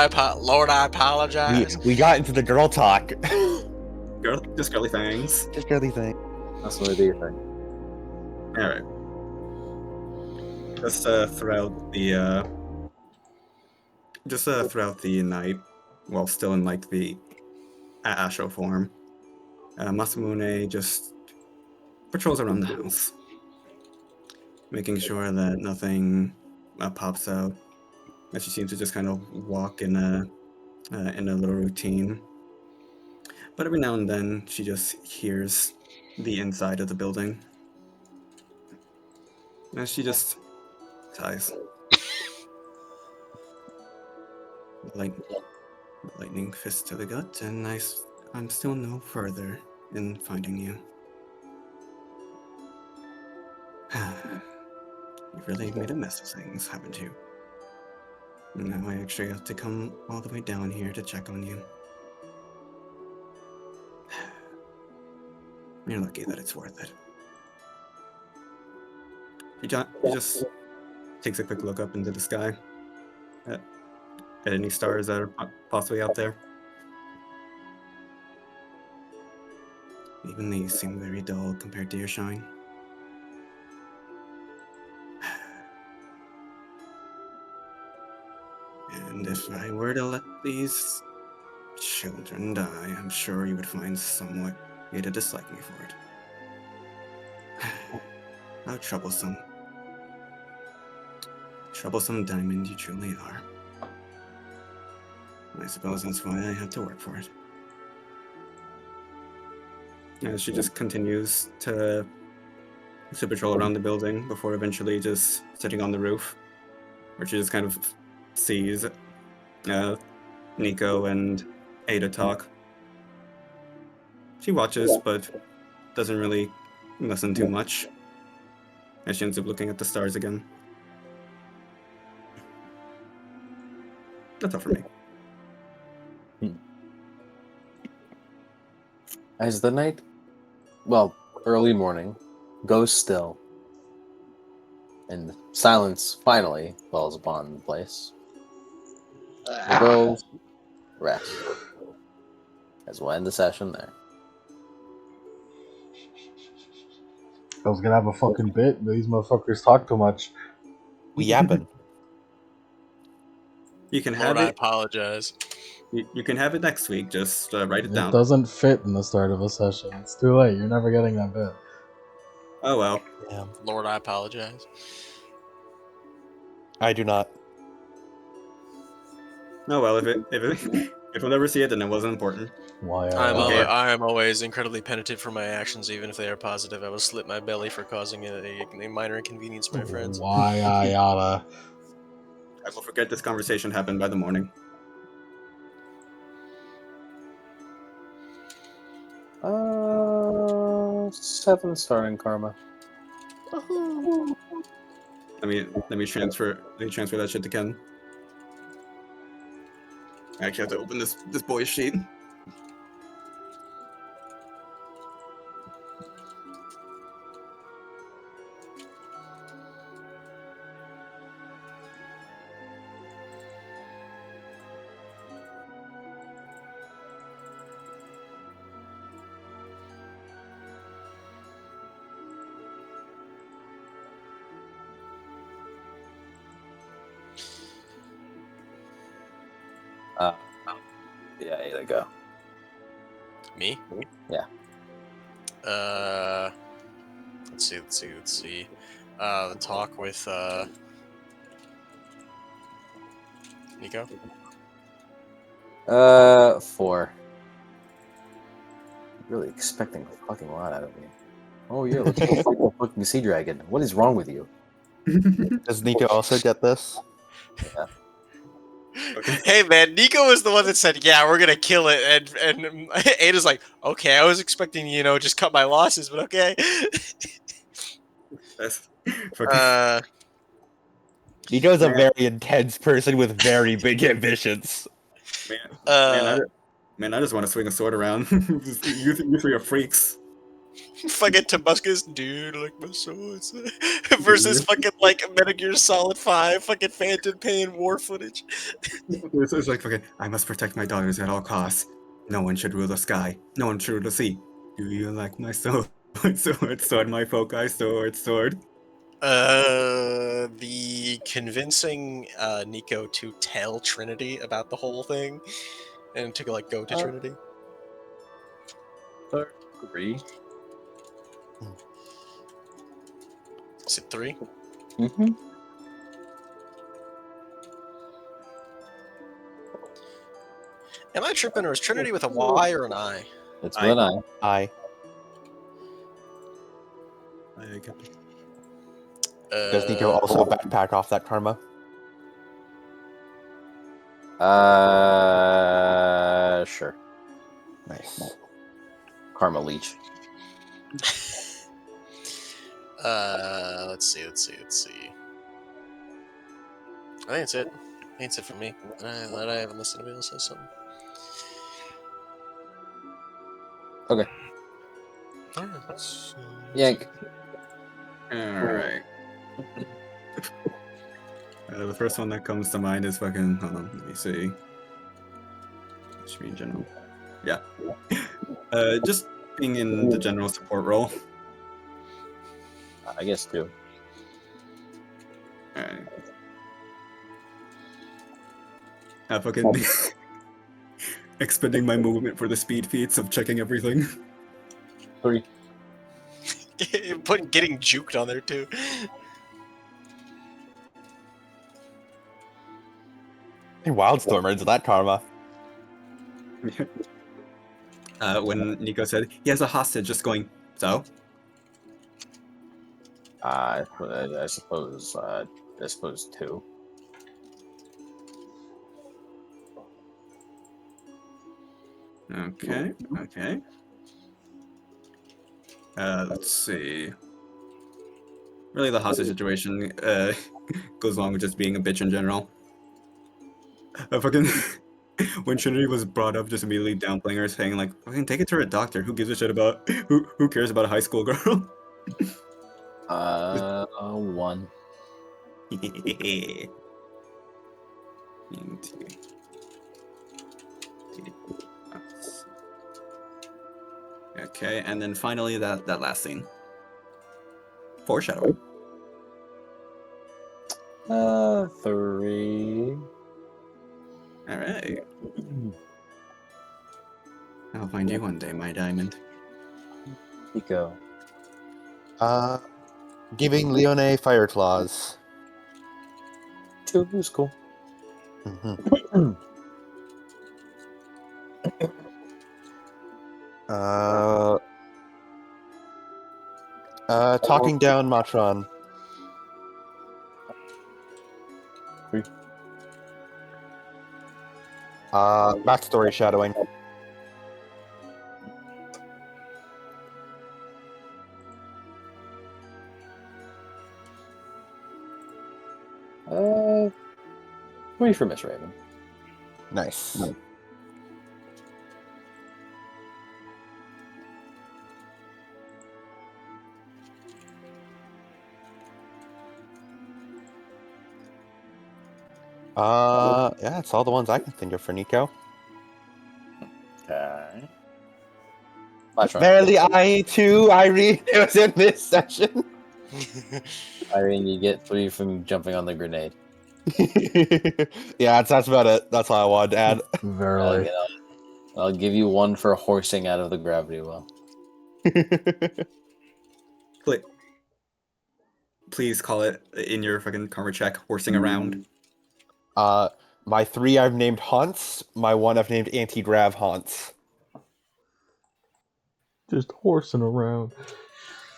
apologize. We got into the girl talk. Just girly things. Just girly thing. That's what I do think. All right. Just throughout the night, while still in like the Asho form, Masamune just patrols around the house, making sure that nothing pops out. That she seems to just kind of walk in a little routine. But every now and then, she just hears the inside of the building, and she just sighs. Lightning fist to the gut, and I'm still no further in finding you. You've really made a mess of things, haven't you? Now I actually have to come all the way down here to check on you. You're lucky that it's worth it. He just takes a quick look up into the sky. At any stars that are possibly out there. Even these seem very dull compared to your shine. And if I were to let these children die, I'm sure you would find some way to dislike me for it. How troublesome. Troublesome diamond you truly are. I suppose that's why I have to work for it. As she just continues to patrol around the building before eventually just sitting on the roof, where she just kind of sees Nico and Ada talk. She watches, but doesn't really listen too much. As she ends up looking at the stars again. That's all for me. As the night, well, early morning, goes still, and silence finally falls upon the place, the girls rest, as we'll end the session there. I was gonna have a fucking bit, but these motherfuckers talk too much. We yapping. You can Lord, have I it. apologize. You can have it next week. Just write it It down. doesn't fit in the start of a session. It's too late. You're never getting that bit. Oh well. Yeah. Lord, I apologize. I do not. Oh well. If we'll never see it, then it wasn't important. Why? Okay. I am always incredibly penitent for my actions, even if they are positive. I will slit my belly for causing a minor inconvenience to my friends. Why I oughta? I will forget this conversation happened by the morning. 7 starting karma. Let me transfer that shit to Ken. I actually have to open this boy's sheet. Yeah, Ada, go. Me? Yeah. Let's see. Talk with Nico. 4. Really expecting a fucking lot out of me. Oh yeah, let's go fight the fucking sea dragon. What is wrong with you? Does Nico also get this? Hey man, Nico was the one that said, "Yeah, we're gonna kill it," and Ada's like, "Okay, I was expecting just cut my losses, but okay." That's fucking Nico's a man, very intense person with very big ambitions. man, uh, man, I just want to swing a sword around. You three are freaks. fucking Tabuscus, dude, like my swords, versus fucking like Metal Gear Solid 5, fucking Phantom Pain war footage. It's like fucking. I must protect my daughters at all costs. No one should rule the sky. No one should rule the sea. Do you like my sword? Sword, my folk, I sword. The convincing Nico to tell Trinity about the whole thing and to like go to Trinity. 3. Is it 3? Mm-hmm. Am I tripping, or is Trinity with a Y or an I? It's with an I. Does Nico also backpack off that karma? Sure. Nice. Karma leech. Let's see. I think it's it. It's it for me. That I haven't listened to be able to say something. Okay. Alright, let's Yank. Alright. The first one that comes to mind is fucking. Hold on, let me see. Should be in general. Yeah. Just being in the general support role. I guess 2. Alright. Fucking expending my movement for the speed feats of checking everything. 3. Put getting juked on there too. Hey, Wildstorm earns that karma. When Nico said he has a hostage, just going, so? I suppose 2. Okay. Let's see. Really, the hostage situation goes along with just being a bitch in general. Fucking when Trinity was brought up, just immediately downplaying her, saying like, "Fucking take it to a doctor. Who gives a shit about who cares about a high school girl?" 1. Okay, and then finally that last scene. Foreshadowing. 3. All right. I'll find you one day, my diamond. Nico. Giving Leone fire claws. 2 is cool. Mm-hmm. Talking down Matron. 3. Backstory shadowing. Uh, 3 for Miss Raven. Nice. Yeah, it's all the ones I can think of for Nico. Okay. Matron. Verily, I too, Irene, was in this session. Irene, you get 3 from jumping on the grenade. Yeah, that's about it. That's all I wanted to add. Verily. Okay, I'll give you one for horsing out of the gravity well. Please call it in your fucking karma check, horsing around. My 3 I've named Haunts. My 1 I've named Anti-Grav Haunts. Just horsing around.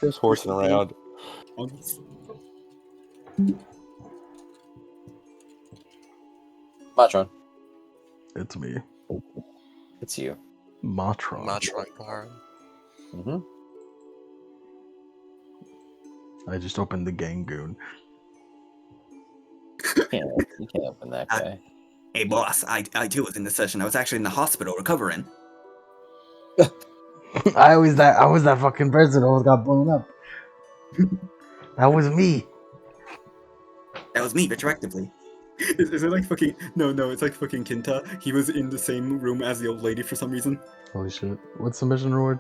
Just horsing around. Matron, It's me. it's you. Matron. Matron bar. Mm-hmm. I just opened the Gangoon. You can't open that guy. Hey boss, I too was in the session. I was actually in the hospital recovering. I was that fucking person who almost got blown up. That was me. That was me, retroactively. Is it like fucking no, it's like fucking Kinta. He was in the same room as the old lady for some reason. Holy shit. What's the mission reward?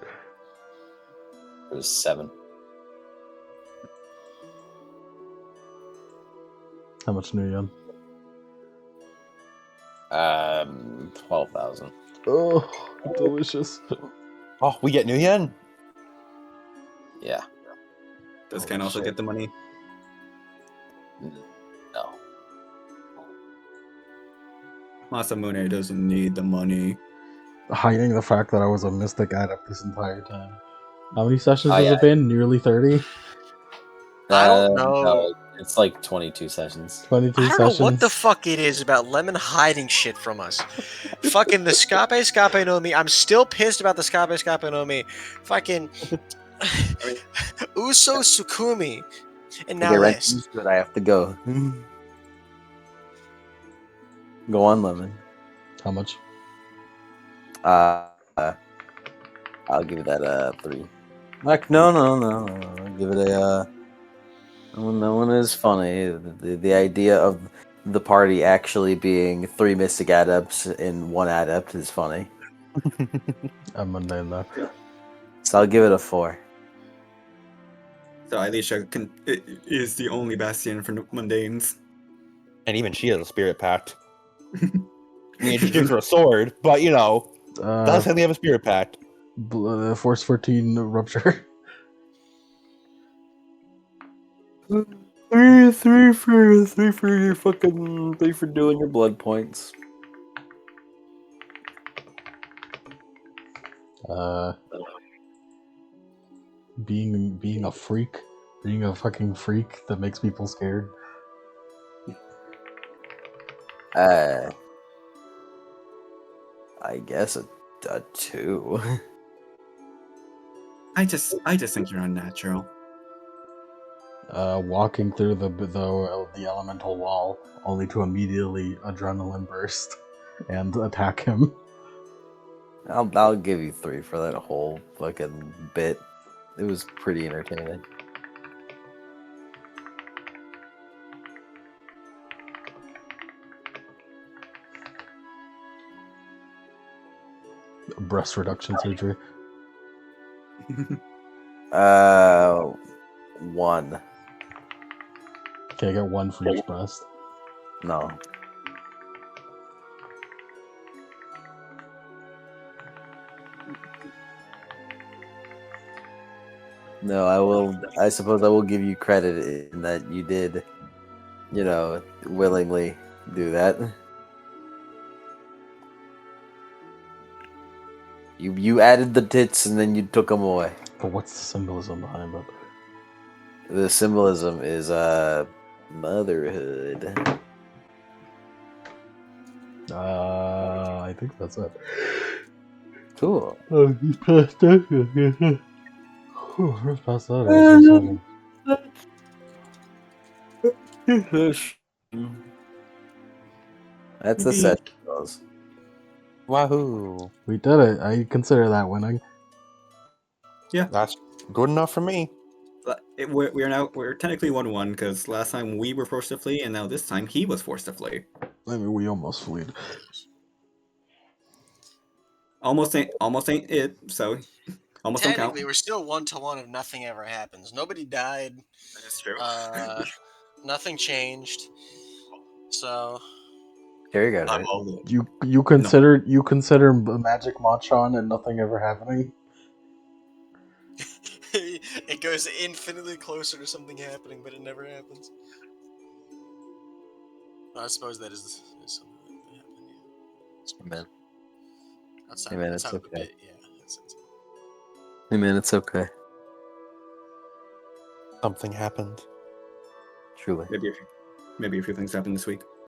It was 7. How much new yen? 12,000. Oh, delicious. Oh, we get New Yen? Yeah. Does Holy Ken also shit. get the money? No. Masamune doesn't need the money. Hiding the fact that I was a mystic adept this entire time. How many sessions Oh, has yeah. it been? Nearly 30? I don't know. No, it's like 22 sessions. 22 I don't sessions? know what the fuck it is about Lemon hiding shit from us. Fucking the Scape no Mi. I'm still pissed about the Scape no Mi. Fucking Uso Sukumi. And now Okay, right. this. Good. I have to go. Go on, Lemon. How much? I'll give that a 3. Like, no. I'll give it a. That one is funny. The idea of the party actually being 3 mystic adepts and 1 adept is funny. I'm mundane though. So I'll give it a 4. So Alicia is the only bastion for mundanes. And even she has a spirit pact. I mean, she gives her a sword, but you know, does Henley have a spirit pact? Force 14 rupture. 3 for your fucking 3 for doing your blood points. Being a freak. Being a fucking freak that makes people scared. I guess a 2. I just think you're unnatural. Walking through the elemental wall, only to immediately adrenaline burst and attack him. I'll give you 3 for that whole fucking bit. It was pretty entertaining. Breast reduction surgery. 1. Okay, I get 1 for each breast. No. No, I suppose I will give you credit in that you did, willingly do that. You added the tits and then you took them away. But what's the symbolism behind that? The symbolism is motherhood. I think that's it. Cool. Oh, he's passed out. Whew, passed out. I was just That's the set. Goes. Wahoo! We did it. I consider that winning. That's good enough for me. We're technically 1-1 because last time we were forced to flee, and now this time he was forced to flee. I mean, we almost fled. Almost ain't it. So almost don't count. Technically, we're still 1-1 if nothing ever happens. Nobody died. That's true. Nothing changed. So Here you go. I'm Right? all You consider magic Matron and nothing ever happening. it goes infinitely closer to something happening, but it never happens. I suppose that is something that happened. Yeah. Man, That's hey man, that's it's how okay. a bit. Yeah. That's Hey man, it's okay. Something happened. Truly. maybe a few things happen this week.